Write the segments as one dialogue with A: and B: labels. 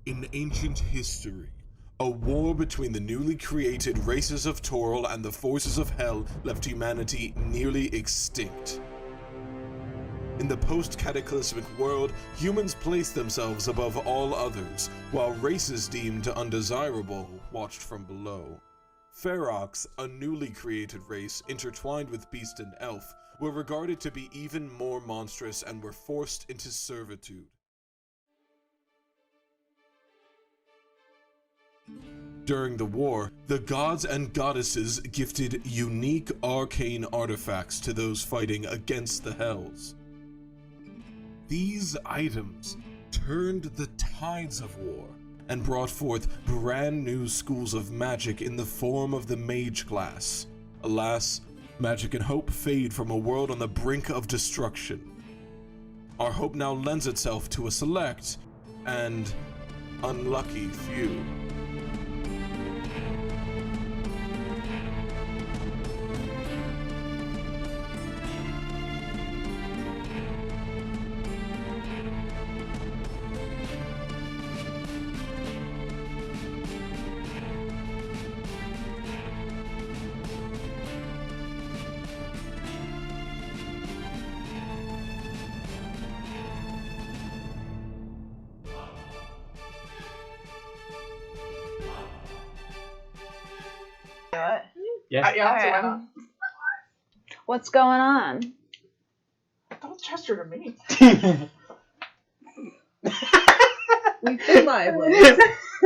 A: In ancient history, a war between the newly created races of Toril and the forces of Hell left humanity nearly extinct. In the post-cataclysmic world, humans placed themselves above all others, while races deemed undesirable watched from below. Ferox, a newly created race intertwined with beast and elf, were regarded to be even more monstrous and were forced into servitude. During the war, the gods and goddesses gifted unique arcane artifacts to those fighting against the Hells. These items turned the tides of war and brought forth brand new schools of magic in the form of the mage class. Alas, magic and hope fade from a world on the brink of destruction. Our hope now lends itself to a select and unlucky few.
B: Yeah.
C: Okay.
D: What's going on?
C: Don't gesture to me.
D: We feel lively.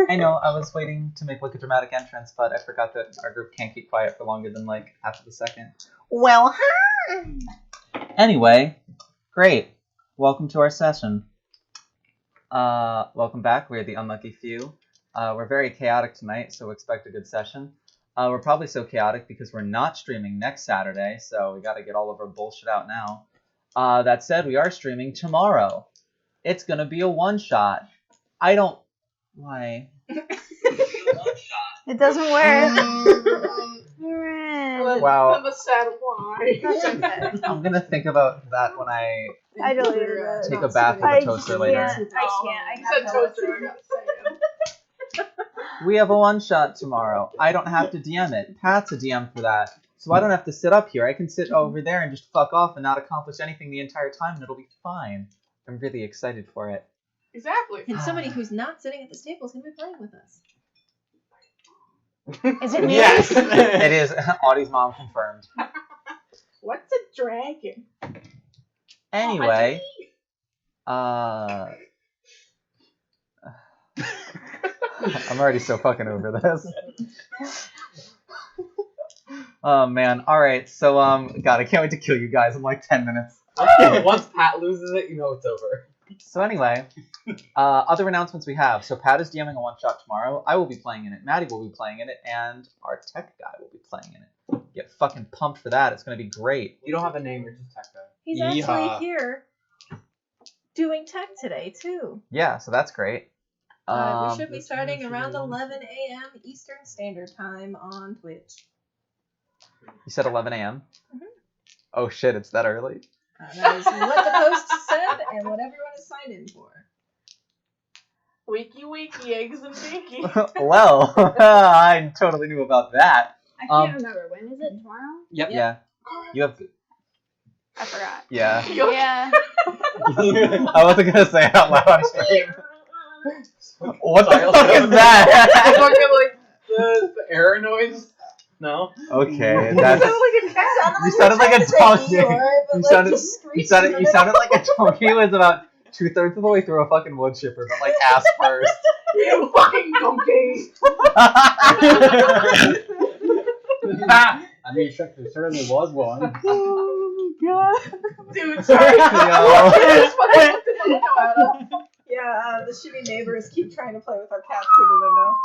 B: I know, I was waiting to make like a dramatic entrance, but I forgot that our group can't keep quiet for longer than like half of a second. Well, anyway, great. Welcome to our session. Welcome back. We're the Unlucky Few. We're very chaotic tonight, so expect a good session. We're probably so chaotic because we're not streaming next Saturday, so we gotta get all of our bullshit out now. That said, we are streaming tomorrow. It's gonna be a one-shot. I don't... Why?
D: It doesn't work.
B: Wow.
C: I'm a sad why.
D: That's okay.
B: I'm gonna think about that when I
D: I deleted it.
B: take a bath with a toaster later.
D: I can't. I
C: You said toaster, I gotta say it.
B: We have a one-shot tomorrow. I don't have to DM it. Pat's a DM for that. So I don't have to sit up here. I can sit over there and just fuck off and not accomplish anything the entire time, and it'll be fine. I'm really excited for it.
C: Exactly.
E: And somebody who's not sitting at this table is going to be playing with us.
D: Is it me?
B: Yes! It is. Audie's mom confirmed.
C: What's a dragon?
B: Anyway, I'm already so fucking over this. Oh man. Alright, so God, I can't wait to kill you guys in like 10 minutes.
F: Once Pat loses it, you know it's over.
B: So anyway, other announcements we have. So Pat is DMing a one-shot tomorrow. I will be playing in it. Maddie will be playing in it. And our tech guy will be playing in it. Get fucking pumped for that. It's going to be great.
F: You don't have a name, you're just tech guy.
E: He's
F: Yeehaw.
E: actually here doing tech today, too.
B: Yeah, so that's great.
E: We should be starting around 11 a.m. Eastern Standard Time on Twitch.
B: You said 11 a.m.?
E: Mhm.
B: Oh shit, it's that early?
E: That is what the host said and what everyone is signed in for.
C: Wiki, eggs and bacon.
B: Well, I totally knew about that.
D: I can't remember. When is it? Tomorrow?
F: Yep.
B: Yeah. You have...
D: I forgot.
B: Yeah.
D: Yeah.
B: I wasn't gonna say it out loud on stream. What the fuck is that?
F: Fucking like the error noise. No.
B: Okay,
C: You
B: that's...
C: sound like a cat.
B: You sounded like a donkey. You sounded like a donkey who was about 2/3 of the way through a fucking wood chipper, but like ass first.
C: You fucking donkey.
F: I mean, there certainly was one.
B: Oh god.
C: Dude, sorry.
B: Yo.
C: Just fucking looked at the window at us.
G: Yeah, the shitty neighbors keep trying to play with our cats through the window.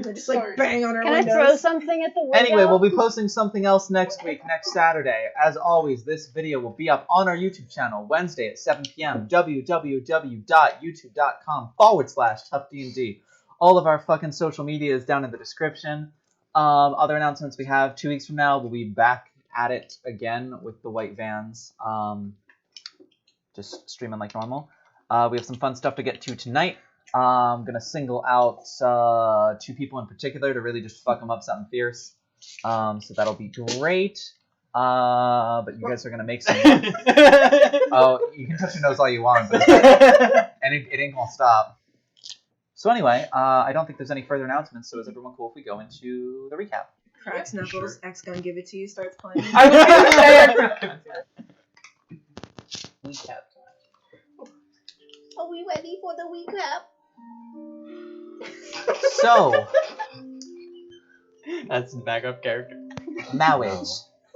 G: They just like
C: Sorry.
G: bang on our
D: Can I
G: windows.
D: throw something at the window?
B: Anyway, we'll be posting something else next week, next Saturday. As always, this video will be up on our YouTube channel Wednesday at 7 p.m. www.youtube.com/toughdnd. All of our fucking social media is down in the description. Other announcements we have: 2 weeks from now, we'll be back at it again with the white vans. Just streaming like normal. We have some fun stuff to get to tonight. I'm gonna single out 2 people in particular to really just fuck them up something fierce. So that'll be great. But you guys are gonna make some. Oh, you can touch your nose all you want, but and it ain't gonna stop. So anyway, I don't think there's any further announcements. So is everyone cool if we go into the recap?
E: Cracks knuckles. X gonna give it to you. Starts playing.
F: I was gonna say it.
E: Are we ready for the recap?
B: So
F: That's the backup character.
B: marriage.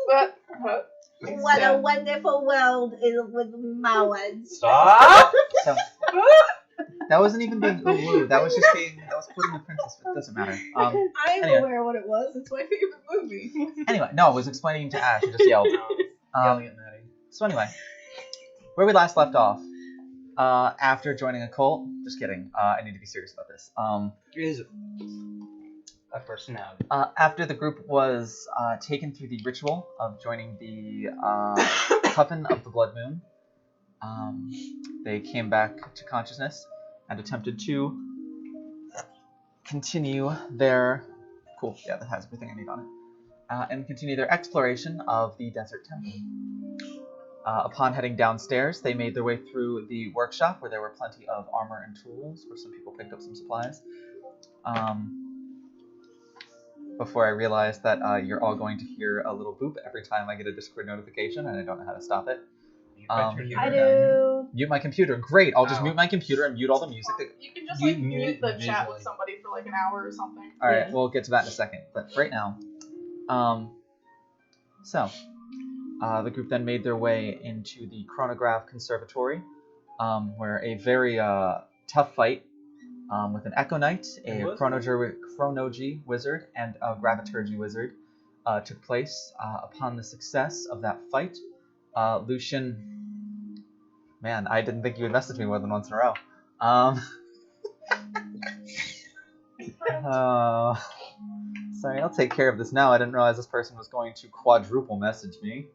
C: What?
E: What a wonderful world is with Mowans.
F: Stop!
B: So that wasn't even being ooh, that was just being that was quoting the princess. But it doesn't matter.
E: I am
B: Anyway.
E: aware of what it was. It's my favorite movie.
B: Anyway, no, I was explaining to Ash. I just yelled.
F: Valiant, Maddie.
B: So anyway, where we last left off, after joining a cult. Just kidding. I need to be serious about this.
F: Is a personality.
B: After the group was taken through the ritual of joining the Coven of the Blood Moon, they came back to consciousness and attempted to continue their cool. Yeah, that has everything I need on it. And continue their exploration of the desert temple. Upon heading downstairs, they made their way through the workshop where there were plenty of armor and tools, where some people picked up some supplies. Before I realized that you're all going to hear a little boop every time I get a Discord notification, and I don't know how to stop it.
D: I do.
B: Mute my computer. Great, I'll just
F: Oh.
B: mute my computer and mute all the music.
C: You can just
F: You
C: like
F: mute
C: mute the
F: it
C: chat
F: visually.
C: with somebody for like an hour or something.
B: Alright,
E: Yeah.
B: we'll get to that in a second. But right now, the group then made their way into the Chronograph Conservatory, where a very tough fight with an Echo Knight, a Chronogy wizard, and a Graviturgy wizard took place. Upon the success of that fight, Lucian... Man, I didn't think you would message me more than once in a row. Sorry, I'll take care of this now. I didn't realize this person was going to quadruple message me.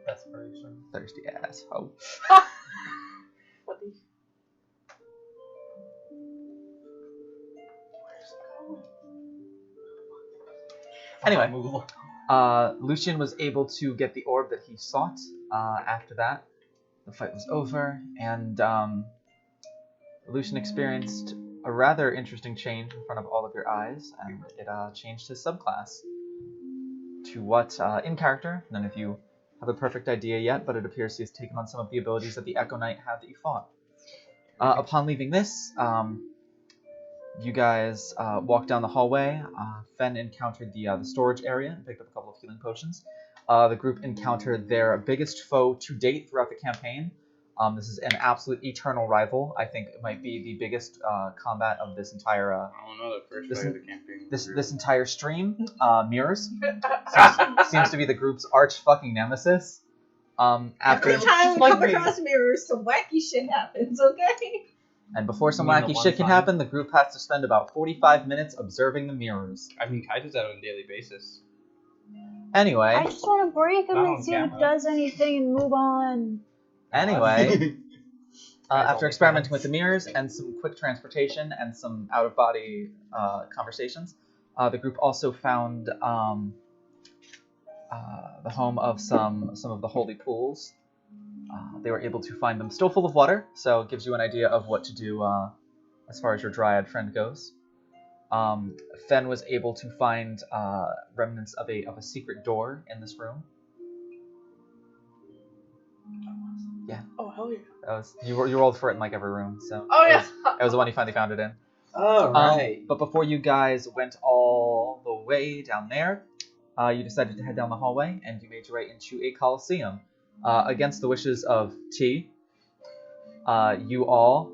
F: Desperation.
B: Thirsty asshole.
C: What the?
B: Anyway,
F: Moogle.
B: Lucian was able to get the orb that he sought. After that, the fight was over, and Lucian experienced a rather interesting change in front of all of your eyes, and it changed his subclass to what, in character, none of you have a perfect idea yet, but it appears he has taken on some of the abilities that the Echo Knight had that you fought. Upon leaving this, you guys walked down the hallway. Fen encountered the storage area and picked up a couple of healing potions. The group encountered their biggest foe to date throughout the campaign. This is an absolute eternal rival. I think it might be the biggest combat of this entire
F: I don't know, the first fight of the campaign.
B: this entire stream. Mirrors seems to be the group's arch fucking nemesis. After
E: Every time we
F: like
E: come
F: me.
E: across mirrors, some wacky shit happens. Okay.
B: and before some
F: You mean the
B: wacky
F: one
B: shit can
F: time?
B: happen, the group has to spend about 45 minutes observing the mirrors.
F: I mean, Kai does that on a daily basis.
B: Anyway,
D: I just want to break him
F: Not
D: and
F: on
D: see if it
F: camera.
D: does anything and move on.
B: anyway.
F: Guys,
B: After
F: only
B: experimenting
F: fans.
B: with the mirrors and some quick transportation and some out-of-body conversations, the group also found the home of some of the holy pools. They were able to find them still full of water, so it gives you an idea of what to do as far as your dryad friend goes. Fen was able to find remnants of a secret door in this room.
C: Oh hell yeah.
B: That was you rolled for it in like every room, so
C: Oh
B: it
C: yeah.
B: was, that was the one you finally found it in.
F: Oh, right.
B: But before you guys went all the way down there, you decided to head down the hallway, and you made your way into a coliseum. Against the wishes of T, you all,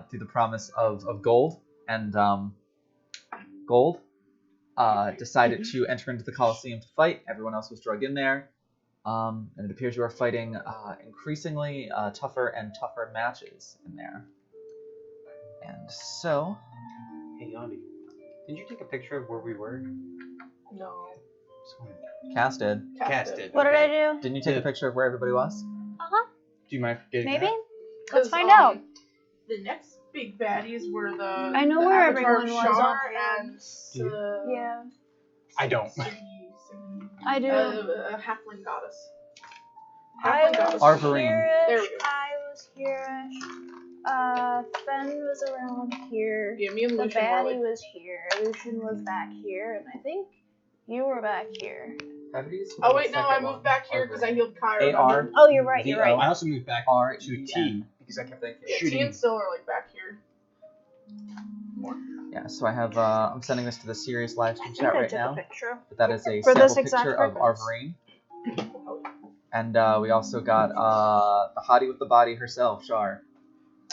B: through the promise of gold and gold, decided to enter into the coliseum to fight. Everyone else was drugged in there, and it appears you are fighting increasingly tougher and tougher matches in there. And so,
F: Hey, Yanni. Did you take a picture of where we were?
C: No.
B: casted.
F: Casted.
D: What did I do?
B: Didn't you take a picture of where everybody was?
F: Do you mind getting
D: Maybe?
F: that?
D: Let's find out.
C: The next big baddies were the
D: I know
C: the
D: where
C: Avatar
D: everyone was
C: Shar
D: offhand.
C: and
D: Yeah,
F: I don't.
D: I do.
C: A halfling goddess.
D: I
C: Halfling goddess.
D: was
B: Arvarine.
C: There
D: here-ish.
C: we go.
D: I was here-ish. Fen was around here.
C: Yeah, me and
D: The
C: Lucian were
D: baddie
C: like,
D: was here. Lucian was back here, and I think you were back here.
C: oh wait, no, I moved back here because I healed Kyra.
B: AR.
D: Oh, you're right. You're
B: V-O.
D: right.
F: I also moved back
B: R
F: to
B: E
F: T
B: N.
F: because I kept thinking
C: Yeah, T
F: shooting.
C: and Still are like back here.
B: Yeah, so I have, I'm sending this to the serious live stream
D: I think
B: chat
D: I
B: right
D: took
B: now.
D: a picture.
B: But that is a
D: For this
B: sample
D: exact
B: picture of
D: purpose.
B: Arvarine. And we also got the hottie with the body herself, Shar,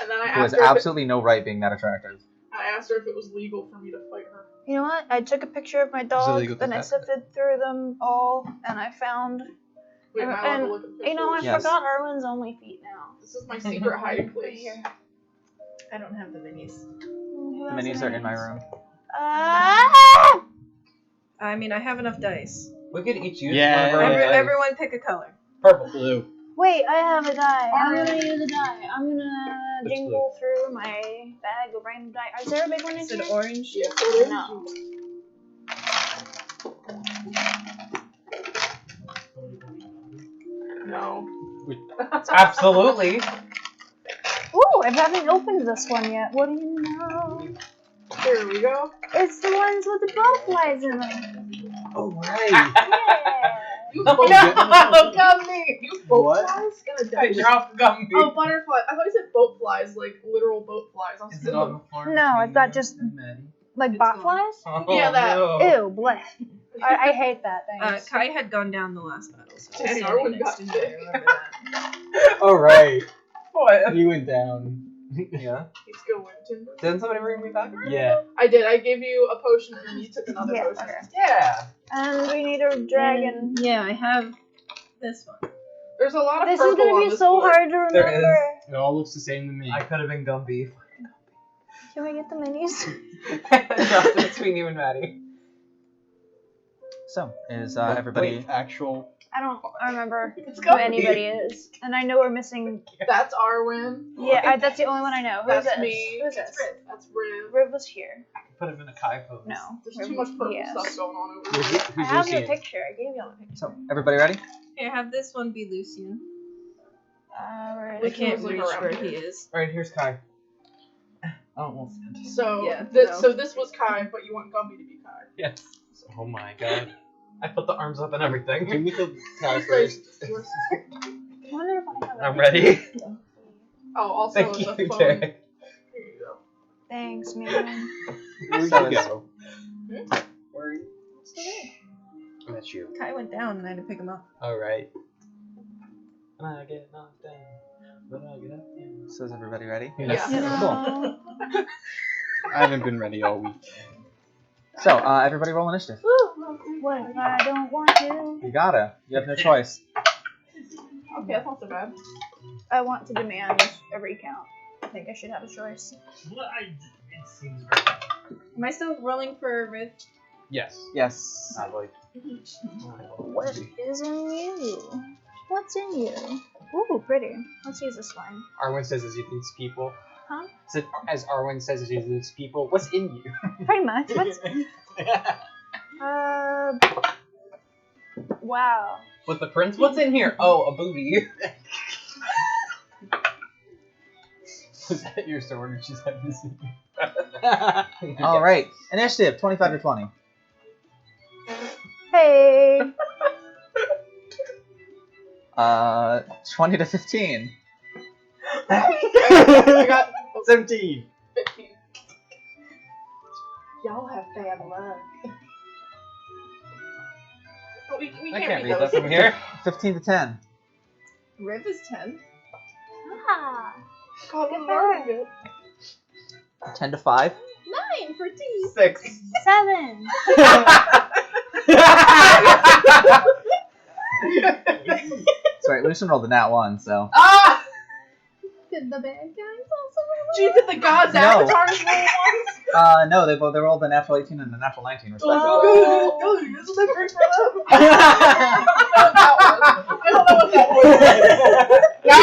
C: And then I
B: who has
C: asked her,
B: absolutely no right being that attractive.
C: I asked her if it was legal for me to fight her.
D: You know what? I took a picture of my dog,
F: illegal to
D: and I
F: pet?
D: sifted through them all, and I found.
C: Wait, am I allowed
D: And
C: to look at the
D: you know, I
C: pictures?
B: Yes.
D: forgot Arwen's only feet now.
C: This is my secret hiding
D: Right
C: place.
D: here.
E: I don't have the minis.
B: The minis are in my room.
D: Ah!
E: I mean, I have enough dice.
H: We could each use
F: Yeah.
H: one of our own dice.
E: Everyone pick a color.
H: Purple.
F: Blue.
D: Wait, I have a die. I'm
C: Alright.
D: gonna use a die. I'm gonna
F: That's
D: jingle through my bag of random die. Is there a big one in
E: Is it
D: here?
E: orange?
C: Yeah, it is.
D: No.
C: No.
H: Absolutely.
D: Ooh, I haven't opened this one yet. What do you know?
C: Here we go.
D: It's the ones with the butterflies in them.
H: Oh, right.
D: Yeah.
C: You
H: No,
C: both
H: Gumby!
C: You boat
F: What?
C: flies? Gonna
H: I
C: die.
H: dropped Gumby.
C: Oh, butterfly. I thought you said boat flies, like literal boat flies. I was
H: Is it on the floor?
D: No,
H: between
D: it's not
H: you
D: just-
H: and Maddie?
D: Like
C: It's
D: bot
C: not.
D: flies?
H: Oh,
C: Yeah, that-
H: no.
D: Ew, bleh. I hate that thing.
E: Kai had gone down the last battle, so
C: Dang,
E: standing
C: Arwen
E: next
C: got
E: to me,
C: sick.
E: I remember that.
H: Oh, right. What?
F: You went down.
H: Yeah.
C: Let's go in, Timber.
H: Didn't somebody bring me back already?
F: Yeah.
C: I did. I gave you a potion and then you took another
D: Yeah,
C: potion.
D: okay.
H: Yeah.
D: And we need a dragon.
E: Yeah, I have this one.
C: There's a lot of
D: This is
C: purple
D: gonna
C: on
D: be
C: this
D: so
C: board.
D: hard to
H: There is.
D: remember.
F: It all looks the same to me.
H: I could have been Gumby.
D: Can we get the minis?
H: Dropped it between you and Maddie.
B: So, is
F: But
B: everybody...
F: wait, actual.
D: I don't remember
C: It's
D: who
C: Gumby.
D: anybody is. And I know we're missing.
C: That's Arwen.
D: Yeah, that's the only one I know. Who's
C: That's
D: this?
C: me.
D: Who's
C: That's
D: this?
C: Riv. That's Riv.
D: Riv was here.
H: Put him in a Kai pose.
D: No.
C: There's
D: Riv
C: too much
D: was-
C: purple
D: yes.
C: stuff going on over
F: Who's,
C: here.
F: who's
D: I have your
F: Lucian?
D: picture. I gave y'all the picture.
B: So, everybody ready?
E: Here, have this one be Lucian.
D: Where
E: I
D: is
C: Lucian
E: can't
C: was, like,
E: reach
C: around
E: where
C: here.
E: he is.
H: Alright, here's Kai. Oh, well, stand.
C: So,
E: Yeah,
C: this,
E: no.
C: so this was Kai, but you want Gumby to be Kai.
H: Yes. Oh my god. I put the arms up and everything.
F: Can we kill Kai
C: Yours
F: first?
C: is- yours-
D: I wonder if I have a
H: I'm ready.
C: Oh, also
H: Thank
C: it's
H: you,
C: a phone.
H: Derek.
C: Here you go.
D: Thanks, man.
F: Where'd
B: So
F: you
B: is-
F: go? Where are you? That's you.
E: Kai went down and I had to pick him up.
F: Alright. And I get knocked down. But I get up again.
B: So, is everybody ready?
C: Yeah.
B: Cool.
F: I haven't been ready all week.
B: So, everybody roll initiative.
D: What if I don't want to?
B: You gotta. You have no choice.
C: Okay, that's not so bad.
D: I want to demand a recount. I think I should have a choice.
H: It seems very
E: Am I still rolling for Riv?
F: Yes.
B: Yes.
F: Sadly.
D: What is in you? What's in you? Ooh, pretty. Let's use this one.
F: Arwen says as he eats people.
D: Huh?
F: As Arwen says as he eats people, what's in you?
D: Pretty much. What's wow.
H: With the prince? What's in here? Oh, a booty.
F: Was that your sword or she's had this?
B: All right. Initiative, 25 to 20.
D: Hey.
B: 20 to 15.
C: I got
F: 17.
C: 15. Y'all have bad luck. Oh, we
H: I
C: can't
H: can't
C: read
H: read
C: those.
H: that from here.
B: 15 to 10.
E: Riv is 10.
D: Ah.
C: God, I'm learning it.
B: 10 to 5.
E: 9 for T.
H: 6.
D: 7.
B: Sorry, Lucian rolled a nat 1, so.
C: Ah!
E: Did the bad guys also roll?
C: Gee, did the gods'
B: No.
C: avatars roll once?
B: No, they rolled a natural 18 and a natural 19, respectively.
C: Oh, this is different for them. I don't know what that was.
H: Now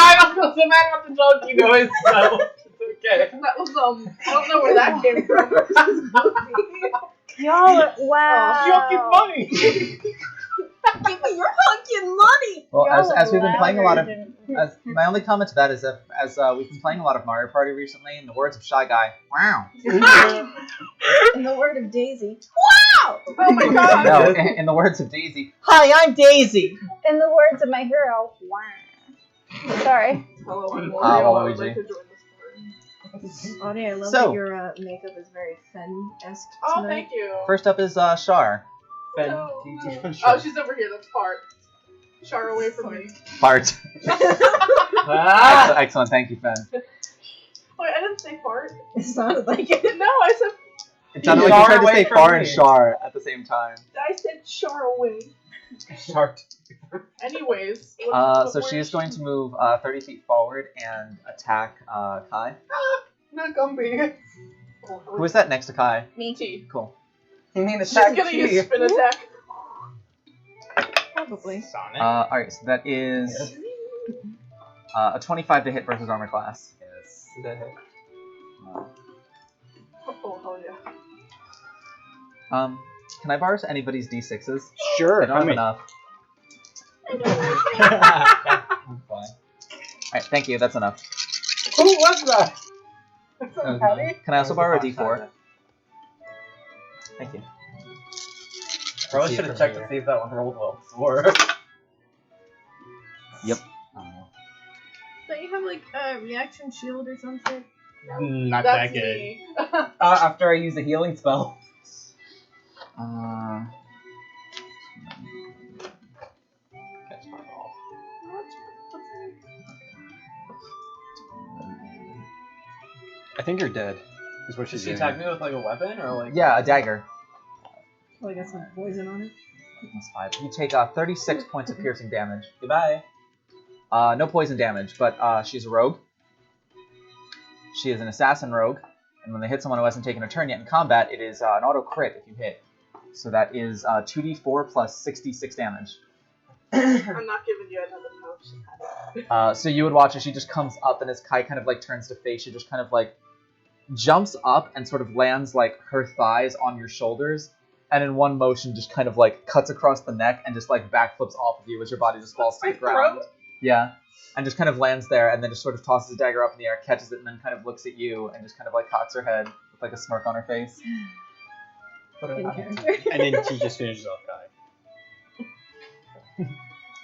H: I don't feel so bad about the donkey noise, so it's Okay.
C: That was I don't know where that came from. Versus
D: Y'all are, wow.
H: Yucky money.
E: Give me your fucking money!
B: Well,
D: Y'all
B: as we've
D: are
B: been playing a lot of,
D: louder
B: as my only comment to that is that as we've been playing a lot of Mario Party recently, in the words of Shy Guy, wow.
E: In the word of Daisy.
C: oh my god!
B: No, in the words of Daisy, hi, I'm Daisy.
D: In the words of my hero, wow. Sorry.
C: Hello, I'm
B: Waluigi.
C: I would like to join this party.
E: Audie, I love
B: So-
E: that your makeup is very Fen-esque
C: Oh,
E: tonight.
C: thank you.
B: First up is Char.
C: Oh, she's over here. That's Fart. Char away from me.
B: Fart.
H: Ah!
B: Excellent, thank you, Fen.
C: Wait, I didn't say fart.
E: It sounded like it.
C: No, I said
B: It sounded like you tried to say Far and Char at the same time.
C: Char away.
H: Shark.
C: Anyways.
B: So she is going to move 30 feet forward and attack Kai.
C: Not Gumby.
B: Who is that next to Kai?
E: Me.
C: T.
B: Cool.
F: You mean
C: She's gonna use spin attack.
E: Probably.
H: Sonic.
B: Alright, so that is a 25 to hit versus armor class.
F: Yes. That hit.
C: Oh, hell yeah.
B: Can I borrow anybody's d6s?
F: Sure.
B: I don't have enough.
F: I'm fine.
B: Alright, thank you, that's enough.
F: Who was that?
C: Patty?
B: Can I also borrow a d4? Thank you.
F: Probably should have checked to see if that one rolled well before.
B: Yep.
E: Don't you have like a reaction shield or something?
H: Not
C: That's
H: that good.
C: me.
F: After I use a healing spell.
H: Catch my ball. I think you're dead. Is what
F: Did
H: she's
F: she
H: doing.
F: attack me with like a weapon or like?
B: Yeah, a dagger.
E: Oh, I got some poison on it.
B: That's 5. You take 36 points of piercing damage.
F: Goodbye.
B: No poison damage, but she's a rogue. She is an assassin rogue, and when they hit someone who hasn't taken a turn yet in combat, it is an auto crit if you hit. So that is 2d4 plus 66 damage.
C: I'm not giving you another potion.
B: So you would watch as she just comes up, and as Kai kind of like turns to face, she just kind of like jumps up and sort of lands like her thighs on your shoulders, and in one motion just kind of like cuts across the neck and just like backflips off of you as your body just falls to the ground. Yeah. And just kind of lands there, and then just sort of tosses the dagger up in the air, catches it, and then kind of looks at you, and just kind of like cocks her head with like a smirk on her face.
E: In character.
H: And then she just finishes off Kai.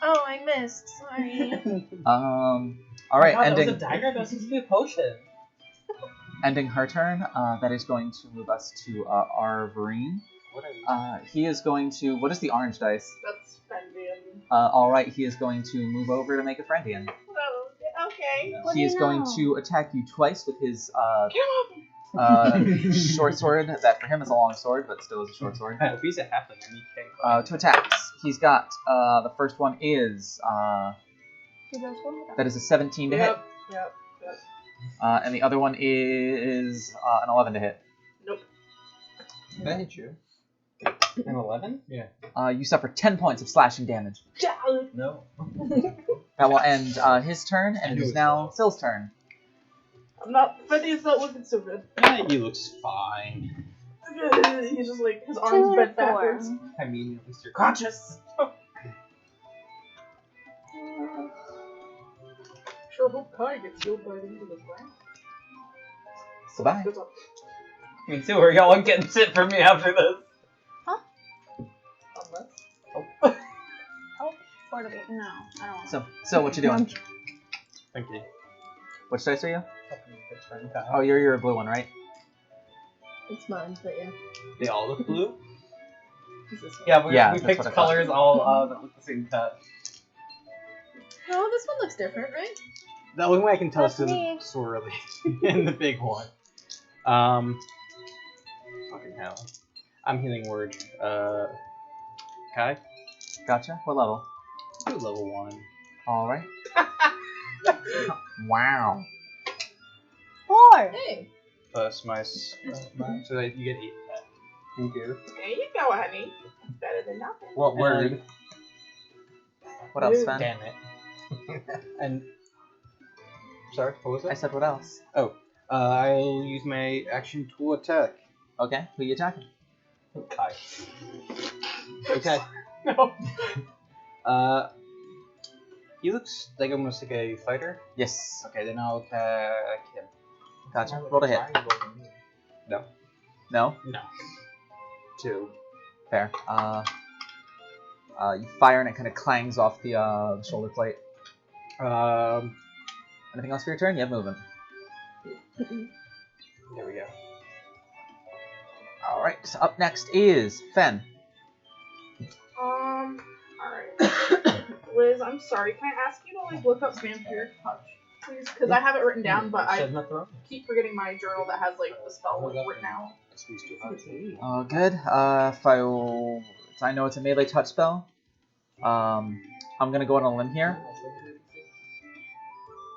E: Oh, I missed. Sorry.
B: All right,
F: That was a
B: ending
F: dagger. That seems to be a potion.
B: ending her turn. That is going to move us to Arverine.
F: What are
B: He is going to. What is the orange dice?
C: That's Fendian.
B: All right, he is going to move over to make a friendian.
C: Oh, okay.
D: What
B: He
D: do
B: is
D: you
B: going
D: know?
B: to attack you twice with his
C: Come
B: short sword. That for him is a long sword, but still is a short sword.
H: If he's a halfling, then he can't.
B: 2 attacks. He's got the first one is
D: Who goes for
B: that is a 17 to hit,
C: Yep.
B: and the other one is an 11 to hit.
C: Nope.
F: Did I hit you? An 11? Yeah.
B: You suffer 10 points of slashing damage.
F: No.
B: That will end his turn, and it is now Syl's turn.
C: Fendian's not looking so good.
H: He looks fine.
C: He's just like, his arms bent backwards.
F: I mean, at least you're conscious.
C: Sure hope Kai gets healed by the end of this round.
B: Goodbye.
C: Good luck.
F: Me too. Are y'all getting shit from me after this?
C: Unless.
D: Or to be? No, I don't want
B: So what you doing?
H: Thank you.
B: Which dice are you? Oh, you're your blue one, right?
E: It's mine, but yeah.
F: They all look blue?
E: It's this one.
F: Yeah, we
B: That's
F: picked
B: what I thought.
F: colors all that look the same cut.
E: Oh, this one looks different, right?
H: The only way I can tell is
D: That's
H: because
D: me.
H: it's swirly in the big one. Fucking hell. I'm healing word. Kai?
B: Gotcha. What level?
H: Do level 1.
B: All right. Wow.
D: 4.
E: Hey.
H: Plus my so that you get 8 attack.
F: Thank you.
C: There you go, honey. Better than nothing.
F: What word?
B: What else, Sven?
H: Damn it. And sorry, what was
B: I
H: that?
B: said what else?
F: I'll use my action to attack.
B: Okay, who you attacking?
F: Kai. Okay.
H: No.
F: He looks like almost like a fighter.
B: Yes.
F: Okay, then I'll attack him.
B: Gotcha. Roll to hit.
F: No.
B: No?
H: No.
F: 2.
B: Fair. You fire and it kind of clangs off the shoulder plate. Anything else for your turn? You have movement.
F: There we go.
B: Alright, so up next is Fen.
C: Alright. Liz, I'm sorry. Can I ask you to like look up vampiric touch, please? Because I have it written down, but I keep forgetting my journal that has like the spell written out.
B: Good. I know it's a melee touch spell. I'm gonna go on a limb here.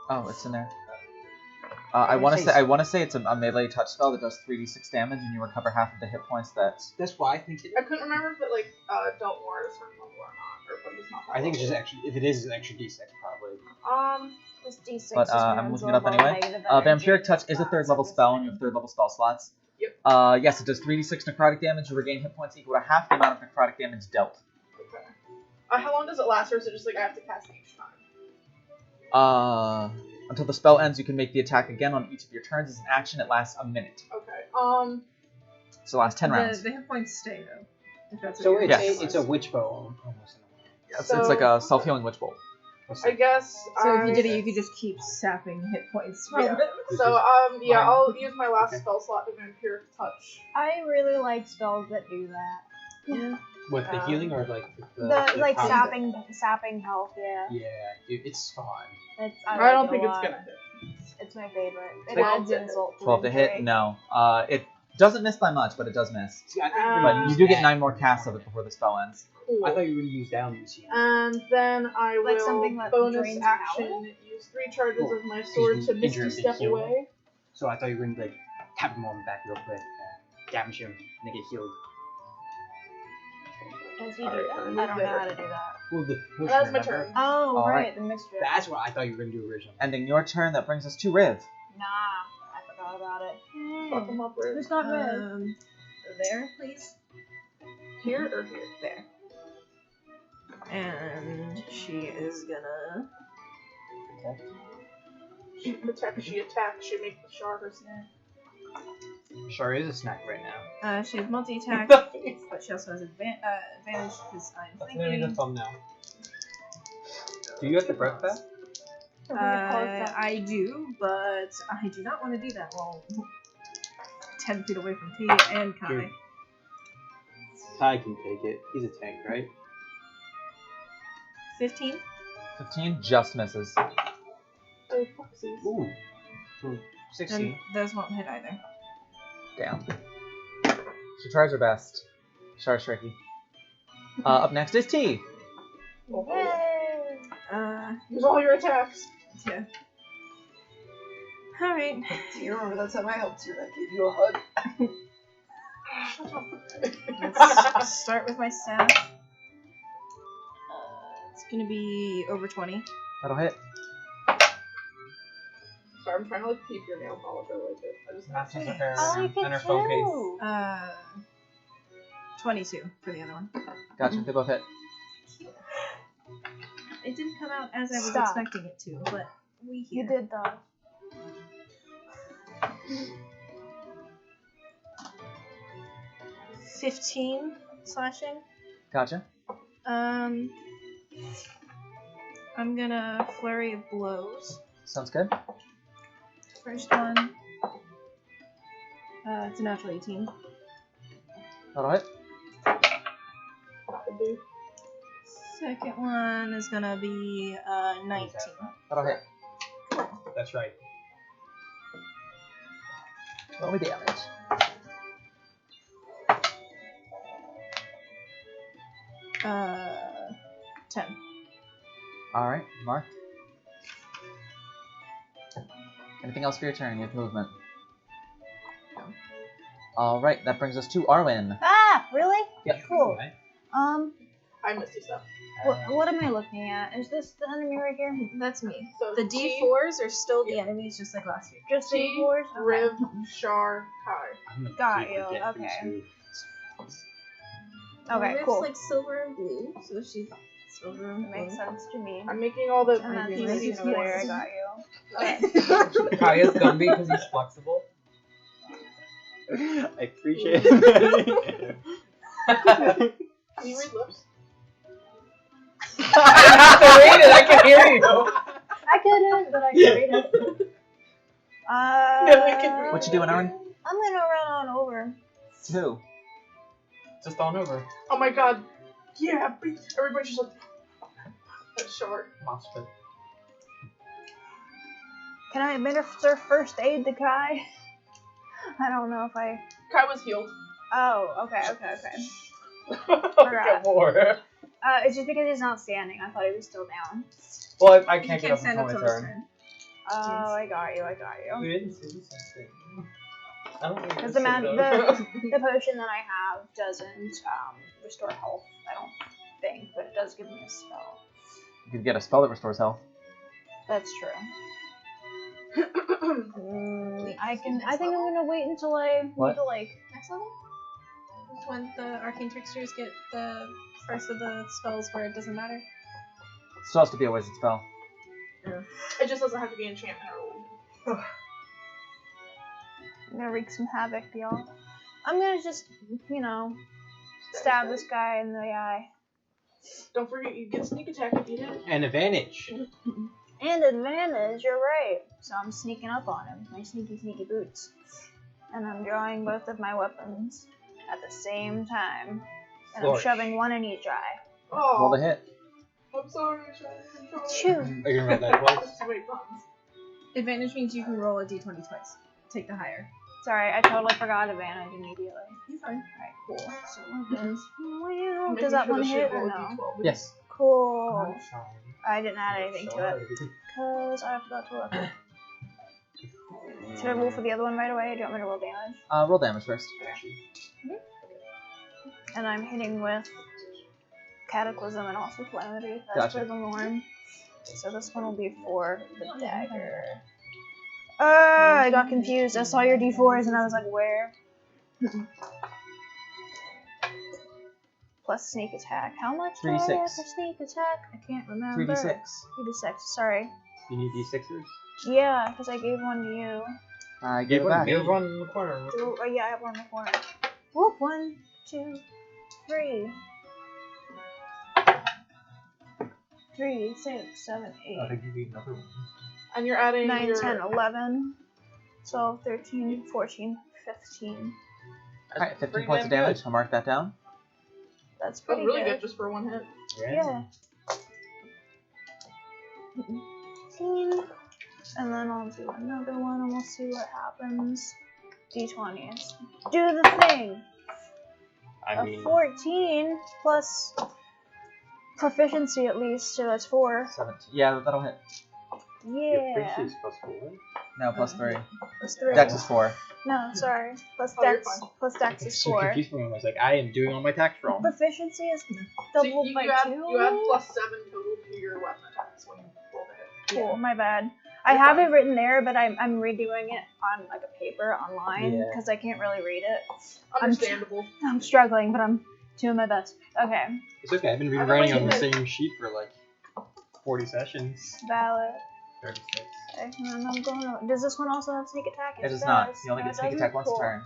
B: Oh, it's in there. I want to say it's a melee touch spell that does 3d6 damage, and you recover half of the hit points.
F: That's why I think it.
C: I couldn't remember if it like dealt more at a certain level or not, or if I'm just not. That
F: I think it's
C: level.
F: just extra. If it is, it's an extra d6 probably.
D: This D6
B: But I'm looking it up anyway. Vampiric touch is a 3rd level spell, and you have 3rd level spell slots.
C: Yep.
B: Yes, it does 3d6 necrotic damage. You regain hit points equal to half the amount of necrotic damage dealt.
C: Okay. How long does it last, or is it just like I have to cast it each time?
B: Until the spell ends, you can make the attack again on each of your turns as an action. It lasts a minute.
C: Okay.
B: So it lasts 10 rounds.
E: The hit points stay though. If that's what
F: So
E: you're
F: it's,
B: Yes.
F: it's a witch bow almost.
B: It's like a self-healing witch bolt.
C: I guess.
E: So if you did it, you could just keep sapping hit points from
C: Yeah.
E: it.
C: So yeah, I'll use my last spell slot to vampiric touch.
D: I really like spells that do that.
F: With the healing or like
D: The like
F: power?
D: sapping health, yeah.
F: Yeah, dude, it's fun.
C: I
D: like
C: don't
D: it
C: think
D: a
C: it's
D: lot.
C: gonna hit.
D: It's my favorite. It
C: Twelve
D: adds
C: to hit.
D: insult to
B: 12 to hit?
D: injury.
B: No. It doesn't miss by much, but it does miss.
F: See, I thought
B: But you do get 9 more casts of it before the spell ends.
C: Cool.
F: I thought you were gonna use down these here.
C: And then I
D: Like
C: will
D: something that
C: bonus
D: drains
C: action
D: power?
C: use 3 charges
F: Cool.
C: of my sword
F: Because
C: to
F: you
C: misty
F: injured the
C: step
F: healer.
C: away.
F: So I thought you were gonna like tap him on the back real quick, damage him, and then get healed.
D: Does he do
C: Alright,
D: that?
C: I'm
D: I don't know
C: there.
D: how to do that.
F: Well, the potion.
C: That's my
F: remember?
C: turn.
D: Oh,
B: All
D: right,
B: right.
D: the mixture.
F: That's what I thought you were gonna do originally.
B: Ending your turn, that brings us to Riv.
D: Nah, I forgot about it.
C: Fuck him up, Riv.
D: Who's not red?
E: There, please.
C: Here or here?
E: There. And she is gonna.
C: She protects, she attacks, she makes the shark her snack.
F: Sure is a snack right now.
E: She has multi-attack, but she also has advantage because I'm
H: That's gonna be the
E: thinking.
H: thumbnail.
F: Do you have the breath back?
E: I do, but I do not want to do that while 10 feet away from T and Kai.
F: Dude. Ty can take it. He's a tank, right?
E: 15.
B: 15 just misses.
C: Oh, fucksies.
F: Ooh. 16.
E: And those won't hit either.
B: Damn. She tries her best. Shar's tricky. Up next is T.
D: Yay!
C: Use all your attacks.
E: Yeah. Alright.
G: Do you remember that time I helped you and I gave you a hug?
E: Let's start with my staff. It's gonna be over 20.
B: That'll hit.
C: Sorry, I'm trying to like keep your nail polish. I like it. I just
H: Matches her
D: I like
H: and her
D: it
H: phone case.
D: too.
E: 22 for the other one.
B: Gotcha, they both hit.
E: It didn't come out as I was
D: Stop.
E: expecting it to, but we
D: You
E: here.
D: did though.
E: 15 slashing.
B: Gotcha.
E: I'm gonna flurry of blows.
B: Sounds good.
E: First one. It's a natural 18.
B: That'll hit.
E: Second one is gonna be 19.
B: That'll hit.
F: That's right.
B: Roll me damage.
E: Uh, 10.
B: Alright, Mark. Anything else for your turn? You have movement. Alright, that brings us to Arwen.
D: Ah, really?
B: Yep.
D: Cool.
F: Right?
C: I Misty Step.
D: What am I looking at? Is this the enemy right here?
E: That's me.
C: So
E: The D4s are still the enemies, just like last week.
D: Just the
C: T,
D: D4s?
C: Riv, Shar, Kai.
F: I'm gonna
D: Got
F: keep
D: you,
F: forgetting
D: okay.
F: too.
D: Okay,
E: Riv's
D: cool.
E: like silver and blue, so she's silver and
D: That makes sense to me.
C: I'm making all the
D: And that's
E: Maybe
D: Missy's
E: it's
D: over there, I
C: pieces.
D: got you.
E: blue.
H: Kaya's Gumby because he's flexible.
F: I appreciate it.
C: Can you read lips?
H: I have to read it. I can hear you.
D: I couldn't, but I can read it.
B: What you doing, Aaron?
D: I'm gonna run on over.
B: Two.
H: Just on over.
C: Oh my god. Yeah, everybody's just like, that's short.
H: Mosh pit.
D: Can I administer first aid to Kai? I don't know if I.
C: Kai was healed.
D: Oh, okay.
H: Get more.
D: It's just because he's not standing. I thought he was still down.
H: Well, I
E: You
H: can't get
E: can't
H: up
E: stand
H: until
E: up
H: my
E: till his
H: turn.
E: turn.
D: Oh, I got you.
H: We didn't see the same thing. I don't think
D: Because
H: it's
D: the potion that I have doesn't restore health. I don't think, but it does give me a spell.
B: You could get a spell that restores health.
D: That's true. I think I'm gonna wait until I
B: What?
D: need to like.
E: Next level? Is when the arcane tricksters get the first of the spells where it doesn't matter.
B: It still has to be a wizard spell.
C: It just doesn't have to be enchantment or illusion.
D: I'm gonna wreak some havoc, y'all. I'm gonna just, stab this guy in the eye.
C: Don't forget, you get sneak attack if you hit.
H: An advantage.
D: And advantage, you're right. So I'm sneaking up on him, my sneaky boots. And I'm drawing both of my weapons at the same time. And
H: Flourish.
D: I'm shoving one in each eye.
C: Oh,
B: Roll the hit.
C: I'm sorry, Shar.
D: Shoot.
H: Are you gonna roll that twice?
C: That's too many puns.
E: Advantage means you can roll a d20 twice. Take the higher.
D: Sorry, I totally forgot advantage immediately.
E: You're fine.
D: Alright, cool. So
C: I'm
D: does that
C: making
D: one
C: sure
D: hit
C: the
D: or
C: shit roll a
D: no?
C: D12.
B: Yes.
D: Cool.
H: I'm sorry.
D: I didn't add anything to it because I forgot to look. Should I roll for the other one right away? Or do you want me to roll damage?
B: Roll damage first.
D: And I'm hitting with Cataclysm and also Calamity. That's
B: Gotcha.
D: for the Lorn. So this one will be for the dagger. I got confused. I saw your d4s and I was like, where? Plus sneak attack. How much do I
B: 3d6.
D: get for sneak attack? I can't remember.
B: 3d6.
D: 3d6, sorry.
F: You need D6s?
D: Yeah, because I gave one to you.
B: I gave it back.
H: Give one in the corner.
D: Oh, yeah, I have one in the corner. Whoop, 1, 2, 3. 3, 6, 7, 8.
H: I think you need another one.
C: And you're adding
D: 9,
C: your...
D: 10, 11, 12, 13, 14, 15.
B: Alright, 15 points of damage. I'll mark that down.
D: That's
C: That's
D: pretty
C: really
D: good.
C: good just for one hit.
D: Yeah. 15. And then I'll do another one and we'll see what happens. D20s. Do the thing!
F: I
D: A
F: mean,
D: 14 plus proficiency at least, so that's 4.
B: 17. Yeah, that'll hit.
F: your
D: Yeah.
F: face is plus 4.
B: No, plus 3.
D: Plus 3.
B: Dex is 4.
D: No, sorry. Plus
C: Oh, you're
D: Dex.
C: fine.
D: Plus Dex is
F: So
D: 4.
F: confused for me. I was like, I am doing all my attacks wrong.
D: Proficiency is
C: So
D: doubled
C: you
D: by
C: add,
D: 2.
C: you add plus 7 total to your weapon attacks when you roll the hit.
D: Cool, my bad. I have it written there, but I'm redoing it on like a paper online
B: Yeah.
D: because I can't really read it.
C: Understandable.
D: I'm struggling, but I'm doing my best. Okay,
F: It's okay. I've been
C: I'm
F: rewriting on the
C: making
F: same sheet for like 40 sessions.
D: valid.
F: 36.
D: Okay, and I'm going to, does this one also have sneak attack?
B: It does not.
D: does.
B: You only
D: No,
B: get
D: it
B: sneak
D: doesn't?
B: attack once a
D: Cool.
B: turn.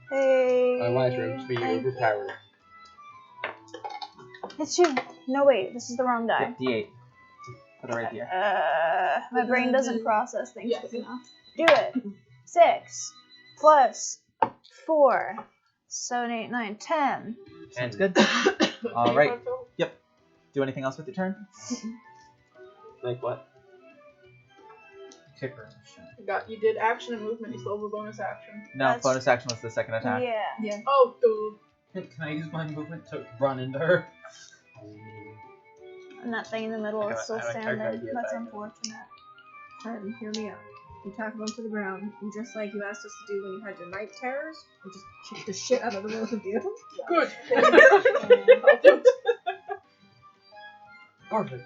D: Hey.
F: Otherwise, we're just being
D: thank you.
F: overpowered.
D: It's 2. No, wait, this is the wrong die.
B: Yep, D8. Put it right here.
D: My brain doesn't process things
C: Yes.
D: quick enough. Do it. 6 plus 4. 7, 8, 9, 10.
B: Sounds good. Alright. Do anything else with your turn?
F: Like what?
B: Kicker.
C: You did action and movement, you still have a bonus action.
B: No,
D: That's-
B: bonus action was the second attack.
D: Yeah.
C: Oh, dude.
H: Can I use my movement to run into her?
D: And that thing in the middle
F: I
D: is still
F: have a character
D: standing.
F: idea
D: That's
F: back.
D: unfortunate.
E: Alright, hear me out. You tackle them to the ground, and just like you asked us to do when you had your night terrors, you just kick the shit out of the both of you.
C: Good. I'll do it.
F: Perfect.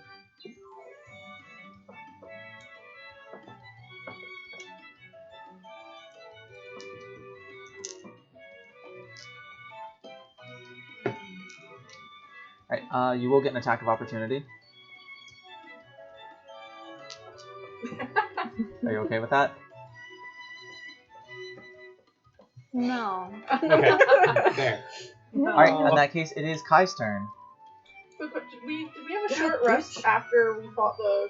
B: Alright, you will get an attack of opportunity. Are you okay with that?
D: No.
F: Okay. There.
B: Alright, in that case, it is Kai's turn.
C: But did we have a short rest after we fought the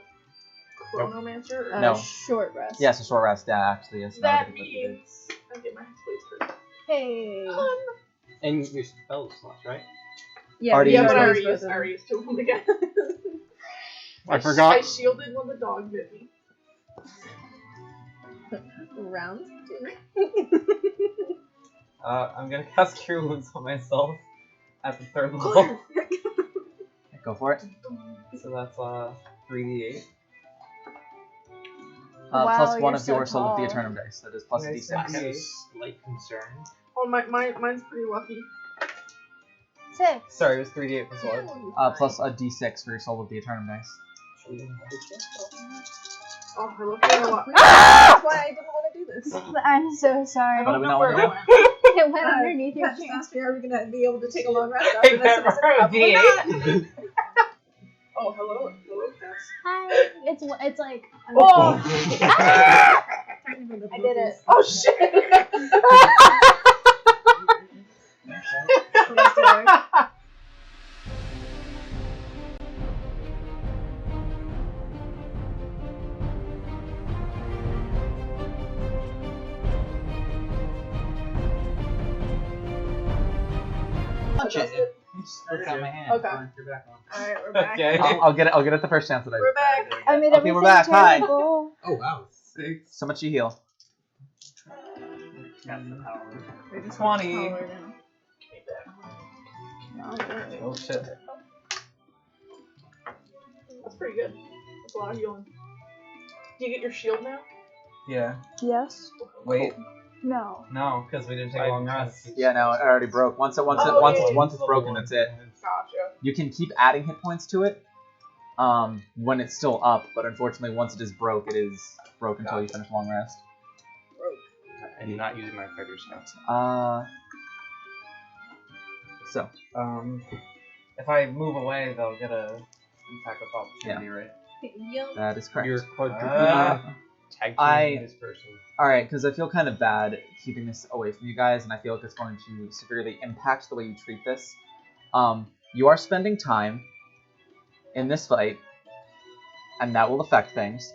C: Chronomancer?
B: No.
G: Short rest.
B: Yes, a short rest, actually. Yes,
C: That means I get my place first.
G: Hey.
F: And your spell slots, right?
G: Yeah,
B: Already
C: Yeah,
B: used
C: but I
B: those.
C: already used two of them again.
F: I forgot.
C: I shielded when the dog bit me.
G: Round 2.
F: I'm gonna cast Cure Wounds on myself at the 3rd level.
B: Go for it.
F: So that's 3d8.
D: Wow,
B: Plus one
D: you're
B: of your
D: so
B: Soul of the
D: tall.
B: Eternum dice. That is plus a
F: Okay, so
B: d6.
F: I have a slight concern.
C: Oh, mine's pretty lucky.
D: 6.
F: Sorry, it was 3d8 plus what?
B: Plus a d6 for your Soul of the Eternum dice.
C: Oh, I love it a lot.
G: That's why I didn't want to do this.
D: I'm so sorry.
C: I
B: What do
C: don't
B: we
C: know
B: not
C: where
B: wanna
C: it
B: do?
C: went.
D: It went underneath your
G: Pat just
D: chin.
G: asked me, are we going to be able to take a long rest
F: Hey,
G: after this? And I said, probably not.
C: Oh, hello, cats.
D: Hi. It's like.
C: Oh!
D: I did it.
C: Oh shit!
G: Please do.
B: Punch it.
F: Look at my hand.
C: Okay.
F: Fine, you're back on.
G: Alright, we're back.
F: Okay.
B: I'll get it at the first chance that I
G: We're back.
D: I made
B: Okay,
D: everything
B: we're back. Hi.
D: terrible.
F: Oh wow. 6.
B: So much you heal.
G: We're just
F: 20.
G: taller now.
F: Oh shit.
C: That's pretty good. That's a lot of healing. Do you get your shield now?
F: Yeah.
D: Yes.
F: Wait.
D: No.
F: No, because we didn't take a long rest.
B: Yeah, no, it already broke. Once it's broken, that's it.
C: Gotcha.
B: You can keep adding hit points to it when it's still up, but unfortunately, once it is broke, it is broke until you finish long rest.
F: I'm not using my fighter stats.
B: So
F: If I move away, they'll get a attack of opportunity, right?
G: Yum.
B: that is correct.
F: You're quadrupling tag teaming this person.
B: Alright, because I feel kind of bad keeping this away from you guys, and I feel like it's going to severely impact the way you treat this. You are spending time in this fight, and that will affect things.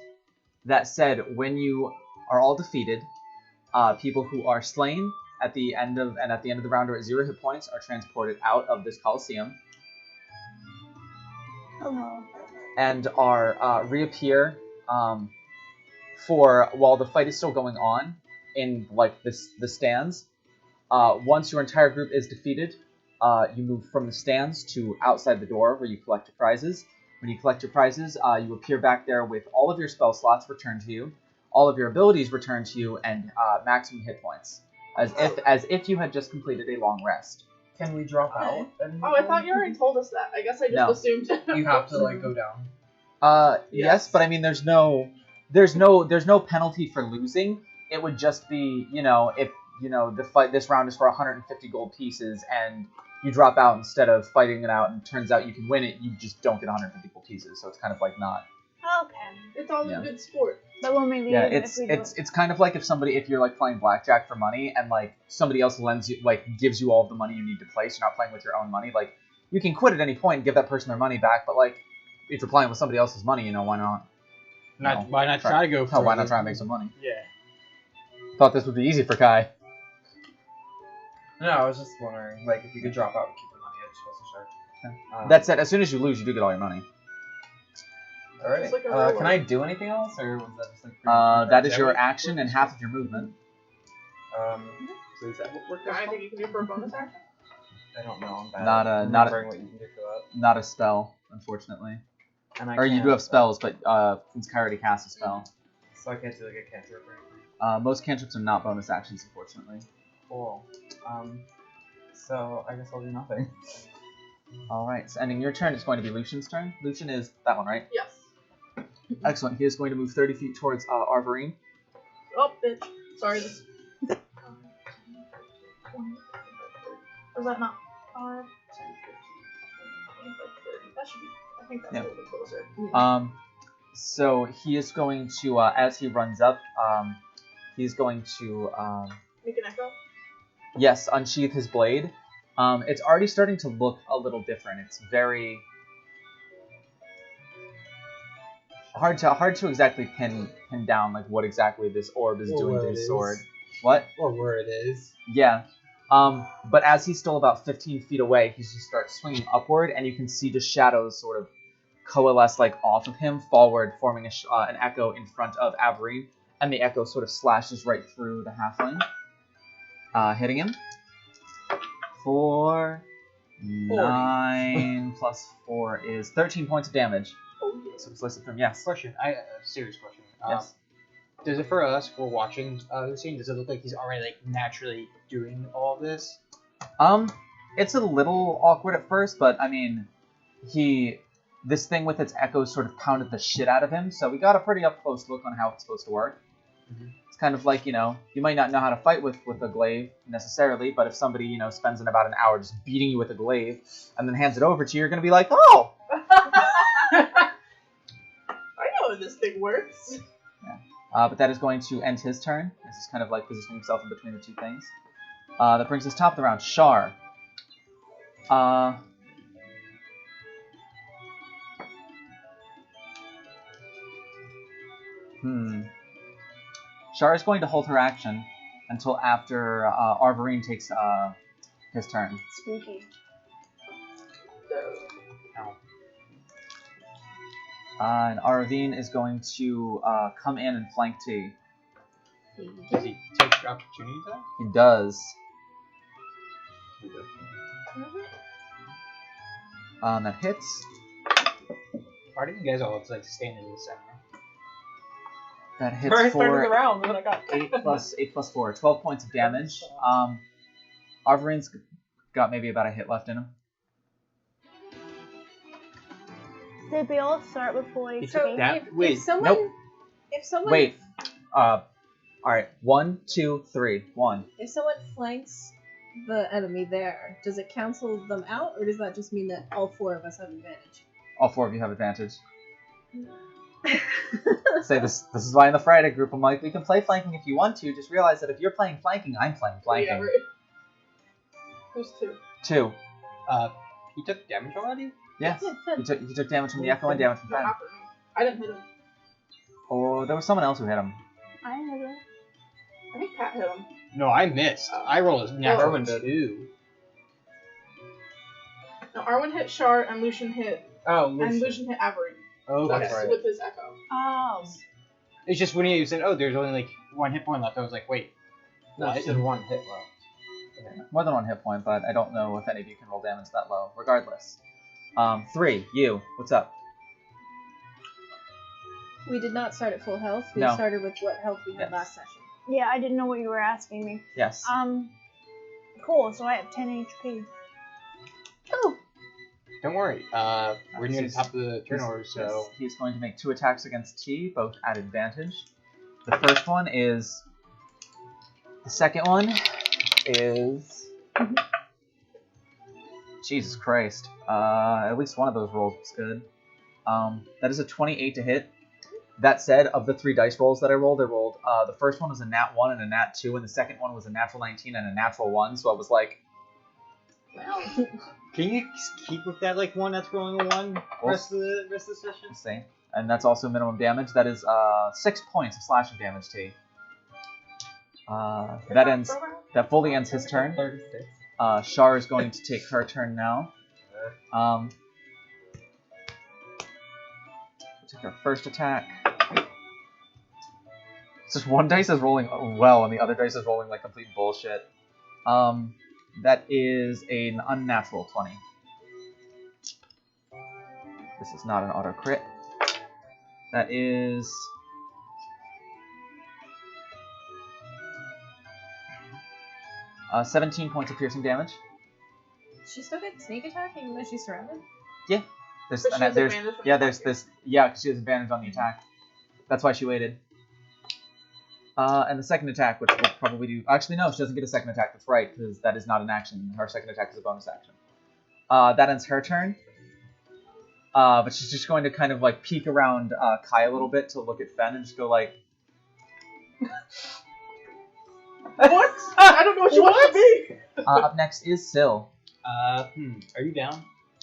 B: That said, when you are all defeated, people who are slain at the end of the round or at 0 hit points are transported out of this Coliseum
D: Hello.
B: and are reappear for while the fight is still going on in like the stands. Once your entire group is defeated, you move from the stands to outside the door where you collect your prizes. When you collect your prizes, you appear back there with all of your spell slots returned to you, all of your abilities returned to you, and maximum hit points, as if you had just completed a long rest.
F: Can we drop out?
C: Oh, I thought you already told us that. I guess I just
B: No.
C: assumed.
F: You have to like go down.
B: Yes, but I mean, there's no penalty for losing. It would just be, if this round is for 150 gold pieces and you drop out instead of fighting it out, and it turns out you can win it, you just don't get 150 gold pieces. So it's kind of like not.
D: Okay.
C: It's all
B: Yeah.
C: a good sport.
D: But when we leave,
B: Yeah,
D: if we do
B: it's kind of like if you're like playing blackjack for money and like somebody else gives you all of the money you need to play, so you're not playing with your own money. Like you can quit at any point and give that person their money back, but like if you're playing with somebody else's money, why not?
H: Why not try to go for
B: Why not try and make some money?
H: Yeah.
B: Thought this would be easy for Kai.
F: No, I was just wondering, like, if you could drop out and keep the money. I just wasn't sure.
B: That said, as soon as you lose, you do get all your money.
F: Alright.
C: It's like a real
F: Can I do anything else, or was that just like?
B: That is your action and half of your movement.
F: So is that what we're
C: Anything you can do for a bonus action?
F: I don't know. I'm bad.
B: Not
F: at
B: a- not a-
F: remembering what you can do for that.
B: Not a spell, unfortunately.
F: And I
B: Or you
F: can't,
B: do have spells, but since Kai already cast a spell,
F: So I can't do like a cantrip or anything.
B: most cantrips are not bonus actions, unfortunately.
F: Cool. So I guess I'll do nothing.
B: Alright, so ending your turn, it's going to be Lucian's turn. Lucian is that one, right?
C: Yes.
B: Excellent. He is going to move 30 feet towards Arvorine.
C: Oh, bitch. Sorry. This. 20, was that not 5, 10, 15, 20, 25, 30? That should be. I think that's a little bit closer.
B: So he is going to, as he runs up, he's going to,
C: Make an echo.
B: yes, unsheath his blade. It's already starting to look a little different. It's very hard to exactly pin down like what exactly this orb is doing to his sword. What?
F: Or where it is.
B: Yeah. But as he's still about 15 feet away, he just starts swinging upward, and you can see just shadows sort of coalesce like off of him forward, forming an echo in front of Avery, and the echo sort of slashes right through the halfling, hitting him for 9 plus 4 is 13 points of damage.
C: Oh, yes.
B: So slice it from yes.
H: Question. Serious question.
B: Yes.
H: Does it for us? We're watching the scene. Does it look like he's already like naturally doing all of this?
B: It's a little awkward at first, but I mean, this thing with its echoes sort of pounded the shit out of him, so we got a pretty up close look on how it's supposed to work.
H: Mm-hmm.
B: It's kind of like, you might not know how to fight with a glaive necessarily, but if somebody, spends about an hour just beating you with a glaive and then hands it over to you, you're going to be like, oh!
C: I know how this thing works.
B: But that is going to end his turn. This is kind of like positioning himself in between the two things. That brings us top of the round. Shar. Shar is going to hold her action until after Arvorine takes his turn.
D: Spooky.
B: And Arvorine is going to come in and flank T.
H: Does he take the opportunity attack?
B: He does. That hits.
H: Why do you guys all like stand in the center?
B: That hits
H: Very start of the
B: for
H: round when I got
B: 8 plus 4. 12 points of damage. Arvorine's got maybe about a hit left in him.
D: Did we all start with 40?
G: So if someone,
B: Nope.
G: if someone,
B: Wait. Alright. 1, 2, 3. 1.
G: if someone flanks the enemy there, does it cancel them out, or does that just mean that all 4 of us have advantage?
B: All 4 of you have advantage. Say this is why in the Friday group I'm like, we can play flanking if you want to, just realize that if you're playing flanking, I'm playing flanking.
C: Yeah, right. Who's 2?
B: 2.
H: He took damage already?
B: Yes. You took damage from the echo and damage from
C: No,
B: Pen.
C: not for me. I didn't hit him.
B: Oh, there was someone else who hit him.
D: I hit it.
C: I think Pat hit him.
H: No, I missed. I rolled a natural
C: Arwen
H: 2.
C: No, Arwen hit Shar and Lucian hit.
H: Oh,
C: And Lucian hit Avery.
H: Oh, that's right.
C: With his echo.
D: Oh.
H: It's just when you said, "Oh, there's only like 1 hit point left," I was like, "Wait,
F: No,
H: what?"
F: it's just 1 hit left.
B: More than 1 hit point, but I don't know if any of you can roll damage that low. Regardless. 3. You. What's up?
G: We did not start at full health. We
B: No.
G: started with what health we had
B: Yes.
G: last session.
D: Yeah, I didn't know what you were asking me.
B: Yes.
D: Cool, so I have 10 HP. Oh.
H: Don't worry. We're near the top of the turnover, so
B: Yes, he's going to make 2 attacks against T, both at advantage. The first one is... The second one is... Jesus Christ. At least one of those rolls was good. That is a 28 to hit. That said, of the 3 dice rolls that I rolled, the first one was a nat 1 and a nat 2, and the second one was a natural 19 and a natural 1, so I was like...
D: Well,
H: can you keep with that like one that's rolling a 1 rest of the session?
B: Let's see. And that's also minimum damage. That is 6 points of slashing damage, T. That fully ends his turn.
F: 36.
B: Shar is going to take her turn now. Take her first attack. It's just one dice is rolling well, and the other dice is rolling like complete bullshit. That is an unnatural 20. This is not an auto crit. That is... Uh, 17 points of piercing damage.
G: She still get sneak attack even though she's surrounded?
B: There's,
C: But she
B: and
C: has
B: there's
C: advantage when
B: yeah,
C: you
B: there's
C: attack
B: this yeah, 'cause she has advantage on the attack. That's why she waited. And the second attack, which we'll probably do. Actually, no, she doesn't get a second attack. That's right, because that is not an action. Her second attack is a bonus action. That ends her turn. But she's just going to kind of like peek around Kai a little bit to look at Fen and just go like,
C: What? I don't know what you want to be.
B: up next is Syl.
H: Are you down?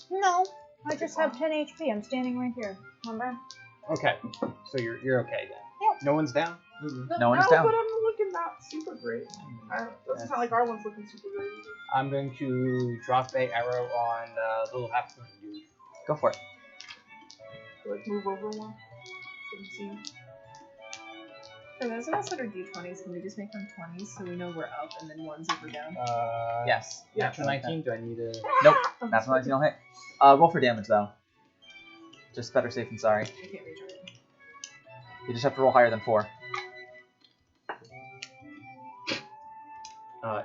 D: No, I just have 10 HP. I'm standing right here. Remember?
H: Okay, so you're okay then.
D: Yep.
H: No one's down.
B: No one is
C: No,
B: down.
C: but I'm looking not super great. Doesn't sound like our one's looking super great.
H: I'm going to drop a arrow on the little half dude.
B: Go for it.
C: Like move over one. So you can see him.
G: For those of us that are D20s, can we just make them 20s so we know we're up and then 1s if we're down?
B: Yes.
H: Natural 19. Do I need a?
B: Nope. That's not you'll hit. Roll for damage though. Just better safe than sorry.
G: I can't reach it.
B: You just have to roll higher than 4.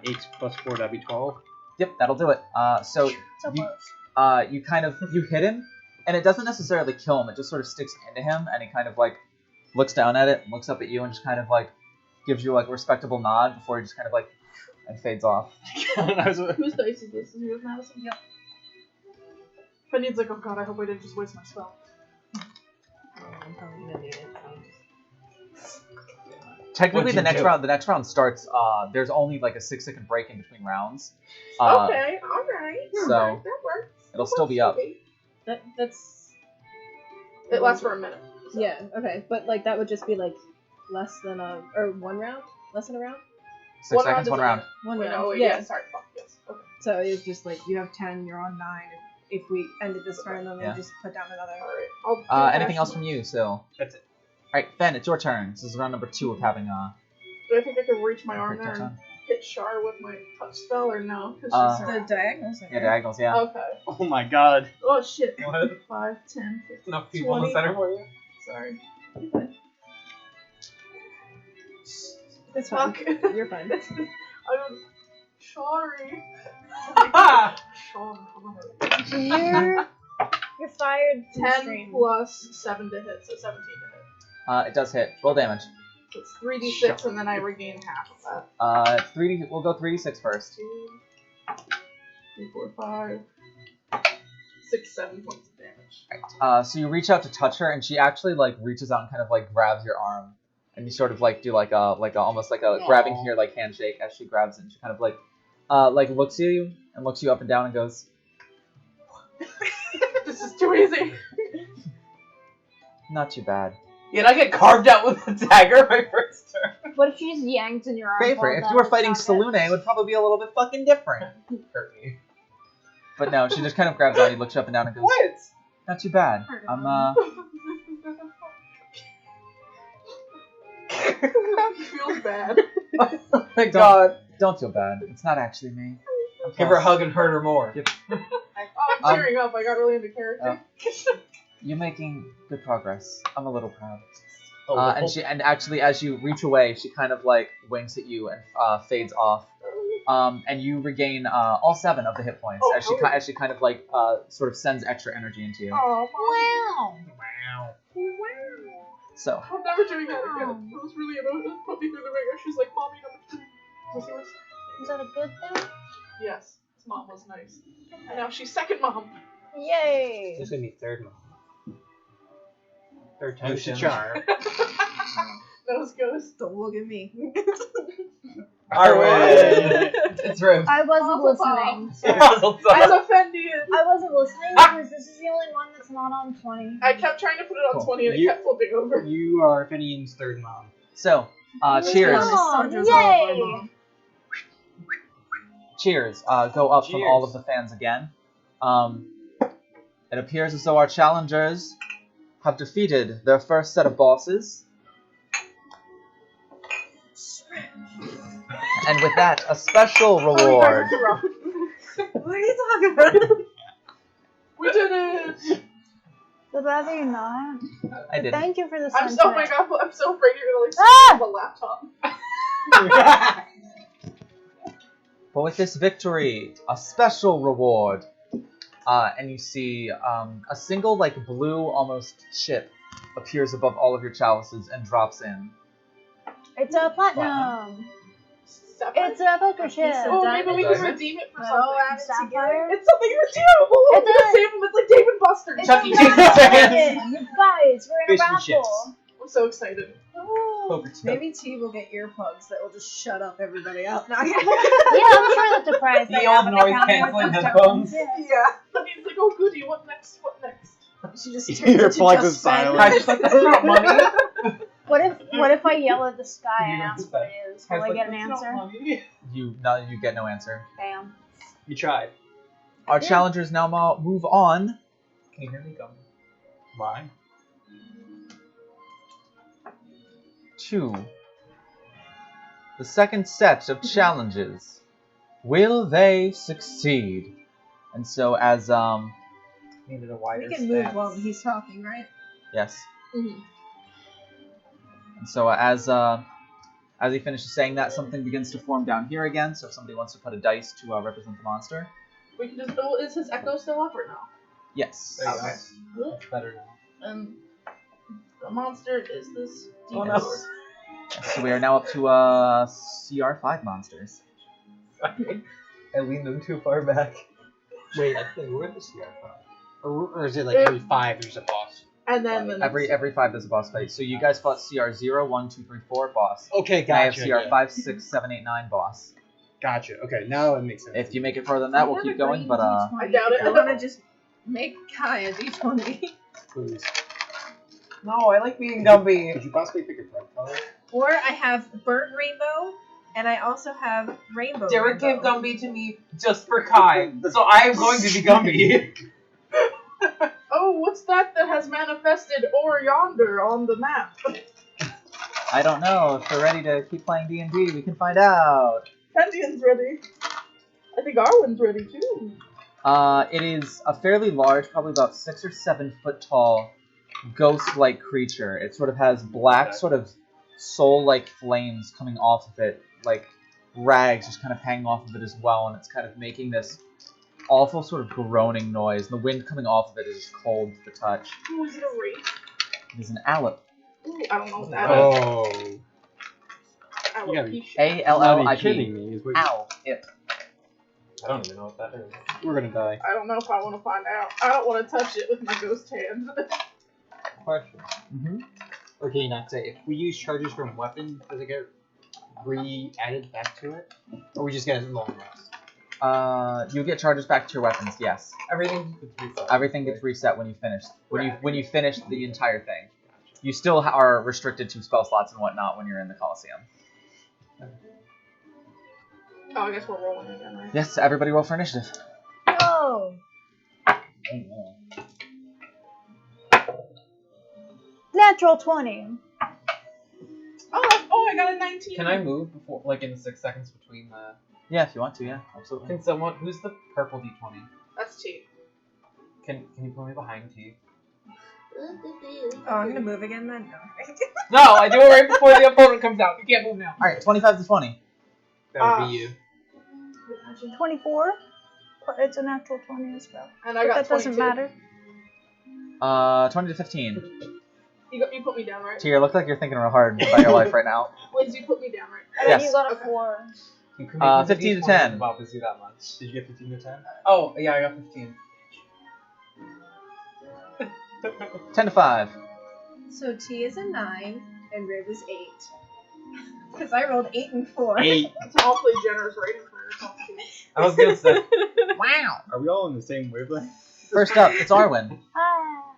H: 8 plus 4. That'd be 12.
B: Yep, that'll do it. So
D: So
B: you,
D: close.
B: you hit him, and it doesn't necessarily kill him. It just sort of sticks into him, and he kind of like looks down at it, looks up at you, and just kind of like gives you like a respectable nod before he just kind of like and fades off.
C: Whose dice is this? Is yours, Madison?
G: Yep.
C: Fenneed's like, oh god, I hope I didn't just waste my spell.
G: I'm probably gonna need it.
B: Technically,
H: What'd
B: the
H: you
B: next
H: do?
B: round. The next round starts. There's only like a 6-second break in between rounds.
C: Okay, alright.
B: so,
C: Alright, that works.
B: it'll
C: That
B: still
C: works
B: be up.
C: for me.
G: That's...
C: It lasts for a minute. So.
G: Yeah, okay. But like that would just be like less than a... Or 1 round? Less than a round?
B: 6 seconds,
C: is
B: 1
C: a
B: round.
C: minute.
G: 1
C: Wait,
G: round.
C: no, wait,
G: yeah.
C: yeah, sorry, fuck, yes. Okay.
G: So it's just like you have 10, you're on 9. If we ended this turn, then
B: Yeah.
G: we just put down another.
C: Alright, I'll do
B: Anything
C: dash
B: else from you, Syl?
H: That's it.
B: Alright, Fen, it's your turn. This is round number 2 of having
C: Do I think I could reach my arm
B: quick
C: there
B: touch
C: and
B: on.
C: hit Char with my touch spell or no? 'Cause she's
G: The diagonals.
B: Yeah, diagonals, yeah.
C: Okay.
H: Oh my god.
C: Oh shit.
H: What?
C: 5, 10, 15,
H: Enough people in the
C: 20.
H: center for you?
C: Sorry.
G: It's fine.
C: Fuck.
G: You're fine.
C: I'm sorry. Sean,
D: You're fired from
C: 10
D: stream.
C: plus 7 to hit, so 17 to hit.
B: It does hit. Roll damage.
C: So it's 3d6 and then I regain half of that.
B: 3d. We'll go 3d6 first.
C: 2, 3, 4, 5, 6, 7 points of damage.
B: So you reach out to touch her, and she actually like reaches out and kind of like grabs your arm, and you sort of like do like a almost like a grabbing here like handshake as she grabs it. And she kind of like looks at you and looks you up and down and goes,
C: This is too easy.
B: "Not too bad."
F: Did I get carved out with a dagger my first turn?
D: What if she just yanked in your arm?
B: Favorite, if you were fighting Salune, it would probably be a little bit fucking different.
F: Hurt me.
B: But no, she just kind of grabs on you, looks you up and down, and goes,
F: What?
B: "Not too bad. I'm
C: Feels bad.
F: Oh my god.
B: Don't feel bad. It's not actually me.
F: Give her a hug and hurt her more.
C: Oh, I'm tearing up. I got really into character.
B: You're making good progress. I'm a little proud."
H: Oh,
B: And actually, as you reach away, she kind of like winks at you and fades off. And you regain all 7 of the hit points as she kind of like sort of sends extra energy into you.
C: Oh,
D: Wow.
H: Wow.
B: So
C: I'm never doing that again. It was really emotional. Put me through the ringer. She's like, Mommy, number 2. Is this yours?
D: Is that a good thing?
C: Yes. His mom was nice. And now she's second mom.
D: Yay!
H: This is gonna be third one. Third
F: Use the
H: time's
F: charm.
C: Nose goes.
G: Don't look at me.
F: Alright. It's Riv.
D: I wasn't
C: Mazel
D: listening.
F: Mazel tov.
C: I'm offended.
D: I wasn't listening because this is the only one that's not on 20.
C: I kept trying to put it on
B: Cool.
C: 20 and it
H: You-
C: kept flipping over.
H: You are Finian's third mom.
B: cheers.
D: Oh,
G: Sandra's not my
D: yay!
G: mom.
B: Cheers. Go up from all of the fans again. It appears as though our challengers have defeated their first set of bosses. And with that, a special reward.
G: What are you talking about?
C: We did it!
D: So rather you not.
B: I did.
D: Thank you for the
C: I'm
D: sentiment.
C: so, oh my god, I'm so afraid you're gonna like
D: Ah!
C: steal the laptop.
B: But with this victory, a special reward. And you see a single, like, blue almost chip appears above all of your chalices and drops in.
D: It's a platinum.
C: Sapphire?
D: It's a poker chip.
C: Oh, maybe we can
F: Diamond?
C: redeem it for
E: Well,
C: something.
E: add it
D: Sapphire.
C: It's something redeemable.
D: It's
C: We're gonna
D: a-
C: save him. It's like Dave and Buster's.
H: Chucky,
D: It's
H: take
D: a
H: his
D: raffle.
H: hands.
D: You guys, we're in
H: Fish
D: a
H: and
D: raffle.
H: chips.
C: I'm so excited.
D: Ooh.
H: Poker chip.
E: Maybe T will get earplugs that will just shut up everybody up. Now
D: Yeah, I'm sure that's a prize.
H: The
D: they
H: old
D: have at
H: noise
D: counter.
H: canceling headphones.
D: Yeah.
C: Yeah. And he's like, oh goody, what next? What next?
E: She just turns
H: Your
E: into
H: plugs
E: just
H: is
E: Ben.
H: silent.
F: I just like, that's not money.
D: What if I yell at the sky and
H: You
D: ask
H: don't
D: what it is? Will I get an
F: That's not
D: answer?
F: money.
B: You get no answer.
D: Bam.
H: You tried.
B: Our challengers now move on
H: Can you hear me coming? Why?
B: to the second set of challenges. Will they succeed? And so as
F: Needed a wider
E: We can move
F: stance.
E: while he's talking, right?
B: yes.
C: Mm-hmm.
B: And so as he finishes saying that, something begins to form down here again. So if somebody wants to put a dice to represent the monster.
C: We can just. Oh, is his echo still up or no?
B: Yes.
F: There you
C: Okay.
F: go. Much better now.
C: And the monster is this.
F: Oh,
C: demon
F: no.
C: lord.
B: So we are now up to CR5 monsters.
F: I leaned them too far back.
H: Wait, I think we're the CR5. Or is it like every 5 there's a boss?
C: And then the next.
B: Every 5 there's a boss fight. So you guys fought CR0, 1, 2, 3, 4 boss.
H: Okay,
B: And I have
H: gotcha.
B: CR5, 6, 7, 8, 9 boss.
H: Gotcha. Okay, now it makes sense.
B: If you make it further than that, we'll keep going. But
C: I doubt it.
E: I want to just make Kai a D20.
H: Please.
F: No, I like being Gumby.
H: Could you possibly pick a friend color?
E: Or I have burnt rainbow, and I also have rainbow.
F: Derek gave
E: rainbow.
F: Gumby to me just for Kai, so I am going to be Gumby.
C: Oh, what's that has manifested over yonder on the map?
B: I don't know. If they're ready to keep playing D&D, we can find out.
C: Pentian's ready. I think Arwen's ready too.
B: It is a fairly large, probably about 6 or 7 foot tall, ghost-like creature. It sort of has black, sort of soul-like flames coming off of it, like rags just kind of hanging off of it as well, and it's kind of making this awful sort of groaning noise. And the wind coming off of it is cold to the touch.
C: Ooh, is it a wraith?
B: It is an alip.
C: Ooh, I don't know what that is.
H: Oh.
C: Alopecia.
B: A-L-L-I-P.
H: me. Is what
B: Ow. It.
F: I don't even know what that is.
H: We're gonna die.
C: I don't know if I want to find out. I don't want to touch it with my ghost hand.
H: Question.
B: Mm-hmm.
H: Or can you not say, if we use charges from weapon, does it get re-added back to it? Or we just get a long rest?
B: You get charges back to your weapons, yes.
F: Everything gets reset.
B: Everything gets reset when you finish. When you finish the entire thing. You still are restricted to spell slots and whatnot when you're in the Coliseum.
C: Oh, I guess we're rolling again, right?
B: Yes, everybody roll for initiative.
D: Oh. Natural 20.
C: Oh, I got a 19.
F: Can I move before, like in 6 seconds between the?
B: Yeah, if you want to, yeah, absolutely.
F: Can someone? Who's the purple D20?
C: That's cheap.
F: Can you put me behind T?
E: Oh, I'm gonna move again then? No.
F: No, I do it right before the opponent comes out. You can't move now.
B: Alright, 25 to 20.
H: That would be you.
D: 24. It's a natural 20 as well.
C: And I
D: But
C: got
D: that doesn't
C: 22.
D: matter.
B: 20 to 15.
C: You put me down, right?
B: Tia, you look like you're thinking real hard about your life right now.
C: Liz, you put me down, right?
D: And then
B: Yes.
D: you got a
C: Okay.
D: 4.
F: You can make me
B: 15 to
F: D20
B: 10.
F: if obviously that much.
H: Did you get 15 to 10?
F: Oh yeah, I got 15.
B: 10 to 5.
E: So T is a 9, and Riv is 8. Because I rolled 8 and 4.
H: 8.
C: It's an awfully generous rating for yourself, too.
F: I was gonna say.
B: Wow!
H: Are we all in the same wavelength?
B: First up, it's Arwen.
D: Ah.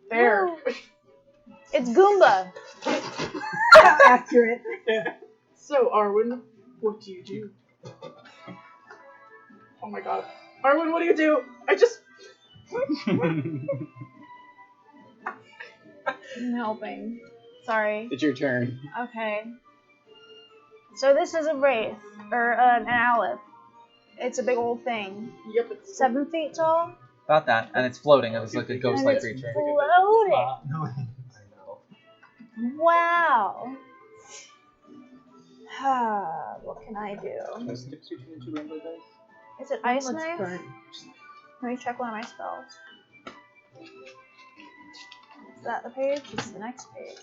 C: There.
D: Woo. It's Goomba.
E: Accurate.
C: So, Arwen, what do you do? Oh my god. Arwen, what do you do? I just...
D: I'm helping. Sorry.
H: It's your turn.
D: Okay. So this is a wraith, or an alip. It's a big old thing.
C: Yep, it's...
D: 7 feet tall.
B: About that, and it's floating. It's like a ghost-like
D: And
B: creature.
D: it's floating.
H: No.
D: Wow. What can I do?
H: What's the difference between the two rainbow dice?
D: Is it ice
G: Let's
D: knife?
G: burn.
D: Let me check one of my spells. Is that the page? It's the next page.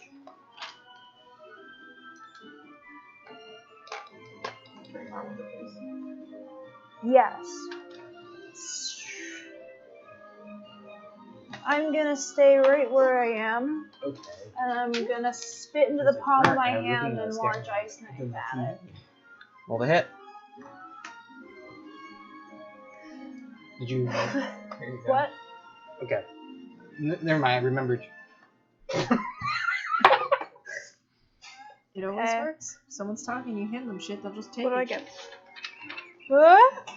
D: Yes. I'm gonna stay right where I am,
H: Okay.
D: and I'm gonna spit into the palm of my hand and launch ice knife at it.
B: Roll the hit.
H: Did you? There you go.
D: What?
H: Okay. Never mind. I remembered.
G: It always
D: Okay.
G: works. If someone's talking, you hand them shit, they'll just take
D: What do I
G: it.
D: get? What?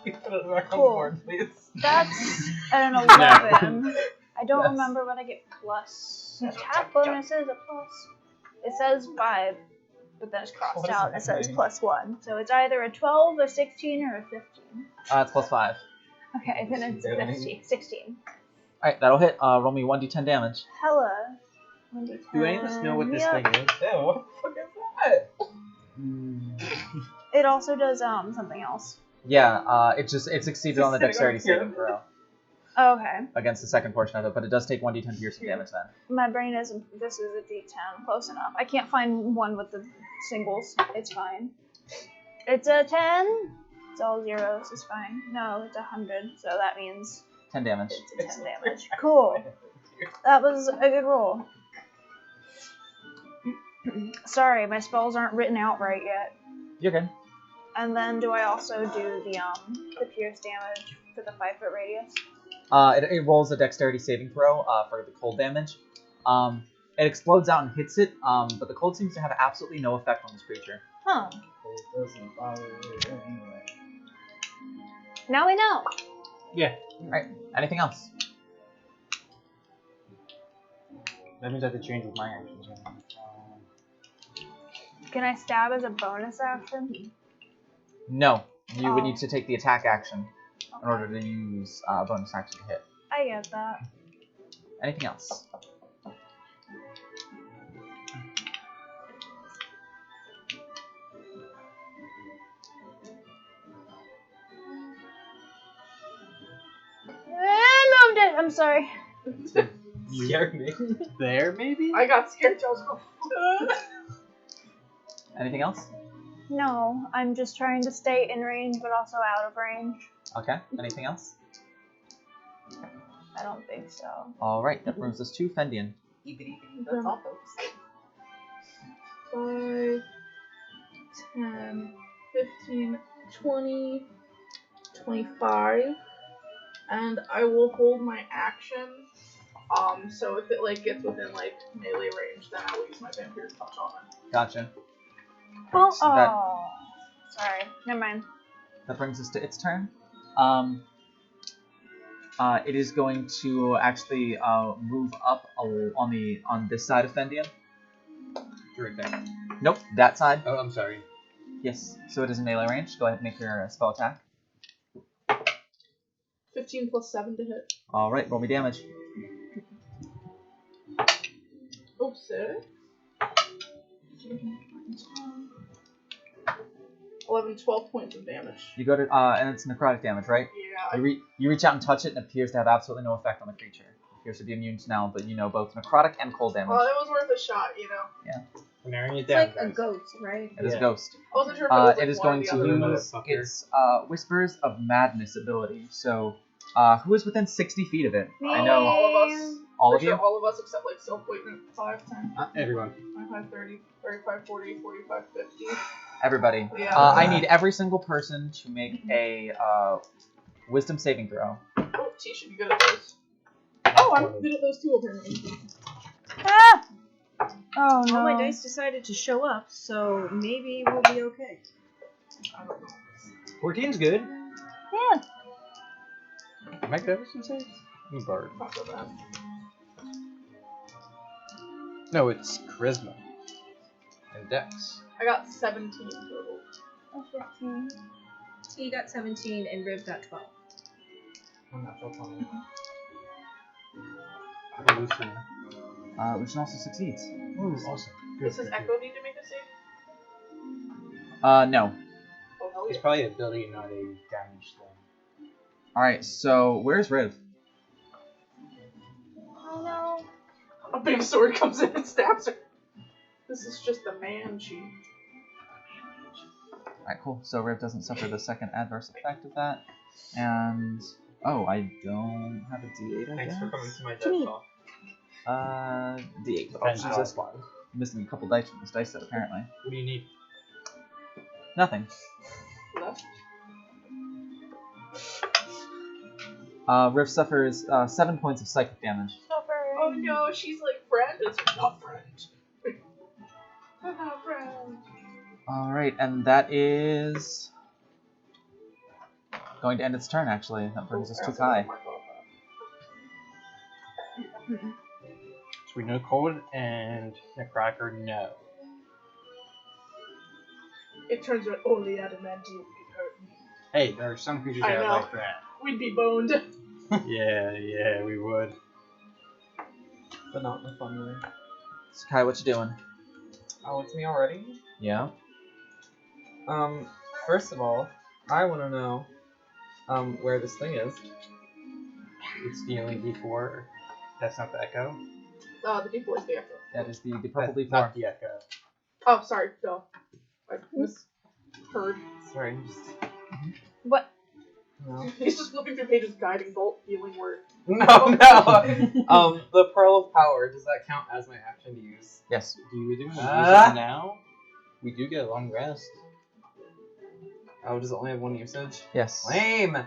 F: You put it back on
D: Cool.
F: board, please.
D: That's an 11. I don't
F: Yes.
D: remember what I get plus. Attack bonuses a plus. It says 5, but then it's crossed
F: What is
D: out and it says
F: happening?
D: plus 1. So it's either a 12, a 16, or a 15.
B: It's plus 5.
D: Okay, then it's a 15, 16.
B: Alright, that'll hit. Roll me 1d10 damage.
D: Hella. 1d10.
H: Do any of us know what this
D: Yep.
H: thing is?
F: Yeah, what the fuck is that?
D: It also does something else.
B: Yeah, it succeeded on the
F: Sitting
B: dexterity
F: over here.
B: saving throw
D: Oh, okay.
B: against the second portion of it, but it does take 1d10 piercing damage then.
D: My brain isn't. This is a d10. Close enough. I can't find one with the singles. It's fine. It's a 10. It's all zeros. It's fine. No, it's 100. So that means
B: 10 damage.
D: it's a 10 damage. Cool. That was a good roll. Sorry, my spells aren't written out right yet.
B: You're good.
D: And then do I also do the pierce damage for the 5-foot radius?
B: It rolls a dexterity saving throw for the cold damage. It explodes out and hits it, but the cold seems to have absolutely no effect on this creature.
D: Huh.
F: It doesn't bother you anyway.
D: Now we know.
H: Yeah.
B: Alright, anything else?
H: That means I have to change with my actions.
D: Can I stab as a bonus action?
B: No. You would
D: Oh.
B: need to take the attack action in order to use bonus action to hit.
D: I get that.
B: Anything else?
D: I moved it. I'm sorry.
H: You scared me. There, maybe?
C: I got scared. I was going,
B: Anything else?
D: No, I'm just trying to stay in range, but also out of range.
B: Okay. Anything else?
D: I don't think so.
B: Alright, that brings us to Fendian.
F: That's all, folks.
C: 5, 10, 15, 20, 25, and I will hold my action. So if it like gets within like melee range, then I will use my vampire touch on it.
B: Gotcha.
D: Oh,
B: That-
D: sorry. Never mind.
B: That brings us to its turn. It is going to actually move up on this side of Fendian.
H: Right there.
B: Nope, that side.
H: Oh, I'm sorry.
B: Yes, so it is in melee range. Go ahead and make your spell attack.
C: 15 plus 7 to hit.
B: Alright, roll me damage.
C: Oh, 6. 11, 12 points of damage.
B: You go to, and it's necrotic damage, right?
C: Yeah.
B: You reach out and touch it, and it appears to have absolutely no effect on the creature. It appears to be immune to now, but you know both necrotic and cold damage.
C: Well, it was worth a shot, you know.
H: We're narrowing it
G: It's
H: down,
G: like a
H: guys.
G: ghost, right?
B: It is
H: Yeah.
B: a ghost.
C: I wasn't sure if it was like
B: It is
C: one or
B: going
C: the
B: to
C: other.
B: use
H: motherfucker.
B: its Whispers of Madness ability. So, who is within 60 feet of it?
D: Me.
B: I know
C: All of us.
B: all
C: For
B: of you.
C: sure, all of us except like self waiting 5, 10,
H: Everyone.
C: 25, 30, 35, 40, 45, 50.
B: Everybody.
C: Yeah.
B: I need every single person to make a Wisdom saving throw.
C: Oh, T should be good at those. Oh, I'm good at those too, apparently.
D: Ah! Oh no.
G: All my dice decided to show up, so maybe we'll be okay.
C: I don't know.
H: 14's good.
D: Yeah.
H: Am I good at wisdom saves? I'm a bard.
C: Not so bad.
H: No, it's charisma. And dex.
C: I got 17 total.
D: Oh, 15.
G: T got 17 and Riv got 12.
F: I'm not so funny.
H: Evolution.
B: Which also succeeds.
H: Ooh, awesome. Good.
C: Does Echo need to make a save?
B: No.
C: Oh, hell
H: It's
C: yeah.
H: probably an ability, not a damage thing.
B: Alright, so where's Riv?
D: Oh no.
C: A big sword comes in and stabs her. This is just a man cheat.
B: Alright, cool. So Riv doesn't suffer the second adverse effect of that. And oh, I don't have a D8, I
F: Thanks
B: guess.
F: for coming to my
D: do you
F: dead talk.
B: D8.
H: Depends
B: I'll
H: how
B: use this one. Missing a couple dice from this dice set, apparently.
H: What do you need?
B: Nothing.
C: Left.
B: Riv suffers 7 points of psychic damage.
D: Suffering.
C: Oh no, she's like friend. It's not friend. Not friend.
B: Alright, and that is going to end its turn, actually. That brings us to Kai.
H: So we know Cold and Nutcracker, no.
C: It turns out only adamantium could hurt me.
H: Hey, there are some creatures
C: I
H: that
C: know.
H: are like that.
C: We'd be boned.
H: Yeah, we would.
F: But not in a fun way.
B: So Kai, what you doing?
F: Oh, it's me already?
B: Yeah?
F: First of all, I want to know, where this thing is.
H: It's the only D4. That's not the Echo.
C: The D4 is the echo.
B: That is the purple
H: That's
B: D4.
H: not the Echo.
C: Oh, sorry. Duh. I misheard.
F: Sorry, I'm just...
D: What?
F: No.
C: He's just flipping through pages, guiding bolt, healing word.
F: No. The Pearl of Power, does that count as my action to use?
B: Yes.
H: Do you use
F: Ah!
H: it now? We do get a long rest.
F: Oh, does it only have one usage?
B: Yes.
F: Lame!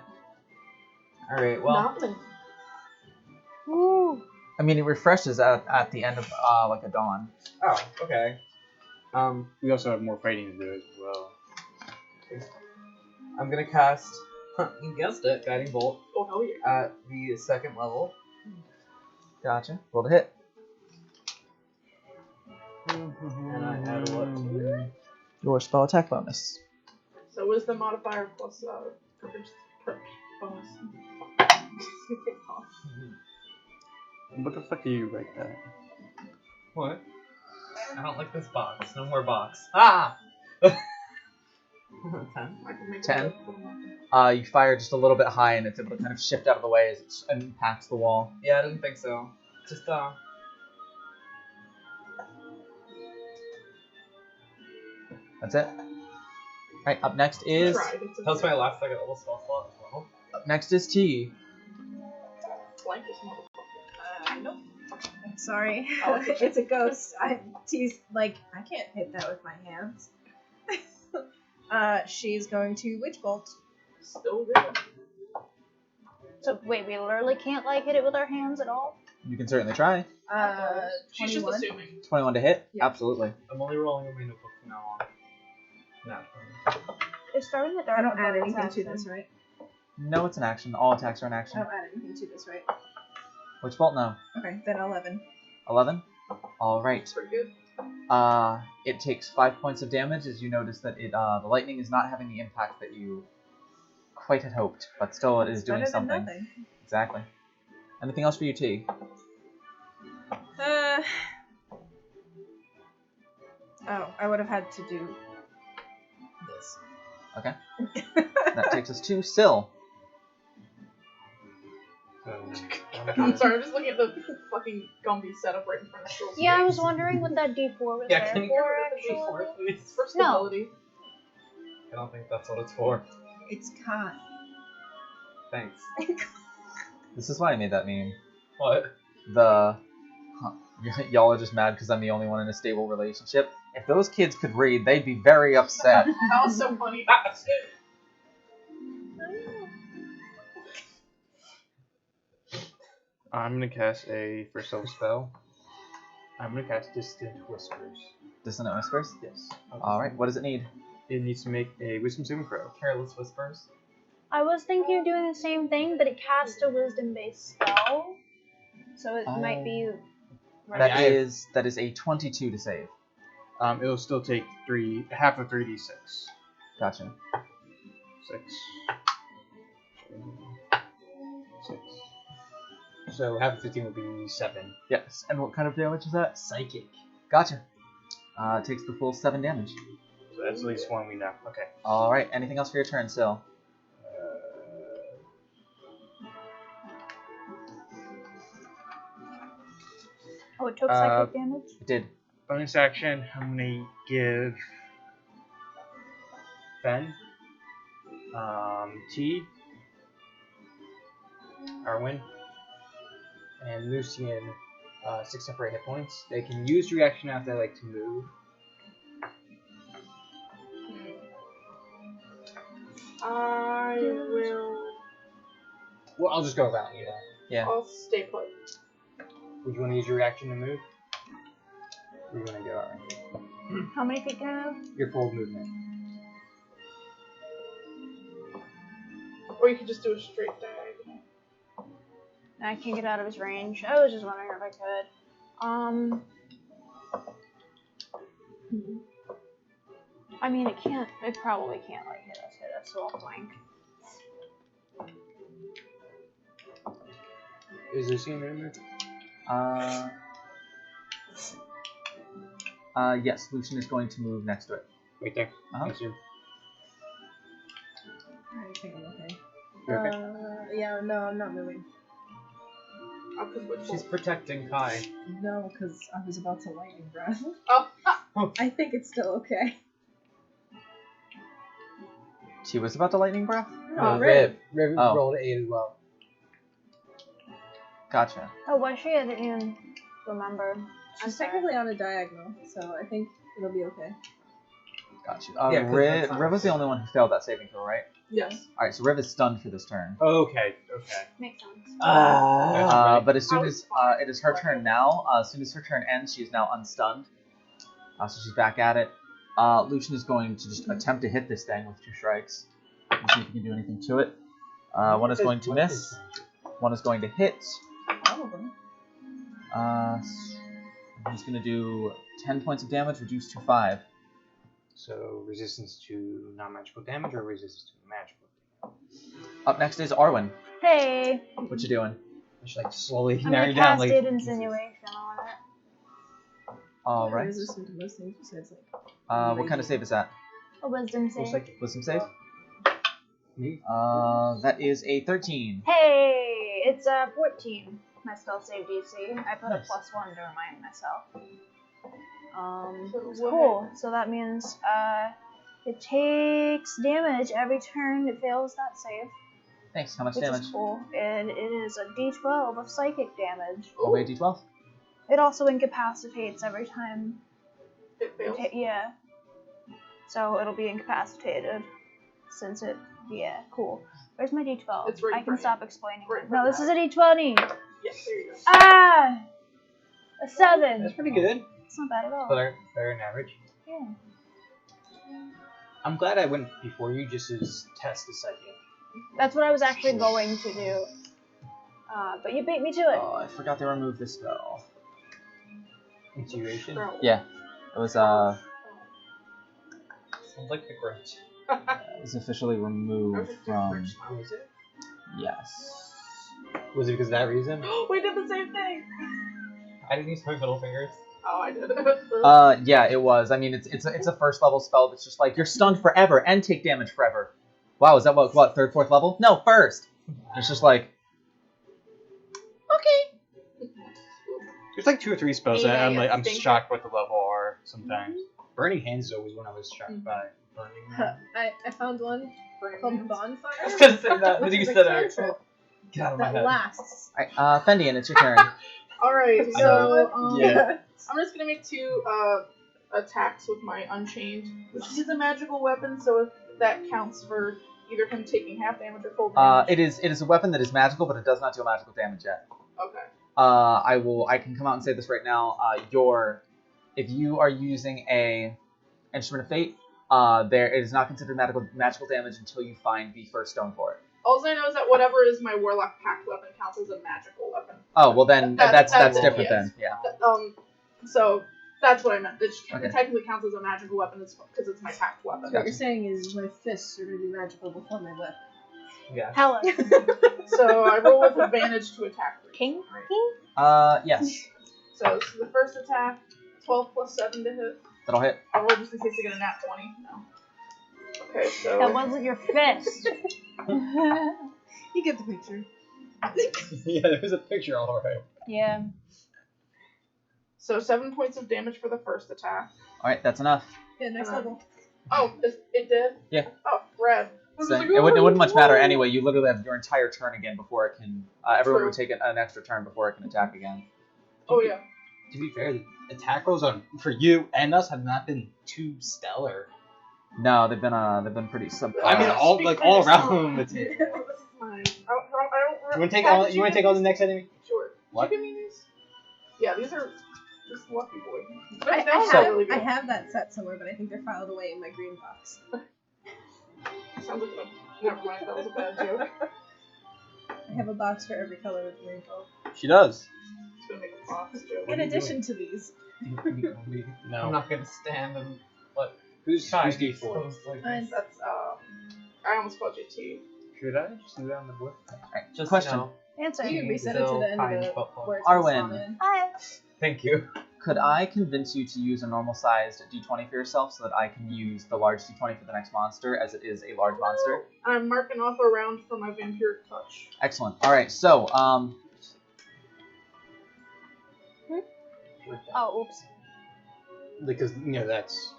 F: Alright, well...
C: Not me.
D: Woo.
B: I mean, it refreshes at the end of like a dawn.
F: Oh, okay.
H: We also have more fighting to do as well.
F: I'm gonna cast... you guessed it, Guiding Bolt
C: Oh, hell yeah.
F: at the second level.
B: Gotcha. Roll to hit.
F: And I add what to it?
B: Your spell attack bonus.
C: So what is the modifier plus perk bonus?
H: What the fuck do you write that?
F: What? I don't like this box. No more box. Ah! 10.
C: I can make
B: 10?
C: it.
B: You fire just a little bit high, and it's able to kind of shift out of the way as it impacts the wall.
F: Yeah, I didn't think so. Just,
B: That's it. Alright, up next is
C: Tried. It's a
F: That's my last second level spell slot as well.
B: up next is T.
C: Flank this motherfucker.
G: Nope. Sorry.
C: Oh,
G: It's a ghost. She's like, I can't hit that with my hands. She's going to Witch Bolt.
C: Still good.
D: So wait, we literally can't like hit it with our hands at all?
B: You can certainly try.
C: She's just
G: 21.
C: assuming.
B: 21 to hit?
G: Yeah.
B: Absolutely.
F: I'm only rolling in my notebook from now on. Not
D: It's starting with our
G: I don't add
D: bonus
G: anything to
D: action.
G: this, right?
B: No, it's an action. All attacks are an
G: I
B: action.
G: don't add anything to this, right?
B: Which bolt? No.
G: Okay, then 11.
B: 11? Alright.
C: It's pretty good.
B: It takes 5 points of damage as you notice that the lightning is not having the impact that you quite had hoped, but still it is doing
G: Better than
B: something.
G: nothing.
B: Exactly. Anything else for you, T?
G: Oh, I would have had to do this.
B: Okay. That takes us to Syl.
F: So,
C: I'm sorry, I'm just looking at the fucking Gumby setup right in front of Phil's
D: Yeah, I was
C: face.
D: wondering what that D4 was
F: Yeah,
D: there
F: can you
D: for,
F: get rid of the
D: actually.
F: D4, please?
C: It's for
D: No.
C: stability.
F: I don't think that's what it's for.
G: It's Kai.
F: Thanks.
B: This is why I made that meme.
F: What?
B: Y'all are just mad because I'm the only one in a stable relationship. If those kids could read, they'd be very upset.
C: That was so funny.
H: I'm gonna cast a first level spell. I'm gonna cast Distant Whispers.
B: Dissonant Whispers?
H: Yes.
B: Alright, what does it need?
H: It needs to make a Wisdom saving throw.
F: Careless Whispers.
D: I was thinking of doing the same thing, but it cast a wisdom-based spell, so it might be.
B: That is a 22 to save.
H: It'll still take half of 3d6.
B: Gotcha.
H: 6. 6. So half of 15 would be 7.
B: Yes. And what kind of damage is that?
H: Psychic.
B: Gotcha. It takes the full 7 damage.
H: So that's at least one we know. Okay.
B: All right. Anything else for your turn, Sil?
D: Oh, it took psychic damage?
B: It did.
H: Bonus action, I'm gonna give Ben, T, Arwen, and Lucian 6 separate hit points. They can use reaction if they like to move.
C: I will.
H: Well, I'll just go around you then.
B: Yeah.
C: I'll stay put.
H: Would you want to use your reaction to move? Or you want to go around?
D: How many feet can I have?
H: Your full movement.
C: Or you could just do a straight diagonal.
D: I can't get out of his range. I was just wondering if I could. I mean, it probably can't, like, hit us, so I'll flank.
H: Is Lucian going to move?
B: Yes, Lucian is going to move next to it.
H: Right there.
B: Uh-huh.
H: Yes, sir.
G: I think I'm okay.
H: You okay?
G: Yeah, no, I'm not moving.
H: She's protecting Kai.
G: No, because I was about to lightning breath.
C: Oh.
G: I think it's still okay.
B: She was about to lightning breath?
G: Riv.
H: Riv
B: Oh.
H: rolled 8 as well.
B: Gotcha.
D: Oh, was she? I didn't even remember.
G: She's technically on a diagonal, so I think it'll be okay.
B: Gotcha.
H: Yeah, 'cause
B: Riv,
H: that's not
B: Riv was the only one who failed that saving throw, right?
C: Yes.
B: Alright, so Riv is stunned for this turn.
H: Okay.
D: Makes sense.
B: But as soon as it is her turn now, as soon as her turn ends, she is now unstunned. So she's back at it. Lucian is going to just attempt to hit this thing with 2 strikes. Let's see if he can do anything to it. One is going to miss. One is going to hit.
G: Probably.
B: He's going to do 10 points of damage, reduced to 5.
H: So resistance to non-magical damage or resistance to magical damage?
B: Up next is Arwen.
D: Hey!
B: What you doing?
H: Just like slowly
D: I'm
H: narrowing
D: gonna
H: down.
D: cast
H: Like
D: Aid Insinuation on it.
B: Alright.
G: Resistant to most things besides like.
B: What kind of save is that?
D: A wisdom save.
B: Wisdom save?
H: Me?
B: That is a 13.
D: Hey! It's a 14. My spell save DC. I put
B: Nice.
D: a +1 to remind myself.
C: So
D: Cool. So that means it takes damage every turn it fails that save.
B: Thanks. How much
D: Which
B: damage?
D: is cool. And it is a d12 of psychic damage.
B: Oh, wait, D12?
D: It also incapacitates every time.
C: It fails.
D: Yeah. So it'll be incapacitated. Since it. Yeah, cool. Where's my d12?
C: It's right
D: I
C: in
D: can
C: front of
D: stop
C: you.
D: explaining.
C: Right in
D: No,
C: front
D: this
C: of
D: is a d20.
C: Yes, there you go.
D: Ah! A 7.
H: That's pretty good.
D: It's not bad at all.
H: Better than average.
D: Yeah.
H: I'm glad I went before you just as test the psychic.
D: That's what I was actually going to do. But you beat me to it.
B: Oh, I forgot to remove this spell.
H: Intuition.
C: Girl.
B: Yeah. It was,
H: Sounds like the Grinch.
B: it was officially removed from...
H: Was it?
B: Yes.
H: Was it because of that reason?
C: We did the same thing.
H: I didn't use my middle fingers.
C: Oh, I did.
B: Yeah, it was. I mean, it's a first level spell that's just like, you're stunned forever and take damage forever. Wow, is that what, third, fourth level? No, first! It's just like, okay.
H: There's like 2 or 3 spells that I'm
C: Stinker.
H: shocked what the level are sometimes. Burning Hands is always one I was shocked by. Burning Hands.
G: I found one called Bonfire.
H: I was gonna say that, but
G: which
H: you
G: is a
H: said it.
G: cantrip
H: Get out of my
G: that
H: head.
G: lasts.
B: Alright, Fendian, it's your turn.
C: Alright, so
H: Yeah.
C: I'm just gonna make 2 attacks with my Unchained, which is a magical weapon, so if that counts for either him taking half damage or full damage.
B: It is a weapon that is magical, but it does not deal magical damage yet.
C: Okay.
B: I can come out and say this right now. If you are using a Instrument of Fate, it is not considered magical damage until you find the first stone for it.
C: All I know is that whatever is my Warlock Pact weapon counts as a magical weapon.
B: Oh, well then, that's
C: That's
B: different
C: yes.
B: then, yeah.
C: So that's what I meant. It
B: Okay.
C: technically counts as a magical weapon because it's my pact weapon.
G: What you're saying is my fists are going to be magical before my whip.
H: Yeah.
D: Hella.
C: So I roll with advantage to attack.
D: King?
C: Right?
B: Yes.
C: So this is the first attack. 12 plus 7 to hit.
B: That'll hit.
C: I'll roll just in case I get a nat 20. No. Okay, so.
D: That wasn't your fist.
G: You get the picture.
H: Yeah, there's a picture all right.
D: Yeah.
C: So 7 points of damage for the first attack.
B: Alright, that's enough.
G: Yeah, next level.
C: Oh, it did?
B: Yeah.
C: Oh, rad.
B: So it wouldn't much matter anyway. You literally have your entire turn again before it can. Everyone
C: True.
B: would take an extra turn before it can attack again.
C: Oh, yeah.
H: To be fair, the attack rolls on for you and us have not been too stellar.
B: No, they've been pretty subpar.
H: I mean, all
C: Speak for
H: all
C: yourself.
H: around the table.
C: This is mine. I don't
H: You want to take all? You want to take all the next enemy?
C: Sure.
H: What?
C: Did you give me these? Yeah, these are just lucky boy.
G: I,
C: They're
G: I,
C: really
G: have, I
C: good.
G: have that set somewhere, but I think they're filed away in my green box.
C: Sounds like never mind. That was a bad joke.
G: I have a box for every color of the rainbow.
H: She does.
C: It's gonna make a fox joke.
G: In addition to these.
F: I'm
H: No.
F: not gonna stand and let
H: Who's
F: Kai
H: D4?
F: exposed like
G: Mine.
F: this.
C: That's I almost called you T.
H: Should I just do that on the board?
B: Alright,
F: Just
B: question.
F: know.
D: Answer.
G: You can reset it to the end of the where it's
B: Arwen.
G: spawned in.
D: Hi.
F: Thank you.
B: Could I convince you to use a normal-sized d20 for yourself so that I can use the large d20 for the next monster, as it is a large monster?
C: I'm marking off a round for my vampiric touch.
B: Excellent. Alright, so,
D: Oh, oops.
H: Because that's.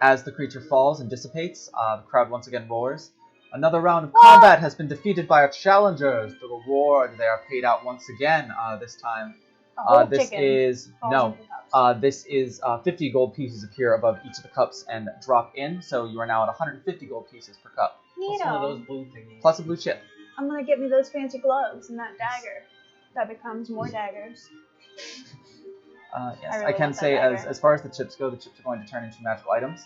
B: as the creature falls and dissipates, the crowd once again roars. Another round of combat has been defeated by our challengers. The reward, they are paid out once again, this time.
D: A whole
B: This
D: chicken
B: is,
D: falls
B: no,
D: into the cups.
B: this is 50 gold pieces appear above each of the cups and drop in, so you are now at 150 gold pieces per cup,
F: What's one of
D: Neato.
F: those blue thingies?
B: plus a blue chip.
D: I'm gonna get me those fancy gloves and that dagger. That becomes more daggers.
B: Yes,
D: I really
B: I can
D: want that
B: say
D: dagger.
B: as far as the chips go, the chips are going to turn into magical items.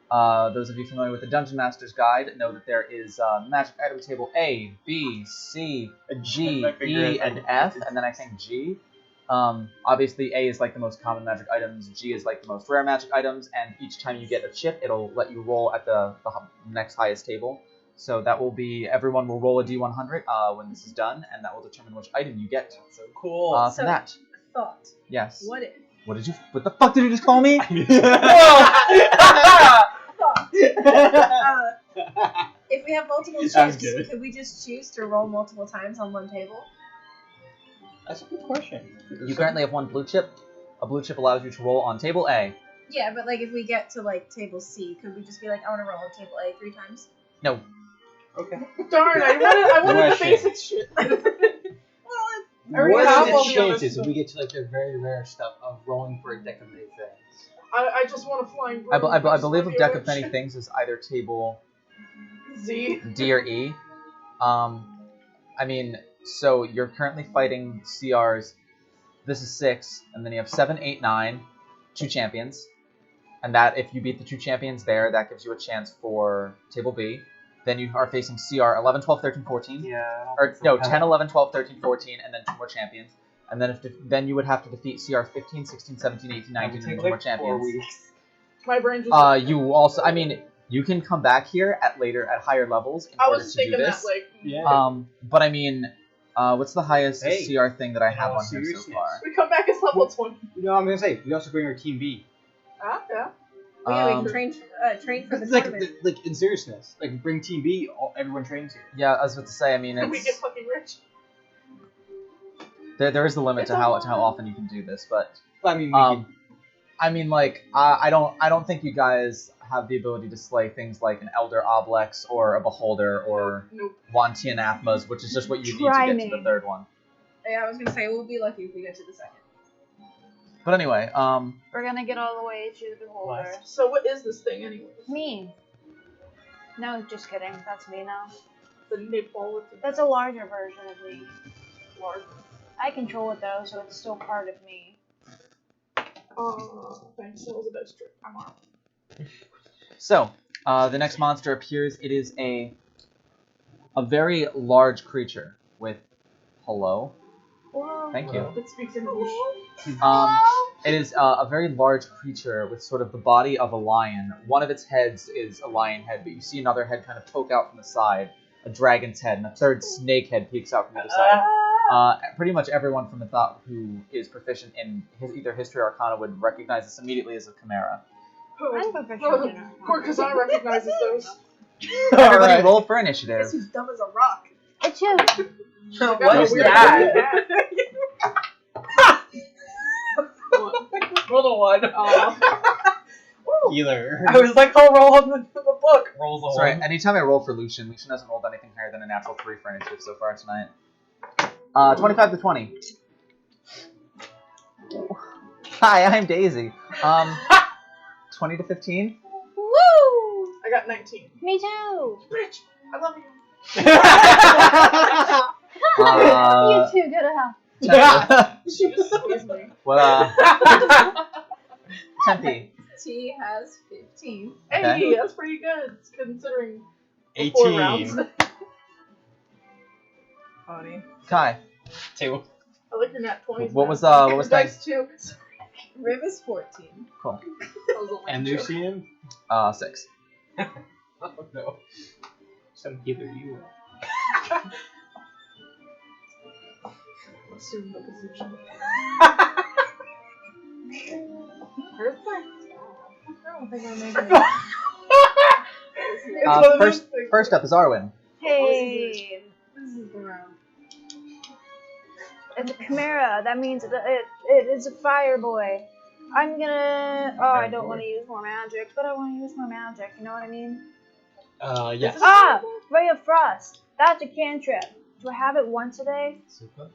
B: Those of you familiar with the Dungeon Master's Guide know that there is magic item table A, B, C, G,
H: My finger
B: E,
H: is
B: and
H: like-
B: F, and then I think G. Obviously, A is like the most common magic items, G is like the most rare magic items, and each time you get a chip, it'll let you roll at the next highest table. So that will be, everyone will roll a D100 when this is done, and that will determine which item you get
F: So cool.
B: for
G: So-
B: that.
G: Thought.
B: Yes.
G: What if?
B: What the fuck did you just call me?
G: If we have multiple
H: Sounds
G: chips,
H: good.
G: could we just choose to roll multiple times on one table?
H: That's a good question.
B: You currently have one blue chip. A blue chip allows you to roll on table A.
G: Yeah, but like if we get to like table C, could we just be like, I want to roll on table A 3 times?
B: No.
H: Okay.
C: Darn, I wanted the
H: Question.
C: basic shit.
G: Well,
C: already
H: What
C: have
H: are
C: all
H: the
C: the other
H: chances
C: stuff.
H: if we get to like the very rare stuff of rolling for a deck of many things?
C: I just want a flying
B: I,
C: broom.
B: I believe a deck of many things is either table
C: Z.
B: D or E. I mean, so you're currently fighting CRs. This is 6, and then you have 7, 8, 9, 2 champions. And that, if you beat the 2 champions there, that gives you a chance for table B. Then you are facing CR 11, 12, 13, 14.
H: Yeah.
B: Or, no, 10, 11, 12, 13, 14, and then 2 more champions. And then then you would have to defeat CR 15, 16, 17, 18, 19, and then 2 more champions.
C: My brain just.
B: You also, I mean, you can come back here at higher levels in
C: I
B: order
C: was
B: to do
C: thinking
B: this.
C: that, like.
H: Yeah.
B: But I mean, what's the highest
H: Hey,
B: CR thing that I have
H: all
B: on here so
H: seriousness.
B: far?
C: We come back as level 20.
H: You know what I'm gonna say? We also bring our team B.
C: Ah, yeah.
G: yeah, we
B: Um,
G: can train for the
H: It's like,
G: tournament.
H: like in seriousness, like bring team B. Everyone trains here.
B: Yeah, I was about to say, I mean,
C: And we get
B: it's,
C: fucking rich.
B: there is the limit to how often you can do this, but
H: I mean, we
B: I mean, like, I don't think you guys have the ability to slay things like an Elder Oblex or a Beholder or
C: Nope.
B: Wantian Athmas, which is just what you need
D: Try
B: to get to
D: me.
B: the third one.
G: Yeah, I was gonna say we'll be lucky if we get to the second.
B: But anyway,
D: We're gonna get all the way to the beholder.
C: So what is this thing anyway?
D: Me. No, just kidding. That's me now.
C: The Neapolitan.
D: That's a larger version of me.
C: large.
D: I control it though, so it's still part of me.
C: Thanks. That was a dice trick. I'm on.
B: so the next monster appears. It is a very large creature with hello.
D: Whoa.
B: Thank you.
C: That speaks English.
B: It is a very large creature with sort of the body of a lion. One of its heads is a lion head, but you see another head kind of poke out from the side, a dragon's head, and a third snake head peeks out from the other side. Pretty much everyone from the thought who is proficient in either history or arcana would recognize this immediately as a chimera.
D: I'm proficient in it.
C: Poor Kazan recognizes those.
B: Everybody
F: Alright.
B: roll for initiative.
E: Guess who's dumb as a rock?
D: It's you.
F: What is
C: Weird.
F: that? Roll a 1.
H: Healer.
F: I was like, oh, roll on the book.
H: Rolls a
B: Sorry,
H: 1.
B: anytime I roll for Lucian, Lucian hasn't rolled anything higher than a natural 3 for initiative so far tonight. 25 to 20. Hi, I'm Daisy. 20 to 15.
D: Woo!
C: I got 19.
D: Me too.
C: Bitch, I love you.
D: You too. Good at help.
C: She just squeezed me.
B: Well, Tempe.
G: T has 15.
C: Hey,
B: Okay.
C: that's pretty good considering 4 rounds.
H: 18.
E: Funny.
B: Kai.
H: 2.
C: I like your nat 20s.
B: What was
C: dice too?
G: Riv is 14.
B: Cool.
C: That was only
H: And
C: a joke.
H: Lucian?
B: 6.
H: Oh no. Some healer you are.
C: Assume the position. Where's my? I don't think I'm making it. It's one of those things.
B: First up is Arwen.
D: Hey.
G: This is the round.
D: It's a chimera. That means it is a fire boy. I'm gonna. Oh, I don't want to use more magic, but I want to use more magic. You know what I mean?
H: Yes.
D: Ah, Ray of Frost. That's a cantrip. Do I have it once a day?
H: Super.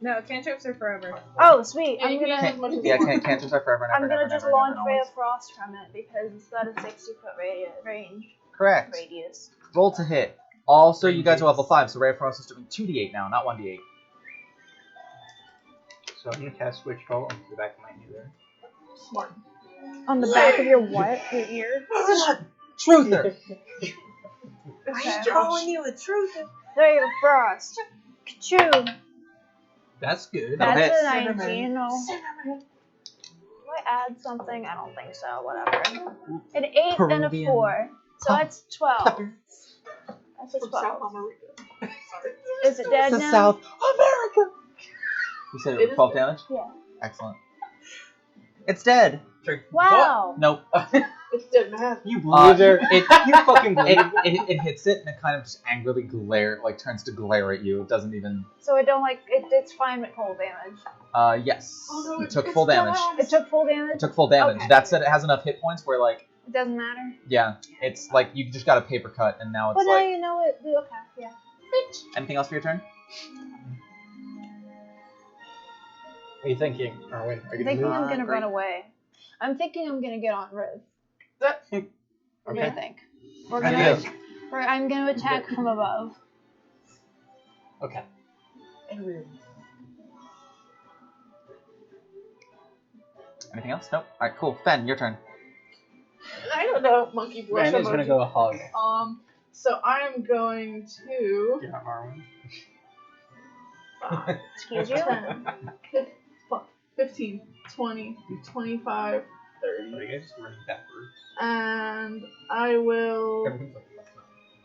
E: No, cantrips are forever.
D: Oh, sweet.
C: Yeah,
D: I'm
C: you can use
D: gonna.
C: as much as
B: Yeah,
C: you want.
B: cantrips are forever and ever.
D: I'm gonna
B: never,
D: just
B: never,
D: launch
B: never,
D: Ray
B: always.
D: of Frost from it because it's got a 60-foot range.
B: Correct.
D: Radius.
B: Roll to hit. Also, you guys are level 5, so Ray of Frost is doing 2d8 now, not 1d8.
H: So I'm gonna cast Switch Roll onto the back of my healer.
C: Smart.
D: On the back of your what? Your ear?
B: Truther!
D: Okay.
E: Calling you a truth.
D: Ray of Frost. Ka-choo.
H: That's good.
B: That'll
D: That's
B: hit.
D: a 19. No. Do I add something? I don't think so. Whatever. An 8 and a
B: Peruvian.
D: 4. So that's 12. That's a
C: From
D: 12.
C: South America. Sorry.
D: Is it dead
B: The
D: now?
B: South America! You said it
C: It
B: was
C: is
B: 12
C: dead.
B: damage?
D: Yeah.
B: Excellent. It's dead.
D: Wow.
B: Nope.
C: It's dead man.
H: You loser.
B: It,
H: You fucking loser.
B: it hits it and it kind of just angrily turns to glare at you. It doesn't even.
D: So it don't like it's fine with cold damage.
B: Yes.
C: Oh, no,
B: It took
C: it's
B: full damage.
C: dumbass.
D: It took full damage.
B: It took full damage.
D: Okay.
B: That said, it has enough hit points where, like,
D: It doesn't matter.
B: yeah, it's like you just got a paper cut and now it's
D: But now
B: like.
D: you know it. Okay. Yeah.
B: Anything else for your turn?
H: What are you thinking, Arwen? Are you
D: I'm
H: gonna
D: thinking
H: move?
D: I'm gonna
B: great.
D: run away. I'm thinking I'm gonna get on Riv.
C: That
D: What do you
H: Okay.
D: think? We're
H: I
D: gonna.
H: do.
D: I'm gonna attack from above.
H: Okay.
B: Anything else? Nope. Alright, cool. Fen, your turn.
C: I don't know. Monkey blush.
H: Brandon's gonna
C: emoji.
H: go hug.
C: So I'm going to.
H: Yeah, Arwen.
C: 5,
D: Excuse you.
C: 10, 15, 20, 25, 30.
H: What are you guys running backwards?
C: And I will
H: Everything's like left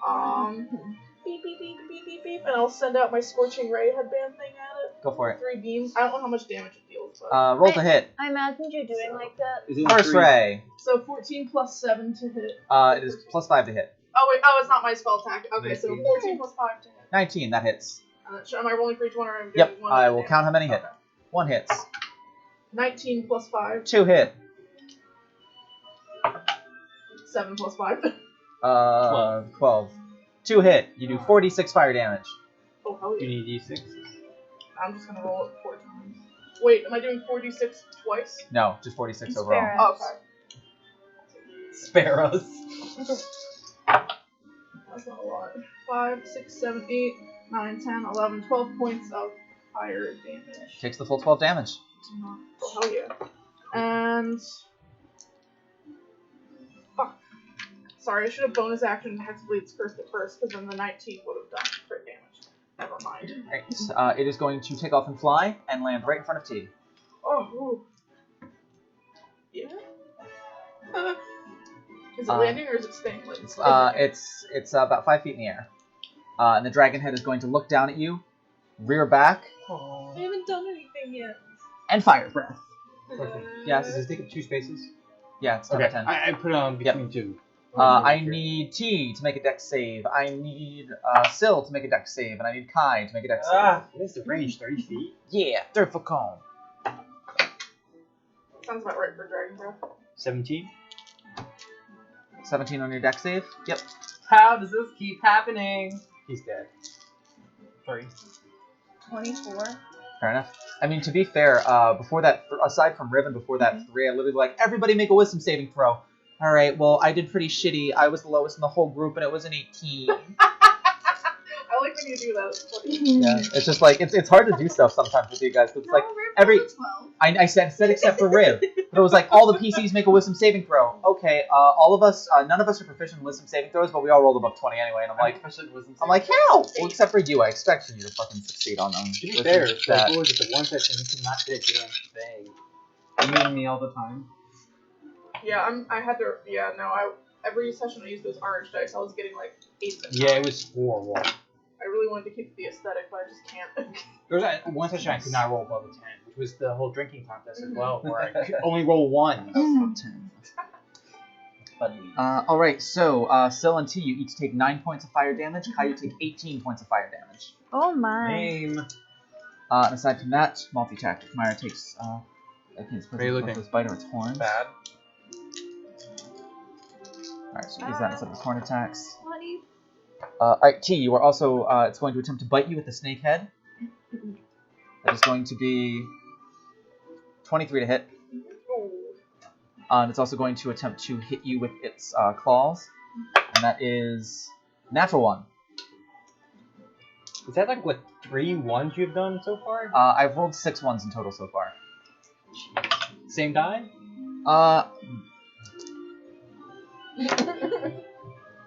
H: now.
C: beep beep beep beep beep beep, and I'll send out my scorching ray headband thing at it.
B: Go for it.
C: 3 beams. I don't know how much damage it deals, but
B: Roll to hit.
D: I imagined you doing like that.
H: Is it
B: First ray.
C: so 14 plus 7 to hit.
B: It is plus 5 to hit.
C: Oh wait, oh it's not my spell attack. Okay, so
H: 19.
C: 14 plus 5 to hit.
B: 19, that hits.
C: Am I rolling for each one, or am I doing
B: Yep,
C: one?
B: I will count how many hit.
C: Okay.
B: 1 hits.
C: 19 plus 5,
B: 2 hit.
C: 7 plus 5.
B: 12. 2 hit. You do 46 fire damage.
C: Oh hell
H: You
C: yeah!
H: need D6.
C: I'm just gonna roll it 4 times. Wait, am I doing 46 twice?
B: No, just 46
D: Spare
B: overall.
D: it.
C: Oh, okay.
H: Sparrows.
C: That's not a lot. 5, 6, 7, 8, 9, 10, 11, 12 points of fire damage.
B: Takes the full 12 damage.
C: Oh, hell yeah. And. Fuck. Sorry, I should have bonus action Hexbleed's cursed at first, because then the 19 would have done crit damage. Never mind.
B: Alright, it is going to take off and fly and land right in front of T.
C: Oh, ooh. Yeah? Is it landing or is it staying? Like,
B: It's about 5 feet in the air. And the dragon head is going to look down at you, rear back,
F: Oh.
G: I haven't done anything yet.
B: And fire breath.
H: Okay.
B: Yes.
H: Does it take up 2 spaces?
B: Yeah, it's 10
H: Okay.
B: by 10.
H: I put it on between 2.
B: I need T to make a dex save. I need Syl to make a dex save, and I need Kai to make a dex save.
H: What is the range? 30 feet?
B: Yeah, 30 foot cone.
C: Sounds about right for Dragon Breath.
H: 17.
B: 17 on your dex save. Yep.
F: How does this keep happening?
H: He's dead.
F: 3.
D: 24.
B: Fair enough. I mean, to be fair, before that, aside from Riven, before that 3, I literally like, everybody make a wisdom saving throw. All right, well, I did pretty shitty. I was the lowest in the whole group, and it was an 18.
C: I like when you do that. It's funny.
B: Yeah, it's just like, it's hard to do stuff sometimes with you guys. 'Cause it's like, every... I said except for Riv. But it was like, all the PCs make a wisdom saving throw. Okay, all of us, none of us are proficient in wisdom saving throws, but we all rolled above 20 anyway, and I'm like, how? Well, except for you, I expect for you to fucking succeed on them.
H: To be
B: With
H: fair,
B: that.
H: what was it, the one session you could not hit a damn thing.
F: You and me all the time.
C: Yeah, I had to. Yeah, no, every session I used those orange dice, I was getting like 8.
H: Yeah, it was horrible.
C: I really wanted to keep the aesthetic, but I just can't.
H: There was one session I could not roll above a 10, which was the whole drinking contest as well, where I could only roll 1.
B: Alright, so, Syl and T, you each take 9 points of fire damage. Kai, you take 18 points of fire damage.
D: Oh my.
F: Name.
B: And aside from that, multi-tactic. Myra takes, I think it's
F: Are you looking?
B: this bite of its horns.
F: Bad.
B: Alright, so use that instead of its horn attacks.
D: Bloody.
B: Alright, T, you are also, it's going to attempt to bite you with the snake head. That is going to be 23 to hit. And it's also going to attempt to hit you with its claws. And that is natural 1.
H: Is that like, what, 3 ones you've done so far?
B: I've rolled 6 ones in total so far.
H: Same die?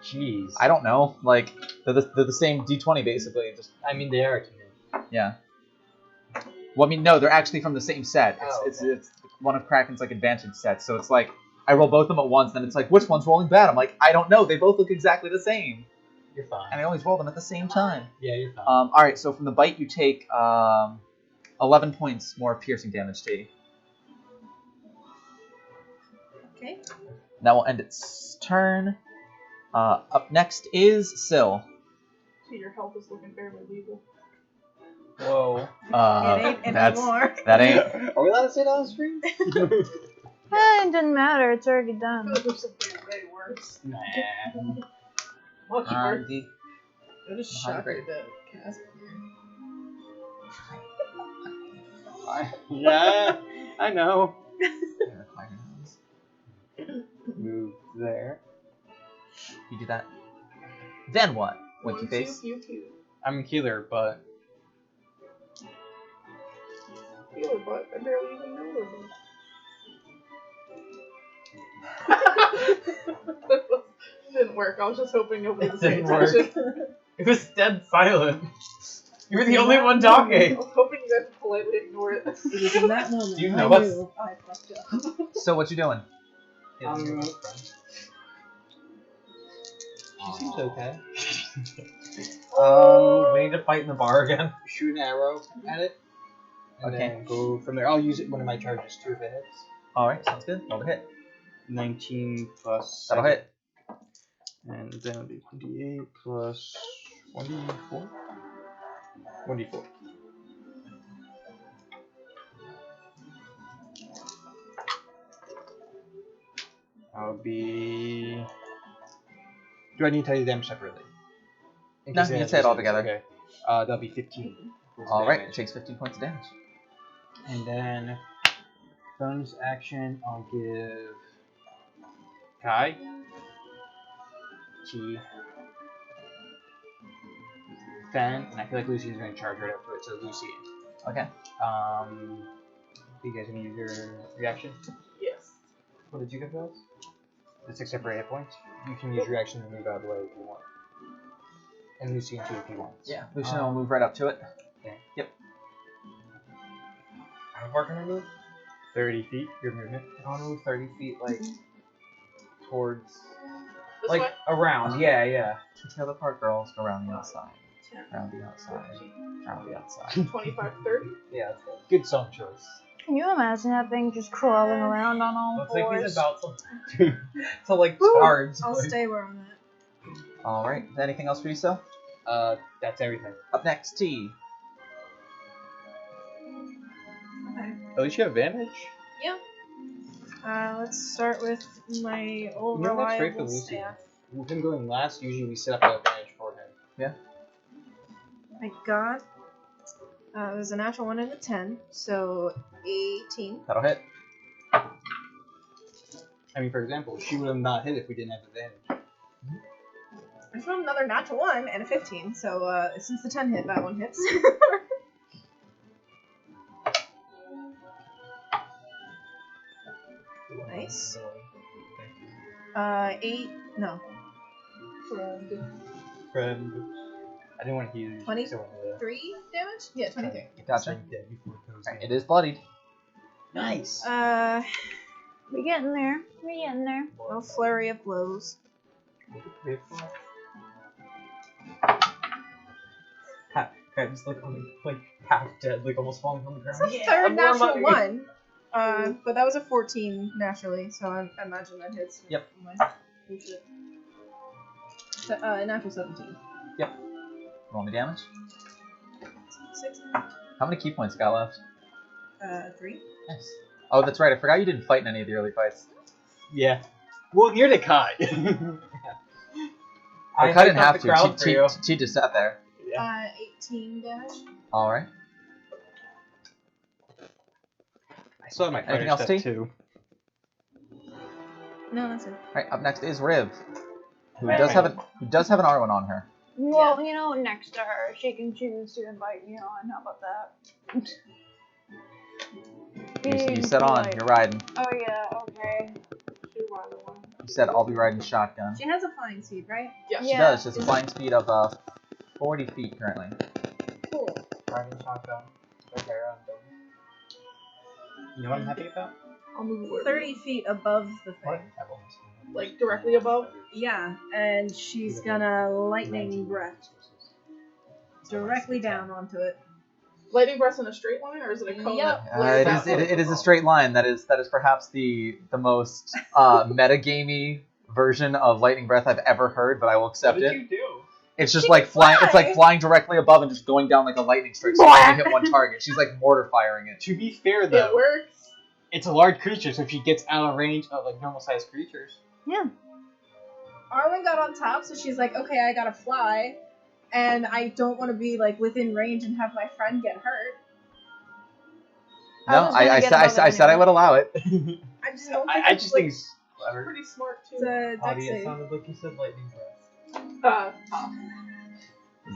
H: Jeez.
B: I don't know. Like, they're the same D20 basically. Just
H: I mean, they are to me.
B: yeah. Well, I mean, no, they're actually from the same set. It's one of Kraken's like advantage sets. So it's like I roll both of them at once, then it's like which one's rolling bad? I'm like, I don't know. They both look exactly the same,
H: You're fine.
B: and I always roll them at the same time.
H: Yeah, you're fine.
B: All right. So from the bite, you take 11 points more piercing damage to you.
G: Okay.
B: That will end its turn. Up next is Syl.
C: See, your health is looking fairly legal.
F: Whoa.
G: It ain't anymore.
B: That ain't.
H: Are we allowed to say that on stream?
D: It didn't matter. It's already done.
C: I feel like there's something way worse.
H: Nah.
C: Much worse.
G: What a shocker to cast.
H: Yeah, I know. Move there.
B: You do that. Then what? Winky face.
H: I'm a healer, but
C: Healer, but I barely even know them. Didn't work. I was just hoping nobody was paying
F: Didn't work.
C: attention.
F: It was dead silent. You were the only one talking.
C: I was hoping you guys would politely ignore it.
G: It was in that moment
F: You
G: I
F: know what's-
G: knew I fucked up.
B: So what you doing?
H: she seems okay.
F: Oh, we need to fight in the bar again.
H: Shoot an arrow at it. And
B: Okay.
H: then go from there. I'll use it one of my charges too if it hits.
B: All right, sounds good. Roll to hit.
H: 19 plus.
B: That'll hit.
H: And then it'll be 1d8 plus 1d4. 1d4. I'll be. Do I need to tell you the damage separately? In
B: No,
H: case
B: you
H: it
B: can
H: has
B: say it all
H: resistance.
B: together.
H: Okay. That'll be 15.
B: All right, it
H: Damage.
B: takes 15 points of damage.
H: And then, bonus action, I'll give Kai, T, Fen, and I feel like Lucian's going to charge right up to it, so Lucian.
B: Okay.
H: You guys going to use your reaction?
C: Yes.
H: What did you give those? It's except for hit points. You can use your reaction to move out of the way if you want. And Lucian too if you want.
B: Yeah, Lucian will move right up to it.
H: Okay.
B: Yep.
F: How far can I move?
H: 30 feet, your movement.
F: I want to move 30 feet, like, towards...
C: This
F: like,
C: way?
F: around. Yeah, yeah.
B: Two other part girls go around the outside.
C: 10,
B: Around the outside.
C: 15,
B: Around the outside.
C: 25, 30.
H: Yeah, that's good. Good song choice.
D: Can you imagine that thing just crawling around on all
F: Looks like
D: fours?
F: he's about to like charge.
G: I'll
F: like-
G: stay where I'm at.
B: Alright, anything else for you, so?
H: That's everything.
B: Up next, T.
G: Okay.
F: At least you have advantage.
G: Let's start with my old
H: You know that's great
G: reliable
H: for Lucy.
G: staff.
H: With him going last, usually we set up an advantage for him.
G: I got. There's a natural 1 and a 10, so 18.
B: That'll hit.
H: I mean, for example, she would have not hit if we didn't have advantage.
G: I found another natural 1 and a 15, so since the 10 hit, that one hits. Nice. 8, no,
H: Friend. I didn't want to use
G: 20?
H: so,
G: 3 damage? Yeah, 23.
B: Gotcha.
H: dead before it goes
B: Alright, it is bloodied.
H: Nice.
D: We're getting there. We're getting there.
G: A flurry of blows.
H: Just like half dead, like almost falling on the ground.
G: It's a third natural 1, but that was a 14 naturally, so I imagine that hits.
B: Yep.
G: Natural 17.
B: Roll me damage.
G: 6,
B: How many key points you got left?
G: 3.
B: Nice. Oh, that's right. I forgot you didn't fight in any of the early fights.
H: Yeah. Well, near to Kai.
B: I didn't have to. She just sat there.
G: 18 damage.
B: Alright.
H: I still have my
B: Anything
H: fighter
B: else,
H: step
B: T?
H: too.
G: No, that's it.
B: Alright, up next is Riv. Who does have an R1 on her.
D: Well, you know, next to her, she can choose to invite me on. How about that?
B: You said on, you're riding.
D: Oh yeah, okay.
B: You said I'll be riding shotgun.
G: She has a flying speed, right?
C: Yes.
B: She does. She has a flying speed of 40 feet currently.
G: Cool.
H: Riding shotgun. You know what I'm happy about?
C: I'll move where
G: 30 feet above the thing.
C: like directly above.
G: Yeah, and she's gonna lightning breath directly down onto it.
C: Lightning breath in a straight line, or is it a cone?
G: Yep.
B: It is a straight line. That is perhaps the most metagamey version of lightning breath I've ever heard, but I will accept
F: What
B: it.
F: did you do?
B: It's just
G: She
B: like
G: can
B: flying. It's
G: fly!
B: like flying directly above and just going down like a lightning streak, so you only hit one target. She's like mortar firing it.
H: To be fair
C: It
H: though,
C: works.
H: it's a large creature, so if she gets out of range of like normal sized creatures.
G: Arwen got on top, so she's like, okay, I gotta fly, and I don't want to be like within range and have my friend get hurt.
B: No, I said I would allow it.
G: I just don't think
H: I
G: it's,
H: just
G: like,
H: think it's clever.
C: Pretty smart
G: it's
C: too.
G: a dex
F: Audie, it
G: save.
F: sounded like you said lightning breath.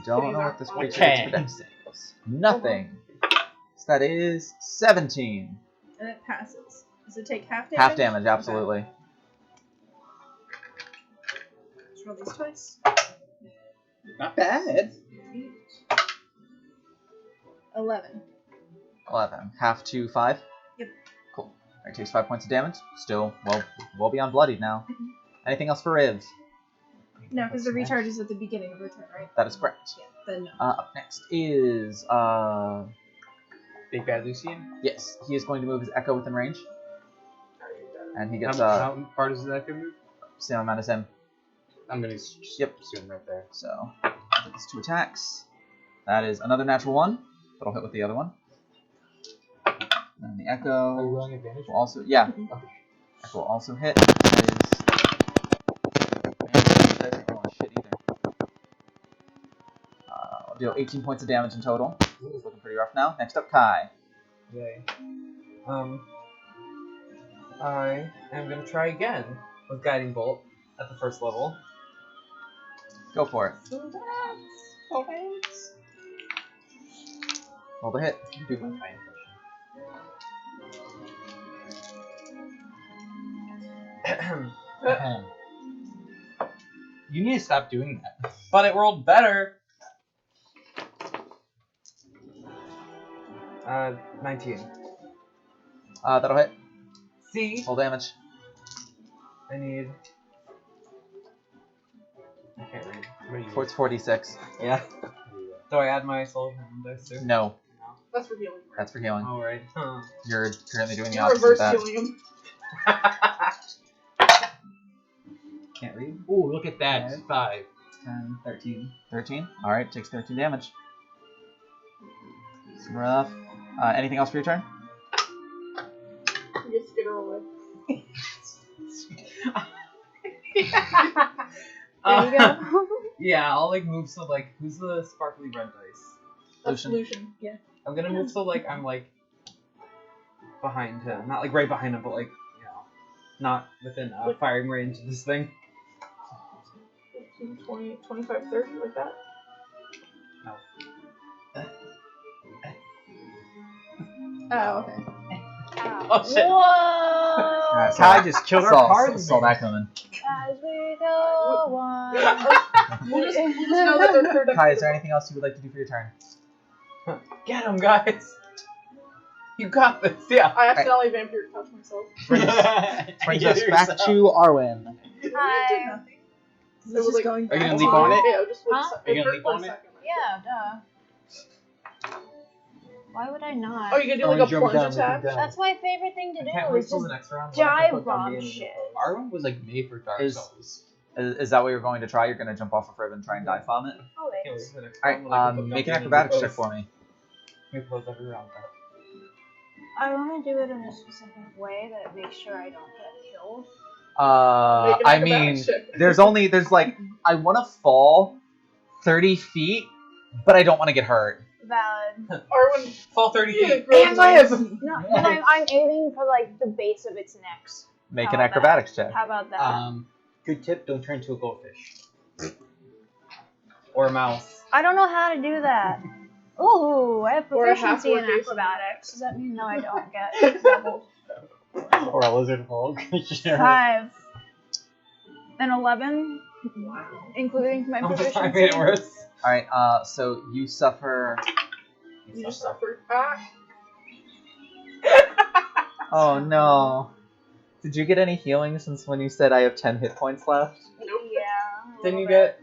B: Don't know what this creature
H: Okay.
B: gets for dex saves. Nothing. So that is 17.
G: And it passes. Does it take half damage?
B: Half damage, absolutely.
G: Okay. Let's roll these twice.
H: Not bad.
G: 8. 11.
B: 11. Half to 5?
G: Yep.
B: Cool. Alright, takes 5 points of damage. Still, well beyond bloodied now. Anything else for Riv?
G: No, because the recharge is at the beginning of her turn, right?
B: That is correct.
G: Yeah, then no.
B: Up next is,
H: Big bad Lucian.
B: yes, he is going to move his Echo within range. And he gets,
F: How far does that move?
B: same amount as him.
H: I'm gonna just
B: Yep.
H: assume right there.
B: So, it's 2 attacks. That is another natural 1. That'll hit with the other one. And the
H: Are you
B: Echo
H: rolling advantage?
B: will also, yeah.
G: Mhm.
B: Echo will also hit. That is... Man, these dice aren't rolling shit either. I'll deal 18 points of damage in total. It's looking pretty rough now. Next up, Kai.
F: Yay. I am gonna try again with Guiding Bolt at the first level.
B: Go for it. Roll the hit.
H: Do my fine impression. You need to stop doing that.
F: But it rolled better. 19.
B: That'll hit.
F: See?
B: Full damage.
F: I need... I can't read. What do you
B: It's 4d6.
H: Yeah.
F: Do I add my soul hand dice too?
B: No,
C: That's for healing. Right?
B: that's for healing.
F: All right. Huh.
B: You're currently doing the
C: You're
B: opposite of
C: reverse
B: that.
C: healing him.
B: Can't read.
H: Ooh, look at that. 5.
B: 10, 13. 13? Alright, takes 13 damage. It's rough. Anything else for your turn?
C: You get skitter away.
D: There you go.
F: Yeah, I'll like move so like who's the sparkly red dice?
C: That's
B: Lucian.
C: solution. Yeah.
F: I'm gonna move so like I'm like behind him, not like right behind him, but like not within firing range of this thing.
C: 15, 20, 25, 30, like that.
G: Oh, okay.
H: Oh, shit.
D: Whoa!
B: Alright,
H: Kai just killed our card.
B: Saw that coming.
D: As we go on.
C: We'll just know that they're third.
B: Kai, is there anything else you would like to do for your turn?
F: Get him, guys! You got this, yeah.
C: I accidentally vampire touched myself.
B: Brings us back to Arwen.
D: Hi.
G: Is this just going
H: Are you
G: back
H: gonna
G: to
H: leap on it?
C: Yeah, just
D: Huh?
H: Are you gonna leap on it?
D: Yeah, duh. Why would I not?
C: Oh, you can do
H: Oh,
C: like a
H: jump
C: plunge
H: down,
C: attack?
H: jump down.
D: That's my favorite thing to
F: I
D: do.
F: can't wait
D: Is
F: till
D: just
F: the next round.
D: dive bomb shit.
H: Arwen was like made for Dark
B: Is-
H: Souls.
B: Is that what you're going to try? You're going to jump off a rib and try and dive bomb it?
D: Oh,
F: Can't
D: wait.
F: wait for the next
B: Alright,
F: round when I can put
B: make an
F: down the
B: acrobatics
F: pose.
B: check for me.
F: We pose every round.
D: I want to do it in a specific way that makes sure I don't get killed.
C: Make an
B: I
C: acrobatics
B: mean,
C: check.
B: there's like, I want to fall 30 feet, but I don't want to get hurt.
D: Valid.
C: Arwen,
F: Fall 30
C: yeah,
F: feet.
C: grows
B: And live!
D: No, but I'm aiming for like the base of its necks.
B: Make
D: How
B: an
D: about
B: acrobatics check.
D: How about that?
H: Good tip, don't turn into a goldfish.
F: Or a mouse.
D: I don't know how to do that. Ooh, I have
C: Or a
D: proficiency in
C: half-orc
D: acrobatics. Does that mean no, I don't get double?
H: Or a lizard folk. Sure.
D: 5 and 11, including my
F: I
D: proficiency.
F: made it worse.
B: Alright, so you suffer.
C: you just suffered. Ah.
B: Oh no. Did you get any healing since when you said I have 10 hit points left?
C: Nope.
D: Yeah. a
F: Didn't you
D: little bit.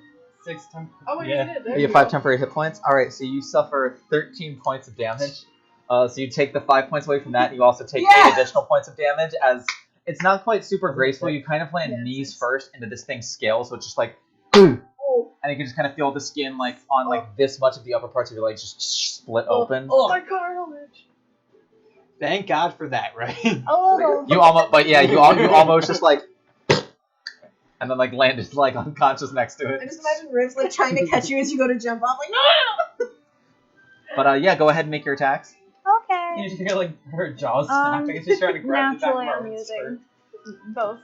F: get 6 times?
C: Oh,
H: Yeah.
C: you did. There
B: You have 5 temporary hit points? Alright, so you suffer 13 points of damage. So you take the 5 points away from that, and you also take 8 additional points of damage, as it's not quite super graceful. You kind of land knees first into this thing's scale, so it's just like, boom!
C: Oh,
B: And you can just kind of feel the skin, like, on, like, this much of the upper parts of your legs just split open.
C: oh my cartilage.
H: Thank God for that, right?
D: A little.
B: You almost, but yeah, you almost just, like, and then, like, landed, like, unconscious next to
G: I
B: it.
G: just imagine Riv's like trying to catch you as you go to jump off, like, no!
B: But, yeah, go ahead and make your attacks.
D: Okay.
F: You just hear like her jaws snapping. It's just trying to grab the back
D: Naturally,
F: of
D: I'm
F: our
D: using both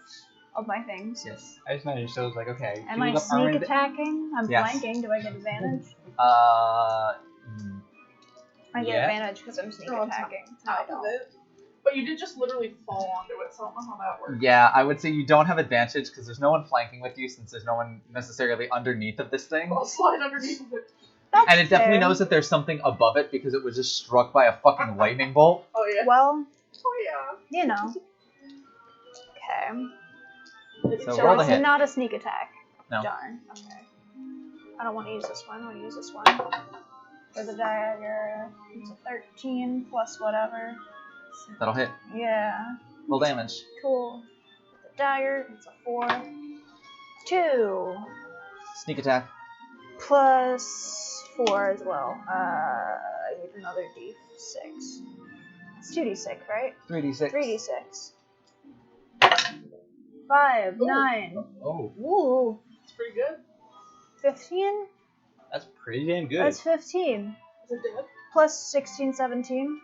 D: of my things.
B: Yes.
H: I just managed, so I was like, okay.
D: Am
H: do
D: I
H: the
D: sneak
H: armored-
D: attacking? I'm
B: Yes.
D: flanking. Do I get advantage?
B: Mm,
D: I get
F: Yeah.
D: advantage because I'm sneak
G: Oh,
D: attacking.
G: Top of it.
C: But you did just literally fall onto it, so I don't know how that works.
B: yeah, I would say you don't have advantage because there's no one flanking with you since there's no one necessarily underneath of this thing.
C: I'll slide underneath of it.
D: That's
B: And it definitely
D: fair.
B: knows that there's something above it because it was just struck by a fucking lightning bolt.
C: Oh yeah.
D: Well,
C: Oh yeah.
D: you know. Okay.
C: It's
B: So
C: a
B: roll the
D: It's
B: hit.
D: not a sneak attack.
B: No.
D: Darn. Okay. I don't want to use this one. I want to use this one. For the dagger, it's a 13 plus whatever.
B: That'll hit.
D: Yeah.
B: Roll damage.
D: Cool. The dagger, it's a 4. 2.
B: Sneak attack.
D: Plus 4 as well. I need another d6. It's 2d6, right?
B: 3d6.
D: 3d6. 5, 9.
H: Oh,
D: Ooh.
C: It's pretty good.
D: 15?
H: that's pretty damn good.
D: That's 15.
C: Is it dead?
D: Plus 16, 17.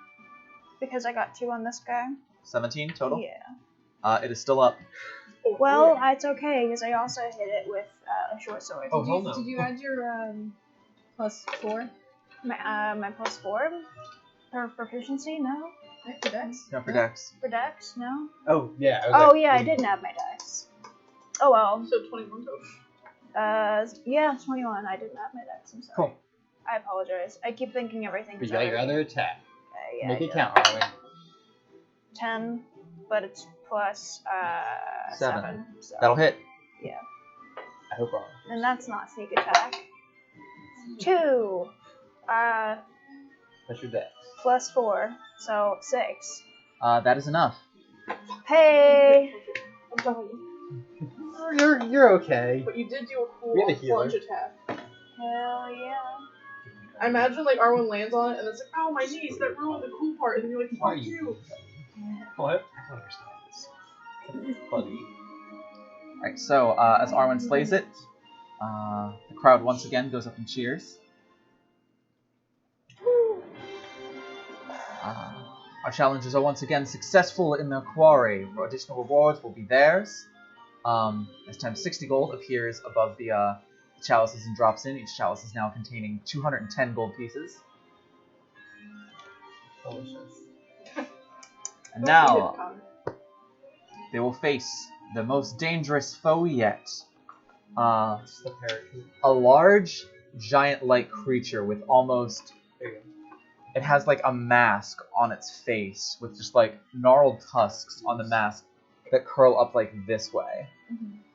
D: Because I got 2 on this guy.
B: 17 total.
D: Yeah.
B: It is still up.
C: Oh,
D: Well,
C: yeah.
D: it's okay because I also hit it with a short sword.
F: Oh, hell no.
G: Did you add your plus 4?
D: My plus 4 for proficiency? No.
G: Right, for dex?
B: No, for dex.
D: For dex? No.
H: Oh, yeah. I was
D: Oh
H: like,
D: yeah, I didn't have my dex. Oh well.
C: So 21 total.
D: Yeah, 21. I didn't have my dex. I'm sorry.
B: Cool.
D: I apologize. I keep thinking everything.
H: You got your other attack.
D: Yeah,
H: Make
D: I
H: it
D: do.
H: count, Arwen.
D: 10, but it's plus 7. So.
B: That'll hit.
H: I hope Arwen.
D: And that's not sneak attack. 2.
H: That's your dex.
D: Plus 4, so 6.
B: That is enough.
D: Hey!
C: I'm telling you.
H: You're okay.
C: But you did do a cool
H: We had a healer.
C: plunge attack.
D: Hell yeah.
C: I imagine like Arwen lands on it and it's like, ow, my knees, that ruined the cool part. And then you're like,
H: Why
C: fuck you.
H: What? I don't understand this. Funny.
B: Alright, so as Arwen slays it, the crowd once again goes up and cheers. Our challengers are once again successful in their quarry. Additional rewards will be theirs. As times 60 gold appears above the chalices and drops in. Each chalice is now containing 210 gold pieces.
H: Delicious.
B: And now they will face the most dangerous foe yet.
H: It's the parakeet.
B: A large, giant-like creature with almost...
H: There you go.
B: It has like a mask on its face with just like gnarled tusks on the mask that curl up like this way.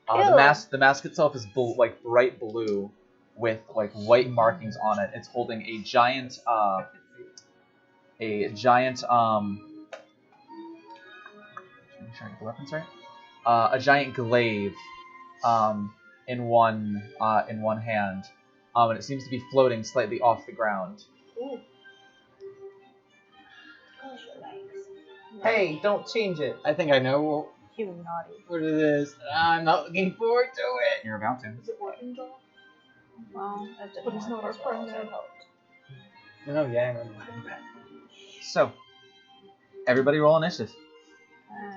B: The mask itself is like bright blue with like white markings on it. It's holding a giant let me try to get the weapons right. A giant glaive in one hand, and it seems to be floating slightly off the ground.
C: Ooh.
H: Hey, don't change it. I think I know
D: You naughty.
H: what it is. I'm not looking forward to it.
B: You're about to.
C: Is it working, John?
D: Well, that didn't
C: But it's not
D: work
C: our
D: as well
C: friend
D: as I
C: now.
D: hoped.
H: No, yeah, I remember.
B: So, everybody roll initiative.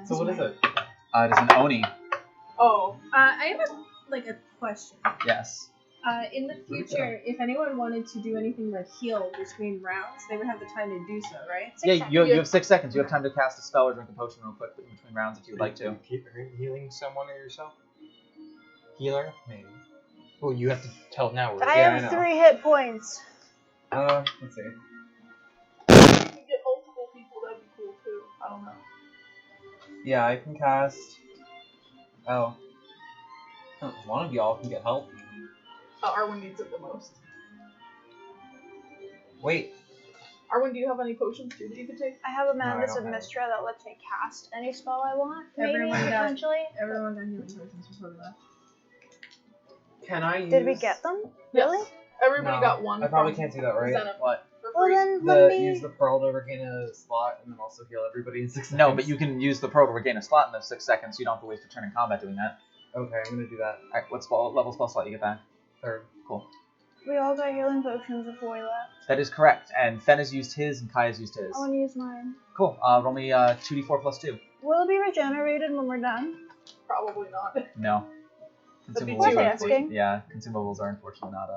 H: So what is it?
B: It is an Oni.
C: Oh.
G: I have a question.
B: Yes.
G: In the future, if anyone wanted to do anything like heal between rounds, they would have the time to do so, right?
B: Yeah, you have 6 seconds. You have time to cast a spell or drink a potion real quick in between rounds if you would like to.
H: Keep healing someone or yourself? Healer? Maybe. Well, you have to tell now.
D: I
H: Yeah,
D: have
H: know.
D: 3 hit points.
F: Let's see.
C: If you can get multiple people, that'd be cool too. I don't know.
F: Yeah, I can cast. Oh. One of y'all can get help.
C: Arwen needs it the most.
F: Wait.
C: Arwen, do you have any potions too that you could take?
D: I have a
F: No, I
D: Madness
F: don't
D: of
F: have
D: Mystra that lets me cast any spell I want, maybe,
G: Everyone got-
D: potentially.
G: Everyone got healing potions before we left.
F: Can I use...
D: Did we get them? Really?
C: Yes. Everybody
F: No,
C: got one.
F: I probably
C: from
F: can't do that, right?
C: Zenith
B: What?
C: for
D: Well
C: free.
D: then, let me...
F: Use the pearl to regain a slot and then also heal everybody in 6 seconds?
B: No, but you can use the pearl to regain a slot in those 6 seconds. So you don't have to waste a turn in combat doing that.
F: Okay, I'm gonna do that.
B: Alright, what level spell slot you get back?
F: 3rd.
B: Cool.
D: We all got healing potions before we left.
B: That is correct. And Fen has used his and Kai has used his.
D: I want to use mine.
B: Cool. Roll me 2d4 plus 2.
D: Will it be regenerated when we're done?
C: Probably not.
B: No.
C: That'd be
B: Consumables
C: too
B: are
D: asking.
B: Yeah, consumables are unfortunately not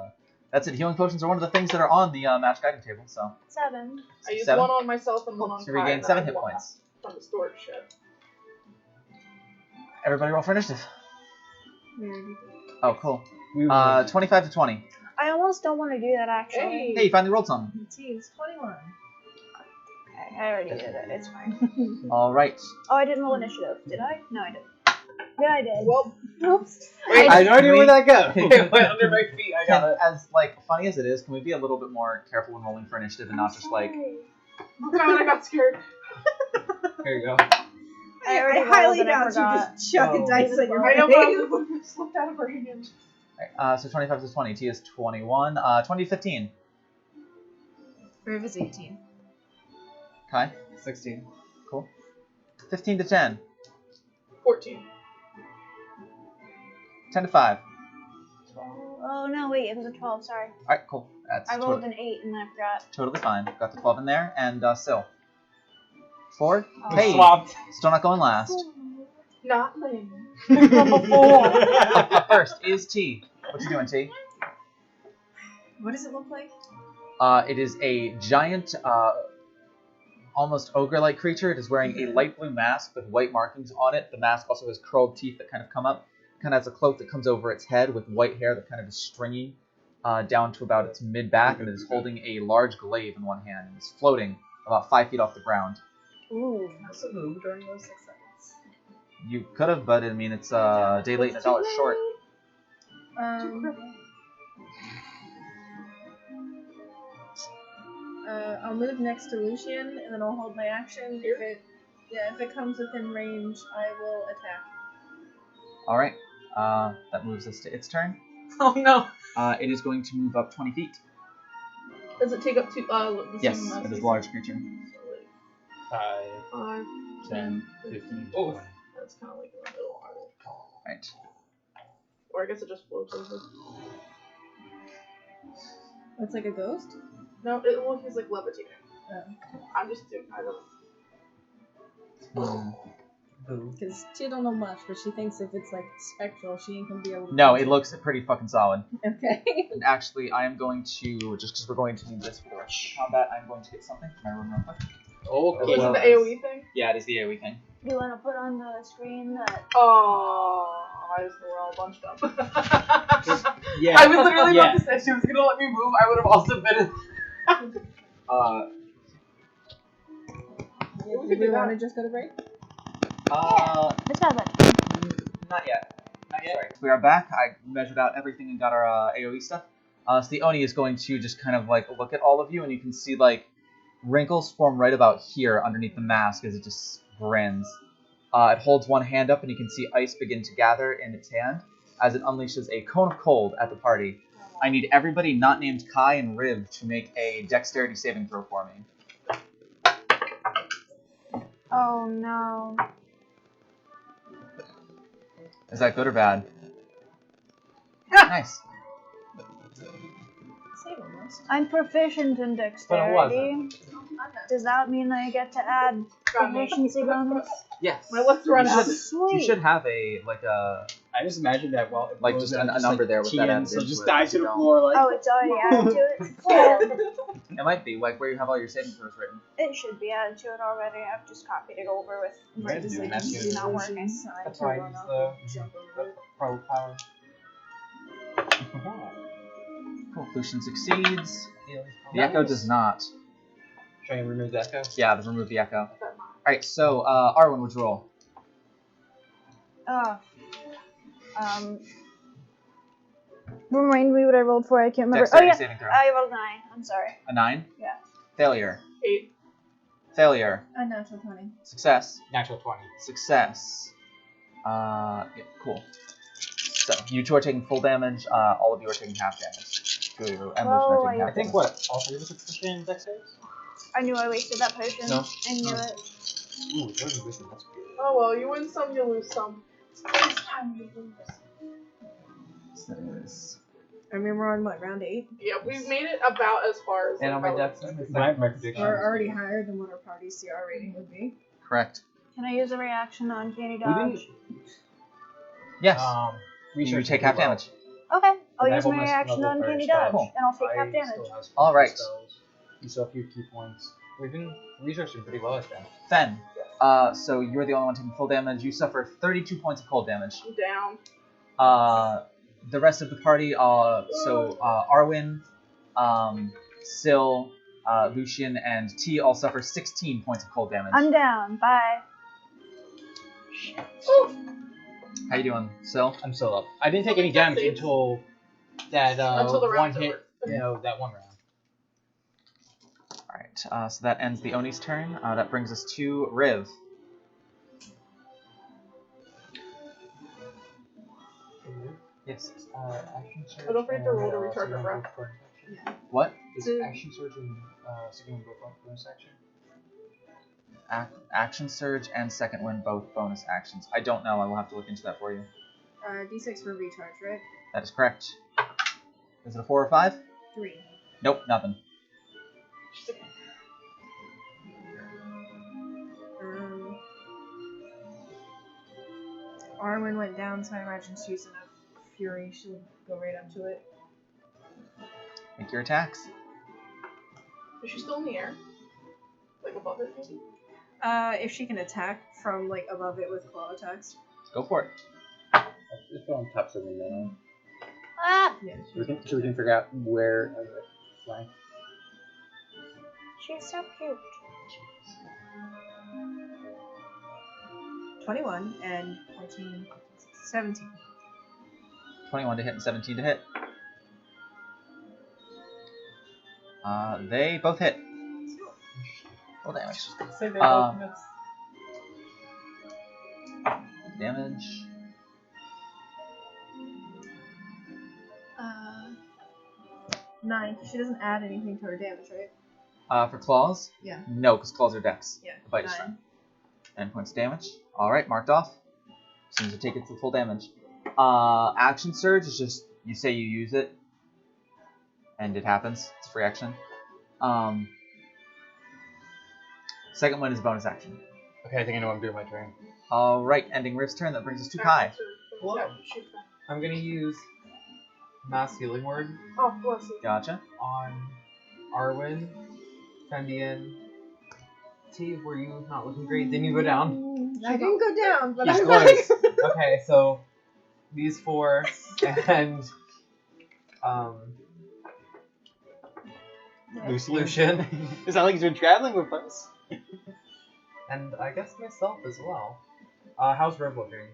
B: That's it. Healing potions are one of the things that are on the match guiding table, so.
D: 7.
C: I used
B: 7?
C: one on myself and one on
B: So
C: Kai.
B: regain
C: and
B: 7
C: then
B: hit
C: one
B: points.
C: From the storage shed.
B: Everybody roll for initiative.
G: We already did.
B: Oh, cool.
F: We will.
B: 25 to 20.
D: I almost don't want to do that, actually.
B: Hey, you finally rolled something.
G: T is 21.
D: Okay, I already did it. It's fine.
B: Alright.
D: Oh, I didn't roll initiative. Did I? No, I didn't. Yeah, I did.
C: Well,
D: Oops.
F: Wait, I already know where that goes.
B: Can-
F: It went under my feet. I got it.
B: As like funny as it is, can we be a little bit more careful when rolling for initiative and not just like
C: oh god, I got scared.
F: Here you go.
D: I already
G: I highly
D: rolled and I
G: doubt you
D: forgot.
G: just chucking
F: Oh.
G: dice at your
C: I know,
G: face.
C: but it slipped out of her hand.
B: so 25 to 20. T is 21. 20 to 15.
G: Riv is 18.
B: Kai.
F: 16.
B: Cool. 15 to 10.
C: 14.
B: 10 to 5.
D: 12. Oh, no, wait. It was a 12. Sorry.
B: Alright, cool. That's
D: I rolled an 8 and then I forgot.
B: totally fine. Got the 12 in there. And Sil. 4.
D: Oh.
B: Hey.
F: Swapped.
B: Still not going last.
C: Not lame.
B: Up first is T. What you doing, T?
G: What does it look like?
B: It is a giant, almost ogre-like creature. It is wearing a light blue mask with white markings on it. The mask also has curled teeth that kind of come up. Kind of has a cloak that comes over its head with white hair that kind of is stringy down to about its mid-back, and it is holding a large glaive in one hand and is floating about 5 feet off the ground.
D: Ooh.
G: Can I also move during those 6 seconds?
B: You could have, but I mean, it's a day late and $1 short.
G: I'll move next to Lucian, and then I'll hold my action. If it comes within range, I will attack.
B: All right. That moves us to its turn.
F: Oh no.
B: It is going to move up 20 feet.
C: Does it take up to the
B: Yes,
C: same amount
B: it
C: of
B: is a large creature.
H: 5, 10, 15,
F: Oh.
H: 20.
C: That's kind of like in the middle.
B: Right.
C: Or I guess it just floats over.
G: It's like a ghost?
C: No, well, he's like levitating. I'm just doing. I don't.
G: Because she don't know much, but she thinks if it's like spectral, she ain't gonna be able to.
B: No, it looks pretty fucking solid.
G: Okay.
B: And actually, I am going to, just because we're going to need this for the rest of the combat, I'm going to get something from my room real quick.
H: Okay.
C: Is it the AoE thing?
B: Yeah, it is the AoE thing.
D: Do you want to put on the screen that?
C: Oh, I just we're all bunched up.
F: Yeah.
C: I was literally
F: Yeah.
C: about to say she was gonna let me move. I would have also been.
G: Do we want to just go to break?
D: Let's have it.
B: Not yet. Sorry. We are back. I measured out everything and got our AoE stuff. So the Oni is going to just kind of like look at all of you, and you can see like wrinkles form right about here underneath the mask as it just grins. It holds one hand up, and you can see ice begin to gather in its hand as it unleashes a cone of cold at the party. I need everybody not named Kai and Riv to make a dexterity saving throw for me.
D: Oh no.
B: Is that good or bad? Nice.
G: Save almost.
D: I'm proficient in
H: But it
D: dexterity. Does that mean I get to add proficiency bonus?
B: Yes.
C: My luck's run out.
B: You
D: Sweet.
B: should have a like a
H: I just imagine that while it
B: Like
H: blows
B: just
H: out,
B: a number there with that
H: TN,
B: added
H: so
B: into
H: just
B: it,
H: die
B: if
H: to
B: you
H: the
B: don't.
H: floor like.
D: Oh, it's already added to it? Cool.
B: It might be like where you have all your saving throws written.
D: It should be added to it already. I've just copied it over with my
H: Right, dude, that's
D: decisions
H: good.
D: not working.
H: That's why I use the pro power.
B: Cool. Lucian succeeds. The echo does not.
H: Trying to remove the echo.
B: Yeah, to remove the echo. Alright, so Arwen, would you roll?
D: Remind me what I rolled for. I can't remember.
B: Dexterity
D: Oh yeah,
B: saving throw.
D: I rolled 9. I'm sorry.
B: A 9?
D: Yeah.
B: Failure.
C: 8.
B: Failure.
G: A natural 20.
B: Success.
H: Natural 20.
B: Success. Yeah, cool. So, you two are taking full damage, all of you are taking half damage. Two of you and Lucian
D: Oh,
B: are taking
H: I
B: half
H: think
B: damage.
H: what all three of us are proficient in dex saves.
D: I knew I wasted that potion.
H: No.
D: I knew it.
H: Ooh, 30 wisdom. That's good.
C: Oh well, you win some, you lose some. It's this time you lose.
B: So it is-
G: I mean, we're on what, round 8?
C: Yeah, we've made it about as far as.
F: And on my death,
H: My prediction.
G: We're already higher than what our party's CR rating would be.
B: Correct.
D: Can I use a reaction on Candy
H: We
D: Dodge?
H: didn't.
B: Yes. you
H: Research
B: take
H: pretty
B: half
H: well.
B: damage.
D: Okay, I'll
H: And
D: use
H: I've
D: my
H: almost
D: reaction
H: leveled
D: on
H: fire
D: Candy
H: spells.
D: Dodge,
B: Cool.
D: and I'll take
H: I
D: half damage.
H: still have some
B: All right.
H: spells. You still have a few key points. We've been researching pretty well, I think.
B: Fen. So you're the only one taking full damage. You suffer 32 points of cold damage.
C: I'm down.
B: The rest of the party, Arwen, Syl, Lucian, and T all suffer 16 points of cold damage.
D: I'm down. Bye.
B: How you doing, Syl?
H: I'm still up. I didn't take any damage until that
C: Until the
H: one
C: round's
H: hit.
C: over.
H: That one round.
B: Alright, so that ends the Oni's turn. That brings us to Riv. Yes.
H: Action surge.
C: Oh, don't forget to roll
H: and,
C: to recharge your
H: second
C: breath.
H: bonus action.
B: What?
H: Is
C: To-
H: action surge and second bonus action?
B: Action Surge and Second Wind both bonus actions. I don't know. I will have to look into that for you.
G: D6 for recharge, right?
B: That is correct. Is it a 4 or 5?
G: 3.
B: Nope, nothing.
G: Arwen went down, so I imagine she's in a fury. She'll go right up to it.
B: Make your attacks.
C: Is she still in the air? Like above it, maybe?
G: If she can attack from like above it with claw attacks.
B: Go for it.
H: It's on top of me now.
D: Ah!
G: Yeah.
H: So we can figure out where flank.
D: She's so cute.
G: 21 and 14, 17.
B: 21 to hit and 17 to hit. They both hit. Full damage.
F: Say they both
B: Um,
F: miss.
B: Damage.
G: 9. She doesn't add anything to her damage, right?
B: For claws?
G: Yeah.
B: No, because claws are dex.
G: Yeah.
B: Bite is
G: 9.
B: strength. 10 points of damage. Alright, marked off. As soon as you take it to full damage. Action surge is just you say you use it, and it happens. It's a free action. Second one is bonus action.
H: Okay, I think I know what I'm doing my turn.
B: Alright, ending Rift's turn. That brings us to Kai.
F: Hello. I'm gonna use Mass Healing Word
C: Oh, bless you.
B: Gotcha.
F: on Arwen, Fendian. T, were you not looking great? Didn't you go down?
G: I didn't go down, but
H: He's
G: I'm
H: close.
F: Okay, so these 4 and Lucian.
H: It's not like he's been traveling with us.
F: And I guess myself as well. How's Red looking?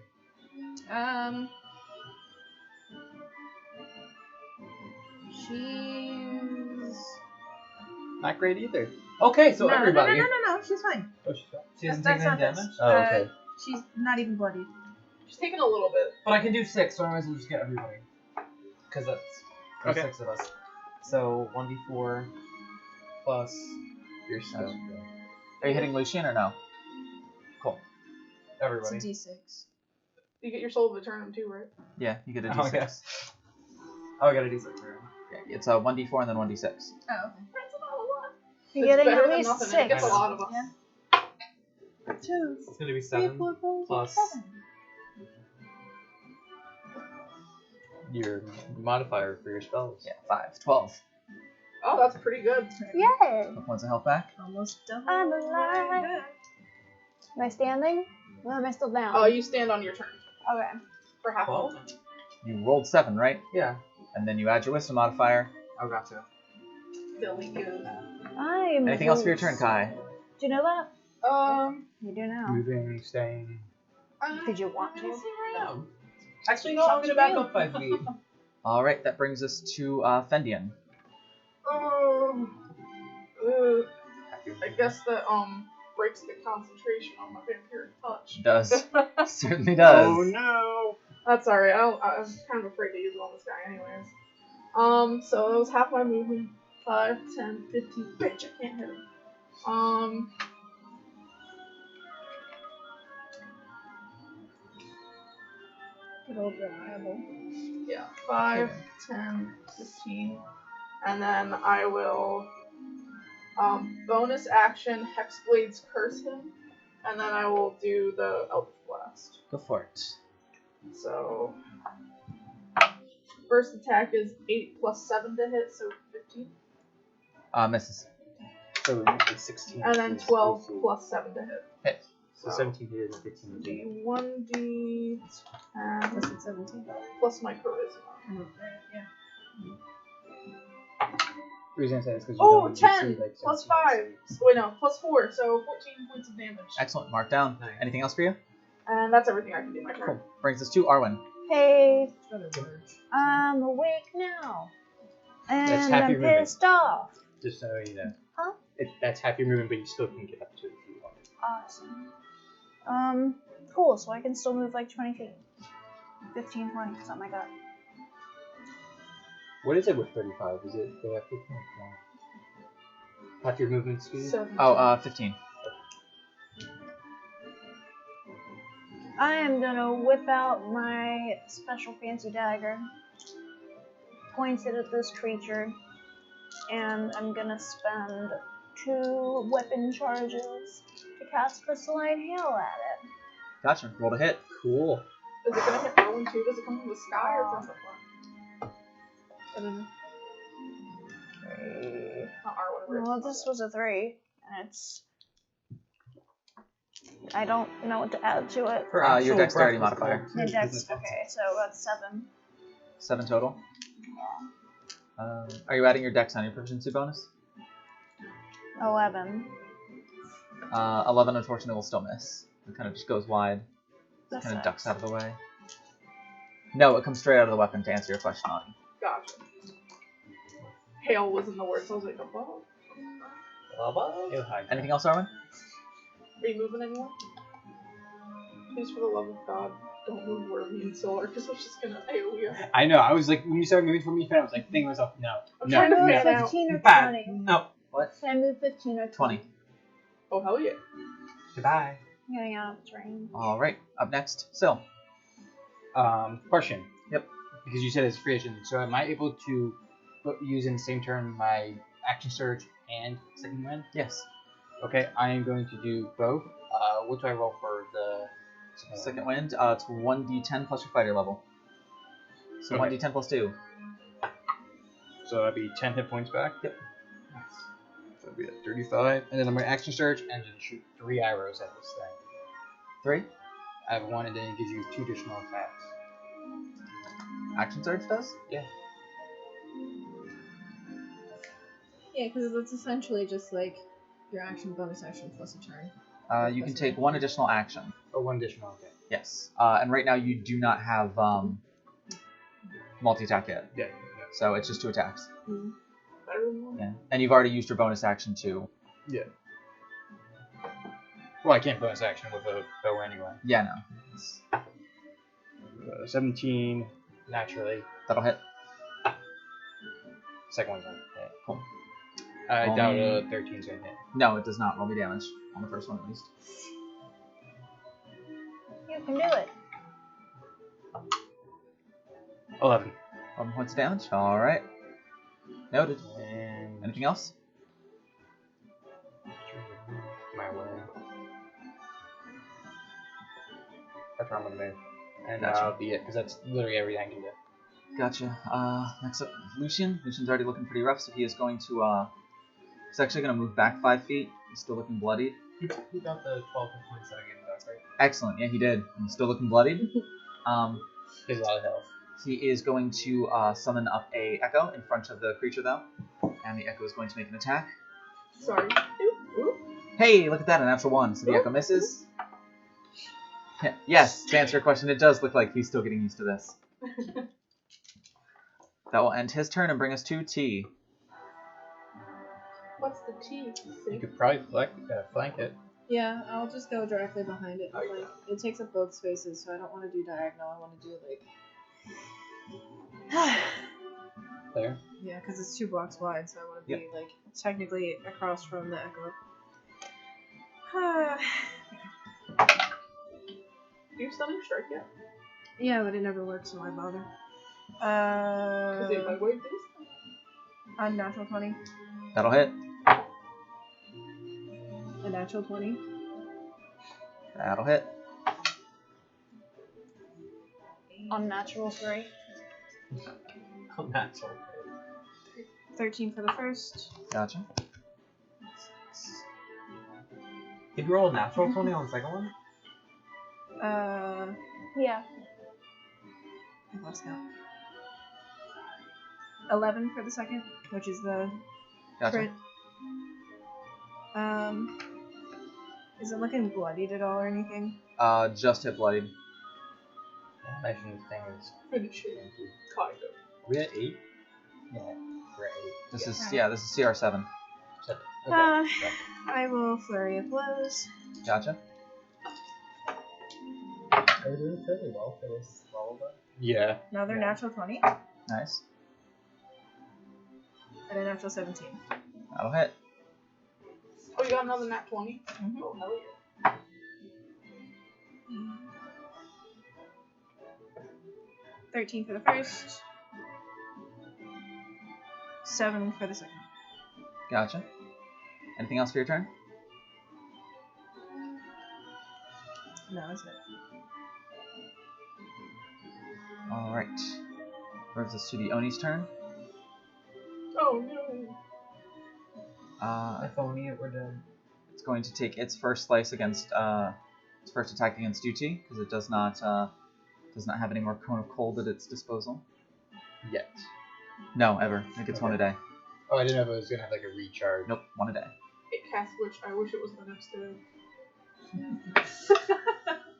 G: She's...
H: Not great either.
F: Okay, so
G: no,
F: everybody.
G: no, she's fine.
H: Oh, she's fine.
F: She hasn't
G: That's
F: taken any
G: not
F: damage?
G: this.
H: Oh, okay.
G: She's not even bloodied.
C: She's taking a little bit.
F: But I can do 6, so I might as well just get everybody. Because that's there's
H: Okay.
F: 6 of us. So 1d4 plus
H: Your spell.
B: Are you hitting Lucian or no? Cool.
F: everybody.
G: It's a d6.
C: You get your soul of eternum too, right?
B: Yeah, you get a
F: Oh,
B: d6.
F: yeah. Oh, I got a d6 for
B: Yeah, it's a 1d4 and then 1d6.
G: Oh, okay.
C: That's not a lot.
D: You're
C: It's
D: getting
C: better
D: at
C: than
D: least
C: nothing, and it
D: 6.
C: gets a lot of us.
D: Yeah.
G: 2,
F: It's gonna be
G: 3,
F: 7
G: 4, 5,
F: plus
G: 7.
H: Your modifier for your spells.
B: Yeah, 5. 12.
C: Oh, that's pretty good.
D: Yeah.
B: 12 points of health back.
G: Almost double.
D: I'm alive. Am I standing? Or am I still down?
C: Oh, you stand on your turn
D: Okay.
C: for half
F: Well,
C: level.
B: You rolled 7, right?
F: yeah.
B: And then you add your wisdom modifier.
F: Oh, gotcha.
C: Silly goose.
D: I'm
B: Anything else for your
D: Zeus.
B: turn, Kai?
D: Do you know that?
C: Um,
D: You do now.
H: Moving, staying.
D: Did you want to?
F: Actually, no, I'm gonna back up 5 feet.
B: Alright, that brings us to Fendian.
C: I guess that breaks the concentration on my vampiric touch.
B: Does. Certainly does.
H: Oh no!
C: That's alright. I was kind of afraid to use it on this guy, anyways. So that was half my movement. 5, 10, 15. Bitch, I can't hit him.
G: Good old reliable.
C: Yeah, 5, 10, 15. And then I will bonus action Hexblade's Curse him. And then I will do the Eldritch Blast.
B: Go for it.
C: So first attack is 8 plus 7 to hit, so 15.
B: Misses.
H: So it's 16.
C: And then
H: is
C: 12
H: AC.
C: plus 7 to hit.
B: Hit.
H: So 17 hit and 15 is 8.
C: 1d10
G: Plus it's 17.
C: plus my charisma.
G: Oh, right, yeah.
H: The reason I say is because you
C: Oh,
H: don't
C: 10
H: see, like,
C: plus
H: 17,
C: 5. Wait, no, plus 4, so 14 points of damage.
B: Excellent. Mark down.
F: Nice.
B: Anything else for you?
C: And that's everything I can do my turn.
B: Cool. Brings us to Arwen.
D: Hey,
G: Another word.
D: I'm awake now. And
H: That's happy
D: I'm
H: movement.
D: pissed off.
H: Just so you know.
D: Huh?
H: That's half your movement, but you still can get up to it if you want.
D: Awesome. Cool, so I can still move like 20 feet. 15, 20, something like that.
H: What is it with 35? Is it they have 15 or 20? Half your movement speed?
C: 17.
B: Oh, 15.
D: I am gonna whip out my special fancy dagger, point it at this creature, and I'm gonna spend 2 weapon charges to cast Crystalline Hail at it.
B: Gotcha. Roll to hit.
H: Cool.
C: Is it gonna hit Arwen too? Does it come from the sky or from the front?
G: I don't know.
C: Not Arwen, Rift.
D: Well, this was a 3, and it's... I don't know what to add to it.
F: For
B: Your
F: actual
B: dexterity
F: breakfast
B: modifier.
F: club.
D: My dex, okay, so that's 7.
B: 7 total. Are you adding your dex on your proficiency bonus?
D: 11.
B: 11 unfortunately will still miss. It kind of just goes wide.
D: That
B: Kind of
D: sucks.
B: ducks out of the way. No, it comes straight out of the weapon to answer your question on.
C: Gotcha. Hail was in the word, so I was like, oh.
B: Anything else, Armin?
C: Are you moving anyone? Please, for the love of God, don't move where me and Solar, because I'm just gonna AoE you.
H: I know. I was like, when you started moving from me, I was like, thinking to myself, no.
C: I'm
H: no,
C: trying to
D: Can I
C: fan
D: move
C: out.
D: 15 or
H: Bad.
D: 20?
H: No.
B: What?
D: Can I move 15 or
B: 20.
C: Oh, hell yeah.
H: Goodbye.
D: I'm getting out of its range.
B: All right. Up next, Sil.
H: Question.
B: Yep.
H: Because you said it's free action, so am I able to use in the same turn my action surge and second wind?
B: Yes.
H: Okay, I am going to do both. What do I roll for the
B: Second wind. It's 1d10 plus your fighter level. So
H: Okay.
B: 1d10 plus 2.
H: So that'd be 10 hit points back.
B: Yep.
H: Nice. So that'd be at 35, and then I'm gonna action surge and then shoot 3 arrows at this thing.
B: 3.
H: I have 1, and then it gives you 2 additional attacks.
B: Action surge does?
H: Yeah.
G: Yeah, because it's essentially just like your action, bonus action plus a turn.
B: You can take 1 additional action.
H: Oh, 1 additional. Okay.
B: Yes. And right now you do not have multi-attack yet.
H: Yeah.
B: So it's just 2 attacks.
C: Better than one.
B: Yeah. And you've already used your bonus action too.
H: Yeah. Well, I can't bonus action with a bow anyway.
B: Yeah, no. It's-
H: 17 naturally.
B: That'll hit.
H: Second one's on hit.
B: Cool.
H: I
B: Roll
H: doubt
B: me-
H: a 13's gonna hit.
B: No, it does not. Roll me damage. On the first one at least.
D: You can do it.
H: 11.
B: 11 points of damage. Alright. Noted.
H: And
B: Anything else?
H: my way. That's what I'm gonna move. And
B: Gotcha.
H: that'll be it, because that's literally everything I can do.
B: Gotcha. Next up, Lucian. Lucian's already looking pretty rough, so he is going to, he's actually going to move back 5 feet. He's still looking bloodied.
F: He got the 12 hit points that I gave him back, right?
B: Excellent. Yeah, he did. He's still looking bloodied.
H: He has a lot of health.
B: He is going to summon up a Echo in front of the creature, though. And the Echo is going to make an attack.
C: Sorry. Oop, oop.
B: Hey, look at that, a natural 1. So the Echo misses. Yes, to answer your question, it does look like he's still getting used to this. That will end his turn and bring us to T.
C: What's the T?
H: You could probably flank it.
G: Yeah, I'll just go directly behind it.
C: Oh, yeah.
G: Like, it takes up both spaces, so I don't want to do diagonal. I want to do like.
H: There.
G: Yeah, because it's 2 blocks wide, so I want to be like technically across from the Echo.
C: Do you stunning strike yet?
G: Yeah, but it never works, so why bother?
C: Because if I wait this,
G: Unnatural 20.
B: That'll hit.
G: A natural 20.
B: That'll hit.
D: Unnatural 3.
F: Natural.
G: 13 for the first.
B: Gotcha.
F: Did you roll a natural 20 on the second one?
D: Yeah.
G: I lost count. 11 for the second, which is the
B: Gotcha.
G: crit. Is it looking bloodied at all or anything?
B: Just hit bloodied.
H: Animation things.
C: finish it. Kind of.
H: We at 8? Yeah, we're at 8.
B: This is this is CR7.
H: Okay.
G: I will flurry of blows.
B: Gotcha.
F: Are you doing fairly well for this level, though?
H: Yeah.
G: Another
F: Yeah.
G: natural 20
B: Nice.
G: and a natural 17.
B: That'll hit.
C: Oh, you got another nat 20?
G: Mhm.
C: Oh, hell yeah.
G: 13 for the first. 7 for the second.
B: Gotcha. Anything else for your turn?
G: No, that's it.
B: Alright. Brings us to the Oni's turn.
C: Oh, no.
F: If only it were done.
B: It's going to take its first slice against its first attack against UT, because it does not have any more Cone of Cold at its disposal.
H: Yet.
B: No, ever. It gets one a day.
H: Oh, I didn't know if it was gonna have like a recharge.
B: Nope, one a day.
C: It cast Witch. I wish it was the next day.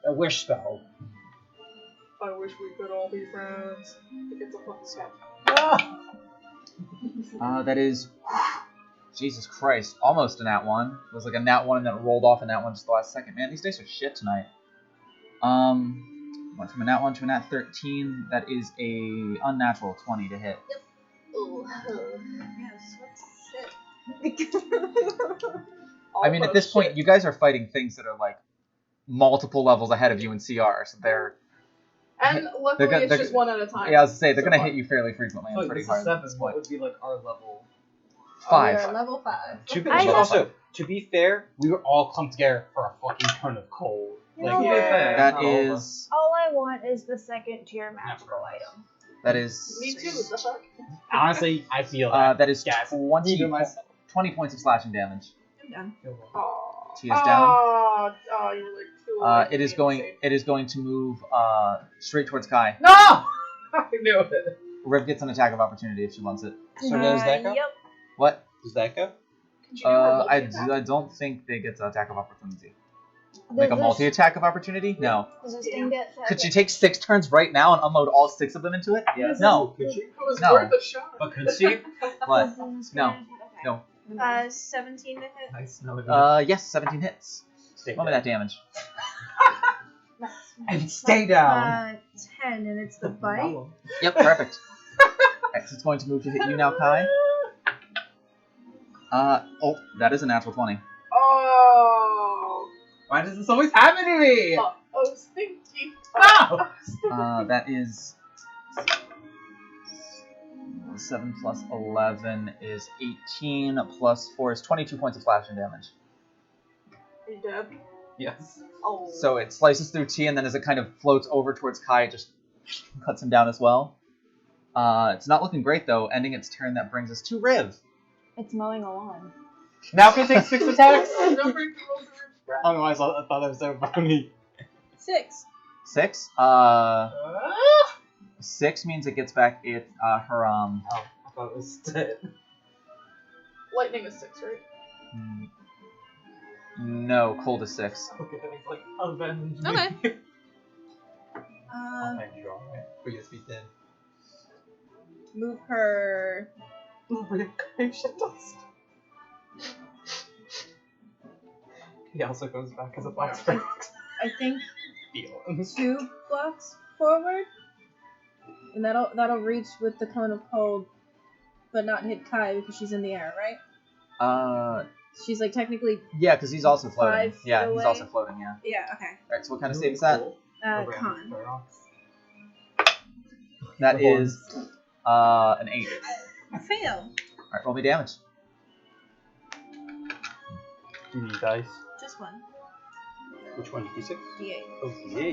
H: A wish spell.
C: I wish we could all be friends. It gets a fun set.
B: That is Jesus Christ. Almost a nat 1. It was like a nat 1 and then it rolled off a nat 1 just the last second. Man, these dice are shit tonight. Went from a nat 1 to a nat 13. That is a unnatural 20 to hit.
C: Ooh.
G: Yes, what shit.
B: I mean, at this point, you guys are fighting things that are like multiple levels ahead of you in CR, so they're...
C: And luckily,
B: they're
C: it's just one at a time.
B: Yeah, I was to say, they're
C: So
B: gonna
C: far.
B: hit you fairly frequently and
F: Like,
B: pretty
F: this
B: hard
F: is
B: at
F: 7.
B: this
F: What
B: point.
F: would be like our level?
B: 5.
G: We're level 5.
H: To be fair, we were all clumped together for a fucking ton of coal.
D: You
H: Like,
D: know what?
B: That
F: Not all of us.
B: is...
D: All I want is the second tier magical item.
B: That is...
C: Me too. What the fuck?
H: honestly, I feel
B: that is
H: Gas.
B: 20,
H: Even myself.
B: 20 points of slashing damage.
G: I'm done.
C: Oh,
B: T is down.
C: Oh, you were like too late.
B: It is going to move straight towards Kai.
F: No! I knew it.
B: Riv gets an attack of opportunity if she wants it.
H: So does that go?
D: Yep.
B: What?
H: Does that go?
C: Could you do her multi-attack?
B: I don't think they get an attack of opportunity.
D: Does
B: Like a
D: this-
B: multi-attack of opportunity? No.
D: Does this thing get...
B: Could she take 6 turns right now and unload all 6 of them into it?
F: Yes.
B: No.
H: Could she?
C: It was
B: No.
C: worth a shot.
F: But could she?
B: What?
D: Does this
B: No.
D: get- okay.
B: No.
G: 17 to hit.
F: Nice. No,
B: Yes, 17 hits.
H: Stay
B: Roll me that damage.
F: and stay down.
G: 10, and it's the bite.
B: Yep, perfect. X is going to move to hit you now, Kai. Oh, that is a natural 20.
C: Oh.
F: Why does this always happen to me?
C: Oh, stinky.
F: No!
B: That is 7 plus 11 is 18 plus 4 is 22 points of slashing damage.
C: Are you dead?
F: Yes.
C: Oh.
B: So it slices through T, and then as it kind of floats over towards Kai, it just cuts him down as well. It's not looking great, though. Ending its turn, that brings us to Riv.
D: It's mowing a lawn.
F: Now can I take 6 attacks?
C: Number you rolled the ribs back.
H: Otherwise, I thought that was so funny.
G: 6.
B: 6? 6 means it gets back her
F: Oh, I thought it was dead.
C: Lightning is 6, right?
B: no, cold is 6.
F: Okay, then he's like, avenge me.
G: Okay.
H: Thank you, alright. We get speed 10.
G: Move her.
F: Reincarnation dust. He also goes back as a box break.
G: I think
F: Feelings.
G: 2 blocks forward, and that'll reach with the cone of cold, but not hit Kai because she's in the air, right? She's like technically.
B: Yeah, because he's also floating.
G: 5
B: Yeah,
G: away.
B: he's also floating, yeah.
G: Yeah. Okay.
B: Alright, so what kind of save is that?
G: Con.
B: That is an 8.
G: I fail.
B: Alright, roll me damage.
H: Do you need dice?
G: Just 1.
H: Which one? D6?
G: D8.
H: Oh, D8. Here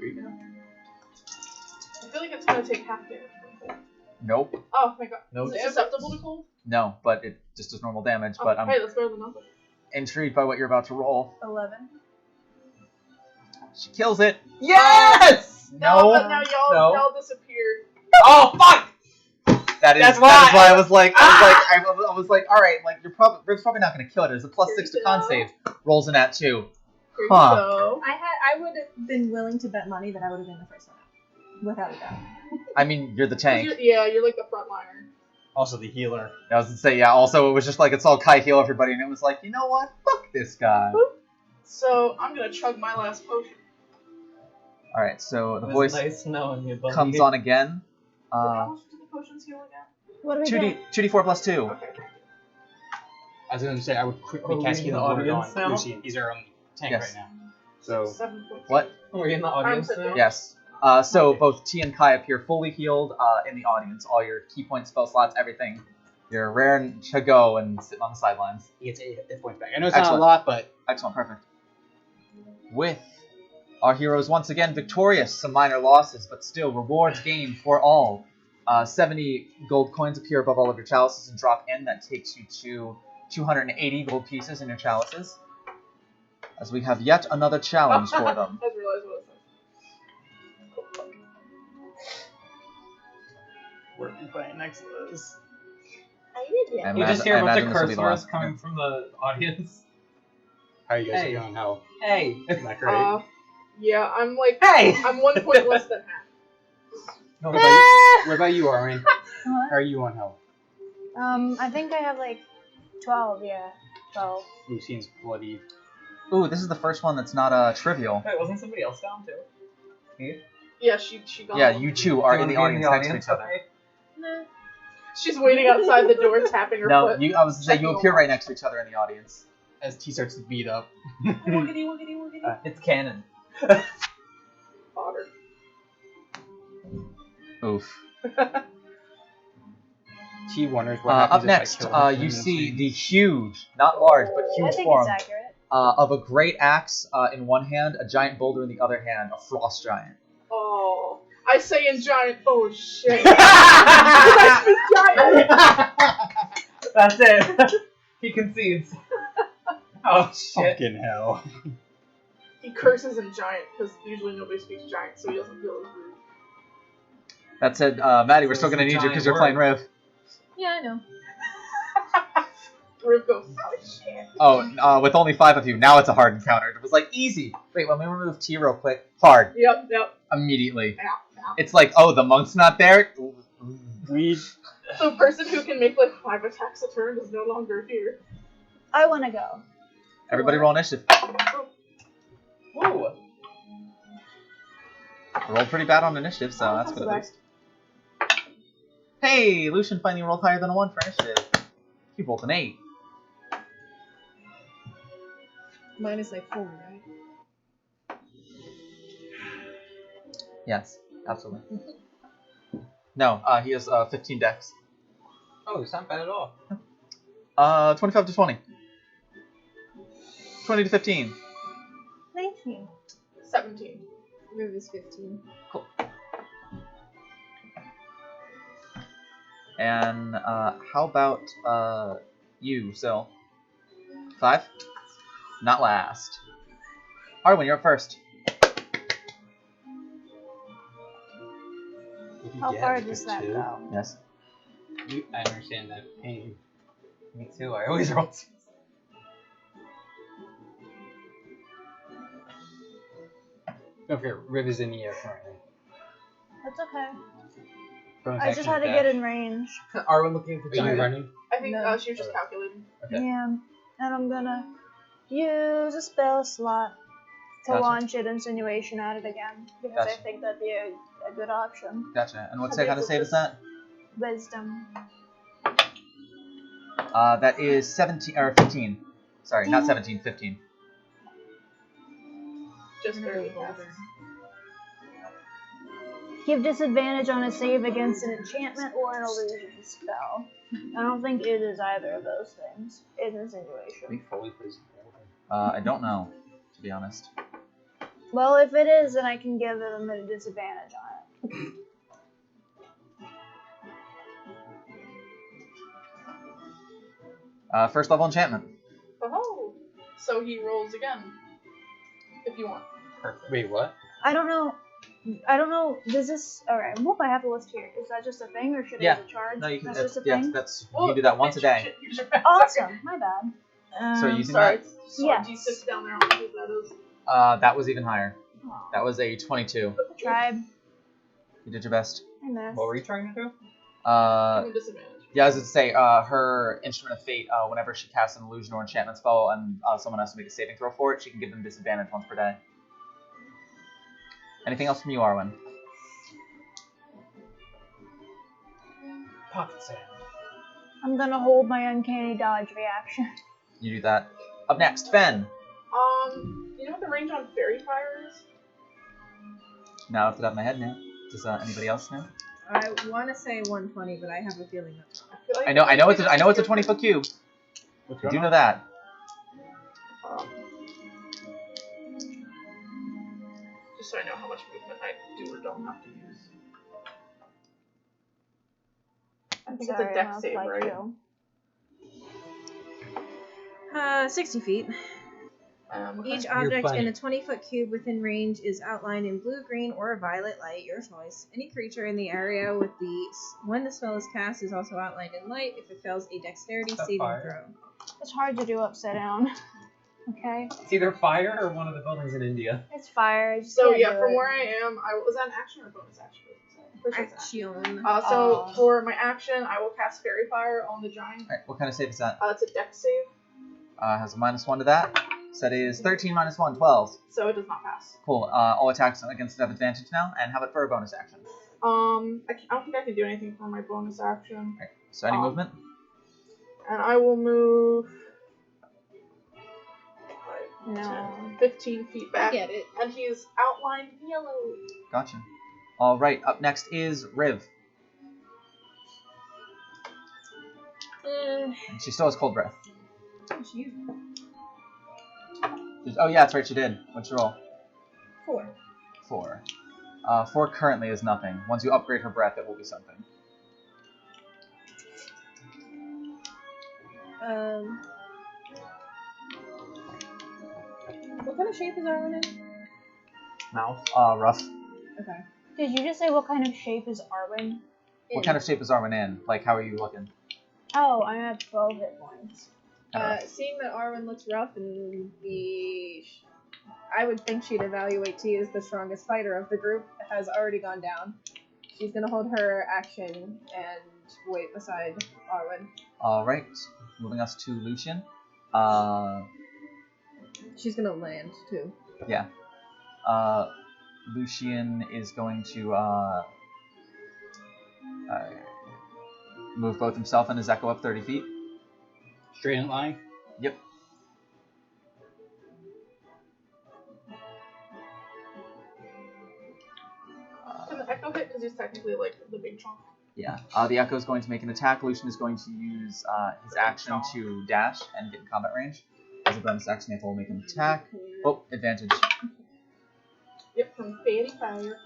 H: you go.
C: I feel like it's gonna take half damage from cold.
B: Nope.
C: Oh my god.
F: No
C: Is it
F: damage?
C: susceptible to cold?
B: No, but it just does normal damage. But I'm
C: Hey, that's better than nothing.
B: intrigued by what you're about to roll.
G: 11.
B: She kills it.
F: Yes!
B: No.
C: But now y'all disappeared.
F: Oh, fuck!
B: That is why I was like, I was like, all right, like Riv's probably not gonna kill it. There's a plus 6 to con save. Rolls in at 2.
C: Here you
B: Huh.
C: go.
G: I would have been willing to bet money that I would have been the first one out, without a doubt.
B: I mean, you're the tank.
C: You're like the frontliner.
H: Also the healer.
B: I was gonna say, yeah. Also, it was just like it's all Kai heal everybody, and it was like, you know what? Fuck this guy.
C: So I'm gonna chug my last potion.
B: All right, so the
F: It was
B: voice
F: nice knowing you, buddy.
B: comes on again.
C: How much do the potions heal again?
D: What do we
B: 2d4 plus 2.
C: Okay.
H: I was going to say, I would quickly
F: Are we
H: cast
F: in
H: healing
F: the
H: word on
F: audience now?
H: Lucian. He's our only tank
B: Yes.
H: right now. So,
C: 7 points.
B: What?
F: Are we in the audience
C: sitting
F: now?
C: down.
B: Yes. So both T and Kai appear fully healed in the audience. All your key points, spell slots, everything. You're raring to go and sitting on the sidelines.
H: he gets 8 hit points back. I know it's not
B: Excellent.
H: a lot, but
B: Excellent, perfect. With our heroes once again victorious, some minor losses, but still rewards gained for all. 70 gold coins appear above all of your chalices and drop in. That takes you to 280 gold pieces in your chalices. As we have yet another challenge for them.
C: I just realized what it says.
H: where are you playing next to this?
B: I
F: You just hear a bunch of
B: imagine this will
F: curse
B: be the
F: words
B: last.
F: coming from the audience.
H: How are you guys
F: Hey.
H: feeling? How?
F: Hey!
H: Not great.
C: Yeah, I'm like,
F: Hey!
C: I'm 1 point less than half.
H: What about you, Armin? How are you on health?
D: I think I have like 12, yeah. 12.
H: Lucien's bloody.
B: Ooh, this is the first one that's not trivial.
F: Wait, wasn't somebody else down too? Me?
C: Yeah, she gone.
B: Yeah, you two are in the
F: Do you wanna be
B: audience next to each other.
F: Okay.
E: No.
C: She's waiting outside the door, tapping her
B: No,
C: foot.
B: I was gonna say you
C: checking
B: appear
C: a
B: right
C: watch.
B: next to each other in the audience.
H: As T starts to beat up.
E: Woogity, woogity, woogity.
F: It's canon.
C: Otter.
B: Oof.
H: T wonders what happens
B: Up
H: if
B: next,
H: I kill him
B: you
H: in
B: see
H: the
B: the huge, not large, but
D: I
B: huge
D: think
B: form
D: it's accurate.
B: of a great axe in one hand, a giant boulder in the other hand, a frost giant.
C: Oh. I say in giant. Oh shit. I speak giant.
F: That's it. He concedes. Oh shit.
H: Fucking hell.
C: He curses in giant because usually nobody speaks giant, so he doesn't feel as rude.
B: That said, Maddie, we're
F: So
B: still
F: it's
B: gonna
F: a
B: need you
F: giant
B: because you're
F: word.
B: playing Riv.
G: Yeah, I know.
C: Riv goes, oh shit.
B: Oh, with only 5 of you, now it's a hard encounter. It was like easy. Wait, let me remove T real quick. Hard.
C: Yep.
B: Immediately.
C: Ow.
B: It's like, oh, the monk's not there?
H: We.
C: So a person who can make like 5 attacks a turn is no longer here.
D: I want to go.
B: Everybody roll initiative.
F: Whoa.
B: I rolled pretty bad on initiative, so that's good at least. Hey, Lucian finally rolled higher than a 1 for initiative. He rolled an 8.
G: Mine is like 4, right?
B: Yes, absolutely. No, he has 15 dex.
H: Oh, it's not bad at all.
B: 25 to 20. 20 to 15.
D: 19.
C: 17.
G: Riv is 15.
B: Cool. And how about you, Sil? 5? Not last. Arwen, you're up first.
D: How far does that go?
B: Yes.
H: I understand that pain. Me too. I always roll 6. Don't forget, Riv is in the air currently.
D: That's okay.
H: Bonus
D: I just
H: action
D: had to
H: dash.
D: get in range.
F: Are we looking for
H: Are you
F: giant?
H: running?
C: I think
G: No.
C: she was just calculating.
H: Okay.
D: Yeah. And I'm gonna use a spell slot to
B: Gotcha.
D: launch an insinuation at it again. Because I
B: Gotcha.
D: think that'd be a good option.
B: Gotcha. And what kind of save is that?
D: Wisdom.
B: That is 17 or 15. Sorry, not 17, 15.
C: Just barely passed.
D: Give disadvantage on a save against an enchantment or an illusion spell. I don't think it is either of those things. It's
H: I
D: insinuation.
H: think Foley plays.
B: I don't know, to be honest.
D: Well, if it is, then I can give them a disadvantage on it.
B: First level enchantment.
C: Oh, so he rolls again. If you want.
H: Perfect. Wait, what?
D: I don't know. Does this? Alright, whoop, I have to list here. Is that just a thing, or should
B: Yeah.
D: I use a charge?
B: No, you can.
D: That's
B: That's,
D: just a
B: yes,
D: thing?
B: that's you can do that once a day.
C: Use your
D: Awesome. My bad.
B: So using
C: Sorry.
B: that?
D: Yes.
C: D6 down there. I don't know what that is.
B: That was even higher.
D: Aw.
B: That was a 22.
D: Tribe.
B: You did your best.
D: I missed.
F: What were you trying to do?
C: Give him disadvantage.
B: Yeah, I was going to say, her Instrument of Fate, whenever she casts an illusion or enchantment spell and someone has to make a saving throw for it, she can give them disadvantage once per day. Anything else from you, Arwen?
H: Pocket sand.
D: I'm gonna hold my uncanny dodge reaction.
B: You do that. Up next, Fen.
C: You know what the range on fairy fire is?
B: Now, off the top of my head now. Does anybody else know?
G: I want to say 120, but I have a feeling that's wrong.
C: I feel like
B: I know it's a 20-foot cube.
H: What's
B: I
H: going
B: do
H: on?
B: know that.
C: Just so I know how much movement I do or don't have to use. I think
D: Sorry,
C: it's a dex
D: I'm
C: save,
D: like
C: right?
D: you.
G: 60 feet.
C: Okay.
G: Each object
H: funny.
G: in a 20-foot cube within range is outlined in blue, green, or violet light, your choice. Any creature in the area when the spell is cast is also outlined in light if it fails a dexterity
H: Is that
G: saving
H: fire?
G: throw.
D: It's hard to do upside down. Okay?
F: It's either fire or one of the buildings in India.
D: It's fire. I just
C: So
D: can't
C: yeah,
D: do
C: from
D: it.
C: where I am, was that an action or a bonus action?
G: Action.
C: So for my action, I will cast Fairy Fire on the giant.
B: Alright, what kind of save is that?
C: It's a Dex save,
B: Has a -1 to that. So that is 13 minus 1, 12.
C: so it does not pass.
B: Cool. All attacks against it have advantage now, and how about for a bonus action?
C: I don't think I can do anything for my bonus action.
B: Alright, so any movement?
C: And I will move
D: No.
C: 10, 15 feet back.
G: I get it.
C: And he's outlined yellow.
B: Gotcha. Alright, up next is Riv. And she still has cold breath. Oh yeah, that's right, she did. What's your roll?
G: 4.
B: 4. 4 currently is nothing. Once you upgrade her breath, it will be something.
G: What kind of shape is Arwen in?
F: Mouth.
B: Rough.
G: Okay.
D: Did you just say what kind of shape is Arwen?
B: What kind of shape is Arwen in? Like, how are you looking?
D: Oh, I'm at 12 hit points.
G: Seeing that Arwen looks rough and I would think she'd evaluate T as the strongest fighter of the group, has already gone down. She's gonna hold her action and wait beside Arwen.
B: Alright, moving us to Lucian.
G: She's gonna land too.
B: Yeah. Lucian is going to move both himself and his echo up 30 feet.
H: Straight in line.
B: Yep.
C: Can the Echo hit? Because he's technically like the big chunk.
B: Yeah. The echo is going to make an attack. Lucian is going to use his action to dash and get in combat range. As a bonus action, the echo will make an attack. Oh, advantage.
C: Yep, from Fairy Fire.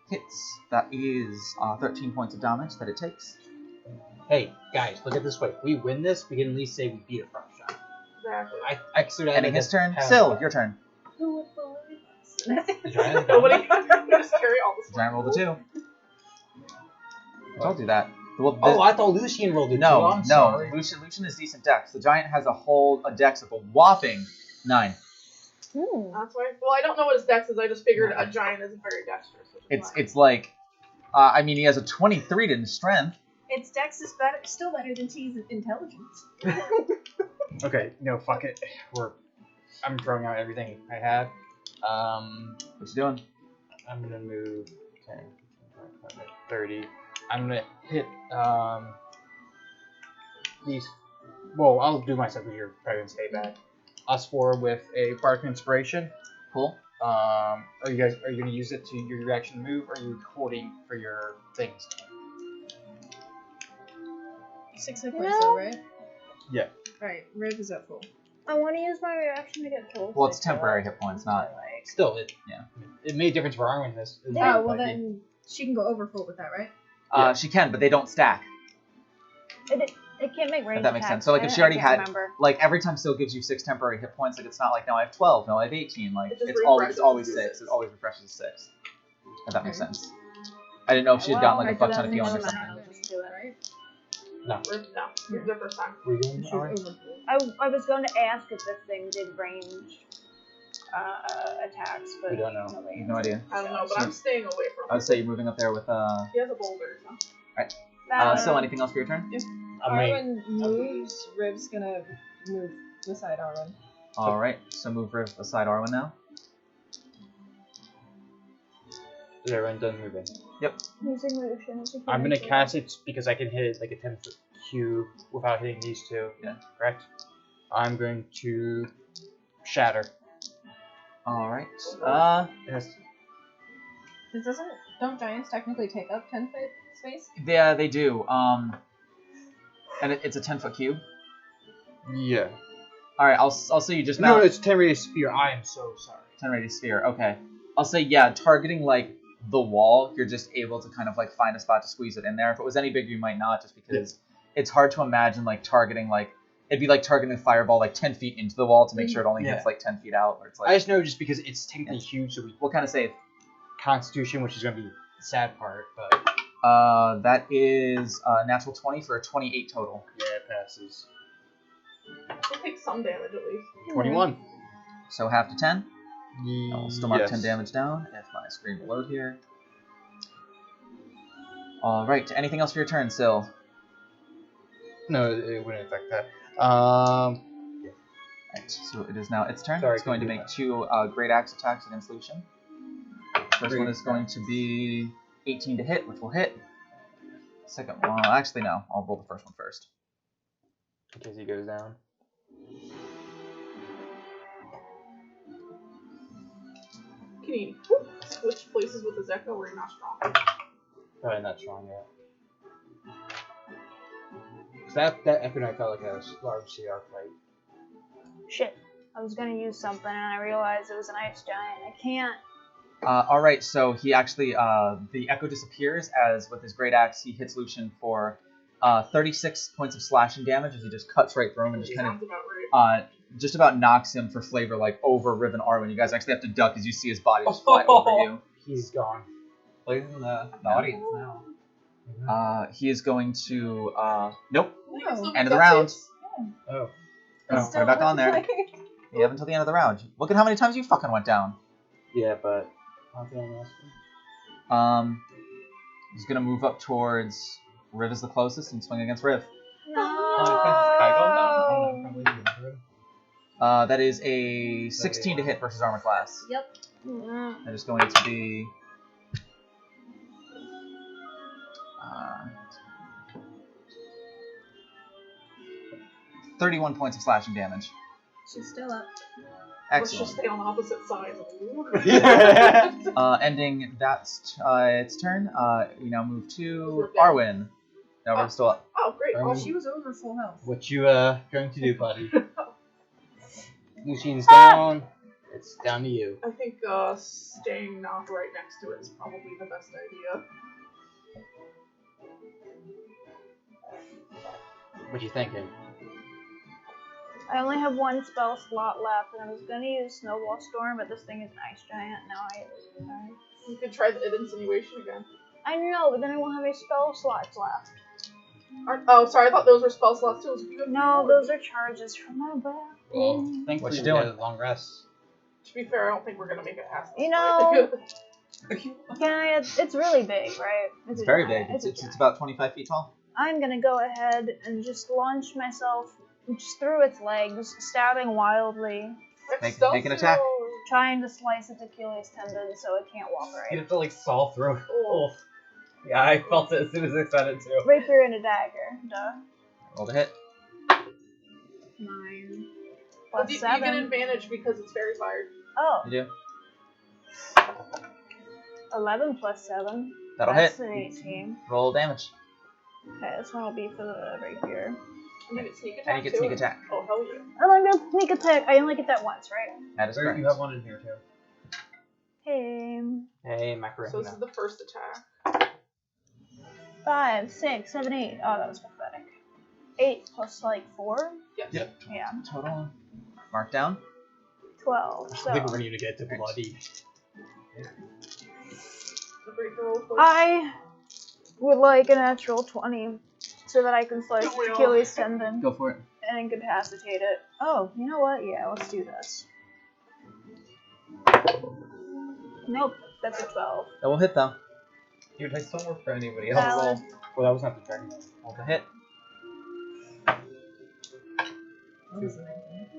B: Hits. That is 13 points of damage that it takes.
H: Hey, guys, look at it this way. If we win this, we can at least say we beat a first shot.
C: Exactly.
H: I consider that
B: Ending
H: like
B: his turn.
H: half-
B: Still, your turn.
G: Who would believe
H: The giant-
C: Nobody can just carry all this.
B: Giant rolled a 2. I told you that. Well,
H: Oh, I thought Lucian rolled it.
B: no,
H: too. I'm
B: no.
H: sorry.
B: Lucian is decent dex. The giant has a dex of a whopping 9.
C: That's why. Well, I don't know what his dex is. I just figured a giant is very dexterous. Which is fine.
B: It's like, I mean, he has a 23 in strength.
G: Its dex is better, still better than T's intelligence.
F: Okay, no, fuck it. I'm throwing out everything I had.
B: What you doing?
F: I'm gonna move 10, 25, 30. I'm gonna hit these. Well, I'll do myself because you're probably gonna stay back. Us 4 with a Bardic Inspiration.
B: Cool.
F: Are you gonna use it to your reaction move, or are you holding for your things?
G: 6 hit points though, right?
F: Yeah.
G: Alright, Riv is at full.
D: I want to use my reaction to get full.
B: Well, it's temporary hit points, not.
F: Still,
B: Yeah.
F: It made a difference for Arwen this.
G: Oh, well then she can go over full with that, right?
B: She can, but they don't stack.
D: It can't make range
B: If that makes
D: attacks.
B: sense. So, like, if she already
D: I can't
B: had,
D: remember.
B: like, every time still gives you 6 temporary hit points. Like, it's not like now I have 12, now I have 18. Like,
C: It just
B: it's
C: refreshes
B: always
C: to
B: 6.
C: 6.
B: It always refreshes 6. If that makes sense. I didn't know if she had gotten like a fuck ton of healing or something.
D: Let's do it.
G: Right?
F: No.
C: No, it's the first time.
F: We're doing
G: She's
F: Arwen?
G: over full.
D: I was going to ask if this thing did range attacks, but
F: We don't know.
D: nobody
B: I have no idea.
C: I don't know, but I'm staying away from
B: I would say you're moving up there with
C: He has a boulder, so.
B: So anything else for your turn?
G: Arwen moves, Riv's gonna move beside Arwen.
B: Alright, so move Riv beside Arwen now.
F: Is everyone done moving?
D: Using Lucian.
F: I'm gonna cast it because I can hit it like a 10-foot cube without hitting these two.
B: Yeah.
F: Correct? I'm going to shatter.
B: Alright.
F: Yes.
G: Don't giants technically take up 10 foot space?
B: Yeah, they do. And it's a 10-foot cube.
F: Yeah.
B: Alright, I'll say you just
F: No,
B: now.
F: it's 10 radius sphere. I am so sorry.
B: 10 radius sphere. Okay. I'll say yeah. Targeting like the wall, you're just able to kind of like find a spot to squeeze it in there. If it was any bigger, you might not, just because it's hard to imagine like targeting like it'd be like targeting a fireball like 10 feet into the wall to make sure it only hits like 10 feet out. Or it's like
F: I just know just because it's technically huge, so we
B: what kind of save?
F: Constitution, which is gonna be the sad part, but
B: That is natural 20 for a 28 total.
F: yeah, it passes.
C: She'll take some damage at least.
F: 21.
B: So half to 10. I'll still mark
F: Yes.
B: 10 damage down if my screen will load here. All right. Anything else for your turn, Sil?
H: No, it wouldn't affect that.
B: Right, so it is now its turn.
H: Sorry,
B: It's going to
H: can you
B: make 2 great axe attacks against Lucian. First one is going to be 18 to hit, which will hit. Second one, actually no, I'll roll the first one first.
H: in case he goes down.
C: Can you switch places with his echo where you're not strong?
H: Probably not strong yet. 'Cause that Echo Knight felt like a large CR fight.
D: Shit. I was gonna use something and I realized it was an ice giant. I can't.
B: Alright, so he actually, the echo disappears as with his great axe he hits Lucian for 36 points of slashing damage as he just cuts right through him and just kind
C: Sounds
B: of
C: about right.
B: just about knocks him for flavor like over Riven Arwen. You guys actually have to duck as you see his body just fly over you.
H: He's gone.
F: Plays in the audience now.
B: He is going to nope.
C: No.
B: End of the round.
H: Oh.
B: Oh, put it back on there. You have until the end of the round. Look at how many times you fucking went down.
H: Yeah, but I don't think I'm asking.
B: He's gonna move up towards Riv is the closest and swing against Riv. That is a 16 to hit versus armor class.
C: Yep.
B: That is going to be 31 points of slashing damage.
G: She's still up.
C: Let's just
B: Excellent.
C: stay on opposite sides.
B: Ending that's its turn. We now move to Arwen. No, we're still up.
C: Oh, great.
H: Are
C: Oh,
H: we-
G: She was over full health.
H: What you going to do, buddy? Lucian's down. It's down to you.
C: I think staying knocked right next to it is probably the best idea.
H: What you thinking?
D: I only have 1 spell slot left, and I was gonna use Snowball Storm, but this thing is an ice giant. Now sorry.
C: You could try the insinuation again.
D: I know, but then I won't have any spell slots left.
C: Oh, sorry. I thought those were spell slots too. So you have
D: No,
C: more.
D: those are charges from my back.
H: Well, thankfully
B: What you
H: we
B: doing?
H: got a long rest.
C: To be fair, I don't think we're gonna make it past this
D: You
C: fight.
D: know- Yeah, it's really big, right?
B: It's
D: a
B: very
D: giant.
B: big.
D: a
B: It's
D: giant.
B: about 25 feet tall.
D: I'm gonna go ahead and just launch myself just through its legs, stabbing wildly,
B: Make an attack.
D: trying to slice its Achilles tendon so it can't walk
F: You
D: right.
F: have to like saw through it. Oh. Yeah, I felt it as soon as I said it too.
D: Rapier and a dagger. Duh.
B: Roll to hit.
D: 9
C: Well,
D: plus
C: you
D: 7.
C: get an advantage because it's fairy fired.
D: Oh,
B: You do.
D: 11 plus 7.
B: That'll
D: That's
B: hit.
D: an 18.
B: Roll damage.
D: Okay, this one will be for the rapier.
C: And you get sneak attack.
B: And you get
C: too?
B: sneak attack.
C: Oh hell yeah!
D: And I'm gonna sneak attack. I only get that once, right?
B: That is correct.
F: You have one in here too.
D: Hey.
H: Hey, Macarena.
C: So this is the first attack.
D: 5, 6, 7, 8. Oh, that was pathetic. 8 plus like 4?
B: Yep.
D: Yeah.
B: Total. Mark down.
D: 12.
H: I
D: So
H: think we're gonna get to bloody.
C: The break the roll for
D: I would like a natural 20 so that I can slice
C: Don't we
D: its
C: all?
D: Achilles tendon
B: Go for it.
D: and incapacitate it. Oh, you know what? Yeah, let's do this. Nope, that's a 12.
B: That will hit though.
F: Dude, I still work for anybody else.
D: Valid.
H: Well, that was not the dragon.
B: Roll to hit.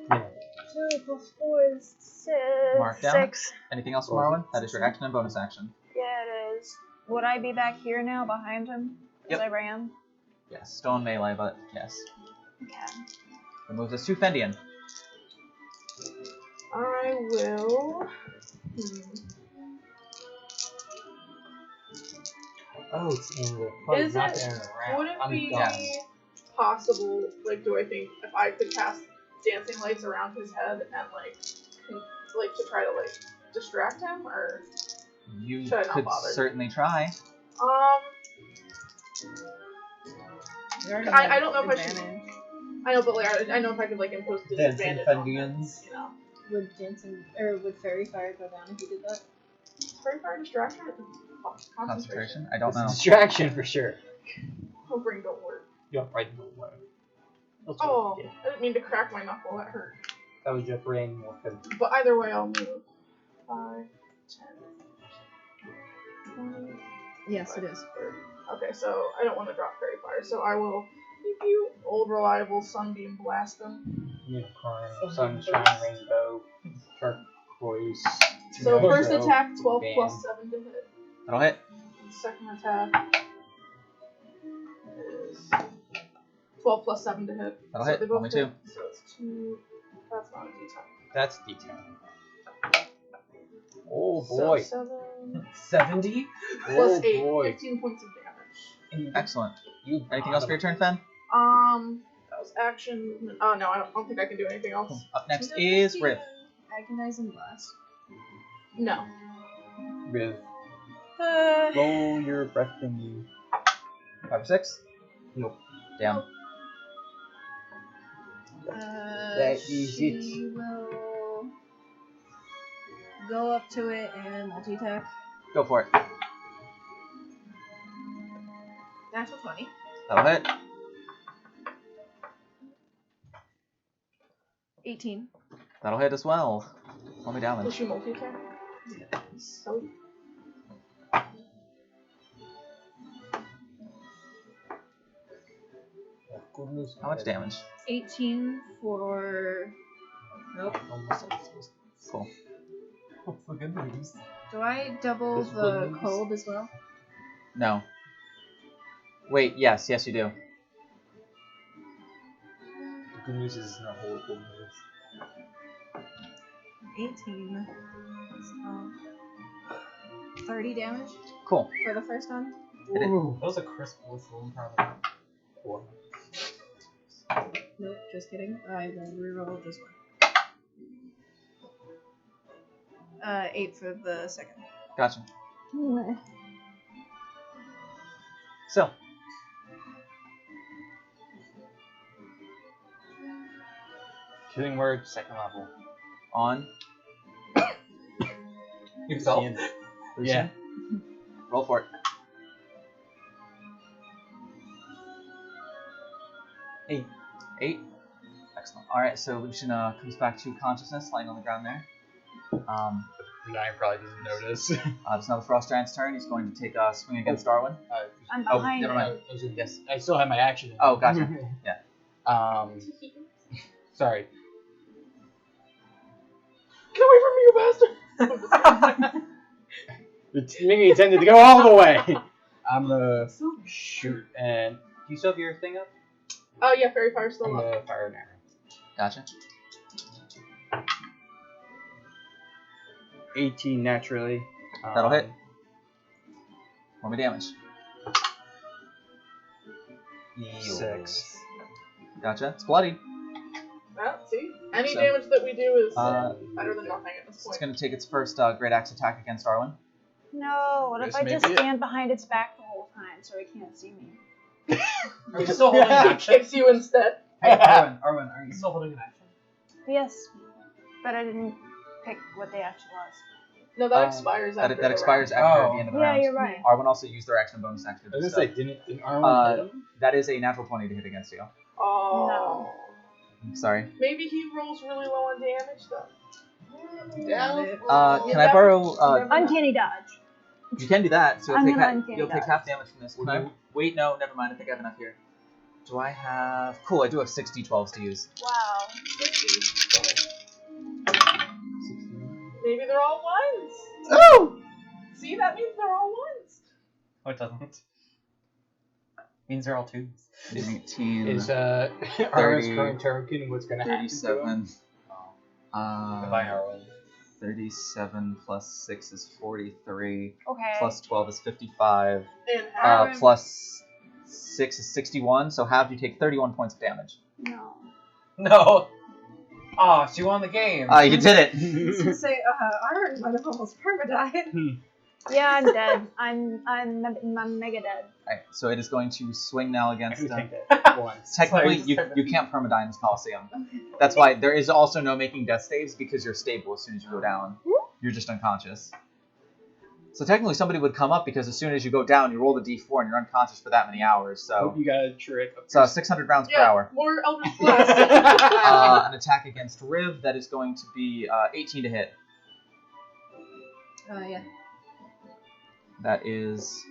H: Yeah.
D: 2 plus 4 is 6.
B: Mark down.
D: 6.
B: Anything else from Arwen? That is your action and bonus action.
D: Yeah, it is. Would I be back here now behind him as
B: Yep.
D: I ran?
B: Yes. Still in melee, but yes.
D: Okay.
B: Removes us to Fendian.
C: I will.
H: Oh, it's in the. Probably
C: Is
H: not
C: it-
H: in the round.
C: Would it
H: I'm
C: be
H: done.
C: possible? Like, do I think if I could cast dancing lights around his head and like to try to like distract him, or
B: You
C: Should I not
B: could
C: bother?
B: certainly try.
C: I don't know if I should. I know, but like I know if I could like impose
F: Dancing
C: disadvantage on them,
F: Fendians.
C: you know.
G: Would dancing or would fairy fire go down if you did that?
C: Fairy fire distraction or concentration?
B: Concentration? I don't
H: It's a
B: know.
H: distraction for sure.
C: My brain don't work.
H: Your brain will work. That's
C: Oh,
H: what- yeah.
C: I didn't mean to crack my knuckle. That hurt.
H: That was your brain working.
C: But either way, I'll move. 5, 10, 20.
G: Yes, it is.
C: 30. Okay, so I don't want to drop Fairy Fire, so I will keep you old reliable Sunbeam blast them.
H: Unicorn, sunshine, rainbow, turquoise.
C: So
H: Rainbow,
C: first attack 12
H: band.
C: plus 7 to hit.
B: That'll hit.
C: Second attack is 12 plus 7 to hit.
B: That'll
C: so
B: hit.
C: They both
B: Only
C: hit.
B: 2.
C: So it's 2. That's not a D10.
H: That's D10. Oh boy.
C: So 7
F: 70?
C: plus
H: Oh
C: 8,
H: boy.
C: 15 points of damage.
B: Excellent.
H: You
B: Anything else for your turn, Fen?
C: That was action. Oh no, I don't think I can do anything else.
B: Up next is Riv.
G: Agonizing blast.
C: No.
H: Riv.
G: Uh,
H: Roll your breath thingy.
B: 5 or 6?
H: Nope.
B: Down.
H: That is
G: she
H: it.
G: will go up to it and multi-attack.
B: Go for it.
G: Natural 20.
B: That'll hit.
G: 18.
B: That'll hit as well. Roll me
C: Does
B: damage.
C: she multi-attack? So
H: Goodness.
B: How much damage?
G: 18 for... Nope.
B: Cool.
F: What's the good news?
G: Do I double
H: This
G: the
H: one is-
G: cold as well?
B: No. Wait, yes, you do.
H: The good news is it's not horrible news.
G: 18. So 30 damage
B: Cool.
G: for the first one.
B: Hit it.
F: Ooh, that was a crisp whistle. I'm proud of that.
H: Four.
G: Nope, just kidding. I will reroll this one. 8 for the second.
B: Gotcha. So,
H: Killing word, second level.
B: on.
F: Yourself.
H: Ian.
B: Lucian. Roll for it.
H: 8.
B: 8. Excellent. Alright, so Lucian comes back to consciousness, lying on the ground there.
H: Nine probably doesn't notice.
B: It's now the Frost Giant's turn. He's going to take a swing against Darwin.
D: I'm
B: Oh,
D: behind
B: never
D: it.
B: mind.
H: Yes. I still have my action.
B: Oh, gotcha. Yeah.
H: Sorry.
C: Get away from me, you bastard!
H: Mingy intended to go all the way. I'm gonna shoot and. Do you still have your thing up?
C: Oh yeah, Fairy Fire's
H: I'm
C: still up.
H: gonna fire an arrow.
B: Gotcha.
H: 18 naturally.
B: That'll hit. Roll me damage.
H: 6.
B: Gotcha. It's bloody.
C: Ah, see? Any
B: So,
C: damage that we do is
B: uh,
C: better than nothing at this
B: It's
C: point.
B: going to take its first Great Axe attack against Darwin.
D: No, what if
H: This
D: I
H: may
D: just
H: be it.
D: stand behind its back the whole time so it can't see me?
F: Are you still holding an action?
C: Kicks you instead.
F: Hey, Arwen, are you still holding an action?
D: Yes, but I didn't pick what the action was.
C: No, that expires after
B: That
C: the
B: expires
C: round.
B: after
H: Oh.
B: the end of the
D: Yeah,
B: round.
D: you're right.
B: Arwen also used their action and bonus action to
H: I
B: do
H: was gonna
B: stuff.
H: say, didn't Arwen hit him?
B: That is a natural 20 to hit against you.
C: Oh.
B: I'm sorry.
C: Maybe he rolls really low on damage though.
G: Yeah.
B: Can I borrow?
D: Uncanny dodge.
B: You can do that. So
D: I'm
B: you'll take
D: gonna uncanny
B: you'll take
D: dodge.
B: half damage from this. Can I, wait, no, never mind. I think I have enough here. Do I have? Cool. I do have 6 d12s to use.
D: Wow.
C: 60. Maybe they're all ones.
B: Oh!
C: See, that means they're all ones.
F: Oh, it doesn't. Means they're all twos.
B: 18.
H: Is Arwen's current token what's gonna happen to him?
B: 37.
F: Goodbye, Arwen.
B: 37 plus 6 is 43.
D: Okay.
B: Plus 12 is 55.
C: And Aaron,
B: Plus 6 is 61. So half you take 31 points of damage.
D: No.
F: No. Oh, she won the game.
B: You did it.
G: I was gonna say, Aaron might have almost perma-died.
D: Yeah, I'm dead. I'm mega dead.
B: Alright, so it is going to swing now against
H: Everything
B: them.
H: that once.
B: Technically,
F: Sorry.
B: you can't permadyne in this Coliseum. That's why there is also no making death saves because you're stable as soon as you go down. You're just unconscious. So technically somebody would come up because as soon as you go down, you roll the d4 and you're unconscious for that many hours. So
H: Hope you got a trick.
B: it's 600 rounds per
C: yeah,
B: hour.
C: more Eldritch Blast.
B: An attack against Riv that is going to be 18 to hit.
G: Yeah.
B: That is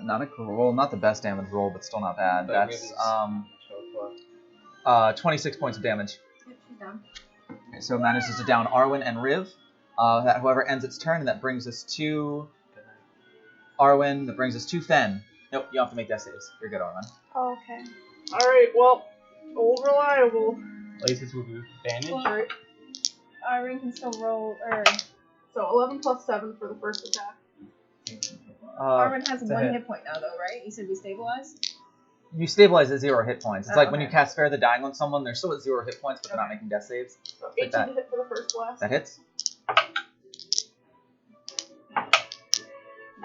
B: Not a roll, not the best damage roll, but still not bad.
H: But
B: That's
H: really
B: 26 points of damage.
E: Yep, she's down.
B: Okay, so it manages to down Arwen and Riv. That whoever ends its turn, and that brings us to Arwen. That brings us to Fen. Nope, you don't have to make death saves. You're good, Arwen.
D: Oh, okay.
C: Alright, well, old reliable.
H: Laces with advantage.
C: Alright,
G: Irene can still roll, or
C: so 11 plus 7 for the first attack.
G: Arwen has
B: it's a
G: 1
B: hit.
G: hit point now, though, right? You said we stabilized?
B: You stabilize at 0 hit points. It's
G: Oh,
B: like when you
G: okay.
B: cast Spare the Dying on someone, they're still at 0 hit points, but they're not
G: Okay.
B: making death saves.
C: So
B: Like
C: 18
B: that.
C: to hit for the first blast.
B: That hits.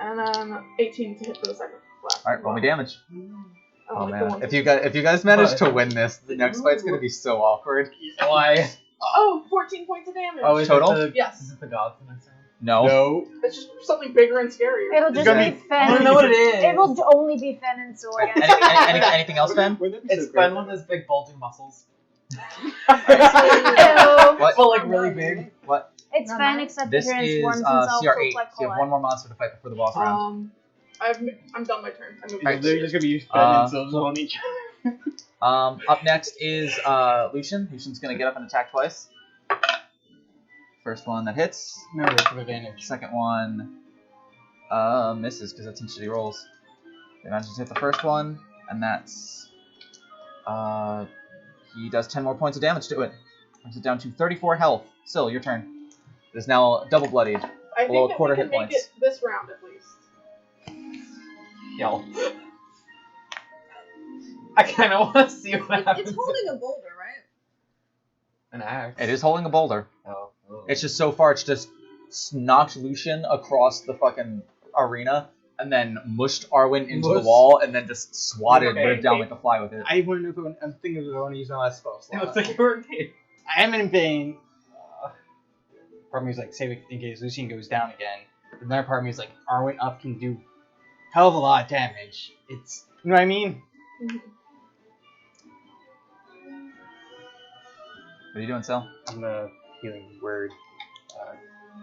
C: And then 18 to hit for the second blast.
B: Alright, roll me damage.
C: Oh,
B: Oh
C: like the
B: man,
C: one-
B: if you guys manage to win this, the next fight's gonna be so awkward.
H: Why?
C: Oh, 14 points of damage.
H: Oh, is
B: Total?
H: It the,
C: Yes.
H: Is it the gods the next time?
B: No.
H: No.
C: It's just something bigger and scarier.
D: It'll
H: It's
D: just
H: gonna
D: be
H: be-
D: Fen.
H: I don't know what it is.
D: It will only be Fen and Sorgan.
B: Anything else, Ben?
H: It's fun with his big bulging muscles.
D: Ew.
B: What?
H: But like really big.
B: What?
D: It's
G: Not
D: Fen
G: mine.
D: except
B: This
D: he
B: is
D: transforms himself
B: CR8.
D: to like
B: So you have one more monster to fight before the boss round.
C: I'm done my turn. I'm moving.
B: Alright,
H: They're just gonna be used on each
B: Up next is Lucian. Lucian's gonna get up and attack twice. First one that hits.
H: No, it's with advantage.
B: Second one misses because that's in shitty rolls. He manages to hit the first one, and that's he does 10 more points of damage to it. Brings it down to 34 health. Syl, your turn. It is now double bloodied.
C: I
B: below
C: think that
B: quarter
C: we can
B: hit
C: make
B: points.
C: it this round at least.
H: Yell. I kind of want to see what happens.
G: It's holding a boulder, right?
H: An axe.
B: It is holding a boulder.
H: Oh.
B: It's just so far, it's just knocked Lucian across the fucking arena, and then mushed Arwen into the
H: Mushed.
B: wall, and then just swatted
H: Okay,
B: Riv down
H: okay.
B: like a fly with it.
I: I want to know if I'm thinking if I want to use my last spell
H: It
I: slot.
H: looks like you were in pain.
I: I am in pain. Part of me is like, save it in case Lucian goes down again. But another part of me is like, Arwen up can do hell of a lot of damage. It's, you know what I mean?
B: What are you doing, Syl?
I: I'm the healing word.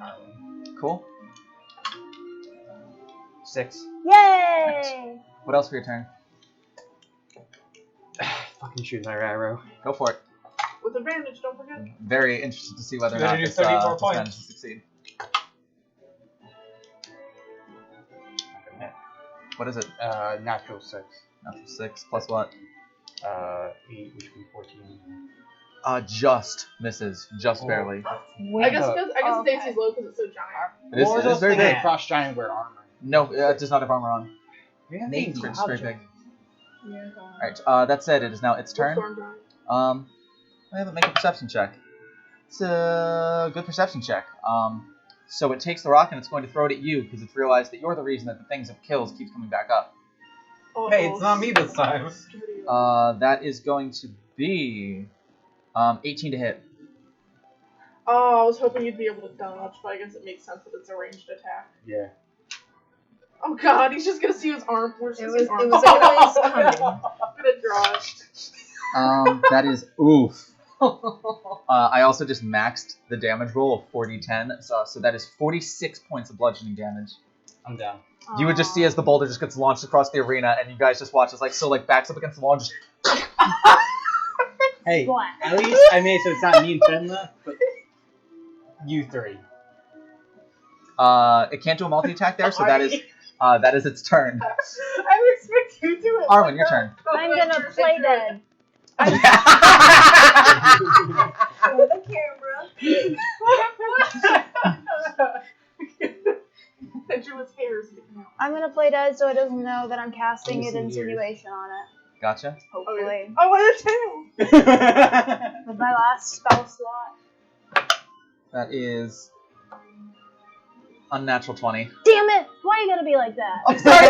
I: Arwen.
B: Cool.
I: 6.
D: Yay!
B: What else for your turn?
I: Fucking shoot my arrow.
B: Go for it.
C: With advantage, don't forget.
B: Very interested to see whether or
H: Better
B: not
H: do
B: this
H: 34
B: this manages
H: points.
B: to succeed.
I: Not gonna hit.
B: What is it?
I: Natural 6.
B: Natural 6 plus what?
I: 8, which would be 14.
B: Just misses, just barely.
C: I guess
D: Oh,
C: the Stacy's low because it's so giant.
B: It is very big.
I: Frost Giant wear armor.
B: No, it does not have armor on.
I: Yeah,
B: It's very big.
G: Yeah.
B: Alright, that said, it is now its turn.
C: Storm giant.
B: I have it make a perception check. It's a good perception check. So it takes the rock and it's going to throw it at you because it's realized that you're the reason that the things it kills keeps coming back up.
H: Hey, it's not me this time.
B: That is going to be 18 to hit.
C: Oh, I was hoping you'd be able to dodge, but I guess it makes sense that it's a ranged attack.
I: Yeah.
C: Oh god, he's just gonna see his arm. Where's
G: It
C: his
G: was
C: arm?
G: always coming.
C: I'm gonna draw it.
B: That is oof. I also just maxed the damage roll of 40-10, so that is 46 points of bludgeoning damage.
I: I'm down.
B: You would just see as the boulder just gets launched across the arena, and you guys just watch as backs up against the wall and just.
I: Hey,
D: Splat.
I: at least I made it so it's not me and Fen left, but you 3.
B: It can't do a multi-attack there, so that is its turn.
C: I didn't expect you to do it.
B: Arwen, your turn.
D: I'm gonna play dead.
G: For the camera.
C: That drew his hair sticking out.
D: I'm gonna play dead so it doesn't know that I'm casting
I: Let
D: an
I: me see here.
D: insinuation on it.
B: Gotcha.
D: Hopefully.
C: I want a tail.
D: With my last spell slot.
B: That is unnatural 20.
D: Damn it! Why you gotta be like that?
B: I'm sorry.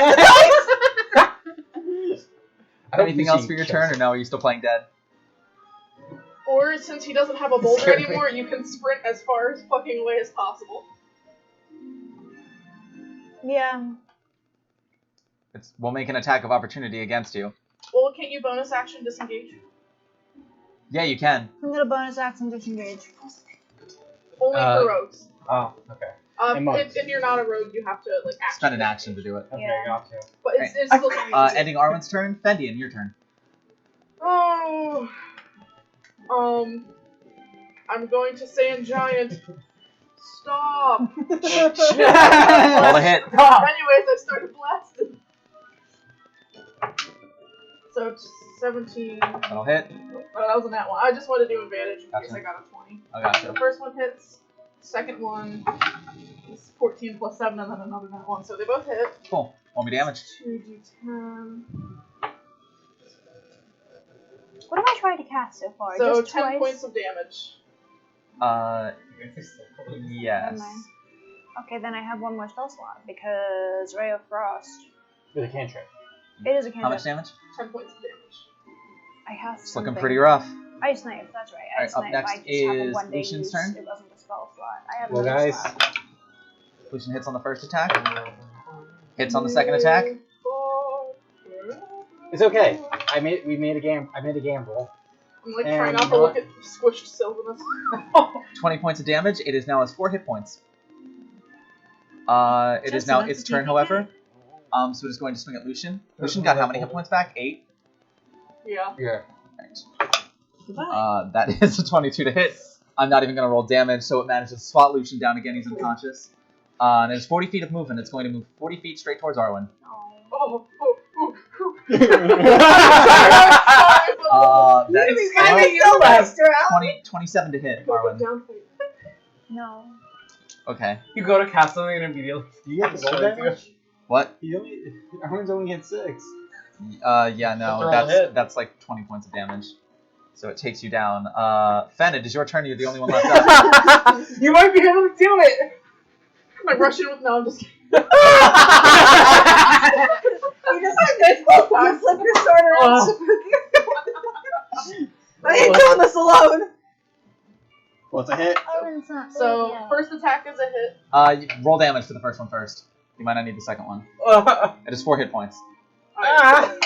I: I hope
B: Anything
I: Lucian
B: else for your
I: kills
B: turn, or
I: it.
B: no? Are you still playing dead?
C: Or since he doesn't have a boulder
B: Sorry.
C: anymore, you can sprint as far as fucking away as possible.
D: Yeah.
B: We'll make an attack of opportunity against you.
C: Well, can't you bonus action disengage?
B: Yeah, you can.
D: I'm gonna bonus action disengage.
C: Only for rogues.
H: Oh, okay.
C: If you're not a rogue, you have to like action.
B: Spend an action to do it.
F: Okay,
D: Yeah.
F: got you.
C: But it's still easy.
B: Ending Arwen's turn. Fendian, your turn.
C: Oh. I'm going to Sand Giant. Stop.
B: Roll a hit.
C: Anyways, I started blasting. So it's 17.
B: That'll hit.
C: Oh, that was a nat one. I just wanted to do advantage in case
B: Gotcha.
C: I got a 20.
B: I got you.
C: The first one hits. Second one is 14 plus 7, and then another nat one. So they both hit.
B: Cool. Roll me damage.
C: 2d10.
D: What have I tried to cast so far?
C: So
D: Just
C: 10
D: twice?
C: points of damage.
B: Yes.
D: Never mind. Okay, then I have one more spell slot because Ray of Frost.
I: With a cantrip.
D: It is a
B: How much
D: cantrip.
B: damage?
C: 10 points of damage.
D: I have
B: It's looking
D: something.
B: pretty rough.
D: Ice Knife, that's right. Ice
B: Alright, up
D: Knife.
B: next
D: I just have a
B: is
D: one-day
B: Lucian's
D: use.
B: turn.
D: It wasn't a spell slot. I have
I: Well,
D: another
I: guys.
D: slot.
B: Lucian hits on the first attack. Hits on the second attack.
I: It's okay. We made a gamble.
C: I'm like
I: And
C: trying not to look at squished Sylvanus.
B: 20 points of damage. It is now has 4 hit points. It is
E: Just
B: now
E: enough
B: its
E: to
B: turn,
E: take
B: however. So it is going to swing at Lucian. Lucian got how many hit points back? 8.
C: Yeah.
I: Yeah.
B: That is a 22 to hit. I'm not even going to roll damage, so it manages to swat Lucian down again. He's unconscious. And it has 40 feet of movement. It's going to move 40 feet straight towards Arwen.
C: Oh.
B: That is
E: He's gonna make you faster out.
B: 27 to hit,
C: Go
B: Arwen.
C: down.
D: No.
B: Okay.
F: You go to cast something and immediately.
I: Do you have roll damage?
B: What?
I: Arwen's only hit 6.
B: Yeah, no,
I: After all hit.
B: that's like 20 points of damage. So it takes you down. Fen, it is your turn. You're the only one left up.
F: You might be able to do it.
C: I rush in with no. I'm just kidding.
E: You just you flip your sword around. I ain't doing this alone.
I: What's a hit?
D: Arwen's not
C: So
D: dead yet.
C: first attack is a hit.
B: Roll damage for the first one first. You might not need the second one. It is 4 hit points.
C: Alright.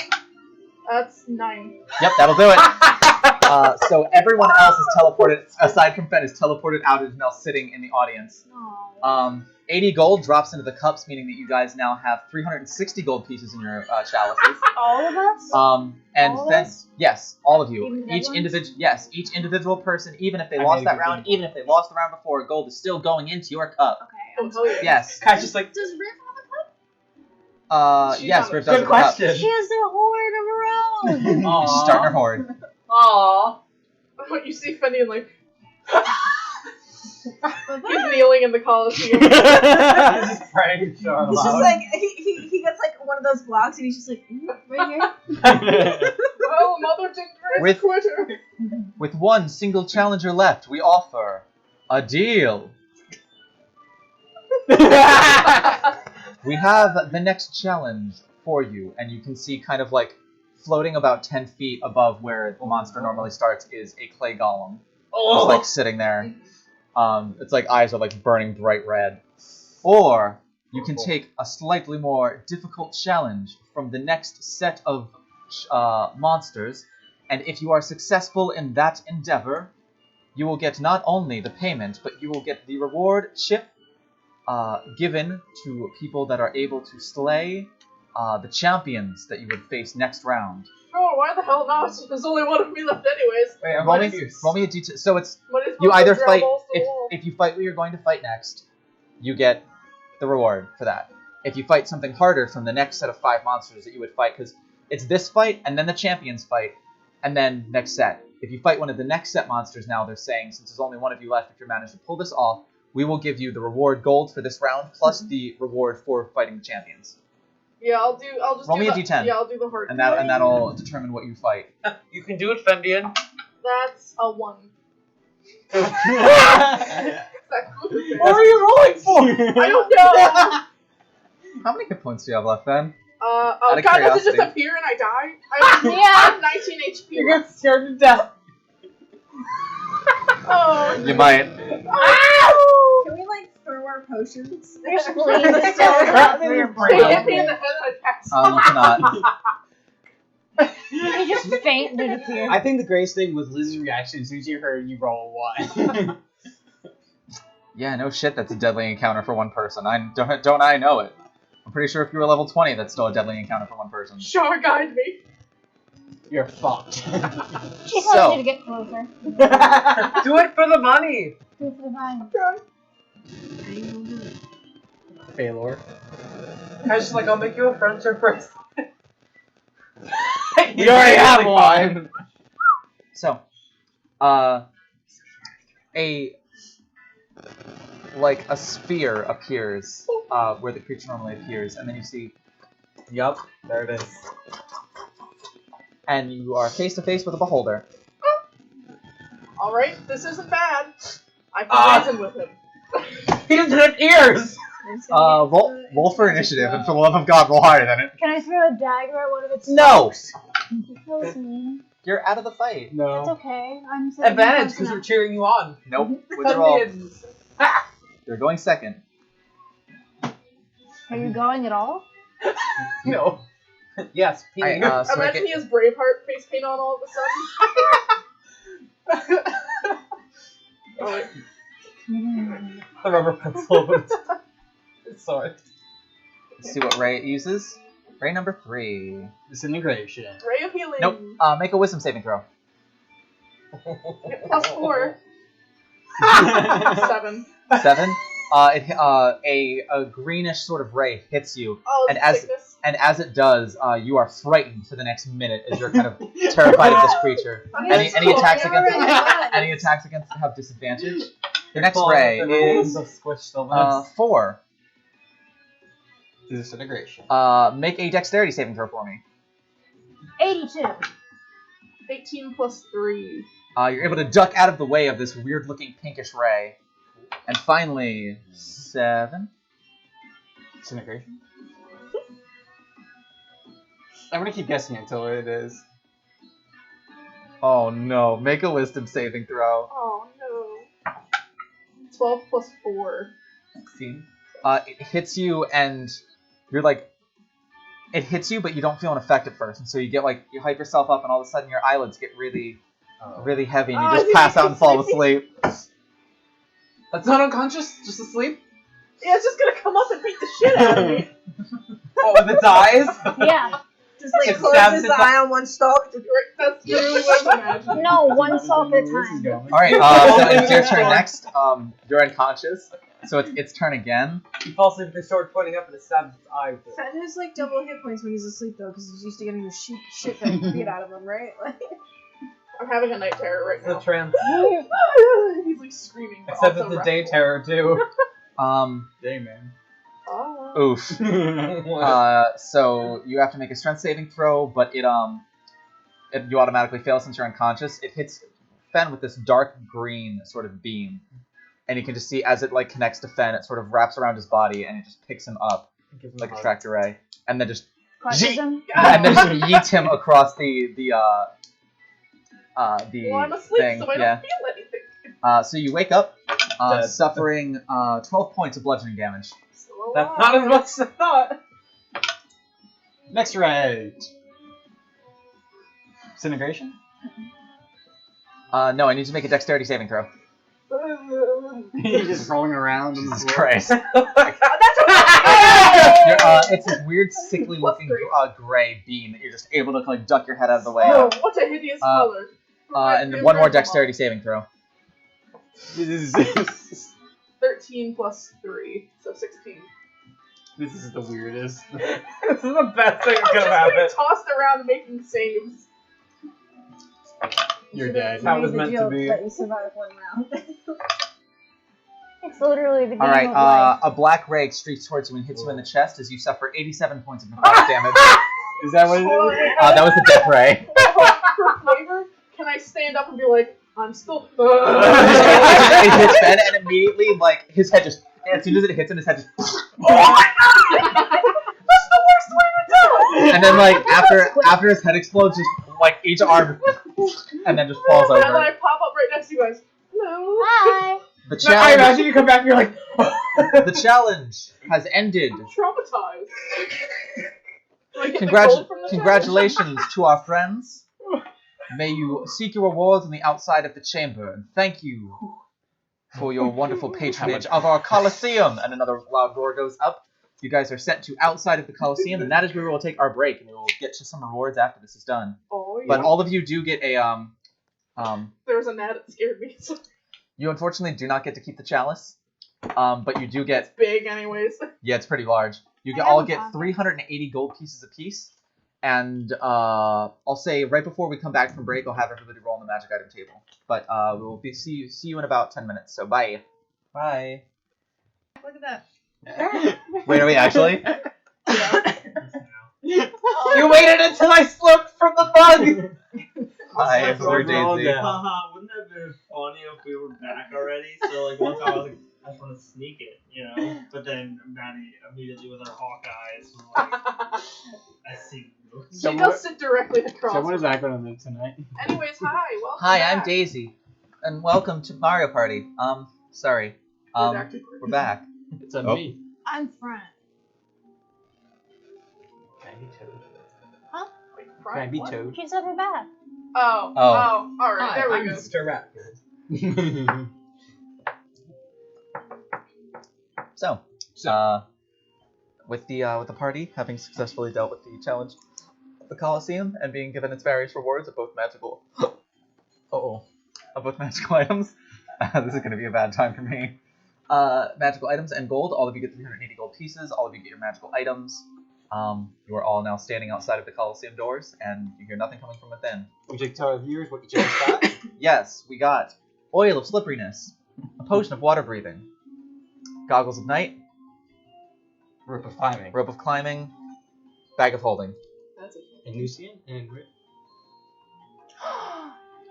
C: That's 9.
B: Yep, that'll do it. So everyone else is teleported, aside from Fen, is teleported out and is now sitting in the audience.
D: Aw.
B: 80 gold drops into the cups, meaning that you guys now have 360 gold pieces in your chalices.
D: All of us?
B: And
D: All of
B: Fen,
D: us?
B: yes, all of you.
D: Even the dead ones?
B: Each individual person, even if they
I: I
B: lost
I: made a
B: that
I: good
B: round,
I: thing.
B: even if they lost the round before, gold is still going into your cup.
D: Okay.
C: Oh, hell yeah.
B: Yes.
F: Kai's just like.
E: Does Riv have a cup?
C: She's
B: Yes,
C: not-
B: Riv does
F: Good
B: have a cup.
F: question.
D: She has the horde of her own.
B: She's starting her horde.
F: Aww.
C: You see Fendian like he's kneeling in the Coliseum.
F: He's just praying so
E: He's just
F: loud.
E: like he gets like one of those blocks and he's just like right here.
C: Well, Mother didn't
B: With-
C: quit her.
B: With one single challenger left, we offer a deal. We have the next challenge for you, and you can see kind of like floating about 10 feet above where the monster normally starts is a clay golem. It's like sitting there. Its like eyes are like burning bright red. Or you can take a slightly more difficult challenge from the next set of monsters, and if you are successful in that endeavor, you will get not only the payment, but you will get the reward chip given to people that are able to slay the champions that you would face next round.
C: Oh, why the hell not? There's only one of me left anyways.
F: Wait, I'm
B: Roll me,
F: confused.
B: roll me a d2. So it's
C: Might as
B: you
C: well
B: either
C: grab
B: fight
C: balls to the wall.
B: if you fight what you're going to fight next, you get the reward for that. If you fight something harder from the next set of 5 monsters that you would fight, because it's this fight and then the champions fight, and then next set. If you fight one of the next set monsters now, they're saying since there's only one of you left, if you manage to pull this off, we will give you the reward gold for this round plus the reward for fighting the champions.
C: Yeah, I'll just
B: Roll
C: do
B: me a
C: the,
B: d10.
C: Yeah, I'll do the hard.
B: And that'll determine what you fight.
F: You can do it, Fendian.
C: That's a 1.
F: What
C: What
F: are you rolling for?
C: I don't know.
B: How many hit points do you have left, Ben?
C: Oh
B: Out of
C: god, does it just
B: curiosity.
C: appear and I die? I have 19 HP.
F: You're gonna scared to death.
C: Oh.
B: You might.
E: Can we like throw our potions?
D: Please.
C: They hit me in the head and I passed.
B: You cannot.
D: He just faint and disappeared.
I: I think the greatest thing was Liz's reaction as soon as you heard you roll a 1.
B: Yeah, no shit, that's a deadly encounter for one person. Don't I know it? I'm pretty sure if you were level 20, that's still a deadly encounter for one person.
C: Sure, guide me.
I: You're fucked.
D: She
B: So-
D: told you to get closer.
F: Do it for the money.
D: Do it for the vine.
I: Failure.
F: I was just like, I'll make you a friend first.
I: You already have one.
B: So, a sphere appears where the creature normally appears, and then you see,
F: Yup, there it is.
B: and you are face to face with a beholder.
C: Alright, this isn't bad. I can reason with him.
F: He doesn't have ears!
B: Roll for initiative, and for the love of God, roll higher than it.
D: Can I throw a dagger at one of its
B: No!
D: That was mean.
B: You're out of the fight.
D: It's
F: No.
D: okay. I'm saving
F: Advantage,
D: close
F: because we're
D: enough.
F: cheering you on.
B: Nope. What's your roll? You're going second.
D: Are you going at all?
F: No. Yes, peeing.
B: Alright, so
C: Imagine he has Braveheart face paint on all of a sudden. Oh, wait.
F: The rubber pencil. Sorry.
B: let's see what Ray it uses. Ray number 3.
I: Disintegration.
C: Ray of healing.
B: Nope. Make a wisdom saving throw.
C: Get +4. 7.
B: 7. A greenish sort of ray hits you,
C: Oh,
B: And as-
C: sickness.
B: and as it does, you are frightened for the next minute as you're kind of terrified of this creature. Any attacks against it have disadvantage. Your next ray is
F: squished so much.
B: 4.
I: Disintegration.
B: Make a dexterity saving throw for me.
D: 82.
C: 18 + 3.
B: You're able to duck out of the way of this weird-looking pinkish ray. And finally, 7.
I: Disintegration. I'm gonna keep guessing until it is.
B: Oh no! Make a wisdom saving throw.
C: Oh no. 12 + 4.
B: 16. It hits you, and you're like, it hits you, but you don't feel an effect at first, and so you get you hype yourself up, and all of a sudden your eyelids get really heavy, and you just pass out and fall asleep.
F: That's not unconscious? Just asleep?
C: Yeah, it's just gonna come up and beat the shit out of me.
F: What, with its eyes?
D: Yeah.
E: Just
F: It
E: closes
F: stabs
E: the
F: its
E: eye on one stalk.
C: That's literally what I'm imagining.
D: No, one salt at a time.
B: All right, so it's your turn next. You're unconscious, so it's its turn again.
F: He falls asleep with his sword pointing up and it stabs its eye with it.
E: Fenn has double hit points when he's asleep though, because he's used to getting the shit beat out of him, right?
C: I'm having a night terror right
F: It's a
C: now.
F: trance.
C: He's screaming. but
F: Except
C: also
F: it's a day
C: restful.
F: terror, too.
I: Day man.
C: Oh.
B: Oof. So you have to make a strength saving throw, but you automatically fail since you're unconscious. It hits Fen with this dark green sort of beam, and you can just see as it connects to Fen, it sort of wraps around his body and it just picks him up like a tractor ray, and then just
D: Crushes him.
B: yeets him across the
C: Well, I'm asleep,
B: thing.
C: so I don't
B: Yeah.
C: feel anything.
B: So you wake up,
F: Dead.
B: suffering 12 points of bludgeoning damage.
C: Still
F: That's
C: alive.
F: not as much as I thought.
I: Next rage. Disintegration?
B: No, I need to make a dexterity saving throw.
I: He's just rolling around.
B: Jesus Christ.
C: That's okay.
B: It's this weird, sickly-looking gray beam that you're just able to duck your head out of the way.
C: Oh, what a hideous color.
B: And then one more dexterity saving throw.
C: 13 + 3, so 16.
I: This is the weirdest.
F: This is the best thing that
C: I'm
F: could
C: just
F: have
C: getting
F: happened.
C: tossed around making saves.
I: You're dead.
F: How it was meant to be.
E: That you survive one round.
D: It's literally the game
B: Alright,
D: of life.
B: a black ray streaks towards you and hits you in the chest as you suffer 87 points of necrotic damage.
I: Is that what it is?
B: That was the death ray.
C: For flavor, can I stand up and be like, I'm still.
B: It hits Ben, and immediately, his head just. As soon as it hits him, his head just.
C: That's the worst way to do it!
B: And then, after his head explodes, just, each arm. And then just falls
C: And then
B: over.
C: I pop up right next to you guys. Hello.
D: Hi.
B: The
F: I
B: challenge,
F: imagine you come back and you're like,
B: the challenge has ended.
C: I'm traumatized. Do I get the gold from the
B: Congratulations to our friends. May you seek your rewards on the outside of the chamber, and thank you for your wonderful patronage of our Coliseum. And another loud roar goes up. You guys are sent to outside of the Coliseum, and that is where we will take our break, and we will get to some rewards after this is done.
C: Oh, yeah.
B: But all of you do get a
C: There was a gnat that scared me. So
B: You unfortunately do not get to keep the chalice, but you do get.
C: it's big, anyways.
B: Yeah, it's pretty large. You
D: I
B: all
D: have a
B: get
D: pocket.
B: 380 gold pieces apiece, and I'll say right before we come back from break, I'll have everybody roll on the magic item table. But we will see you in about 10 minutes. So bye.
I: Bye.
G: Look at that.
B: Wait, are we actually?
I: You waited until I slipped from the bug!
B: Hi, Blue Daisy.
J: Haha, wouldn't that have been funny if we were back already? So, like, once I was like, I just want to sneak it, you know? But then Maddie immediately with her hawk eyes was like, I see you.
C: She does sit directly across.
I: So what is
C: from
I: that going to do tonight?
C: me. Anyways, hi, welcome
B: Hi,
C: back.
B: I'm Daisy, and welcome to Mario Party. Sorry. We're back.
I: It's on
B: Oh.
I: me.
D: I'm front.
I: Can I be Toad?
C: Wait,
I: Can I be
C: what?
I: Toad?
D: She said we're back.
C: Oh, alright,
F: Hi,
C: there we
F: I'm
C: go.
F: Mr. Raptor.
B: So, with the party having successfully dealt with the challenge of the Coliseum and being given its various rewards of both magical, of both magical items, this is going to be a bad time for me. Magical items and gold. All of you get 380 gold pieces. All of you get your magical items. You are all now standing outside of the Coliseum doors, and you hear nothing coming from within.
I: Would you tell our viewers what each of us got?
B: Yes, we got oil of slipperiness, a potion of water breathing, goggles of night,
I: Rope of climbing.
B: rope of climbing, bag of holding.
C: That's it.
I: And Lucian and Rick.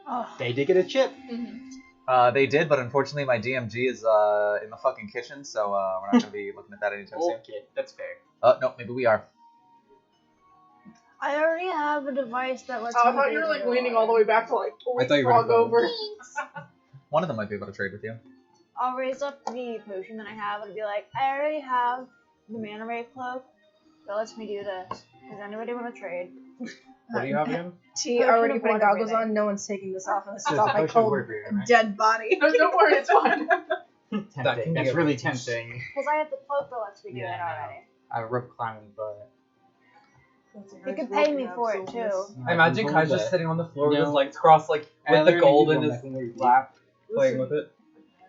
D: Oh,
I: They did get a chip.
B: They did, but unfortunately my DMG is in the fucking kitchen, so we're not going to be looking at that anytime soon.
I: Okay, that's fair.
B: No, maybe we are.
D: I already have a device that lets
C: Oh, I
D: me
C: thought you were
D: breathe
C: like leaning all the way back to like
I: I thought you were
C: frog
I: gonna go
C: over.
B: One of them might be able to trade with you.
D: I'll raise up the potion that I have and be like, I already have the mana ray cloak that lets me do this. Does anybody want to trade?
F: What do you have again?
G: T
D: Potion
G: already
D: of
G: putting
D: water
G: goggles
D: breathing.
G: on. No one's taking this off unless
I: So
G: it's
I: it's
G: off
I: a
G: my
I: potion of
G: cold,
I: water breathing, right?
G: dead body.
C: No, don't worry, it's fine.
F: That can
I: That's
F: be
I: really
F: a-
I: tempting.
D: Because I have the cloak that lets me do
I: Yeah,
D: it already.
I: I have rope climbing, but
D: You could pay me for it too.
F: I imagine Kai's just sitting on the floor with
I: No.
F: his legs crossed, like, with the gold in his lap, playing with it.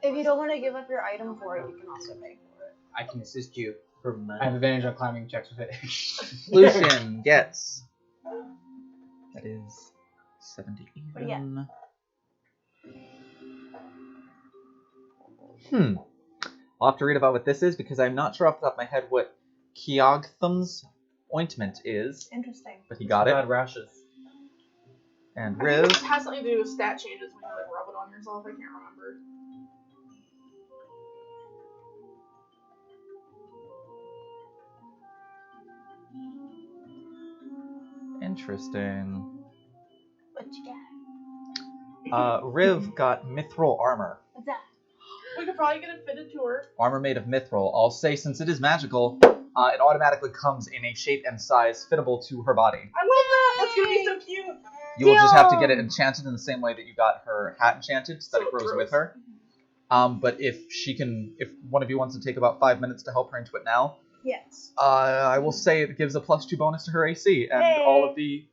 D: If you don't want to give up your item for it, you can also pay for it.
I: I can assist you.
B: For
I: I have advantage on climbing checks with it.
B: Lucian gets. That is 70
D: What do you get?
B: even. I'll have to read about what this is because I'm not sure off the top of my head what Keoghtham's ointment is,
D: Interesting.
B: but he got it.
F: Bad rashes.
B: And
C: I
B: Riz.
C: think it has something to do with stat changes when you like rub it on yourself. I can't remember.
B: Interesting.
D: What you got?
B: Riv got mithril armor.
D: What's that?
C: We could probably get it fitted to her.
B: Armor made of mithril. I'll say since it is magical, it automatically comes in a shape and size fittable to her body.
C: I love that. That's gonna be so cute.
B: You will just have to get it enchanted in the same way that you got her hat enchanted, so that
C: So
B: it grows
C: gross.
B: with her. But if one of you wants to take about 5 minutes to help her into it now,
D: Yes.
B: I will say it gives a +2 bonus to her AC, and
D: Hey.
B: all of the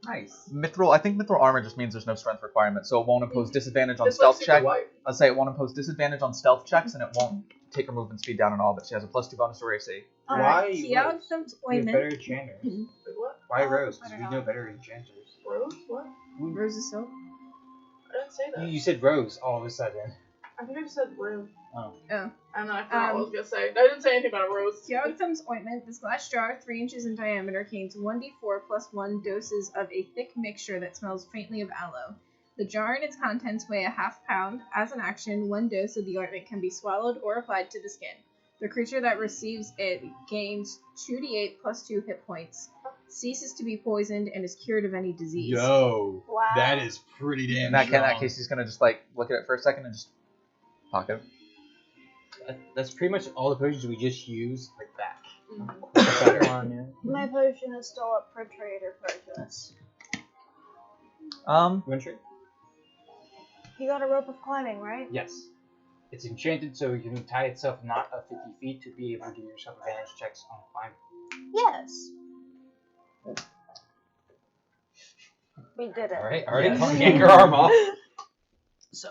I: Nice.
B: mithril. I think mithril armor just means there's no strength requirement, so it won't impose disadvantage on
C: It's
B: stealth
C: like
B: check.
C: super white.
B: I'll say it won't impose disadvantage on stealth checks, and it won't take her movement speed down at all. But she has a +2 bonus to her AC.
I: Why
G: Keoghtham's
I: We have better
G: ointment.
I: enchanters.
C: Wait, what?
I: Why
D: Oh,
I: Rose?
D: I
I: Because
D: don't
I: we
D: know.
I: know better enchanters.
C: Rose? What?
G: Rose is soap.
C: I didn't say that.
I: You said Rose all of a sudden.
C: I think I just said rose.
I: Oh.
G: Oh.
C: And then I forgot what I was gonna say. I didn't say anything about a rose.
G: Keoghtham's ointment. This glass jar, 3 inches in diameter, contains 1d4 plus 1 doses of a thick mixture that smells faintly of aloe. The jar and its contents weigh a ½ pound. As an action, 1 dose of the ointment can be swallowed or applied to the skin. The creature that receives it gains 2d8 plus 2 hit points, ceases to be poisoned, and is cured of any disease.
I: Yo,
D: Wow.
I: that is pretty damn
B: In that
I: strong.
B: case, he's gonna just like look at it for a second and just pocket.
I: That's pretty much all the potions we just used, like that.
C: Mhm.
D: My potion is still up for trade or purchase.
B: Um,
I: You want to trade?
D: You got a rope of climbing, right?
I: Yes. It's enchanted, so you can tie itself not of 50 feet to be able to give yourself advantage checks on climbing.
D: Yes. We did it.
I: Alright, already
B: Yes.
I: yank your arm off.
B: So.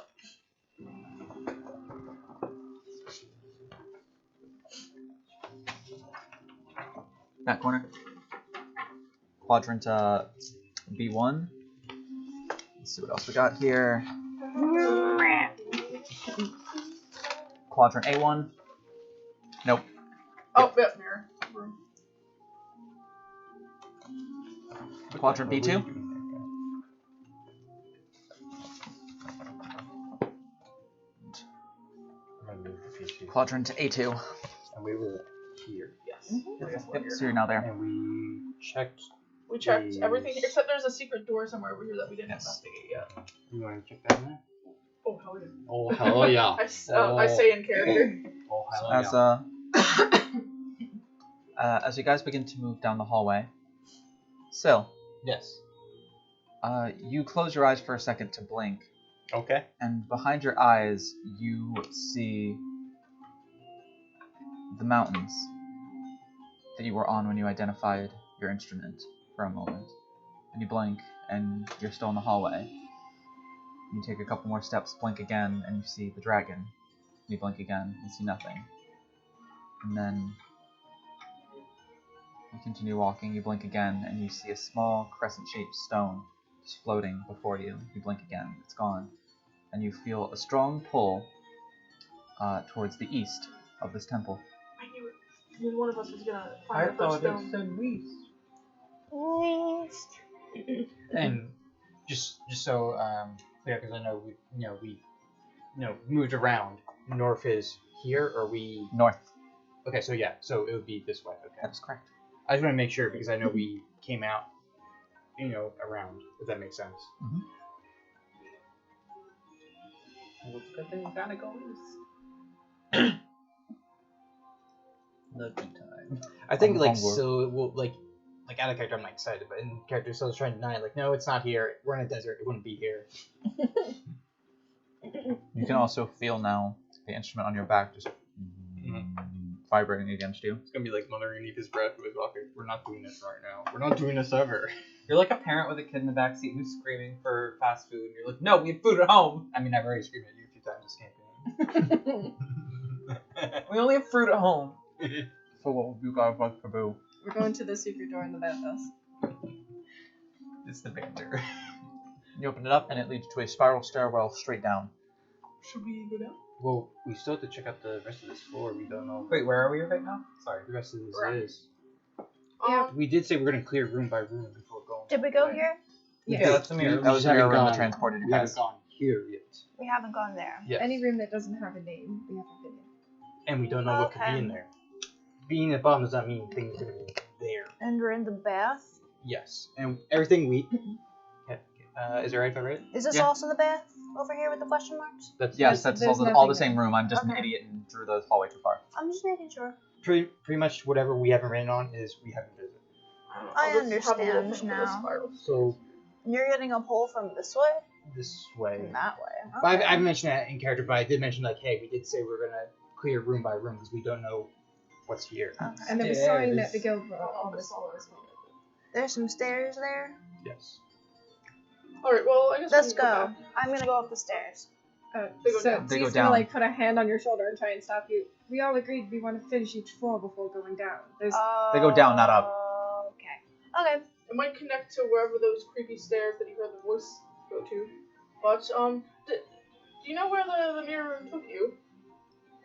B: Back corner. Quadrant B1. Let's see what else we got here. Quadrant A1. Nope.
C: Oh, yep, mirror.
B: Quadrant B2. Quadrant A2.
I: And we were here.
C: Yes.
B: Yep, so you're now there.
I: And we checked.
C: We checked
I: Yes.
C: everything except there's a secret door somewhere over here that we didn't
B: Yes.
C: investigate yet.
I: You want to check that now?
C: Oh, hell yeah.
I: Oh, hell yeah.
C: I say in character.
I: Oh, hell
B: As as you guys begin to move down the hallway, Syl,
I: Yes.
B: you close your eyes for a second to blink,
I: Okay.
B: and behind your eyes you see the mountains that you were on when you identified your instrument for a moment. And you blink, and you're still in the hallway. You take a couple more steps, blink again, and you see the dragon. You blink again, and see nothing. And then you continue walking, you blink again, and you see a small crescent-shaped stone just floating before you. You blink again, it's gone. And you feel a strong pull towards the east of this temple.
C: I knew it. I knew one of us was gonna
F: I
C: find the
F: thought
C: first
F: it
C: stone.
F: said least.
I: And just so clear, because I know we moved around. North is here, or we?
B: North.
I: Okay, so yeah, so it would be this way. Okay.
B: That is correct.
I: I just want to make sure because I know we came out, around. If that makes sense.
F: Well, it's a good thing we gotta go east. Lucky time.
I: I think like
B: Homework.
I: so will like out of character I'm not excited, but in character so I was trying to deny it, like no, it's not here. We're in a desert. It wouldn't be here.
B: You can also feel now the instrument on your back just vibrating against you.
I: It's gonna be like muttering underneath his breath with Walker. We're not doing this right now. We're not doing this ever.
F: You're like a parent with a kid in the backseat who's screaming for fast food, and you're like, no, we have food at home.
I: I mean, I've already screamed at you a few times this campaign.
F: We only have fruit at home.
B: So what would you guys like to do?
G: We're going to the secret door in the bathhouse.
F: It's the banter.
B: You open it up and it leads to a spiral stairwell straight down.
C: Should we go down?
I: Well, we still have to check out the rest of this floor. We don't know.
F: Wait, where are we right now? Sorry.
I: The rest of this
C: Right.
I: is.
C: Yeah.
I: We did say we're gonna clear room by room before going.
D: Did we go here?
F: Yeah, that's the mirror.
B: That was the
I: haven't
B: mirror room that
I: gone-
B: transported you
I: We haven't
B: guys.
I: gone here yet.
D: We haven't gone there.
I: Yes.
G: Any room that doesn't have a name, we haven't been in.
I: And we don't know what could be in there. Being at the bottom does not mean things are gonna be there.
D: And we're in the bath.
I: Yes. And everything we. Is it right if I read it?
D: Is this
B: Yeah.
D: also the bath over here with the question marks?
I: That's
B: Yes, that's
G: There's
B: all the
G: nothing
B: same room. I'm just an
D: Okay.
B: idiot and drew the hallway too far.
D: I'm just making sure.
I: pretty much whatever we haven't written on is we haven't visited.
D: I
C: I'll just have a little
D: understand
C: thing for the
D: now.
C: spiral.
I: So
D: You're getting a pull from this way?
I: this way.
D: And that way.
I: But
D: Okay.
I: I mentioned that in character, but I did mention like, hey, we did say we're gonna clear room by room because we don't know what's here.
D: Okay.
G: And there was
F: Yeah,
G: sign
F: there's-
G: that the guild wrote on this floor as well.
D: There's some stairs there.
I: Yes.
C: Alright, well, I guess
D: Let's
C: we can
D: go.
C: back.
D: I'm gonna go up the stairs.
C: They go
G: So
C: down.
B: They go
G: Z's
B: down.
G: gonna like put a hand on your shoulder and try and stop you. We all agreed we want to finish each floor before going down. There's
B: They go down, not up.
D: Okay. Okay.
C: It might connect to wherever those creepy stairs that you heard the voice go to. But, do you know where the mirror room took you?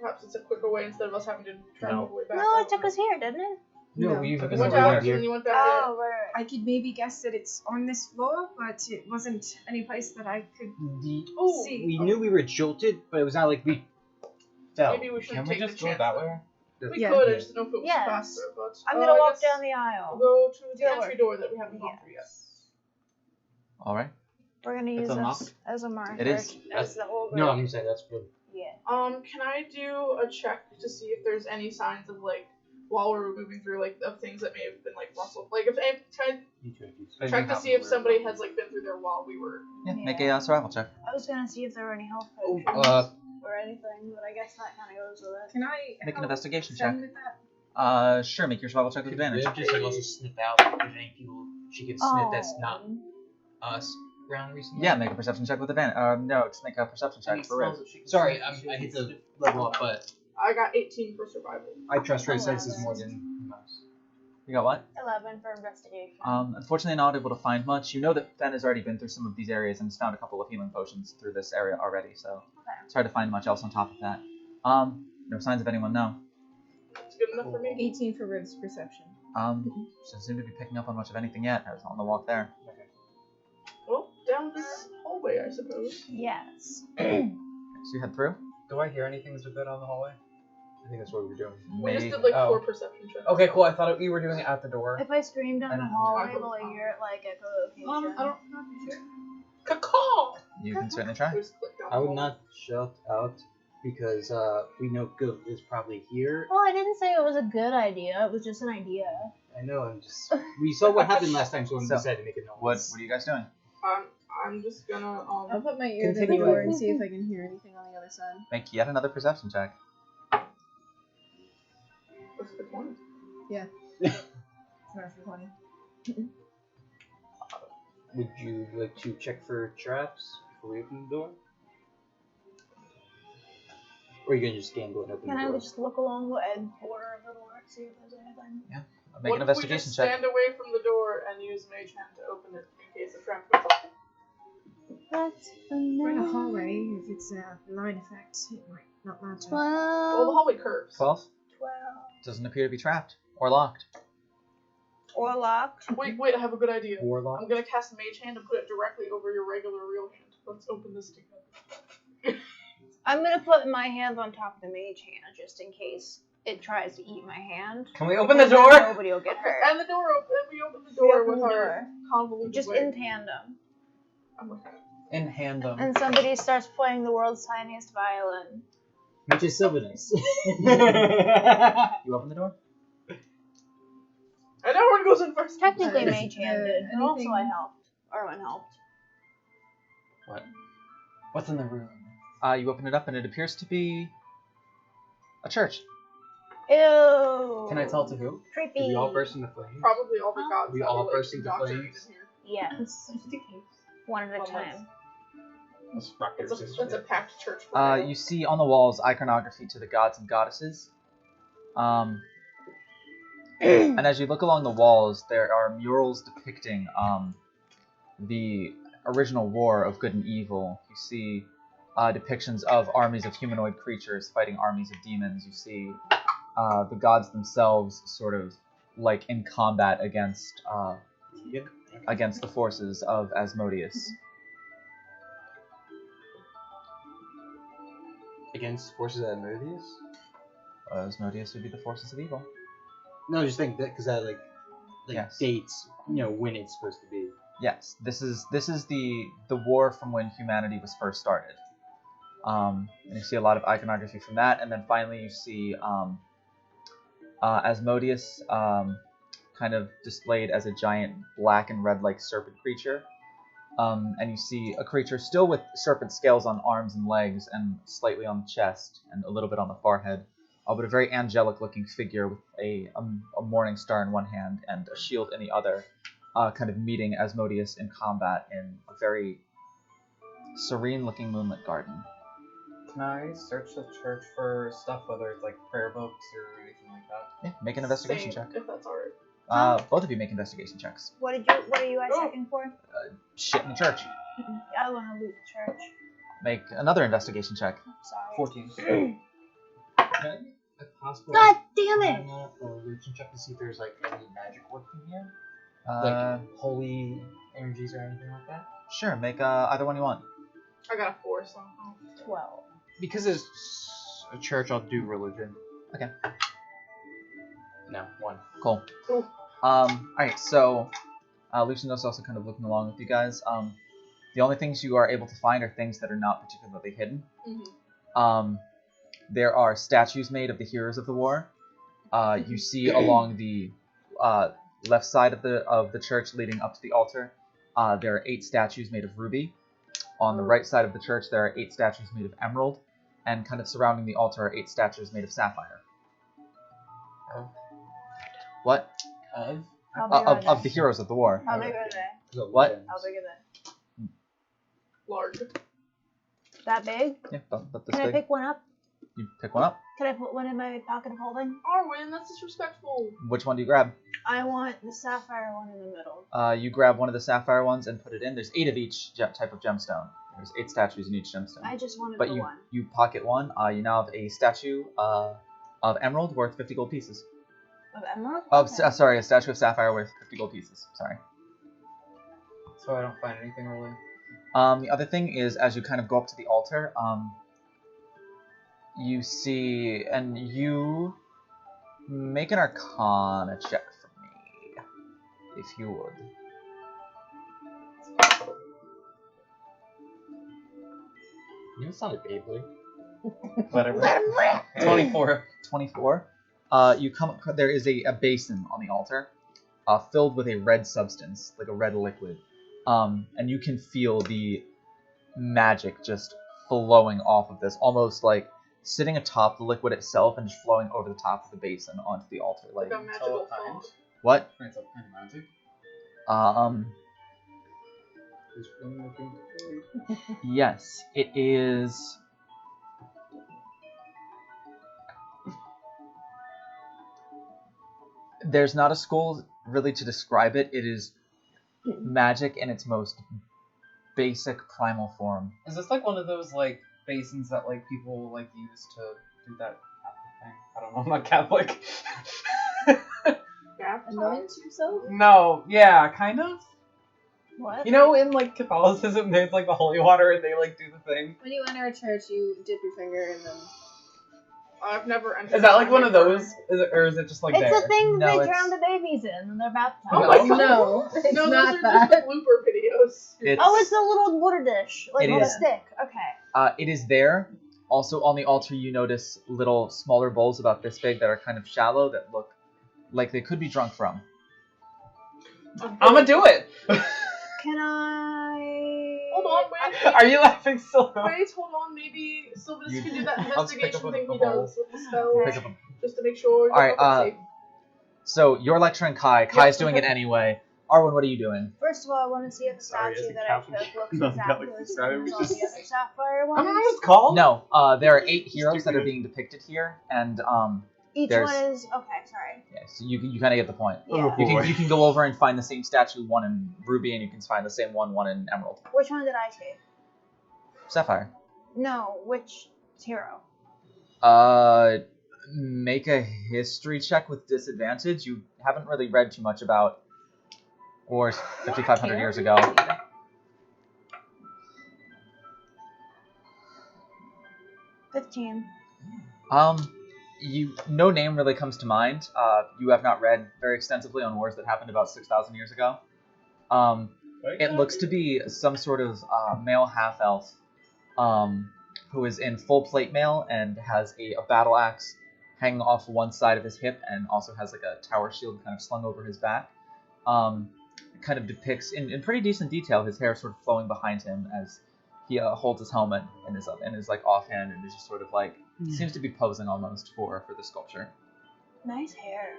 C: Perhaps it's a quicker way instead of us having to travel all the way back.
D: No, it took us here, didn't it?
I: No,
G: No.
I: we
C: You
I: even
C: went
I: over
C: out
I: there
C: and
I: here.
C: then you went back
D: Oh, right.
G: I could maybe guess that it's on this floor, but it wasn't any place that I could
C: Oh,
G: see.
I: We knew we were jolted, but it was not like we fell.
C: maybe we should
F: Can
C: take
F: we
C: the
F: just go
C: chance.
F: that
C: then.
F: way?
C: We
G: Yeah.
C: could, I just didn't know if it was
D: Yes.
C: faster, but...
D: I'm gonna
C: I
D: walk
C: guess
D: down the
C: We'll
D: aisle.
C: go to the
D: Door.
C: entry door that we haven't gone through yet.
B: Alright.
D: We're gonna use
F: It's
D: this
F: unlocked?
D: as a marker.
B: It is.
D: As the whole
I: No,
D: group.
I: I'm gonna say that's good.
D: Yeah.
C: Can I do a check to see if there's any signs of, like, while we're moving through, like, of things that may have been, like, rustled? Like, if check to see if somebody has, like, been through there while we were...
B: Yeah, make a survival check.
D: I was gonna see if there were any health
I: Oh,
D: potions. or anything, but I guess that kind of goes with it.
E: Can I
B: Make an
E: help
B: investigation check.
E: Fen with that?
B: Sure, make your survival check with advantage.
I: Viv just like also sniff out if there's any people she can sniff that's not us around recently.
B: Yeah, make a perception check with advantage. No, just make a perception check for Riv.
I: Sorry, I hit the level up, but
C: I got 18 for survival.
I: I trust her senses more than most.
B: You got what?
D: 11 for investigation.
B: Unfortunately not able to find much. You know that Fen has already been through some of these areas and has found a couple of healing potions through this area already, so it's hard to find much else on top of that. No signs of anyone, no.
C: It's good enough for me.
E: 18 for Riv's perception.
B: Doesn't seem to be picking up on much of anything yet. I was on the walk there.
C: Well, down this hallway, I suppose.
D: Yes.
B: So you head through?
F: Do I hear anything that's a bit on the hallway?
I: I think that's what we were doing.
C: We just did like 4 perception checks.
F: Okay, cool. I thought we were doing it at the door.
D: If I scream down the
F: And-
D: hallway, will I hear it like echolocation?
C: I don't know. Caw!
B: You can certainly try.
C: Just click down
H: I
C: the
H: would
C: hall.
H: not shout out because we know Gil is probably here.
D: Well, I didn't say it was a good idea. It was just an idea.
H: I know. I'm just. We saw what happened last time, so we
B: So,
H: decided to make it known.
B: What are you guys doing?
C: I'm just gonna
E: I'll put my ear to the
F: Continue
E: door
F: it.
E: and see if I can hear anything on the other side.
B: Make yet another perception check.
C: What's the point?
E: It's not for 20.
H: Would you like to check for traps before we open the door? Or are you gonna just gamble and open
D: Can
H: the
D: I
H: door?
D: just look along the edge border of the door and see if there's anything?
B: Make
C: What
B: an
C: if we
B: investigation
C: just
B: check.
C: stand away from the door and use Mage Hand to open it in case a trap goes off?
D: That's
E: We're in a hallway. If it's a line effect, it might not matter.
D: 12.
C: Well, the hallway curves.
B: 12?
D: 12.
B: Doesn't appear to be trapped or locked.
D: Or locked.
C: Wait, I have a good idea.
H: Warlock?
C: I'm gonna cast Mage Hand and put it directly over your regular real hand. Let's open this together.
D: I'm gonna put my hands on top of the mage hand just in case it tries to eat my hand.
F: Can we open the
D: Because then
F: door?
D: Nobody will get hurt.
C: And the door open. We open the door
D: open
C: with
D: the
C: our
D: door.
C: convoluted
D: Just
C: way.
D: in tandem.
C: I'm with that.
F: In handum.
D: And somebody starts playing the world's tiniest violin.
H: Which is Sylvanus.
B: You open the door?
C: And everyone goes in first.
D: Technically
E: Is
D: mage
E: there
D: handed. And also
E: anything-
D: I helped. Arwen helped.
F: What's in the room?
B: You open it up and it appears to be a church.
D: Ew.
F: Can I tell to who?
D: Creepy.
H: Did we all burst into flames?
C: Probably all the gods.
H: We
C: that
H: all
C: were,
H: burst into
C: indoctrinated
H: flames?
C: in here.
D: Yes. One at a
C: Well,
D: time.
H: Let's rock, paper, scissors,
C: It's a
H: shoot.
C: packed church. For real.
B: You see on the walls iconography to the gods and goddesses. And as you look along the walls, there are murals depicting the original war of good and evil. You see depictions of armies of humanoid creatures fighting armies of demons. You see the gods themselves sort of like in combat against the forces of Asmodeus.
H: Against forces of Asmodeus?
B: Asmodeus would be the forces of evil.
H: No, just think that because that like
B: Yes.
H: dates, when it's supposed to be.
B: Yes, this is the war from when humanity was first started. And you see a lot of iconography from that, and then finally you see Asmodeus kind of displayed as a giant black and red like serpent creature. And you see a creature still with serpent scales on arms and legs and slightly on the chest and a little bit on the forehead, but a very angelic looking figure with a morning star in one hand and a shield in the other, kind of meeting Asmodeus in combat in a very serene looking moonlit garden.
F: Can I search the church for stuff, whether it's like prayer books or anything like that?
B: Yeah, make an investigation
C: Same,
B: check.
C: if that's alright.
B: Both of you make investigation checks.
D: What are you guys checking for?
B: Shit in the church.
D: I want to loot the church.
B: Make another investigation check.
D: Sorry.
F: 14.
H: If possible,
D: God damn it!
H: or we can check to see if there's like any magic working here,
B: Uh,
H: like holy energies or anything like that.
B: sure, make either one you want.
C: I got a 4, so.
D: 12.
I: Because it's a church, I'll do religion.
B: Okay.
H: No, 1.
B: Cool.
C: Cool.
B: Alright, so Luciano's also kind of looking along with you guys. The only things you are able to find are things that are not particularly hidden.
C: Mm-hmm.
B: There are statues made of the heroes of the war. You see along the left side of the church leading up to the altar, there are 8 statues made of ruby. On the right side of the church, there are 8 statues made of emerald. and kind of surrounding the altar are 8 statues made of sapphire. What?
D: How big are
B: Of
D: they?
B: the heroes of the war.
D: How big are they?
B: What?
D: How big are
C: Large.
D: they? That big?
B: Yeah, about this
D: Can I
B: big.
D: pick one up?
B: You pick one up.
D: Can I put one in my pocket of holding?
C: Arwen, that's disrespectful.
B: Which one do you grab?
D: I want the sapphire one in the middle.
B: You grab one of the sapphire ones and put it in. There's 8 of each type of gemstone. There's 8 statues in each gemstone.
D: I just wanted
B: But
D: the
B: you
D: one.
B: you pocket one. You now have a statue of emerald worth 50 gold pieces.
D: Of emerald?
B: Sorry, a statue of sapphire worth 50 gold pieces. Sorry.
F: So I don't find anything really.
B: The other thing is, as you kind of go up to the altar, you see, and you make an Arcana check for me, if you would.
I: You sounded Beyblade.
F: Whatever. 24.
B: 24. You come. There is a basin on the altar, filled with a red substance, like a red liquid, and you can feel the magic just flowing off of this, almost like sitting atop the liquid itself and just flowing over the top of the basin onto the altar. Like
C: Like a magical font.
B: what?
I: It's all kind of magic.
B: Yes, it is. There's not a skull really to describe it. It is magic in its most basic primal form.
F: Is this like one of those like basins that like people like use to do that Catholic thing? I don't know. I'm not Catholic.
G: Anoint yourself?
F: No. Yeah, kind of.
D: What?
F: You know, in like Catholicism, there's like the holy water, and they like do the thing.
G: When you enter a church, you dip your finger and then.
C: I've never entered.
F: Is that like one of those? Is it, or is it just like
D: It's
F: there?
D: a thing
B: No,
D: they
B: it's-
D: drown the babies in and they're baptized.
C: Oh my god.
G: No, it's
C: No,
G: not
C: those are just
G: that.
C: the blooper videos.
D: Oh, it's the little water dish, like
B: It
D: with a
B: is.
D: stick. Okay.
B: It is there. Also on the altar, you notice little smaller bowls about this big that are kind of shallow that look like they could be drunk from.
F: I'm gonna do it.
D: Can I?
C: Hold on, wait.
F: Are you laughing so hard?
C: Wait, hold on. Maybe Sylvanus
B: You-
C: can do that
F: I'll just pick
C: investigation
F: up
C: thing
F: a
C: he
F: bowl.
C: does with the spell,
B: Pick up a-
C: just to make sure.
B: Alright,
C: you're safe.
B: So you're lecturing Kai. Kai's doing it
C: okay.
B: anyway. Arwen, what are you doing?
D: First of all, I want to see if the
I: Sorry,
D: statue
I: as a
D: that I
I: Catholic-
D: took looks
I: not
D: exactly
I: Catholic
D: the
I: society,
D: same
I: we
D: as all the
I: just-
D: other sapphire
F: I don't know what
D: ones.
F: it's called.
B: No, there are 8 heroes that are
I: Stupid.
B: being depicted here, and
D: Each
B: there's-
D: one is okay. Sorry.
B: yeah, so you kind of get the point.
D: Yeah.
B: You can go over and find the same statue, one in ruby, and you can find the same one in emerald.
D: Which one did I take?
B: Sapphire.
D: No, which hero?
B: Make a history check with disadvantage. You haven't really read too much about wars 5,500 years ago.
D: 15.
B: No name really comes to mind. You have not read very extensively on wars that happened about 6,000 years ago. It looks to be some sort of male half-elf who is in full plate mail and has a battle axe hanging off one side of his hip and also has like a tower shield kind of slung over his back. It kind of depicts in pretty decent detail his hair sort of flowing behind him as he holds his helmet in his like offhand and is just sort of like seems to be posing almost for the sculpture.
D: Nice hair.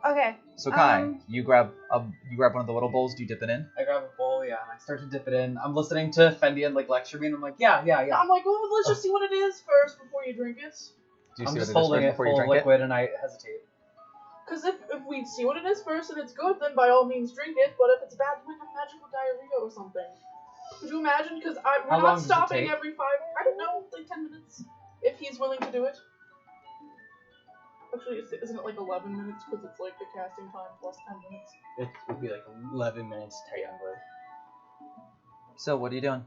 D: Okay.
B: So Kai, you grab one of the little bowls. Do you dip it in?
F: I grab a bowl, yeah, and I start to dip it in. I'm listening to Fendian like lecture me, and I'm like, yeah.
C: I'm like, well, let's just see what it is first before you drink it.
B: Do you
F: I'm
B: see
F: just
B: what it is
F: holding
B: first
F: it
B: before you
F: full of
B: drink
F: liquid, and I hesitate.
C: Because if we see what it is first and it's good, then by all means drink it. But if it's bad, we have magical diarrhea or something. Could you imagine? Because we're
F: How long
C: not
F: does it
C: stopping
F: take?
C: every 5. I don't know, like 10 minutes, if he's willing to do it. Actually, isn't it like 11 minutes? Because it's like the casting time plus 10 minutes.
I: It would be like 11 minutes to tell you.
B: So what are you doing?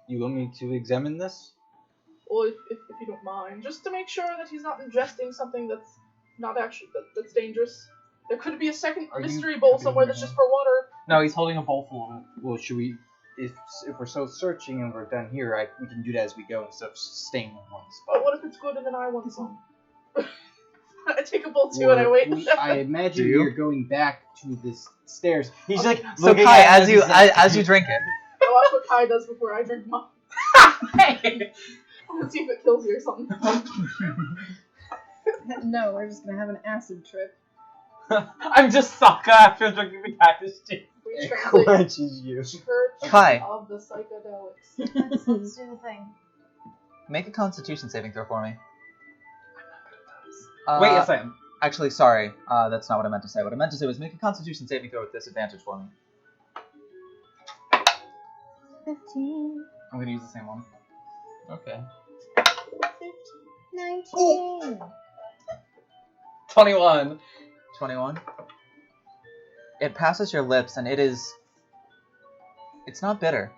I: You want me to examine this?
C: Well, if you don't mind, just to make sure that he's not ingesting something that's not actually that's dangerous. There could be a second
I: Are you
C: mystery bowl
I: happy
C: somewhere
I: with
C: that's
I: me?
C: just for water.
F: No, he's holding a bowl full of it.
I: Well, should we? If we're so searching and we're done here, we can do that as we go instead of staying in one
C: But
I: spot.
C: what if it's good and then I want some? I take a bowl too and I wait.
I: I imagine
B: Do you?
I: you're going back to this stairs. He's like,
B: So
I: looking
B: Kai,
I: at it
B: as you drink it,
C: I watch what Kai does before I drink mine. Let's see if it kills you or something.
G: No, we're just gonna have an acid trip.
F: I'm just Sokka after drinking the cactus juice.
C: We
I: It
C: translate
I: quenches you.
C: Church
B: Kai.
C: of the Psychedelics.
D: Let's do the thing.
B: Make a Constitution saving throw for me.
F: Wait, yes I am.
B: Actually, sorry. That's not what I meant to say. What I meant to say was make a Constitution saving throw with disadvantage for me.
D: 15.
B: I'm gonna use the same one.
F: Okay.
D: 19.
F: 21.
B: 21. It passes your lips, and it's not bitter.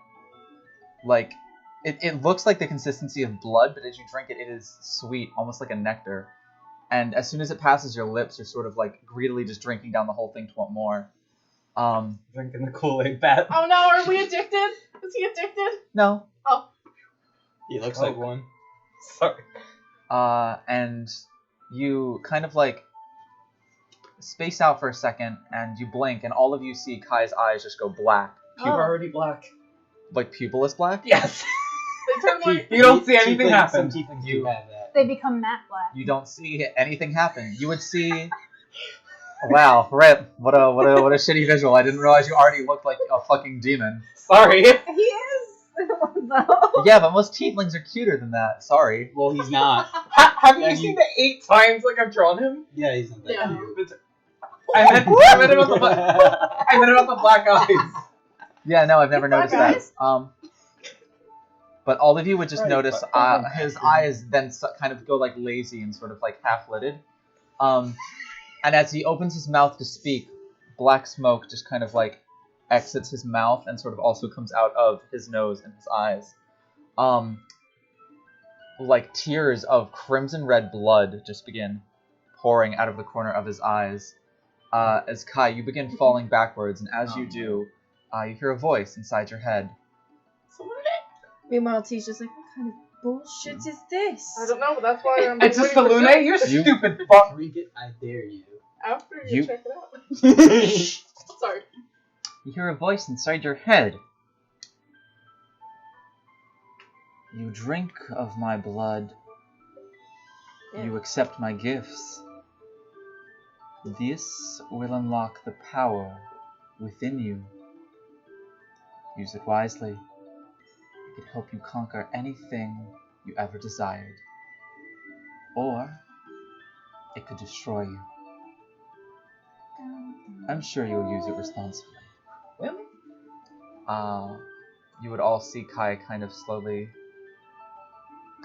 B: Like, it looks like the consistency of blood, but as you drink it, it is sweet, almost like a nectar. And as soon as it passes your lips, you're sort of like greedily just drinking down the whole thing to want more.
F: Drinking the Kool-Aid bat.
C: Oh no, are we addicted? Is he addicted?
B: No.
I: He looks like one.
F: Sorry.
B: And you kind of like space out for a second, and you blink, and all of you see Kai's eyes just go black.
F: You're already black.
B: Like pupil is black?
F: Yes.
C: They turn white.
F: You don't see anything happen.
I: Some tieflings do have that.
D: They become matte black.
B: You don't see anything happen. You would see. Wow, rip! What a shitty visual. I didn't realize you already looked like a fucking demon.
F: Sorry.
G: He is. Though.
B: Yeah, but most tieflings are cuter than that. Sorry.
I: Well, he's not.
F: Have you
I: Yeah,
F: seen the 8 times like I've drawn him?
I: Yeah, he's not that
C: Yeah.
I: cute.
F: I meant about the black eyes.
B: Yeah, no, I've never noticed
C: Black
B: that. But all of you would just
I: Right,
B: notice
I: but-
B: his eyes then kind of go like lazy and sort of like half-lidded. And as he opens his mouth to speak, black smoke just kind of like exits his mouth and sort of also comes out of his nose and his eyes. Like tears of crimson red blood just begin pouring out of the corner of his eyes. As Kai, you begin falling backwards, and as you do, you hear a voice inside your head.
G: Meanwhile, T's just like, what kind of bullshit is this?
C: I don't know, but that's why I'm
F: It's just the
C: waiting for
F: Lune, you
B: You-
F: stupid fuck.
I: Drink it, I dare you.
C: After you
B: You-
C: check it out. Sorry.
B: You hear a voice inside your head. You drink of my blood. You accept my gifts. This will unlock the power within you. Use it wisely. It could help you conquer anything you ever desired. Or it could destroy you. I'm sure you'll use it responsibly.
F: Really?
B: You would all see Kai kind of slowly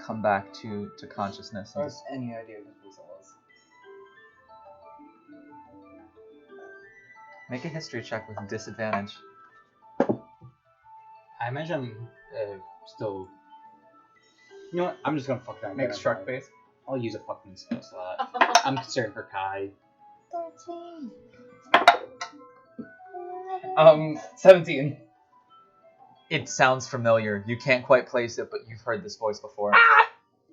B: come back to consciousness.
I: I
B: And
I: have any idea what this was.
B: make a history check with disadvantage.
I: I imagine I'm still. You know what? I'm just gonna fuck that.
F: Make struck face.
I: I'll use a fucking spell slot. I'm concerned for Kai.
D: 13.
F: 17.
B: It sounds familiar. You can't quite place it, but you've heard this voice before.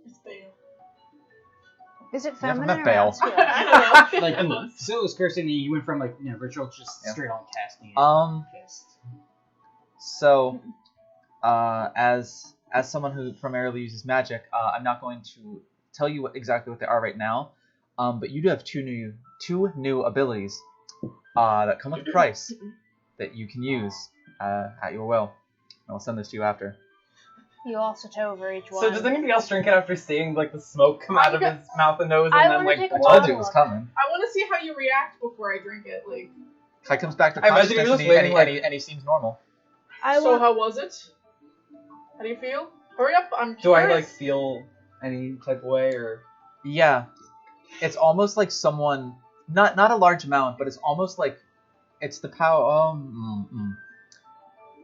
C: It's Bale.
D: Is it
B: You haven't
D: feminine
B: met
D: or
B: Bale.
D: masculine?
C: I don't know.
I: Like, so it was cursing, and you went from like ritual to just
B: Yeah.
I: straight on casting it. Fist.
B: So, as someone who primarily uses magic, I'm not going to tell you exactly what they are right now. But you do have two new abilities that come with a price that you can use at your will. I'll send this to you after.
D: You also toe over each one.
F: So does anybody else drink it after seeing like the smoke come out of his mouth and nose and
D: I
F: then
D: wanna
F: like
D: take a
B: I
F: blood?
B: told you it was coming.
C: I want to see how you react before I drink it. Like,
B: Kai comes back to
F: I imagine
B: consciousness
F: he was
B: and
F: waiting, like-
B: he seems normal.
D: I
C: so
D: want.
C: how was it? How do you feel? Hurry up! I'm
F: Do I
C: curious.
F: like feel any type of way or?
B: Yeah, it's almost like someone, not a large amount, but it's almost like it's the power.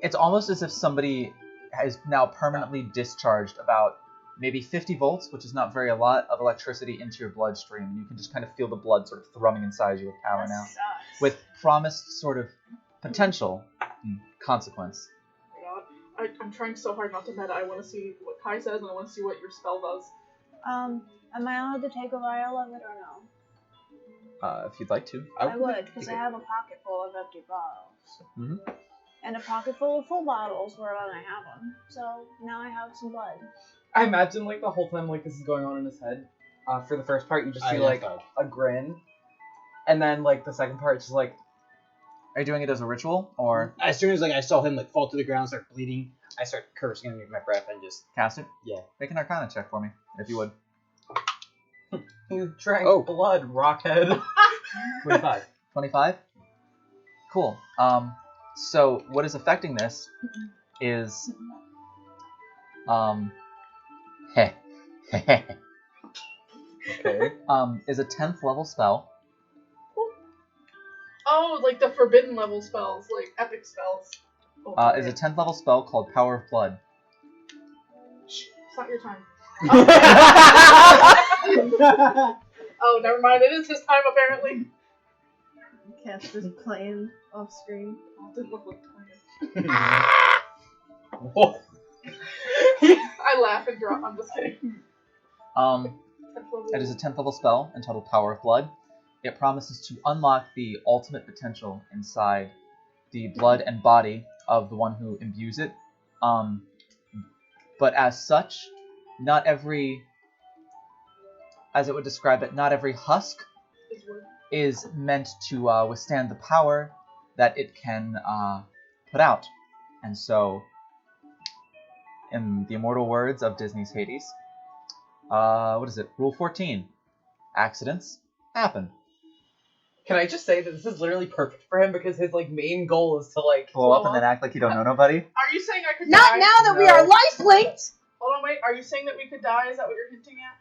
B: It's almost as if somebody has now permanently discharged about maybe 50 volts, which is not very a lot, of electricity into your bloodstream, and you can just kind of feel the blood sort of thrumming inside you with power
D: That
B: now,
D: sucks.
B: with promised sort of potential consequence.
C: Oh my God. I'm trying so hard not to meta. I want to see what Kai says, and I want to see what your spell does.
D: Am I allowed to take a vial of it or no?
B: If you'd like to.
D: I would, because I have a pocket full of empty bottles.
B: Mhm.
D: And a pocket full of full bottles where I have them. So now I have some blood.
F: I imagine like the whole time like this is going on in his head. For the first part, you just see like a grin, and then like the second part, just like.
B: Are you doing it as a ritual or
I: As soon as like I saw him like fall to the ground, start bleeding, I start cursing underneath my breath and just
B: cast it?
I: yeah.
B: Make an Arcana check for me, if you would.
F: You drank
I: Oh.
F: blood, Rockhead.
I: 25.
B: 25? Cool. So what is affecting this is
F: Okay.
B: is a 10th level spell.
C: Oh, like the forbidden level spells, like epic spells. Oh,
B: Is a 10th level spell called Power of Blood.
C: Shh, it's not your time. Oh, never mind. It is his time apparently.
E: Cast is playing off screen.
C: Oh, it didn't look like time. I laugh and drop. I'm just kidding.
B: It is a 10th level spell entitled Power of Blood. It promises to unlock the ultimate potential inside the blood and body of the one who imbues it. But as such, not every, as it would describe it, not every husk is meant to withstand the power that it can put out. And so, in the immortal words of Disney's Hades, what is it? Rule 14. Accidents happen.
F: Can I just say that this is literally perfect for him because his like main goal is to like
B: Blow up and then act like you don't know nobody?
C: Are you saying I could
E: Not
C: die?
E: now that we are life linked!
C: Hold on, wait. Are you saying that we could die? Is that what you're hinting at?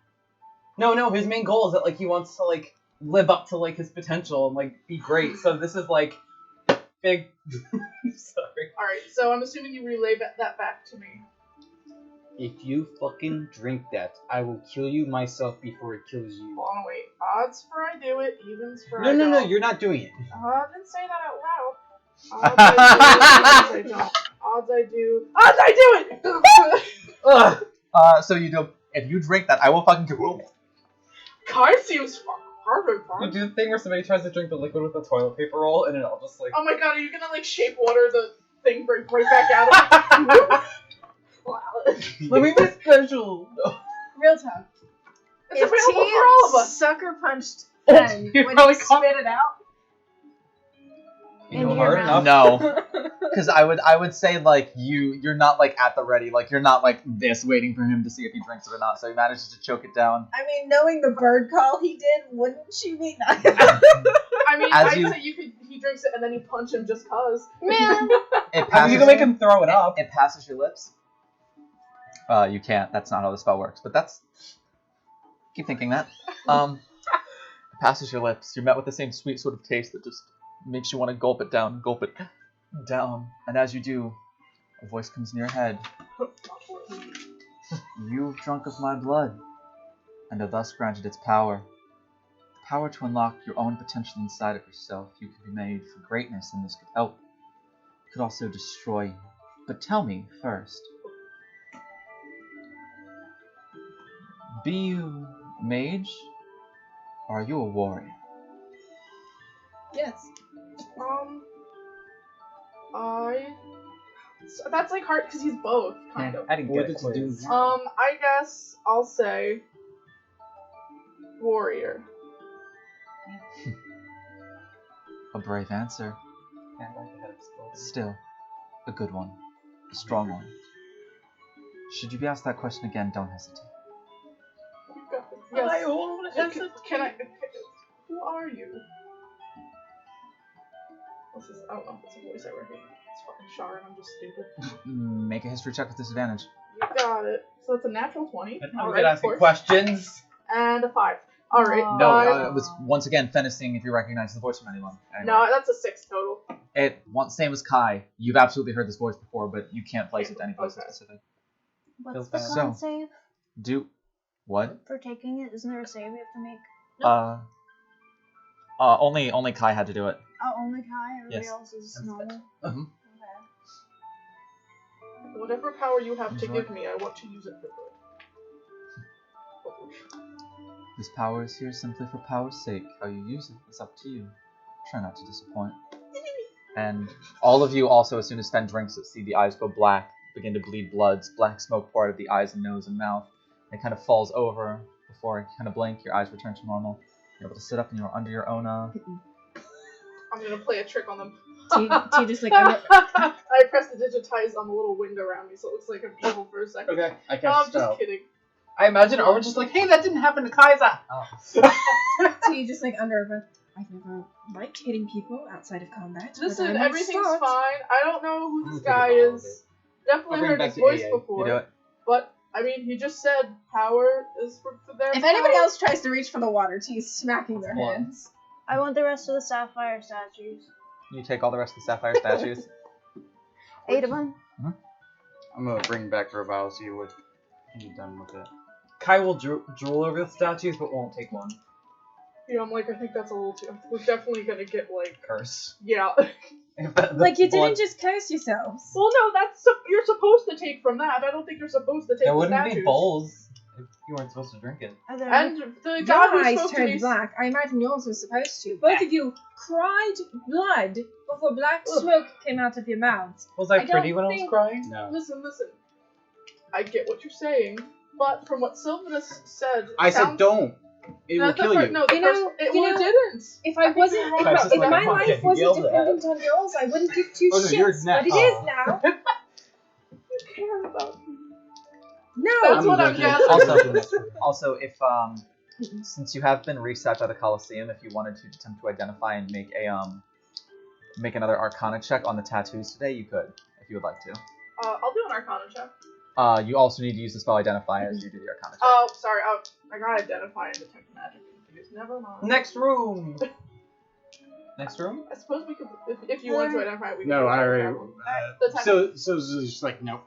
F: No, his main goal is that like he wants to like live up to like his potential and like be great. So this is like big. Sorry.
C: Alright, so I'm assuming you relay that back to me.
I: If you fucking drink that, I will kill you myself before it kills you.
C: Hold on, wait. Odds for I do it, evens for
I: No,
C: I
I: no,
C: don't.
I: no, you're not doing it.
C: I didn't say that out loud. Odds I do, evens I don't. Odds I do. Odds I do it!
B: So you do, if you drink that, I will fucking kill you.
C: Kai seems harder,
F: You do the thing where somebody tries to drink the liquid with the toilet paper roll and it all just like.
C: Oh my god, are you gonna like shape water the thing right back out of it?
F: Let me be special.
E: Real talk.
C: It's
E: If
C: available for all of
E: T
C: us.
E: sucker punched Ken,
F: you
E: would
F: probably
E: you spit it out?
F: You
E: In
F: know
E: your
F: hard
E: mouth.
F: enough.
B: No. Because I would say, like, you're not, like, at the ready. Like, you're not, like, this waiting for him to see if he drinks it or not. So he manages to choke it down.
E: I mean, knowing the bird call he did, wouldn't you be nice?
C: I mean,
B: As
C: I'd
B: you-
C: say he drinks it and then you punch him just cause.
E: Man.
B: It
F: I mean,
B: passes,
F: you can make him throw it up.
B: it passes your lips. You can't. That's not how the spell works. But that's... Keep thinking that. It passes your lips. You're met with the same sweet sort of taste that just makes you want to gulp it down. And as you do, a voice comes in your head. You've drunk of my blood, and have thus granted its power. Power to unlock your own potential inside of yourself. You could be made for greatness, and this could help. It could also destroy you. But tell me first, be you mage, or are you a warrior?
E: Yes.
C: So that's like hard because he's both, kind of.
F: I didn't
I: What
F: get it.
I: did you do?
F: Quiz.
C: I guess I'll say warrior.
B: A brave answer. Still, a good one. A strong one. Should you be asked that question again, don't hesitate.
C: Yes. Can I? Who are you? What's this? I don't know. It's a voice I recognize. It's fucking Shar, and I'm just stupid.
B: Make a history check with disadvantage.
C: You got it. So it's a natural 20.
F: I'm
C: Alright,
F: good
C: of
F: asking
C: course.
F: questions.
C: And a 5. Alright.
D: No,
B: No, it was once again Fennis-ing if you recognize the voice from anyone. Anyway.
C: No, that's a 6 total.
B: Same as Kai. You've absolutely heard this voice before, but you can't place it to any place
C: Okay.
B: specific.
D: What's
F: Feels
D: the
F: bad.
D: con
B: So-
D: save
B: Do what?
D: for taking it? Isn't there a save you have to make?
B: Only Kai had to do it.
D: Oh, only Kai. Everybody
B: Yes.
D: else is
F: That's
D: normal.
B: Mhm.
D: Okay.
C: Whatever power you have to
B: Enjoy.
C: give me, I want to use it for good.
B: This power is here simply for power's sake. How you use it is up to you. Try not to disappoint. And all of you also, as soon as Fen drinks it, see the eyes go black begin to bleed blood. Black smoke pour out of the eyes and nose and mouth. It kind of falls over before you kind of blink. Your eyes return to normal. You're able to sit up and you're under your own.
C: I'm gonna play a trick on them.
E: T just like under.
C: I pressed the digitize on the little window around me, so it looks like I'm evil for a second.
I: Okay, I
C: No,
I: cast
C: I'm
I: spell.
C: just kidding.
I: I imagine Arwen's just like, hey, that didn't happen to Kaiser.
E: T just like under her breath. I've never liked hitting people outside of combat. but
C: Listen,
E: I might
C: everything's
E: start."
C: fine. I don't know who
H: I'm
C: this
H: gonna
C: guy
H: take a ball
C: is.
I: I'll
C: Definitely
I: bring it
C: heard
I: back
C: his
I: to
C: voice
I: AA.
C: before.
B: You do it.
C: But, I mean, he just said power is for them.
E: If anybody else tries to reach for the water, T is smacking their
I: One.
E: hands.
D: I want the rest of the sapphire statues.
B: You take all the rest of the sapphire statues.
D: 8 of them.
I: I'm gonna bring back for a while, see what he's done with it.
F: Kai will drool over the statues, but won't take one.
C: Yeah, I'm like, I think that's a little too. We're definitely gonna get, like,
F: Curse.
C: yeah.
E: Like you didn't just curse yourselves.
C: Well, no, you're supposed to take from that. I don't think you're supposed to take
F: There
C: the
F: wouldn't
C: statues.
F: be bowls if you weren't supposed to drink it.
D: Are there
C: And the guy
E: Your
C: who's
E: eyes
C: supposed to
E: turned
C: be
E: black. I imagine yours was supposed to. Both of you cried blood before black smoke came out of your mouths.
F: Was I
E: I
F: pretty
E: don't
F: when I was
E: think-
F: crying?
I: No.
C: Listen. I get what you're saying, but from what Sylvanus said,
I: I said
C: sounds-
I: don't. It will
C: Not the
I: kill
C: fir-
I: you.
C: No, the
E: You know-
C: first, it,
E: you
C: well,
E: know-
C: it didn't.
E: If I wasn't,
C: wrong
E: if,
C: about
E: if
C: that.
E: my
F: Like,
E: life
F: you
E: wasn't
F: yelled at
E: dependent on yours, I wouldn't give two
I: Oh, no, yours
E: shits.
I: now.
E: But it is now.
C: You care about me.
E: No.
C: That's what I'm
B: Also,
C: gathering.
B: also, if since you have been reset by the Colosseum, if you wanted to attempt to identify and make another Arcana check on the tattoos today, you could, if you would like to.
C: I'll do an Arcana check.
B: You also need to use the spell Identify as you do the Arcana check.
C: Oh, sorry. I gotta identify and detect magic. Never mind.
F: Next room! Next room?
C: I suppose we could, if you want to identify, we can.
I: No,
C: do
I: I
C: that,
I: already.
C: no problem. The time-
I: So it's just like nope.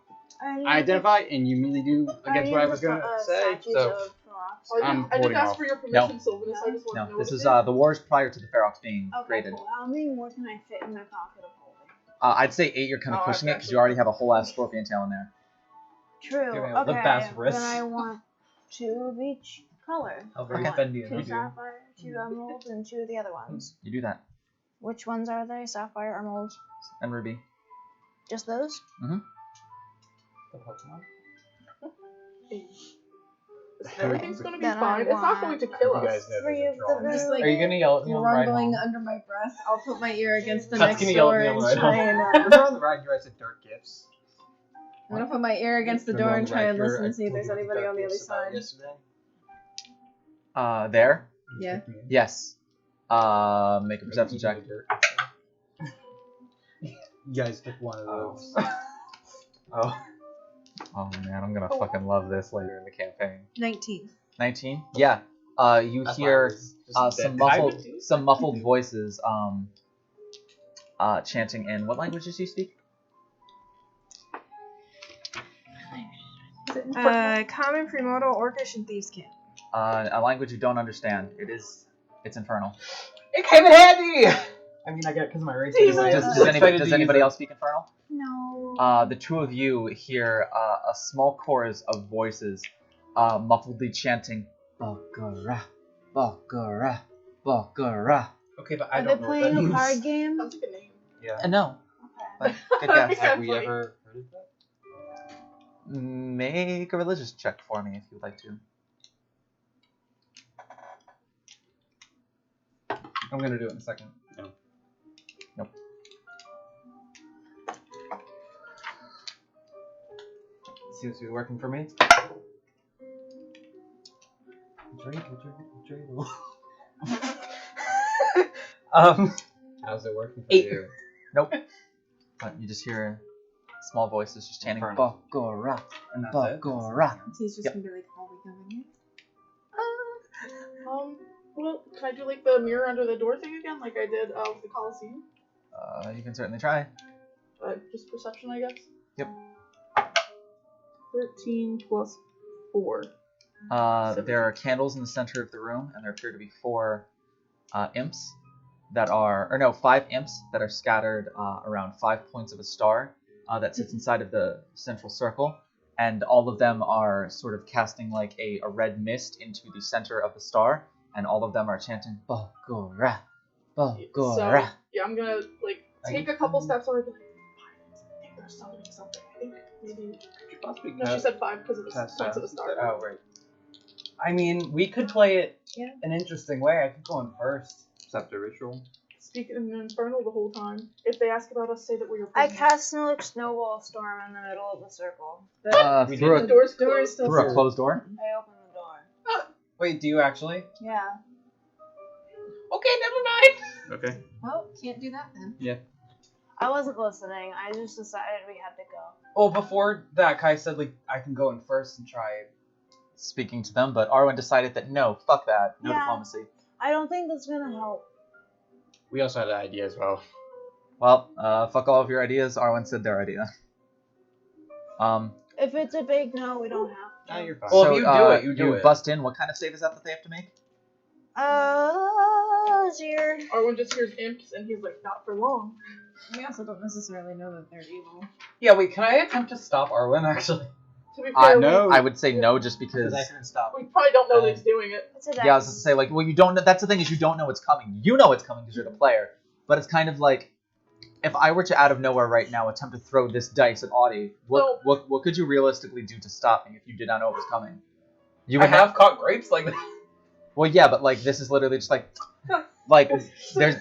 I: I identify, and you immediately do against what I was gonna say. So
C: Oh,
I: I'm
C: I didn't
I: holding
C: ask
I: off.
C: for your permission, Sylvanus. I just want to
B: No,
C: know
B: this
C: what
B: is
C: it is.
B: the wars prior to the Ferox being
D: Okay,
B: created.
D: cool. How many more can I fit in my pocket of holding?
B: I'd say 8. You're kind of
C: Oh,
B: pushing it
C: okay.
B: because you already have a whole ass scorpion tail in there.
D: True.
F: Give me the
D: Okay.
F: best wrist.
D: Then I want 2 of each color.
F: How very
B: Okay.
F: bendy
D: 2
F: of you.
D: sapphire, 2 emerald, and 2 of the other ones.
B: You do that.
D: Which ones are they? Sapphire, emerald?
B: And Ruby.
D: Just those?
F: The Pokemon?
C: Everything's gonna be
D: Then I
C: fine. It's not going to kill
I: You
C: us.
I: guys know
D: 3
I: there's
D: of
I: a
D: the
I: drawing.
E: Just
D: blue.
E: like
F: Are you gonna yell at me on the ride
E: rumbling
F: home?
E: under my breath, I'll put my ear against the
F: That's
E: next
F: gonna yell
E: door
F: at me on
E: and
F: the ride
E: try
F: home.
E: and.
I: Remember on the ride you guys said dark gifts?
E: I'm gonna put my ear against the
I: Remember
E: door
I: on
E: and
I: the
E: try
I: ride
E: and
I: here,
E: listen
I: I
E: and see if
I: told
E: there's
I: you what
E: anybody
I: dark
E: on the other
I: gifts about
E: side.
I: Yesterday?
B: There?
E: Yeah.
B: Yes. Make a perception check.
I: You guys took one of those.
B: Oh. Oh man, I'm gonna fucking love this later in the campaign.
E: 19.
B: 19? Yeah. You
I: That's why I
B: hear
I: was just
B: some
I: dead.
B: muffled voices chanting in what languages do you speak?
E: Common, Primordial, Orcish, and Thieves' King.
B: A language you don't understand. It's infernal.
F: It came in handy! I mean, I get it because of my race
C: Jesus.
F: anyway.
B: Does anybody else speak infernal?
D: No.
B: The two of you hear a small chorus of voices muffledly chanting Bakara, Bakara, Bakara.
F: Okay, but I
D: Are they
F: don't know what that
D: playing a
F: means.
D: card game?
C: That's a good name.
F: Yeah.
B: No.
D: Okay.
B: But good guess.
C: Yeah,
I: Have we
C: funny.
I: ever heard of that?
B: Make a religious check for me if you'd like to.
F: I'm gonna do it in a second.
I: No.
B: Nope.
F: Seems to be working for me.
I: How's it working for
F: 8.
I: you?
B: Nope. But you just hear small voices just chanting
F: Infernal.
B: Bakara,
F: And that's it.
B: Bakara.
E: He's just
B: Yep.
E: gonna be like, are we going in?
C: Well, can I do like the mirror under the door thing again, like I did with the Colosseum?
B: You can certainly try.
C: Just perception, I guess.
B: Yep.
C: 13 plus 4.
B: There are candles in the center of the room, and there appear to be 4 imps that are, or no, 5 imps that are scattered around 5 points of a star that sits inside of the central circle, and all of them are sort of casting like a red mist into the center of the star, and all of them are chanting Bagora, Bagora.
C: So, yeah, I'm gonna like take a couple steps over and be like, I think there's something. I think Maybe.
H: Possibly
C: No, she said 5 because of the
F: Test
C: points at the
F: sounds.
C: start.
F: Oh, right. I mean, we could play it
E: Yeah.
F: an interesting way. I could go in first.
H: Scepter ritual.
C: Speak in Infernal the whole time. If they ask about us, say that we're your
D: I
C: prisoners.
D: cast Snowball Storm in the middle of the circle.
H: We
B: Through
C: The
B: a,
C: door's
G: Door is
C: closed.
G: still
B: through a
G: sealed.
B: closed door?
D: I open the door.
F: Wait, do you actually?
D: Yeah.
F: Okay, never mind.
H: Okay.
G: Well, can't do that then.
D: I wasn't listening. I just decided we had to go.
F: Well, before that, Kai said like I can go in first and try.
B: Speaking to them, but Arwen decided that no, fuck that. No
D: Yeah.
B: diplomacy.
D: I don't think that's gonna help.
I: We also had an idea as well.
B: Well, fuck all of your ideas. Arwen said their idea.
D: If it's a big no, we don't have to.
I: Ah, you're fine.
F: Well,
B: so,
F: if you do it, you do
B: you
F: it.
B: bust in. What kind of save is that they have to make?
D: Zero.
C: Arwen just hears imps and he's like, not for long.
G: We also don't necessarily know that they're evil.
F: Yeah, wait. Can I attempt to stop Arwen? Actually.
C: To be fair,
I: No.
B: I would say no, just because.
H: Because I couldn't stop.
C: we probably don't know that he's doing it.
D: It's a
B: Yeah, I was going to say, like, well, you don't know. That's the thing, is you don't know it's coming. You know it's coming because you're the player. But it's kind of like, if I were to out of nowhere right now attempt to throw this dice at Audie, what could you realistically do to stop me if you did not know it was coming? You
F: I
B: would
F: have caught grapes like that.
B: Well, yeah, but like this is literally just like there's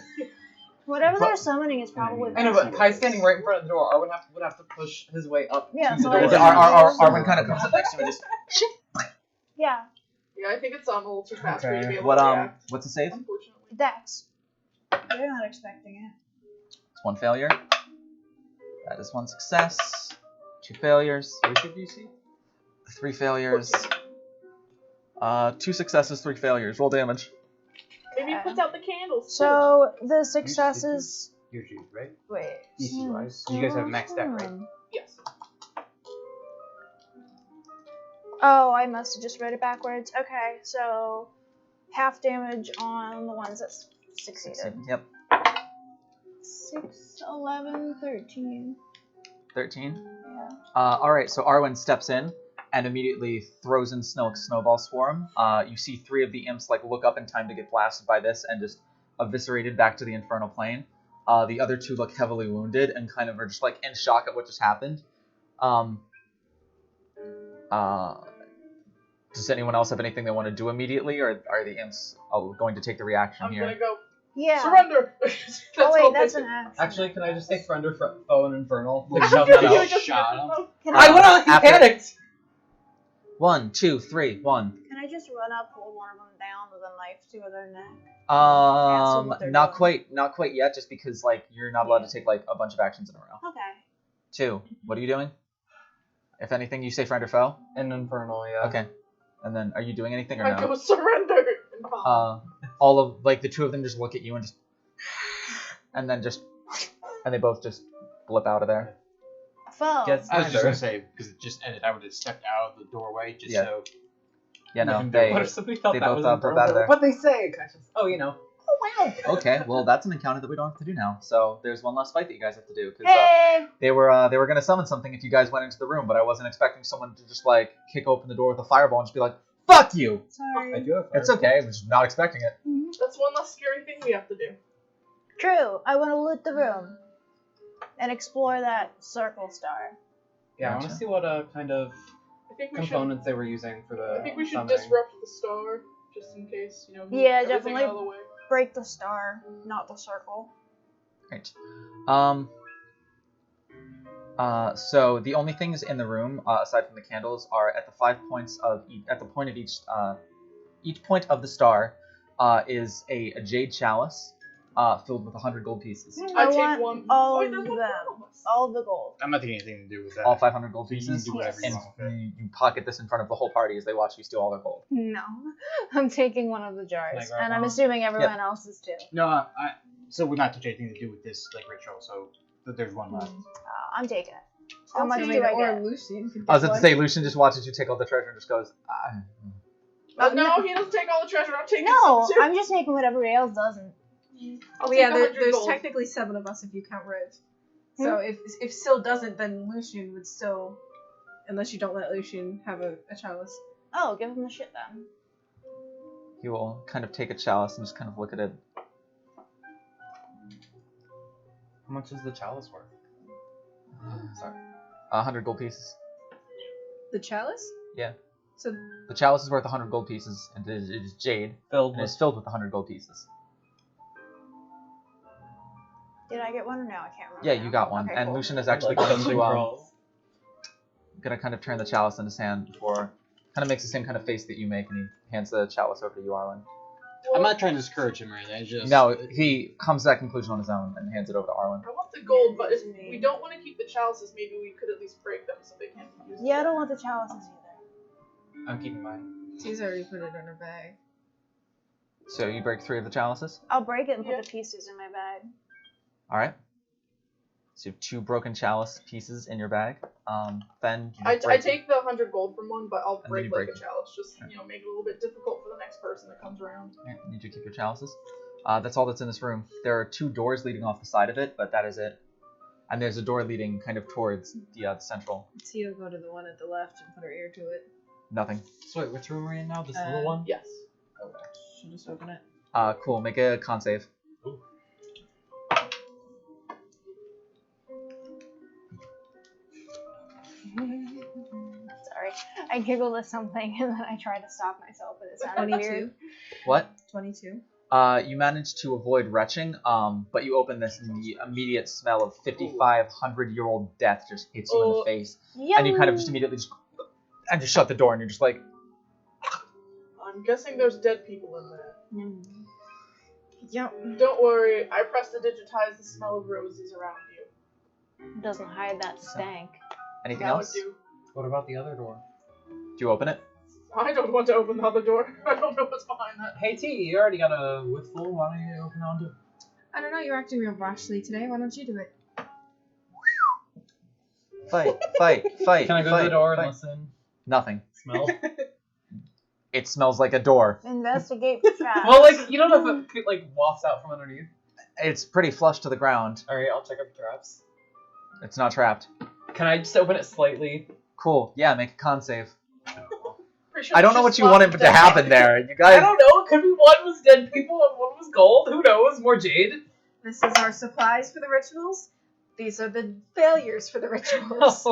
D: Whatever they're summoning is probably.
F: I know, but Kai's standing right in front of the door. Arwen would have to push his way up
D: Yeah,
F: to
D: so
F: the
D: I
F: door.
D: just-
B: Arwen kind of comes up next to him and just
D: Yeah,
C: Yeah, I think it's a little too fast for you to be able
B: what
C: to react,
B: what's the save?
C: unfortunately.
D: Dex. They're not expecting it.
B: It's 1 failure. That is 1 success. 2 failures.
H: What's your DC?
B: 3 failures. 2 successes, 3 failures. Roll damage.
C: Maybe he puts out the candles.
D: So the successes.
H: Your shoes, right?
D: Wait.
H: DC wise. You guys have maxed out, right?
C: Yes.
D: Oh, I must have just read it backwards. Okay, so half damage on the ones that succeeded.
B: Yep.
D: 6, 11, 13.
B: 13.
D: Yeah.
B: Alright, so Arwen steps in and immediately throws in Snowball Swarm. You see 3 of the imps like look up in time to get blasted by this and just eviscerated back to the infernal plane. The other 2 look heavily wounded and kind of are just like in shock at what just happened. Does anyone else have anything they want to do immediately, or are the imps going to take the reaction
C: I'm
B: here?
C: gonna go,
D: Yeah.
C: surrender!
D: Oh wait,
C: all
D: that's
C: they
D: an
C: do.
D: action.
F: Actually, can I just take Friender, Foe, and Infernal? Like,
C: You're
F: shove that
C: gonna
F: out.
C: just
I: shot
C: get-
I: him.
D: Can
F: I went on, he
B: After-
F: panicked!
B: 1, 2, 3, 1.
D: Can I just run up, hold one of them down with a knife to their neck? Ask them what they're
B: Not
D: doing.
B: quite yet, just because like you're not allowed to take like a bunch of actions in a row.
D: Okay.
B: 2, what are you doing? If anything, you say friend or foe.
F: And Infernal, yeah.
B: Okay. And then, are you doing anything or
C: I
B: no?
C: go, surrender! And bomb.
B: All of like the 2 of them just look at you and just, and then just, and they both just blip out of there.
D: Foe.
F: Gets
I: I was just
F: neither.
I: gonna say, because it just ended, I would have stepped out of the doorway just
B: Yeah.
I: so.
B: Yeah, no,
I: Nothing to
B: they.
F: What if somebody thought
B: they
F: that
B: both
F: was
B: blip
F: Infernal?
B: out of there.
F: What'd they say? Kai's just, oh, you know.
B: Okay, well that's an encounter that we don't have to do now. So there's one less fight that you guys have to do because
D: Hey.
B: they were gonna summon something if you guys went into the room, but I wasn't expecting someone to just like kick open the door with a fireball and just be like, "Fuck you."
D: Sorry.
F: I do have
B: It's okay. I was just not expecting it.
C: That's one less scary thing we have to do.
D: True. I want to loot the room and explore that circle star.
F: Yeah, I want
B: Gotcha.
F: to see what kind of
C: I think we should.
F: components they were using for the
C: I think we should
F: summoning.
C: disrupt the star, just in case, you know. move
D: Yeah,
C: everything
D: definitely.
C: Out of the way.
D: Break the star, not the circle.
B: Right. So the only things in the room, aside from the candles, are at the 5 points of at the point of each point of the star, is a jade chalice, filled with 100 gold pieces.
C: I take
D: want
C: one.
D: all
C: Oh,
D: of
C: there's
D: them.
C: one for us.
D: All of the gold.
I: I'm not taking anything to do with that.
B: All 500 gold
I: So you
B: pieces.
I: can do whatever you
B: And
I: want with it.
B: you pocket this in front of the whole party as they watch you steal all their gold.
D: No, I'm taking one of the jars,
F: Can I grab
D: and I'm
F: one?
D: assuming everyone else is too.
I: No, so we're not touching anything to do with this like ritual. So there's one left.
D: I'm taking it. How much do
G: Assuming
D: I
G: or
D: get?
G: Lucian could
B: I was
G: get
B: about to
G: one.
B: say, Lucian just watches you take all the treasure and just goes,
C: No, he doesn't take all the treasure. I'm taking
D: No,
C: some too.
D: I'm just taking what everybody else doesn't.
C: I'll
G: Well,
C: take
G: yeah,
C: 100
G: there's
C: gold.
G: technically 7 of us if you count Riv. So if Syl doesn't, then Lucian would still, unless you don't let Lucian have a chalice.
D: Oh, give him the shit then.
B: he will kind of take a chalice and just kind of look at it.
F: How much is the chalice worth? Sorry.
B: 100 gold pieces.
G: The chalice?
B: Yeah.
G: So
B: The chalice is worth 100 gold pieces, and it is jade,
F: Filled
B: and
F: with
B: it's filled with 100 gold pieces.
D: Did I get one or no? I can't remember.
B: Yeah,
D: now.
B: you got one.
D: Okay,
B: And
D: cool.
B: Lucian is actually
J: Like
B: going
J: something
B: to
J: crawls.
B: gonna kind of turn the chalice in his hand before, kind of makes the same kind of face that you make, and he hands the chalice over to you, Arlen.
I: I'm not trying to discourage him or anything. Just
B: No, he comes to that conclusion on his own and hands it over to Arlen.
C: I want the gold, but if we don't want to keep the chalices, maybe we could at least break them so they can't be used.
D: Yeah, I don't want the chalices either.
F: I'm keeping mine.
G: she's already put it in her bag.
B: So you break 3 of the chalices.
D: I'll break it and put
C: Yeah.
D: the pieces in my bag.
B: All right. So you have 2 broken chalice pieces in your bag. Then you
C: I
B: just break
C: take the 100 gold from one, but I'll
B: then
C: break
B: you
C: like
B: break
C: a chalice, just make it a little bit difficult for the next person that comes around.
B: Yeah, you need to keep your chalices. That's all that's in this room. There are 2 doors leading off the side of it, but that is it. And there's a door leading kind of towards the central.
G: Tia go to the one at the left and put her ear to it.
B: Nothing.
F: So wait, which room are we in now? This
G: Uh,
F: little one?
C: Yes.
G: She'll just open it.
B: Cool. Make a con save.
D: Sorry. I giggled at something and then I tried to stop myself, but it sounded
G: 22.
D: weird.
B: What?
G: 22.
B: You managed to avoid retching, but you open this and the immediate smell of 5,500-year-old death just hits you in the face. And you kind of just immediately just shut the door and you're just like,
C: I'm guessing there's dead people in there.
G: Yep.
C: Don't worry, I pressed to digitize the smell of roses around you.
D: Doesn't hide that stank.
B: anything
C: That would
B: else?
C: do.
F: What about the other door?
B: Do you open it?
C: I don't want to open the other door. I don't know what's behind that.
F: Hey T, you already got a whiffle. Why don't you open on to?
G: I don't know, you're acting real brashly today. Why don't you do it?
B: Fight, fight.
F: Can I go
B: fight,
F: to the door
B: fight.
F: and listen?
B: Nothing.
F: Smell?
B: It smells like a door.
D: Investigate for traps.
F: Well, like you don't know if it like wafts out from underneath.
B: It's pretty flush to the ground.
F: All right, I'll check up traps.
B: It's not trapped.
F: Can I just open it slightly?
B: Cool. Yeah, make a con save.
C: Pretty sure
B: I don't
C: it's
B: know what
C: just
B: you want it
C: lots
B: to
C: of
B: happen
C: dead
B: there. You
F: I
B: guys.
F: don't know. It could be one was dead people and one was gold. Who knows? More jade.
G: This is our supplies for the rituals. These are the failures for the rituals.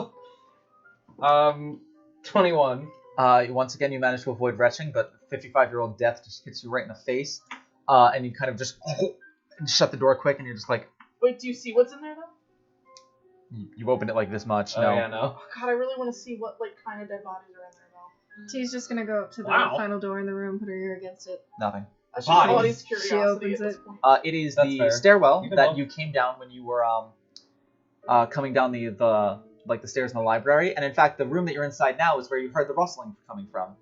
F: 21.
B: Once again, you manage to avoid retching, but 55-year-old death just hits you right in the face, and you kind of just shut the door quick, and you're just like,
C: Wait, do you see what's in there though?
B: you opened it like this much.
F: Oh
B: No.
F: yeah, no.
C: Oh, God, I really want to see what kind of dead bodies are in there though.
G: She's just gonna go up to the
F: Wow.
G: final door in the room, put her ear against it.
B: Nothing.
C: That's
F: Bodies.
C: just Molly's
G: She
C: curiosity
G: opens
C: at this
G: it.
C: point.
B: It is
F: That's
B: the
F: fair.
B: stairwell
F: You can
B: that
F: look.
B: you came down when you were coming down the stairs in the library, and in fact, the room that you're inside now is where you heard the rustling coming from.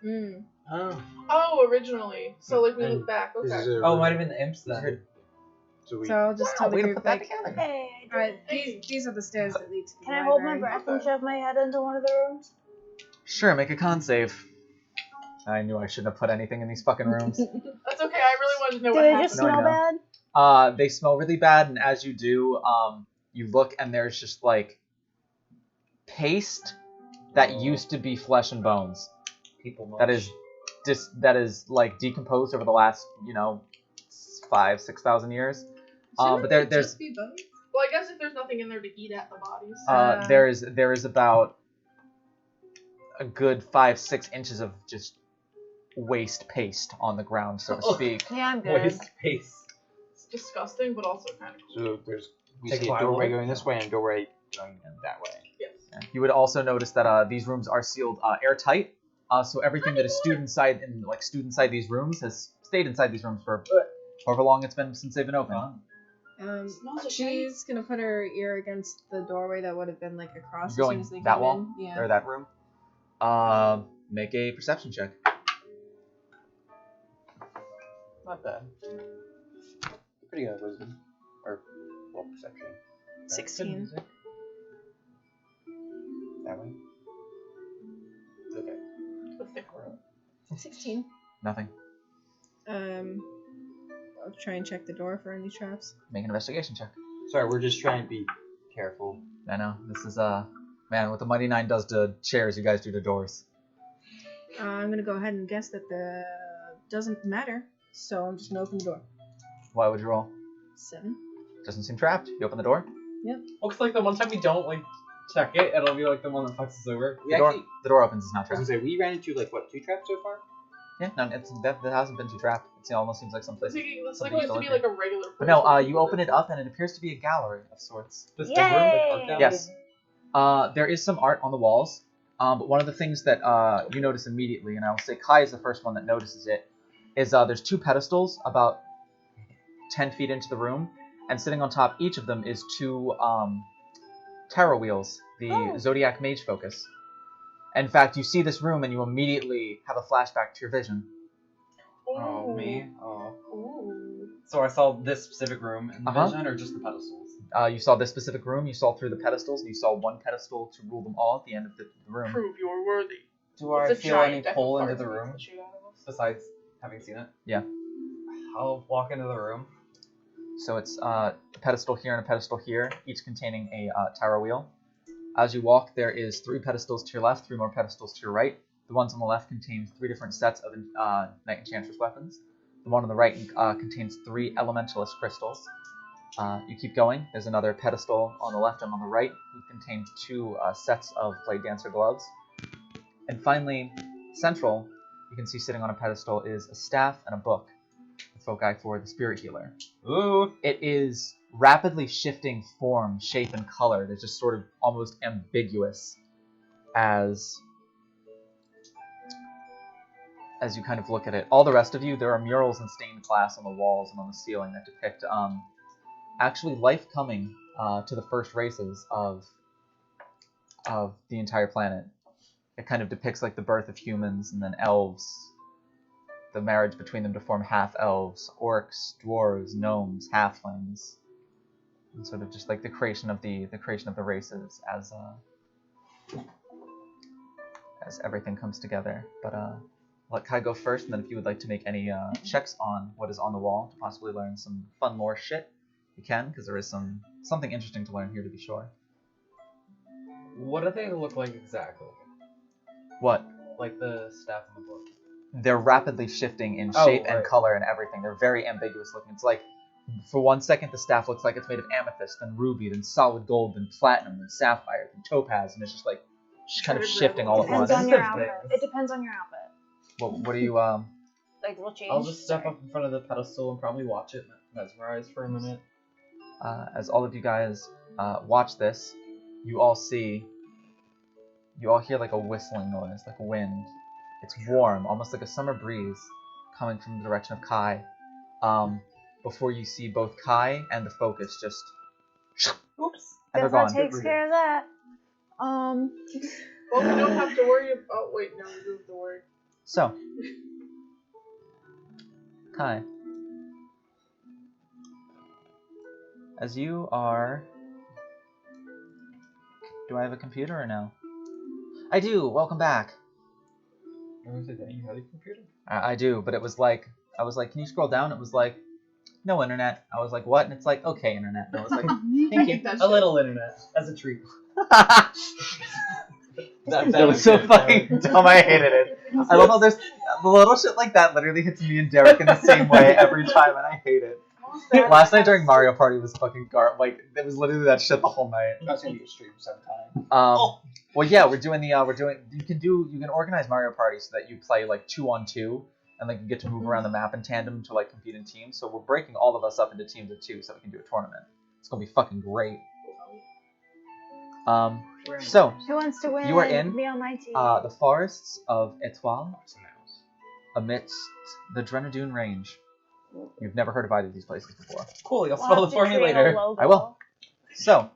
G: Mm.
I: Oh.
C: Oh, originally. So like we
I: And
C: look back.
I: This
C: Okay.
I: is a
F: Oh, it might have been the imps then.
I: So we.
G: So I'll just tell the
B: way to
G: group,
B: put that
G: like,
B: together.
D: Hey,
G: alright, these are the stairs that lead to the
D: can I hold my
G: library.
D: breath and shove my head into one of the rooms?
B: Sure, make a con save. I knew I shouldn't have put anything in these fucking rooms.
C: That's okay. I really wanted to know
D: Do
C: what
D: they
C: happened.
D: just
B: No, I
D: smell
B: know.
D: bad?
B: They smell really bad, and as you do, you look and there's just like paste that used to be flesh and bones.
F: People
B: That is like decomposed over the last 5,000-6,000 years. But there's
G: just be bones?
C: Well, I guess if there's nothing in there to eat at the bodies.
B: there is about a good 5-6 inches of just waste paste on the ground, so to speak.
D: Yeah, I'm good.
F: Waste space.
C: It's disgusting, but also kind of cool.
I: So we
F: Take
I: see
F: a
I: a
F: while.
I: doorway going this way and a doorway going that way.
C: Yes.
B: You would also notice that these rooms are sealed airtight. So everything that is stewed inside these rooms has stayed inside these rooms for however long it's been since they've been open.
C: Smells like
G: She's gonna put her ear against the doorway that would have been like across
B: You're
G: as
B: going
G: soon as they
B: that
G: came
B: wall?
G: in. Yeah.
B: Or that room. Make a perception check.
I: Not bad. Pretty good wisdom. Or, well, perception.
G: 16.
I: That way. Okay.
C: a thick room.
G: 16.
B: Nothing.
G: I'll try and check the door for any traps.
B: Make an investigation check.
I: Sorry, we're just trying to be careful.
B: I know. This is man, what the Mighty Nine does to chairs, you guys do to doors.
G: I'm gonna go ahead and guess that the doesn't matter, so I'm just gonna open the door.
B: Why would you roll?
G: 7.
B: Doesn't seem trapped. You open the door.
F: Looks like the one time we don't check it. It'll be like the one that fucks us over.
I: We actually,
B: The door opens. It's not
I: I was gonna
B: trapped.
I: say, we ran into, like, what, 2 traps so far?
B: Yeah, no, that hasn't been too trapped. It almost seems like some place.
C: It's like
B: Something
C: used to be
B: still
C: like a regular.
B: But no,
C: person.
B: you open it up and it appears to be a gallery of sorts.
F: This big room, like, art gallery?
B: Yes. There is some art on the walls, but one of the things that you notice immediately, and I will say Kai is the first one that notices it, is there's 2 pedestals about 10 feet into the room, and sitting on top each of them is 2 tarot wheels, the Zodiac Mage Focus. In fact, you see this room and you immediately have a flashback to your vision.
F: Oh, me? Oh.
C: Ooh.
F: So I saw this specific room in the
B: Uh-huh.
F: vision, or just the pedestals?
B: You saw this specific room, you saw through the pedestals, and you saw one pedestal to rule them all at the end of the room.
C: Prove you're worthy.
F: Do I
C: It's a
F: feel any
C: giant deck
F: pull
C: of
F: into the
C: cards
F: room,
C: that shoot out of us.
F: besides having seen it?
B: Yeah.
F: I'll walk into the room.
B: So it's a pedestal here and a pedestal here, each containing a tarot wheel. As you walk, there is 3 pedestals to your left, 3 more pedestals to your right. The ones on the left contain 3 different sets of Knight Enchantress weapons. The one on the right contains 3 Elementalist crystals. You keep going. There's another pedestal on the left and on the right. It contains 2 sets of Blade Dancer gloves. And finally, central, you can see sitting on a pedestal is a staff and a book. The foci for the Spirit Healer.
F: Ooh.
B: It is rapidly shifting form, shape, and color. It's just sort of almost ambiguous as you kind of look at it. All the rest of you, there are murals and stained glass on the walls and on the ceiling that depict actually life coming to the first races of the entire planet. It kind of depicts like the birth of humans and then elves, the marriage between them to form half-elves, orcs, dwarves, gnomes, halflings, and sort of just like the creation of the races as everything comes together. But let Kai go first, and then if you would like to make any checks on what is on the wall to possibly learn some fun lore shit, you can, because there is something interesting to learn here to be sure.
F: What do they look like exactly?
B: What?
F: Like the staff in the book.
B: They're rapidly shifting in
F: Oh,
B: shape and
F: right.
B: color and everything. They're very ambiguous looking. It's like, for 1 second, the staff looks like it's made of amethyst, then ruby, then solid gold, then platinum, then sapphire, then topaz, and it's just like kind of shifting all at
D: Depends
B: once.
D: on your outfit. It depends on your outfit.
B: What do you
D: Like, we'll change.
F: I'll just step up in front of the pedestal and probably watch it mesmerize for a minute.
B: as all of you guys watch this, you all hear like a whistling noise, like wind. It's warm, almost like a summer breeze coming from the direction of Kai. Before you see both Kai and the focus just
F: Oops.
B: and they're
D: Guess
B: gone.
D: that takes care of that.
C: Well, we don't have to worry about. Oh wait, no, we do have to worry.
B: So, Kai, as you are... Do I have a computer or no? I do! Welcome back!
F: Was it that you had a computer?
B: I do, but it was like... I was like, can you scroll down? It was like, no internet. I was like, what? And it's like, okay, internet. And I was like, thank you.
C: That
F: A
C: shit.
F: little internet, as a treat.
B: That was so fucking dumb, I hated it. I love how there's... The little shit like that literally hits me and Derek in the same way every time, and I hate it. Last night during Mario Party was fucking like, it was literally that shit the whole night.
I: That's gonna be a stream sometime.
B: Well, yeah, you can organize Mario Party so that you play like 2-on-2, and like you get to move around the map in tandem to like compete in teams. So we're breaking all of us up into teams of 2 so we can do a tournament. It's gonna be fucking great. So
D: Who wants to win?
B: you are in
D: Be on my team.
B: the forests of Etoile, amidst the Drenadune Range. You've never heard of either of these places before.
F: Cool, you'll
D: We'll
F: spell
D: have
F: it
D: to
F: for me
D: create a
F: later.
D: logo.
B: I will. So,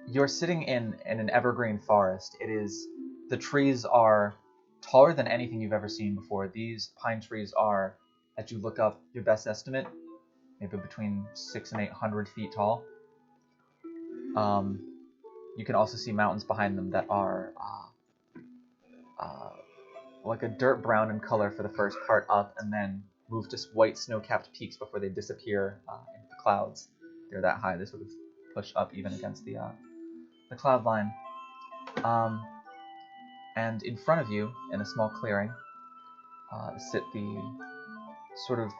B: you're sitting in an evergreen forest. The trees are taller than anything you've ever seen before. These pine trees are, as you look up, your best estimate, maybe between 600 and 800 feet tall. You can also see mountains behind them that are like a dirt brown in color for the first part up, and then move to white snow-capped peaks before they disappear into the clouds. They're that high; they sort of push up even against the cloud line. And in front of you, in a small clearing, sit the sort of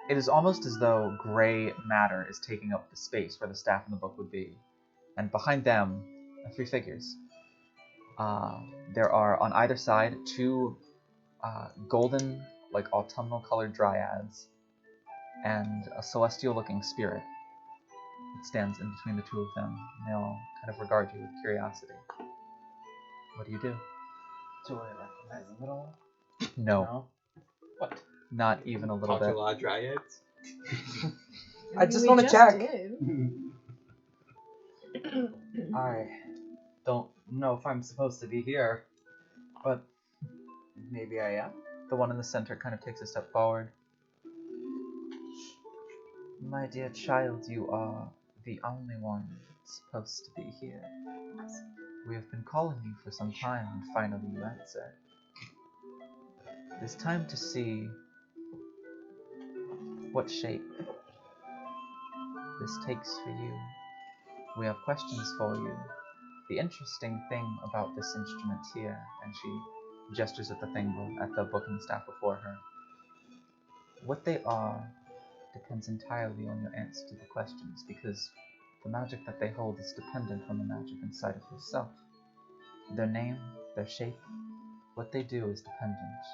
B: It is almost as though gray matter is taking up the space where the staff in the book would be. And behind them are 3 figures. There are on either side 2 golden, like autumnal colored dryads, and a celestial looking spirit that stands in between the 2 of them. And they all kind of regard you with curiosity. What do you do?
I: Do I recognize them at all?
B: No,
I: What?
B: not even a little
H: Talk to a
B: bit.
H: lot of dryads.
F: I just
G: We
F: want to check.
G: did.
F: I don't know if I'm supposed to be here, but maybe I am.
B: The one in the center kind of takes a step forward. My dear child, you are the only one supposed to be here. We have been calling you for some time, and finally you answer. It is time to see what shape this takes for you. We have questions for you. The interesting thing about this instrument here, and she gestures at the book and the staff before her. What they are depends entirely on your answer to the questions, because the magic that they hold is dependent on the magic inside of yourself. Their name, their shape, what they do is dependent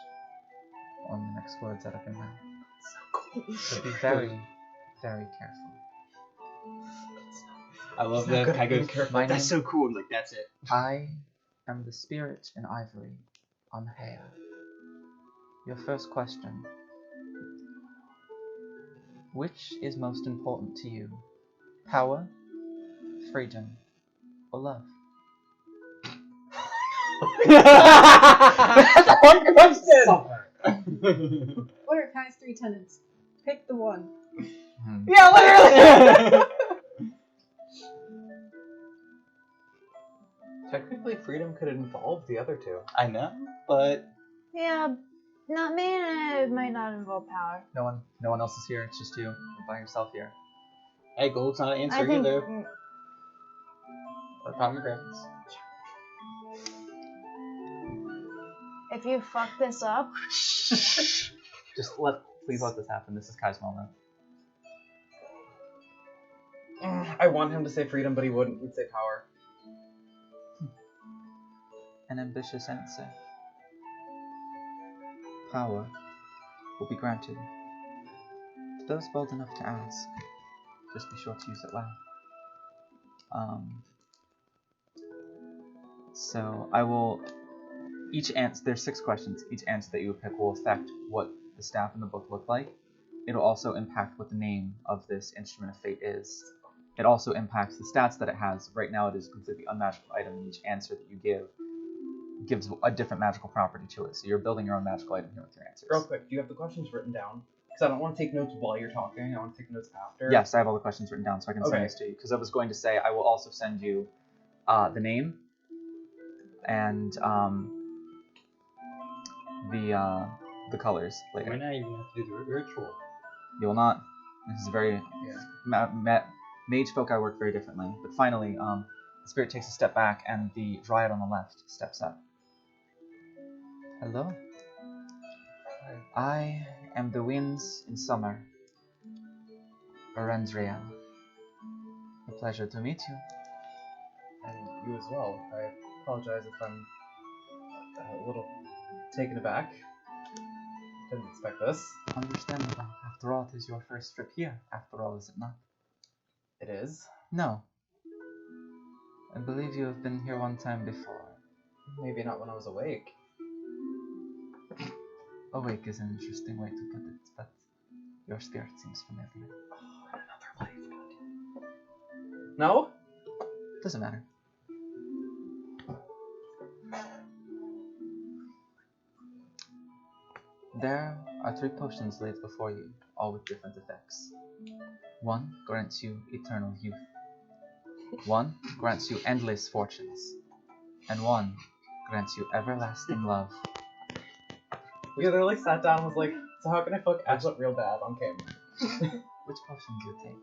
B: on the next words out of your mouth. So be very, very careful.
I: I love that. I go,
B: My
I: that's
B: name-
I: so cool. I'm like, that's it.
B: I am the spirit in ivory on hair. Your first question. Which is most important to you? Power, freedom, or love?
I: That's one question.
G: What are Kai's 3 tenets? Pick the one.
I: Yeah, literally.
F: Technically, freedom could involve the other 2.
I: I know, but
D: Yeah, not me, and it might not involve power.
B: No one else is here. It's just you. You're by yourself here.
I: hey, gold's not an
D: I
I: answer
D: think
I: either. Or pomegranates.
D: if you fuck this up,
B: Just please let this happen. This is Kai's moment.
F: I want him to say freedom, but he wouldn't. He'd say power.
B: An ambitious answer. Power will be granted to those bold enough to ask. Just be sure to use it loud. So I will. There's 6 questions. Each answer that you pick will affect what the staff in the book look like. It'll also impact what the name of this instrument of fate is. It also impacts the stats that it has. Right now, it is a completely unmagical item, and each answer that you give gives a different magical property to it. So you're building your own magical item here with your answers.
F: Real quick, do you have the questions written down? Because I don't want to take notes while you're talking. I want to take notes after.
B: Yes, I have all the questions written down, so I can send
F: Okay.
B: this to you. Because I was going to say I will also send you the name and the colors later.
I: We're not even have to do the ritual.
B: You will not. This is very mage folk. I work very differently. But finally, the spirit takes a step back, and the dryad on the left steps up. Hello. I am the winds in summer. Arendriel. A pleasure to meet you.
F: And you as well. I apologize if I'm a little taken aback. Didn't expect this.
B: Understandable. After all, it is your first trip here. After all, is it not?
F: It is.
B: No. I believe you have been here one time before.
F: Maybe not when I was awake.
B: Awake is an interesting way to put it, but your spirit seems familiar.
F: Oh, another life. No?
B: Doesn't matter. There are 3 potions laid before you, all with different effects. 1 grants you eternal youth. 1 grants you endless fortunes. And 1 grants you everlasting love.
F: We literally sat down and was like, so how can I fuck Ashlet real bad on camera?
B: Which potion do you take?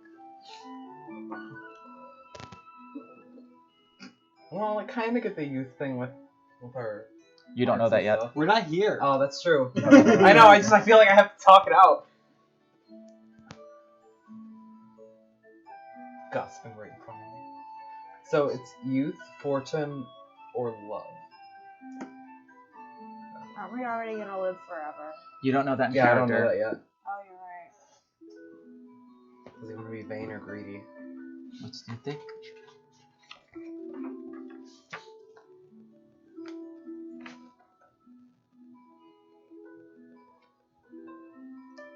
F: Well, I kind of get the youth thing with her.
B: You don't know that yet.
I: We're not here.
F: Oh, that's true. I know. I feel like I have to talk it out. gossiping right in front of me. So it's youth, fortune, or love.
D: Aren't we already gonna live forever?
B: You don't know that in
F: Yeah, I
B: character.
F: don't know that yet.
D: Oh, you're right.
F: Does he want to be vain or greedy?
B: What do you think?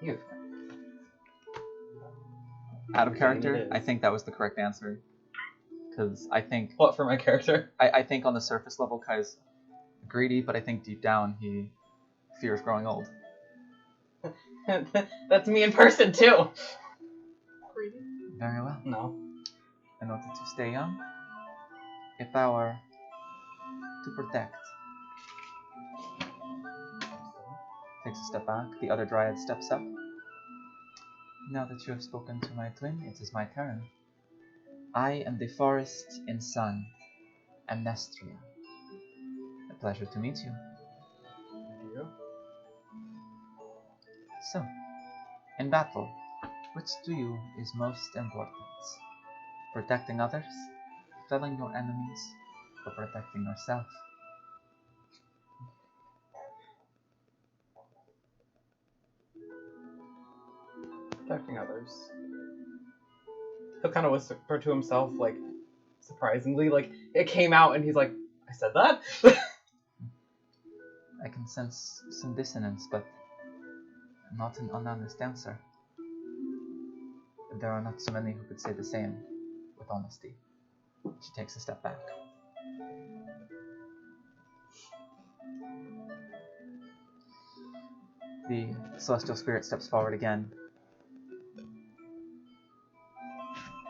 F: Youth.
B: Out of
F: Vain
B: character,
F: it is.
B: I think that was the correct answer. Because I think
F: What for my character?
B: I think on the surface level Kai's greedy, but I think deep down he fears growing old.
F: That's me in person too.
C: Greedy.
B: Very well.
F: No.
B: In order to stay young, if I were to protect. Takes a step back, the other dryad steps up. Now that you have spoken to my twin, it is my turn. I am the forest in sun, Amnestria. A pleasure to meet you.
F: And you?
B: So, in battle, which to you is most important? Protecting others, felling your enemies, or protecting yourself?
F: Protecting others. He'll kind of whisper to himself, like, surprisingly, like, it came out and he's like, I said that?
B: I can sense some dissonance, but not an unhonest answer. There are not so many who could say the same with honesty. She takes a step back. The celestial spirit steps forward again.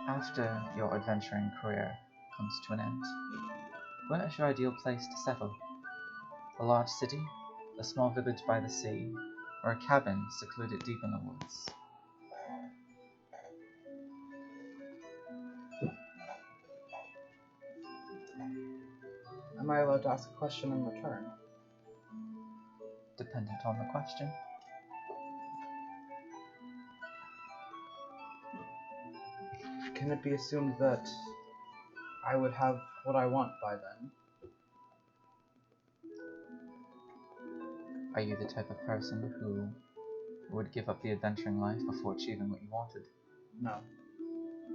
B: After your adventuring career comes to an end, where is your ideal place to settle? A large city, a small village by the sea, or a cabin secluded deep in the woods?
F: Am I allowed to ask a question in return?
B: Dependent on the question.
F: Can it be assumed that I would have what I want by then?
B: Are you the type of person who would give up the adventuring life before achieving what you wanted?
F: No.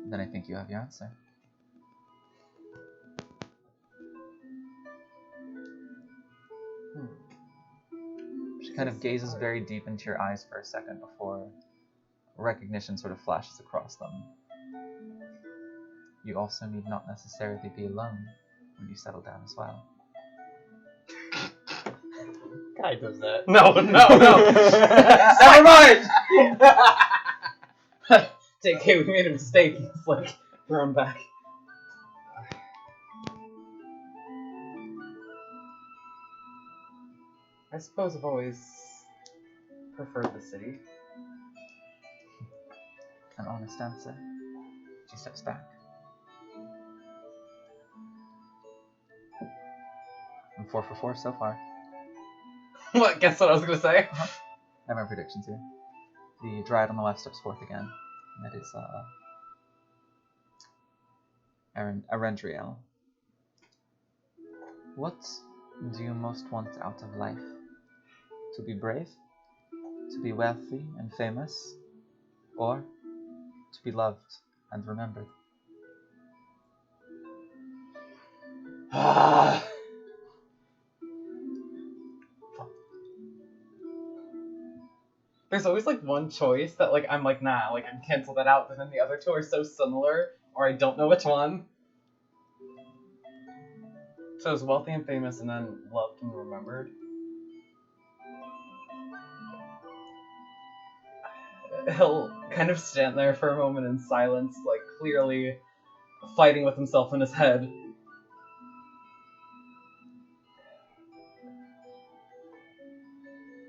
B: Then I think you have your answer. She kind of gazes very deep into your eyes for a second before recognition sort of flashes across them. You also need not necessarily be alone when you settle down as well.
I: Guy does that.
F: No. Never mind! JK, we made a mistake. It's like, thrown back. I suppose I've always preferred the city.
B: An honest answer. She steps back. I'm 4 for 4 so far.
F: What? Guess what I was gonna say?
B: I have my predictions here. The dryad on the left steps forth again. And that is Arendriel. What do you most want out of life? To be brave? To be wealthy and famous? Or to be loved and remembered?
F: There's always like one choice that like I'm like, nah, like I'd cancel that out, but then the other two are so similar, or I don't know which one. So it's wealthy and famous and then loved and remembered. He'll kind of stand there for a moment in silence, like clearly fighting with himself in his head.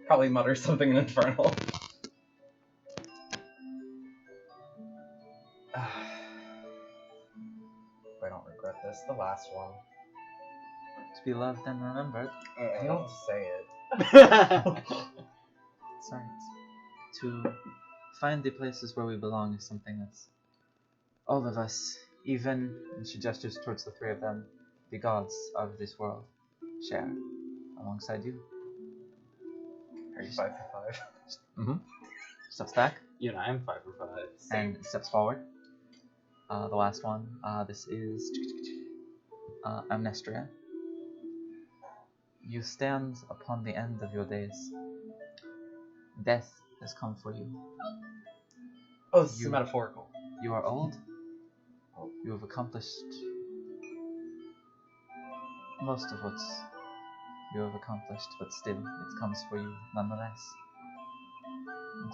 F: Probably mutters something in Infernal. I don't regret this. The last one.
B: To be loved and remembered?
F: I don't say it.
B: Sorry. To find the places where we belong is something that's All of us, even, and she gestures towards the three of them, the gods of this world, share alongside you.
F: Are you 5 for 5?
B: Mm-hmm. Steps back
I: Even I am 5 for 5.
B: and steps forward. The last one. This is Amnestria. You stand upon the end of your days. Death has come for you.
F: Oh, this is metaphorical.
B: You are old. You have accomplished most of what you have accomplished, but still, it comes for you nonetheless.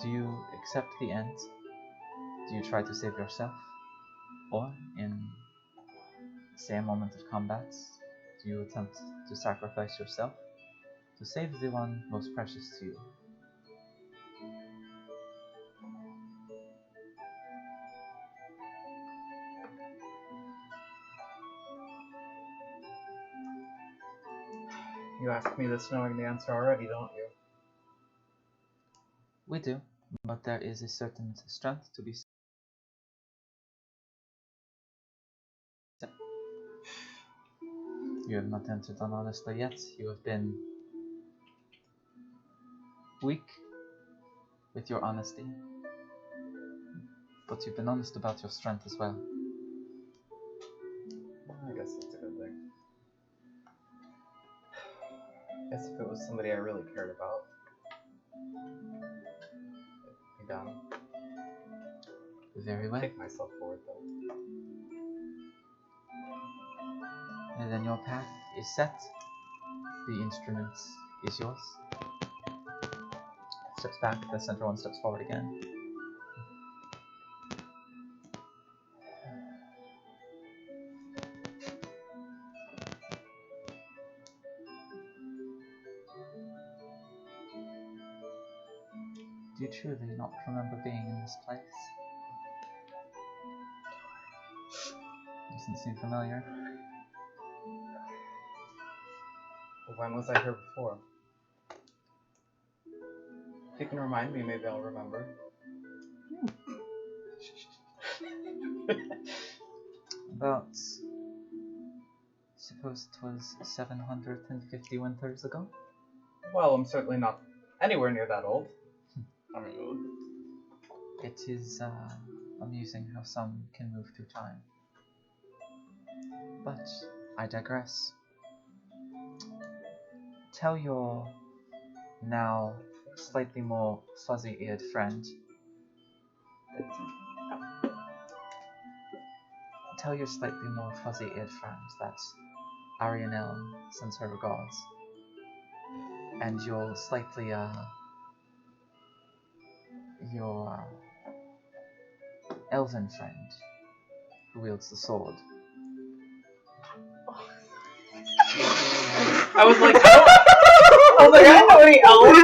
B: Do you accept the end? Do you try to save yourself? Or, in, say, a moment of combat, do you attempt to sacrifice yourself to save the one most precious to you?
F: You ask me this knowing the answer already, don't you?
B: We do, but there is a certain strength to be said. You have not entered on honestly yet. You have been weak with your honesty, but you've been honest about your strength as well.
F: I guess that's a good thing. I guess if it was somebody I really cared about, I'd be down.
B: Very well.
F: Kick myself for it though.
B: And then your path is set. The instrument is yours. Steps back, the center one steps forward again. Do you truly not remember being in this place? Doesn't seem familiar.
F: Well, when was I here before? If you can remind me, maybe I'll remember.
B: About, suppose it was 750 winters ago?
F: Well, I'm certainly not anywhere near that old. I mean,
B: It is amusing how some can move through time. But I digress. Tell your now slightly more fuzzy-eared friend that Arianel sends her regards, and your slightly your elven friend who wields the sword.
F: I was like, I don't know any elves.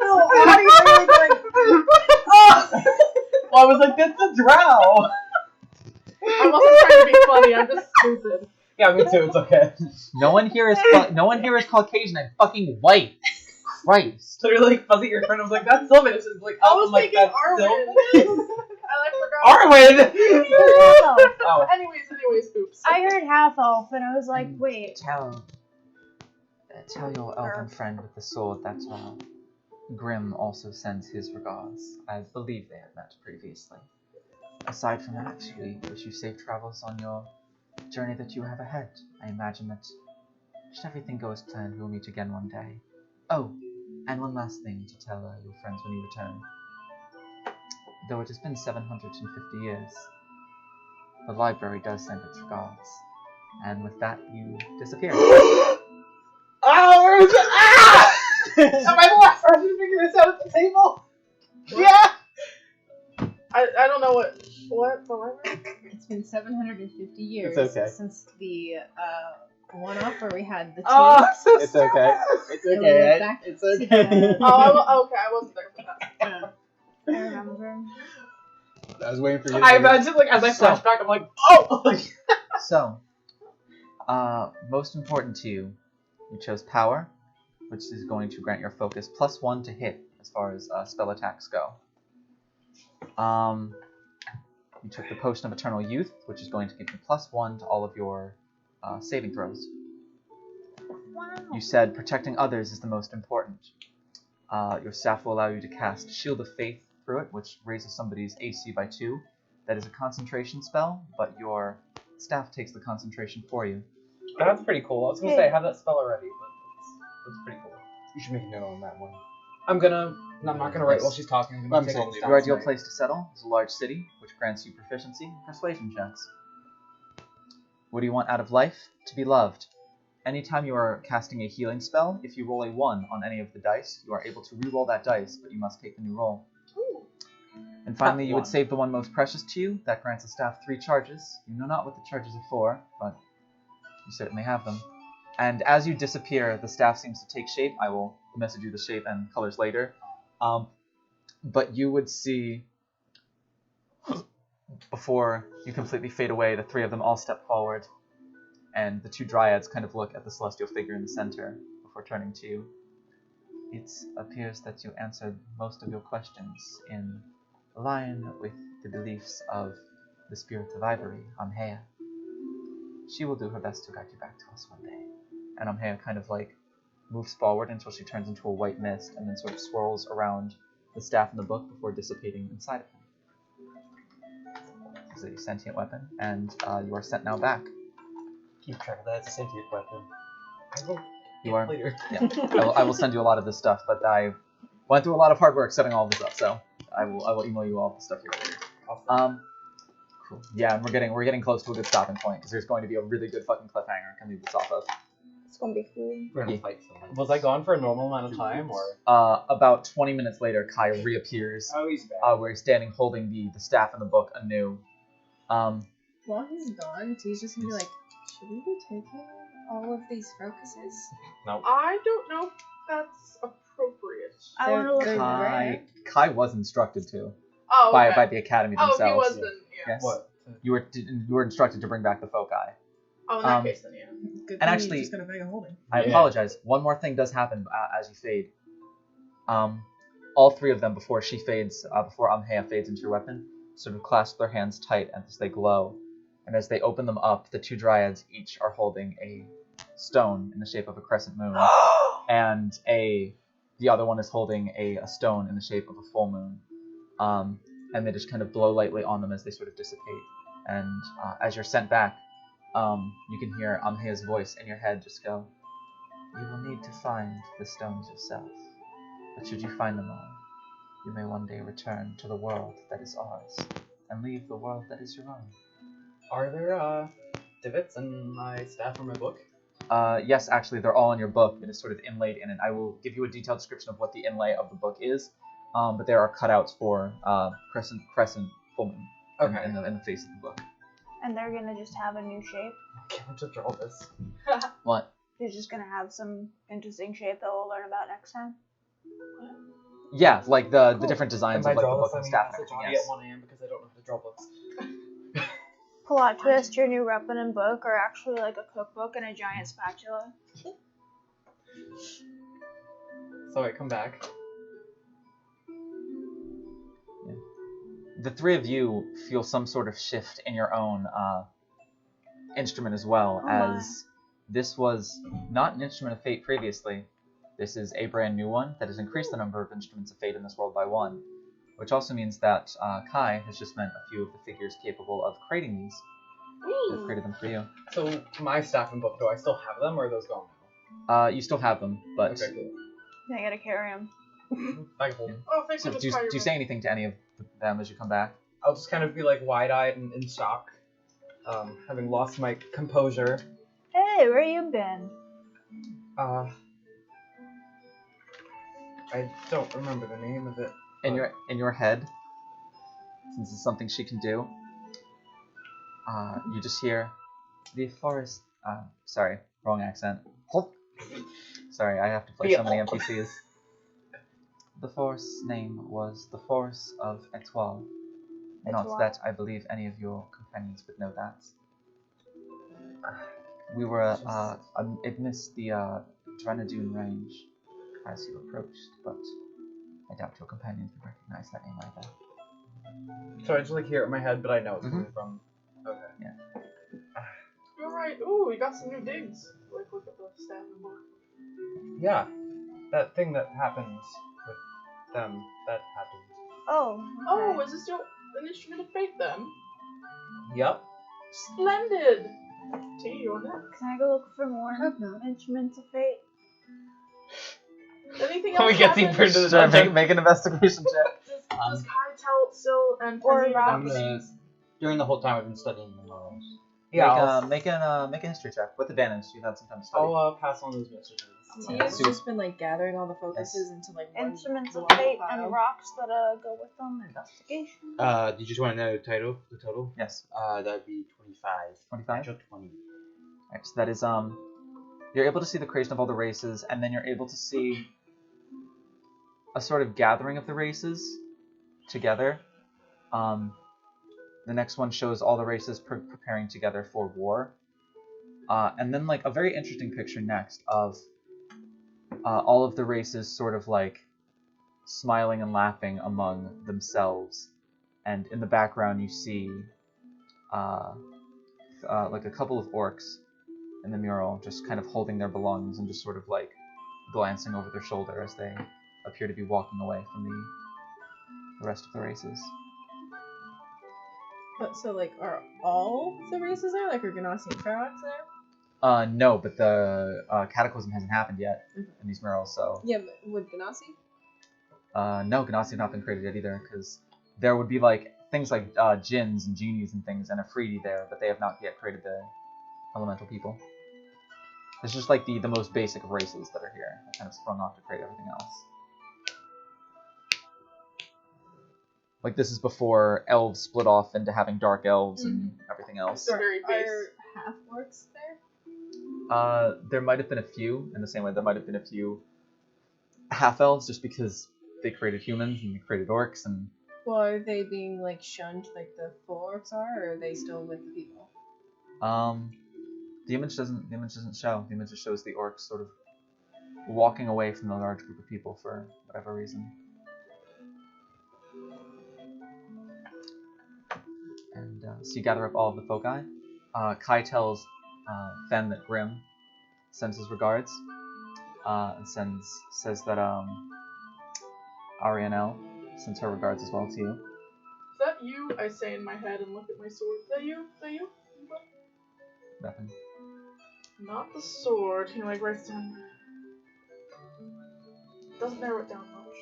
E: No, how do you like?
F: Well, I was like, that's a drow.
C: I wasn't trying to be funny. I'm just stupid.
F: Yeah, me too. It's okay.
B: No one here is Caucasian. I'm fucking white. Christ.
F: So you're like fuzzy your friend. I was like, that's Sylvan. It's just like,
C: I was
F: like,
C: thinking
F: that's
C: Arwen. I forgot.
F: Arwen.
D: Oh,
C: Anyways, oops.
D: I heard half elf and I was like, wait.
B: Tell your elven friend with the sword that Grim also sends his regards. I believe they had met previously. Aside from that, we wish you safe travels on your journey that you have ahead. I imagine that should everything go as planned, we'll meet again one day. Oh, and one last thing to tell your friends when you return. Though it has been 750 years, the library does send its regards. And with that, you disappear.
F: Oh, where is it? Ah! Am I the last person to figure this out at the table? Yeah!
C: I don't know what the library?
E: It's been 750 years
I: It's okay.
E: since the one-off where we had the tea.
F: Oh, I'm so
I: It's
F: stupid.
I: okay. It's
E: And we
I: okay.
E: went
I: Ed.
E: back
I: It's
E: to
I: okay.
E: the-
C: Okay, I wasn't there for that.
D: I remember.
I: I was waiting for you. To
F: I
I: do it.
F: imagine, like, as I
B: So-
F: flash back, I'm like, oh!
B: So, most important to you, you chose Power, which is going to grant your focus +1 to hit as far as spell attacks go. You took the Potion of Eternal Youth, which is going to give you +1 to all of your saving throws.
D: Wow.
B: You said protecting others is the most important. Your staff will allow you to cast Shield of Faith through it, which raises somebody's AC by 2. That is a concentration spell, but your staff takes the concentration for you.
F: That's pretty cool. I was gonna say I have that spell already, but that's pretty cool.
I: You should make a note on that one.
F: I'm not gonna write while she's talking. I'm gonna take all the
B: Your ideal place to settle is a large city, which grants you proficiency in persuasion checks. What do you want out of life? To be loved. Anytime you are casting a healing spell, if you roll a 1 on any of the dice, you are able to re-roll that dice, but you must take the new roll.
C: Ooh.
B: And finally, you would save the one most precious to you. That grants a staff 3 charges. You know not what the charges are for, but you certainly have them. And as you disappear, the staff seems to take shape. I will message you the shape and colors later. But you would see, before you completely fade away, the 3 of them all step forward. And the 2 dryads kind of look at the celestial figure in the center before turning to you. It appears that you answered most of your questions in line with the beliefs of the Spirit of Ivory, Amhea. She will do her best to guide you back to us one day. And Amhea kind of like moves forward until she turns into a white mist and then sort of swirls around the staff in the book before dissipating inside of him. This is a sentient weapon, and you are sent now back.
I: Keep track of that. It's a sentient weapon. I will
B: You are.
I: later.
B: Yeah, I will send you a lot of this stuff, but I went through a lot of hard work setting all of this up, so I will email you all the stuff here later.
F: Awesome.
B: Cool. Yeah, and we're getting close to a good stopping point because there's going to be a really good fucking cliffhanger I can leave this off of.
G: It's gonna be cool.
I: We're gonna fight someone.
F: Was I gone for a normal amount of time, or?
B: About 20 minutes later, Kai reappears.
I: Oh, he's back.
B: Where he's standing holding the staff in the book anew.
G: While he's gone, T's just gonna be like, should we be taking all of these focuses?
F: No.
C: I don't know if that's appropriate.
D: I want to look
G: They're
D: at
G: rare.
B: Kai was instructed to
C: Oh, okay.
B: by the academy
C: Oh,
B: themselves.
C: if he was, then yeah.
B: Yes.
F: What?
B: You were instructed to bring back the foci.
C: Oh, in that case, then yeah.
G: Good
B: And
G: thing
B: actually-
G: he's just gonna beg a holding.
B: I
F: Yeah.
B: apologize. One more thing does happen as you fade. All 3 of them, before she fades, before Amhea fades into your weapon, sort of clasp their hands tight as they glow. And as they open them up, the 2 dryads each are holding a stone in the shape of a crescent moon, and the other one is holding a stone in the shape of a full moon. And they just kind of blow lightly on them as they sort of dissipate. And as you're sent back, you can hear Amhea's voice in your head just go, "You will need to find the stones yourself, but should you find them all, you may one day return to the world that is ours, and leave the world that is your own."
F: Are there divots in my staff or my book?
B: Yes, actually, they're all in your book. It is sort of inlaid in it. I will give you a detailed description of what the inlay of the book is, but there are cutouts for crescent full moon
F: Okay.
B: in the face of the book.
D: And they're gonna just have a new shape.
F: Can't wait to draw this.
B: What?
D: They're just gonna have some interesting shape that we'll learn about next time.
B: Yeah, like the
F: Cool.
B: different designs
F: And
B: of
F: by
B: like the
F: draw
B: book
F: this, I
B: and
F: mean
B: staff and
F: message
B: everything.
F: Audie
B: Yes.
F: at 1 a.m. because I don't know how to draw books.
D: Plot twist, your new weapon and book are actually like a cookbook and a giant spatula.
F: So I come back.
B: The 3 of you feel some sort of shift in your own instrument as well,
D: Oh my.
B: as this was not an instrument of fate previously. This is a brand new one that has increased the number of instruments of fate in this world by 1, which also means that Kai has just met a few of the figures capable of creating these. I've created them for you.
F: So my staff and book, do I still have them, or are those gone now?
B: You still have them, but
F: Okay, cool.
D: I gotta carry them.
F: I can hold them.
C: Oh, thanks
B: so
C: for
B: do
C: the
B: you say anything to any of them as you come back?
F: I'll just kind of be like wide-eyed and in shock, having lost my composure.
D: Hey, where you been?
F: I don't remember the name of it.
B: In your head, since it's something she can do, you just hear the forest. Sorry, wrong accent. Sorry, I have to play so many NPCs. The forest's name was the Forest of Etoile. Not
D: Etoile.
B: that I believe any of your companions would know that. We were amidst the Drenadune range as you approached, but I doubt your companions would recognize that name either.
F: So I just like hear it in my head, but I know it's coming from. Okay.
C: You're right. Ooh, we got some new digs. Like, look at the staff and book.
F: Yeah, that thing that happens with them, that happens.
D: Oh.
C: Oh,
D: Okay.
C: is this an instrument of fate then?
F: Yep.
C: Splendid! T, you're next.
D: Can I go look for more instruments of fate?
C: Anything
F: When
C: else
F: we get
C: happen?
F: deeper into the
B: Sure,
F: dungeon.
B: make an investigation check.
C: Does Kai tell Sil and
D: Or
C: Tamir about
D: Rox.
C: these?
I: During the whole time I've been studying the morals.
F: Yeah,
B: Make a history check with advantage. You've had some time to study.
F: I'll pass on those messages.
G: T has just been like gathering all the focuses into like one
D: Instruments of
G: long
D: fate
G: pile.
D: and rocks that go with them. Investigation.
I: Do you just want to know the total?
B: Yes.
I: That'd be 25.
B: 25?
I: Natural 20.
B: Alright, so that is you're able to see the creation of all the races, and then you're able to see a sort of gathering of the races together. The next one shows all the races preparing together for war. And then like a very interesting picture next of all of the races sort of like smiling and laughing among themselves. And in the background you see like a couple of orcs in the mural just kind of holding their belongings and just sort of like glancing over their shoulder as they appear to be walking away from the rest of the races.
G: But so like, are all the races there? Like, are Ganassi and Ferox there?
B: No, but the cataclysm hasn't happened yet in these murals, so...
G: Yeah, but would Ganassi?
B: No, Ganassi have not been created yet either, because there would be like things like djinns and genies and things and Afridi there, but they have not yet created the elemental people. It's just like the most basic of races that are here, that kind of sprung off to create everything else. Like this is before elves split off into having dark elves and everything else.
C: So very base.
G: Are half orcs there?
B: There might have been a few, in the same way there might have been a few half-elves, just because they created humans and they created orcs, and...
G: Well, are they being like shunned like the full orcs are, or are they still with the people?
B: The image doesn't show. The image just shows the orcs sort of walking away from the large group of people for whatever reason. And so you gather up all of the foci. Kai tells Fen that Grim sends his regards, and says that Arianel sends her regards as well to you.
C: Is that you? I say in my head and look at my sword. Is that you? Is that you?
B: Nothing.
C: Not the sword. He like writes down. Doesn't narrow it down much.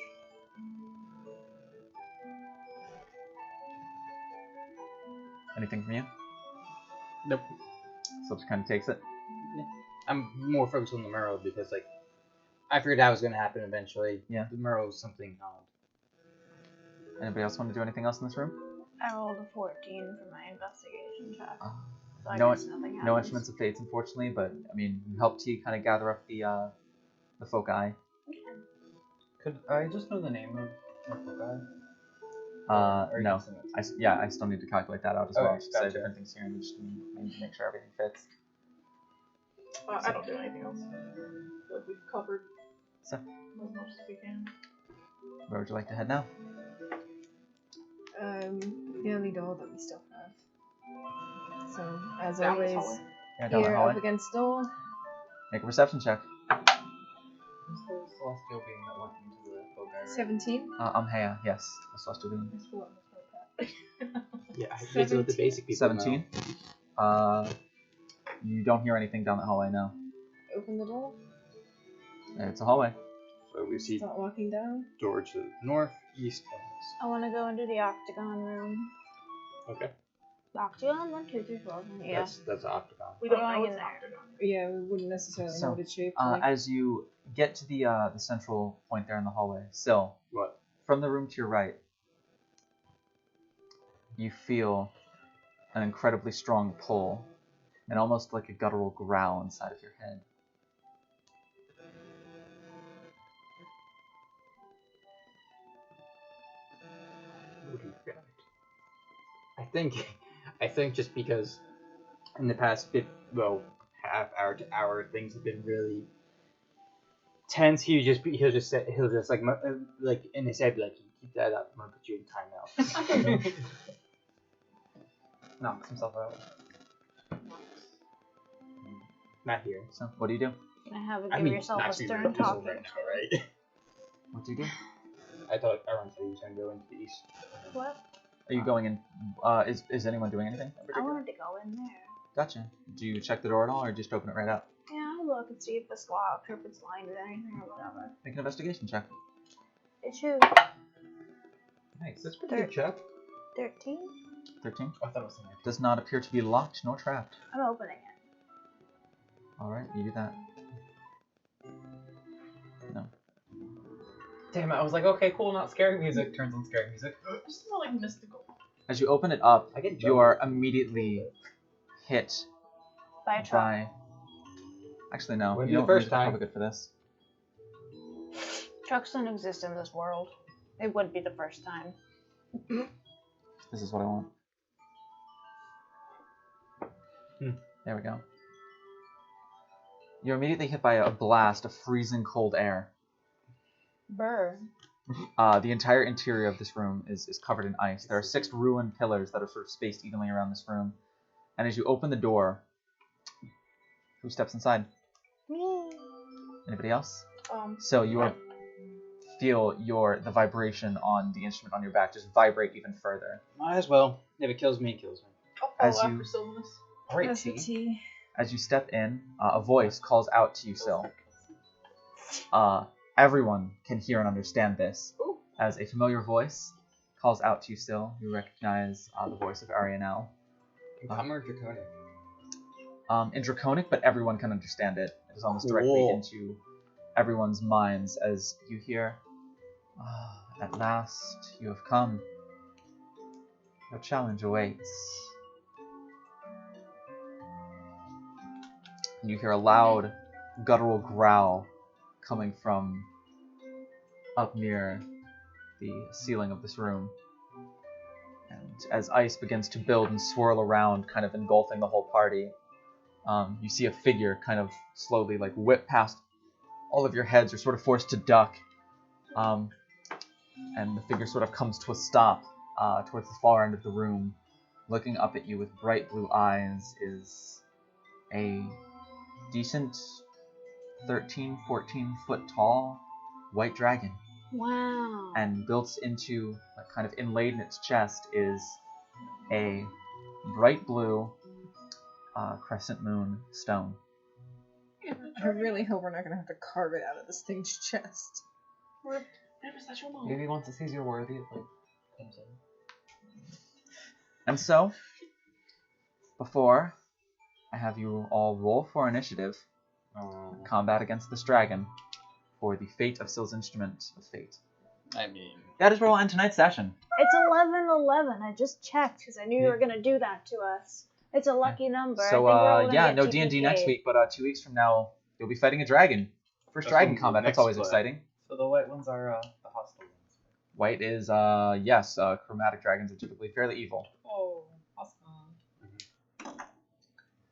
B: Anything from you?
I: Nope.
B: So just kind of takes it.
I: I'm more focused on the mural because, like, I figured that was going to happen eventually.
B: Yeah.
I: The mural is something odd.
B: Anybody else want to do anything else in this room?
D: I rolled a 14 for my investigation check. So I
B: No,
D: guess nothing happens.
B: no instruments of fates, unfortunately, but I mean, you helped T kind of gather up the foci.
F: Could I just know the name of the guy? Or
B: No.
F: just in it?
B: I still need to calculate that out as well.
F: Okay,
B: Just say
F: gotcha.
B: different things here and just need to make sure everything fits.
C: I don't do anything else. I feel like we've covered
B: So,
C: as much as we can.
B: where would you like to head now?
G: The only door that we still have. So, as
C: Down this
G: always,
C: hallway.
B: Yeah, down the
G: here
B: hallway.
G: up against door.
B: Make a perception check.
F: Who's the celestial being that went into the foci, right?
G: 17.
B: Heya, yes, the celestial being.
I: Yeah, I think what the basic people
B: 17. You don't hear anything down the hallway now.
G: Open the door.
B: It's a hallway.
I: So we see
G: Start walking down.
I: door to the north, east, and
D: I want to go into the octagon room.
I: west. Okay.
D: Octagon? 1, 2, 3, 4. Yeah.
I: That's an octagon.
C: We don't
D: We're
C: know
D: going
C: it's
D: in there.
C: octagon.
G: Yeah, we wouldn't necessarily
B: So,
G: know what it's shaped
B: Uh,
G: like.
B: as you get to the central point there in the hallway, Sil,
I: What?
B: from the room to your right, you feel an incredibly strong pull and almost like a guttural growl inside of your head.
I: I think just because in the past half hour to hour things have been really tense. He'll just like in his head be like keep that up. I'm gonna put you in timeout.
B: Knocks himself out.
I: Not here.
B: So, what do you do?
D: I have to
I: I
D: give
I: mean,
D: yourself a
I: actually,
D: stern
I: we're this
D: talking
I: one right
D: to.
I: now, right?
B: What do you do?
I: I thought Aaron said he was gonna go into the east.
D: What?
B: Are you going in? Is anyone doing anything? in
D: I
B: particular?
D: wanted to go in there.
B: Gotcha. Do you check the door at all, or just open it right out?
D: Yeah, I'll look and see if it's locked or if it's lined with anything or whatever.
B: Make an investigation check.
D: It's who?
B: Nice.
I: That's pretty good, Chuck.
D: 13?
B: 13.
F: I thought it was something.
B: Does not appear to be locked nor trapped.
D: I'm opening it.
B: Alright, you do that. No.
F: Damn it! I was like, okay, cool, not scary music. Turns on scary music.
C: It's more like mystical.
B: As you open it up,
I: I get
B: you are immediately hit
D: By a truck.
B: by... Actually, no.
I: Wouldn't
B: You
I: be
B: don't
I: the first
B: you're probably
I: time.
B: good for this.
D: Trucks don't exist in this world. It would be the first time.
B: This is what I want. There we go. You're immediately hit by a blast of freezing cold air.
D: Burr.
B: The entire interior of this room is covered in ice. There are 6 ruined pillars that are sort of spaced evenly around this room. And as you open the door, who steps inside?
D: Me.
B: Anybody else?
C: Um,
B: So you feel the vibration on the instrument on your back just vibrate even further.
I: Might as well. If it kills me, it kills me.
C: I'll
B: As
C: follow
B: you-
C: after Sylvanus.
F: Great
E: That's the
F: tea.
E: tea.
B: As you step in, a voice calls out to you, Syl. Everyone can hear and understand this.
C: Ooh.
B: As a familiar voice calls out to you, Syl, you recognize the voice of Arianel.
I: I'm or draconic.
B: In Draconic, but everyone can understand it. It is almost directly
I: Cool.
B: into everyone's minds as you hear, at last you have come. Your challenge awaits. And you hear a loud, guttural growl coming from up near the ceiling of this room. And as ice begins to build and swirl around, kind of engulfing the whole party, you see a figure kind of slowly like whip past all of your heads. You're sort of forced to duck. And the figure sort of comes to a stop towards the far end of the room. Looking up at you with bright blue eyes is a decent 13, 14 foot tall white dragon.
D: Wow.
B: And built into, like, kind of inlaid in its chest is a bright blue crescent moon stone.
E: I really hope we're not gonna have to carve it out of this thing's chest.
F: Maybe once it sees you're worthy, it like comes in.
B: And so, before I have you all roll for initiative, combat against this dragon, for the fate of Syl's instrument of fate.
I: I mean,
B: That is where we'll end tonight's session.
D: It's 11:11. I just checked because I knew you were gonna do that to us. It's a lucky number. I think we're all
B: So,
D: gonna
B: yeah,
D: get
B: no D&D next
D: TPK'd.
B: week, but 2 weeks from now, you'll be fighting a dragon. First
I: That's
B: dragon
I: from
B: combat, that's
I: next
B: always
I: play.
B: exciting.
F: So the white ones are the hostile ones.
B: White is, yes, chromatic dragons are typically fairly evil.
F: Oh, awesome.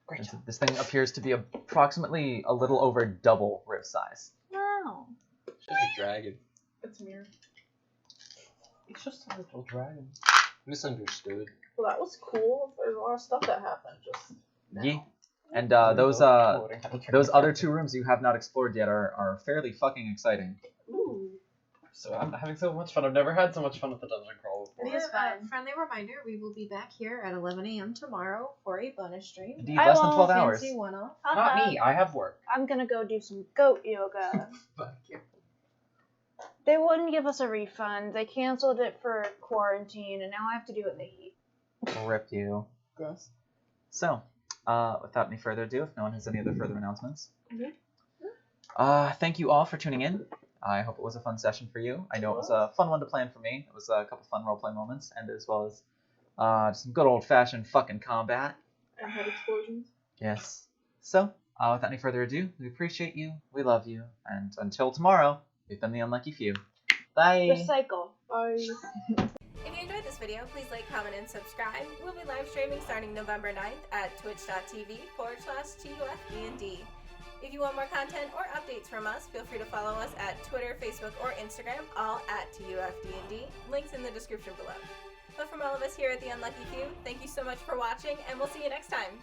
F: Great
B: This,
F: job.
B: this thing appears to be approximately a little over double Riv's size.
D: Wow.
I: it's just a dragon.
C: It's weird.
F: It's just a little dragon.
I: Misunderstood.
C: Well, that was cool. There's a lot of stuff that happened just now.
B: Yee. And those other 2 rooms you have not explored yet are fairly fucking exciting.
C: Ooh.
F: So I'm having so much fun. I've never had so much fun with the dungeon crawl before.
D: It is fun.
E: Friendly reminder, we will be back here at 11 a.m. tomorrow for a bonus stream.
B: Indeed,
D: I
B: less than
D: will
B: 12 hours.
E: Fancy one-off.
F: Not me. I have work.
D: I'm gonna go do some goat yoga.
F: Fuck you.
D: They wouldn't give us a refund. They canceled it for quarantine, and now I have to do it in the heat.
B: Rip you.
F: Gross.
B: So, without any further ado, if no one has any other further announcements,
C: Mhm.
B: thank you all for tuning in. I hope it was a fun session for you. I know it was a fun one to plan for me. It was a couple fun roleplay moments, and as well as some good old-fashioned fucking combat.
C: And head explosions.
B: Yes. So, without any further ado, we appreciate you, we love you, and until tomorrow, we've been the unlucky few. Bye!
D: Recycle.
C: Bye.
K: If you enjoyed this video, please like, comment, and subscribe. We'll be live streaming starting November 9th at twitch.tv/TUFD&D. If you want more content or updates from us, feel free to follow us at Twitter, Facebook, or Instagram, all at TUFDND. Links in the description below. But from all of us here at The Unlucky Few, thank you so much for watching, and we'll see you next time.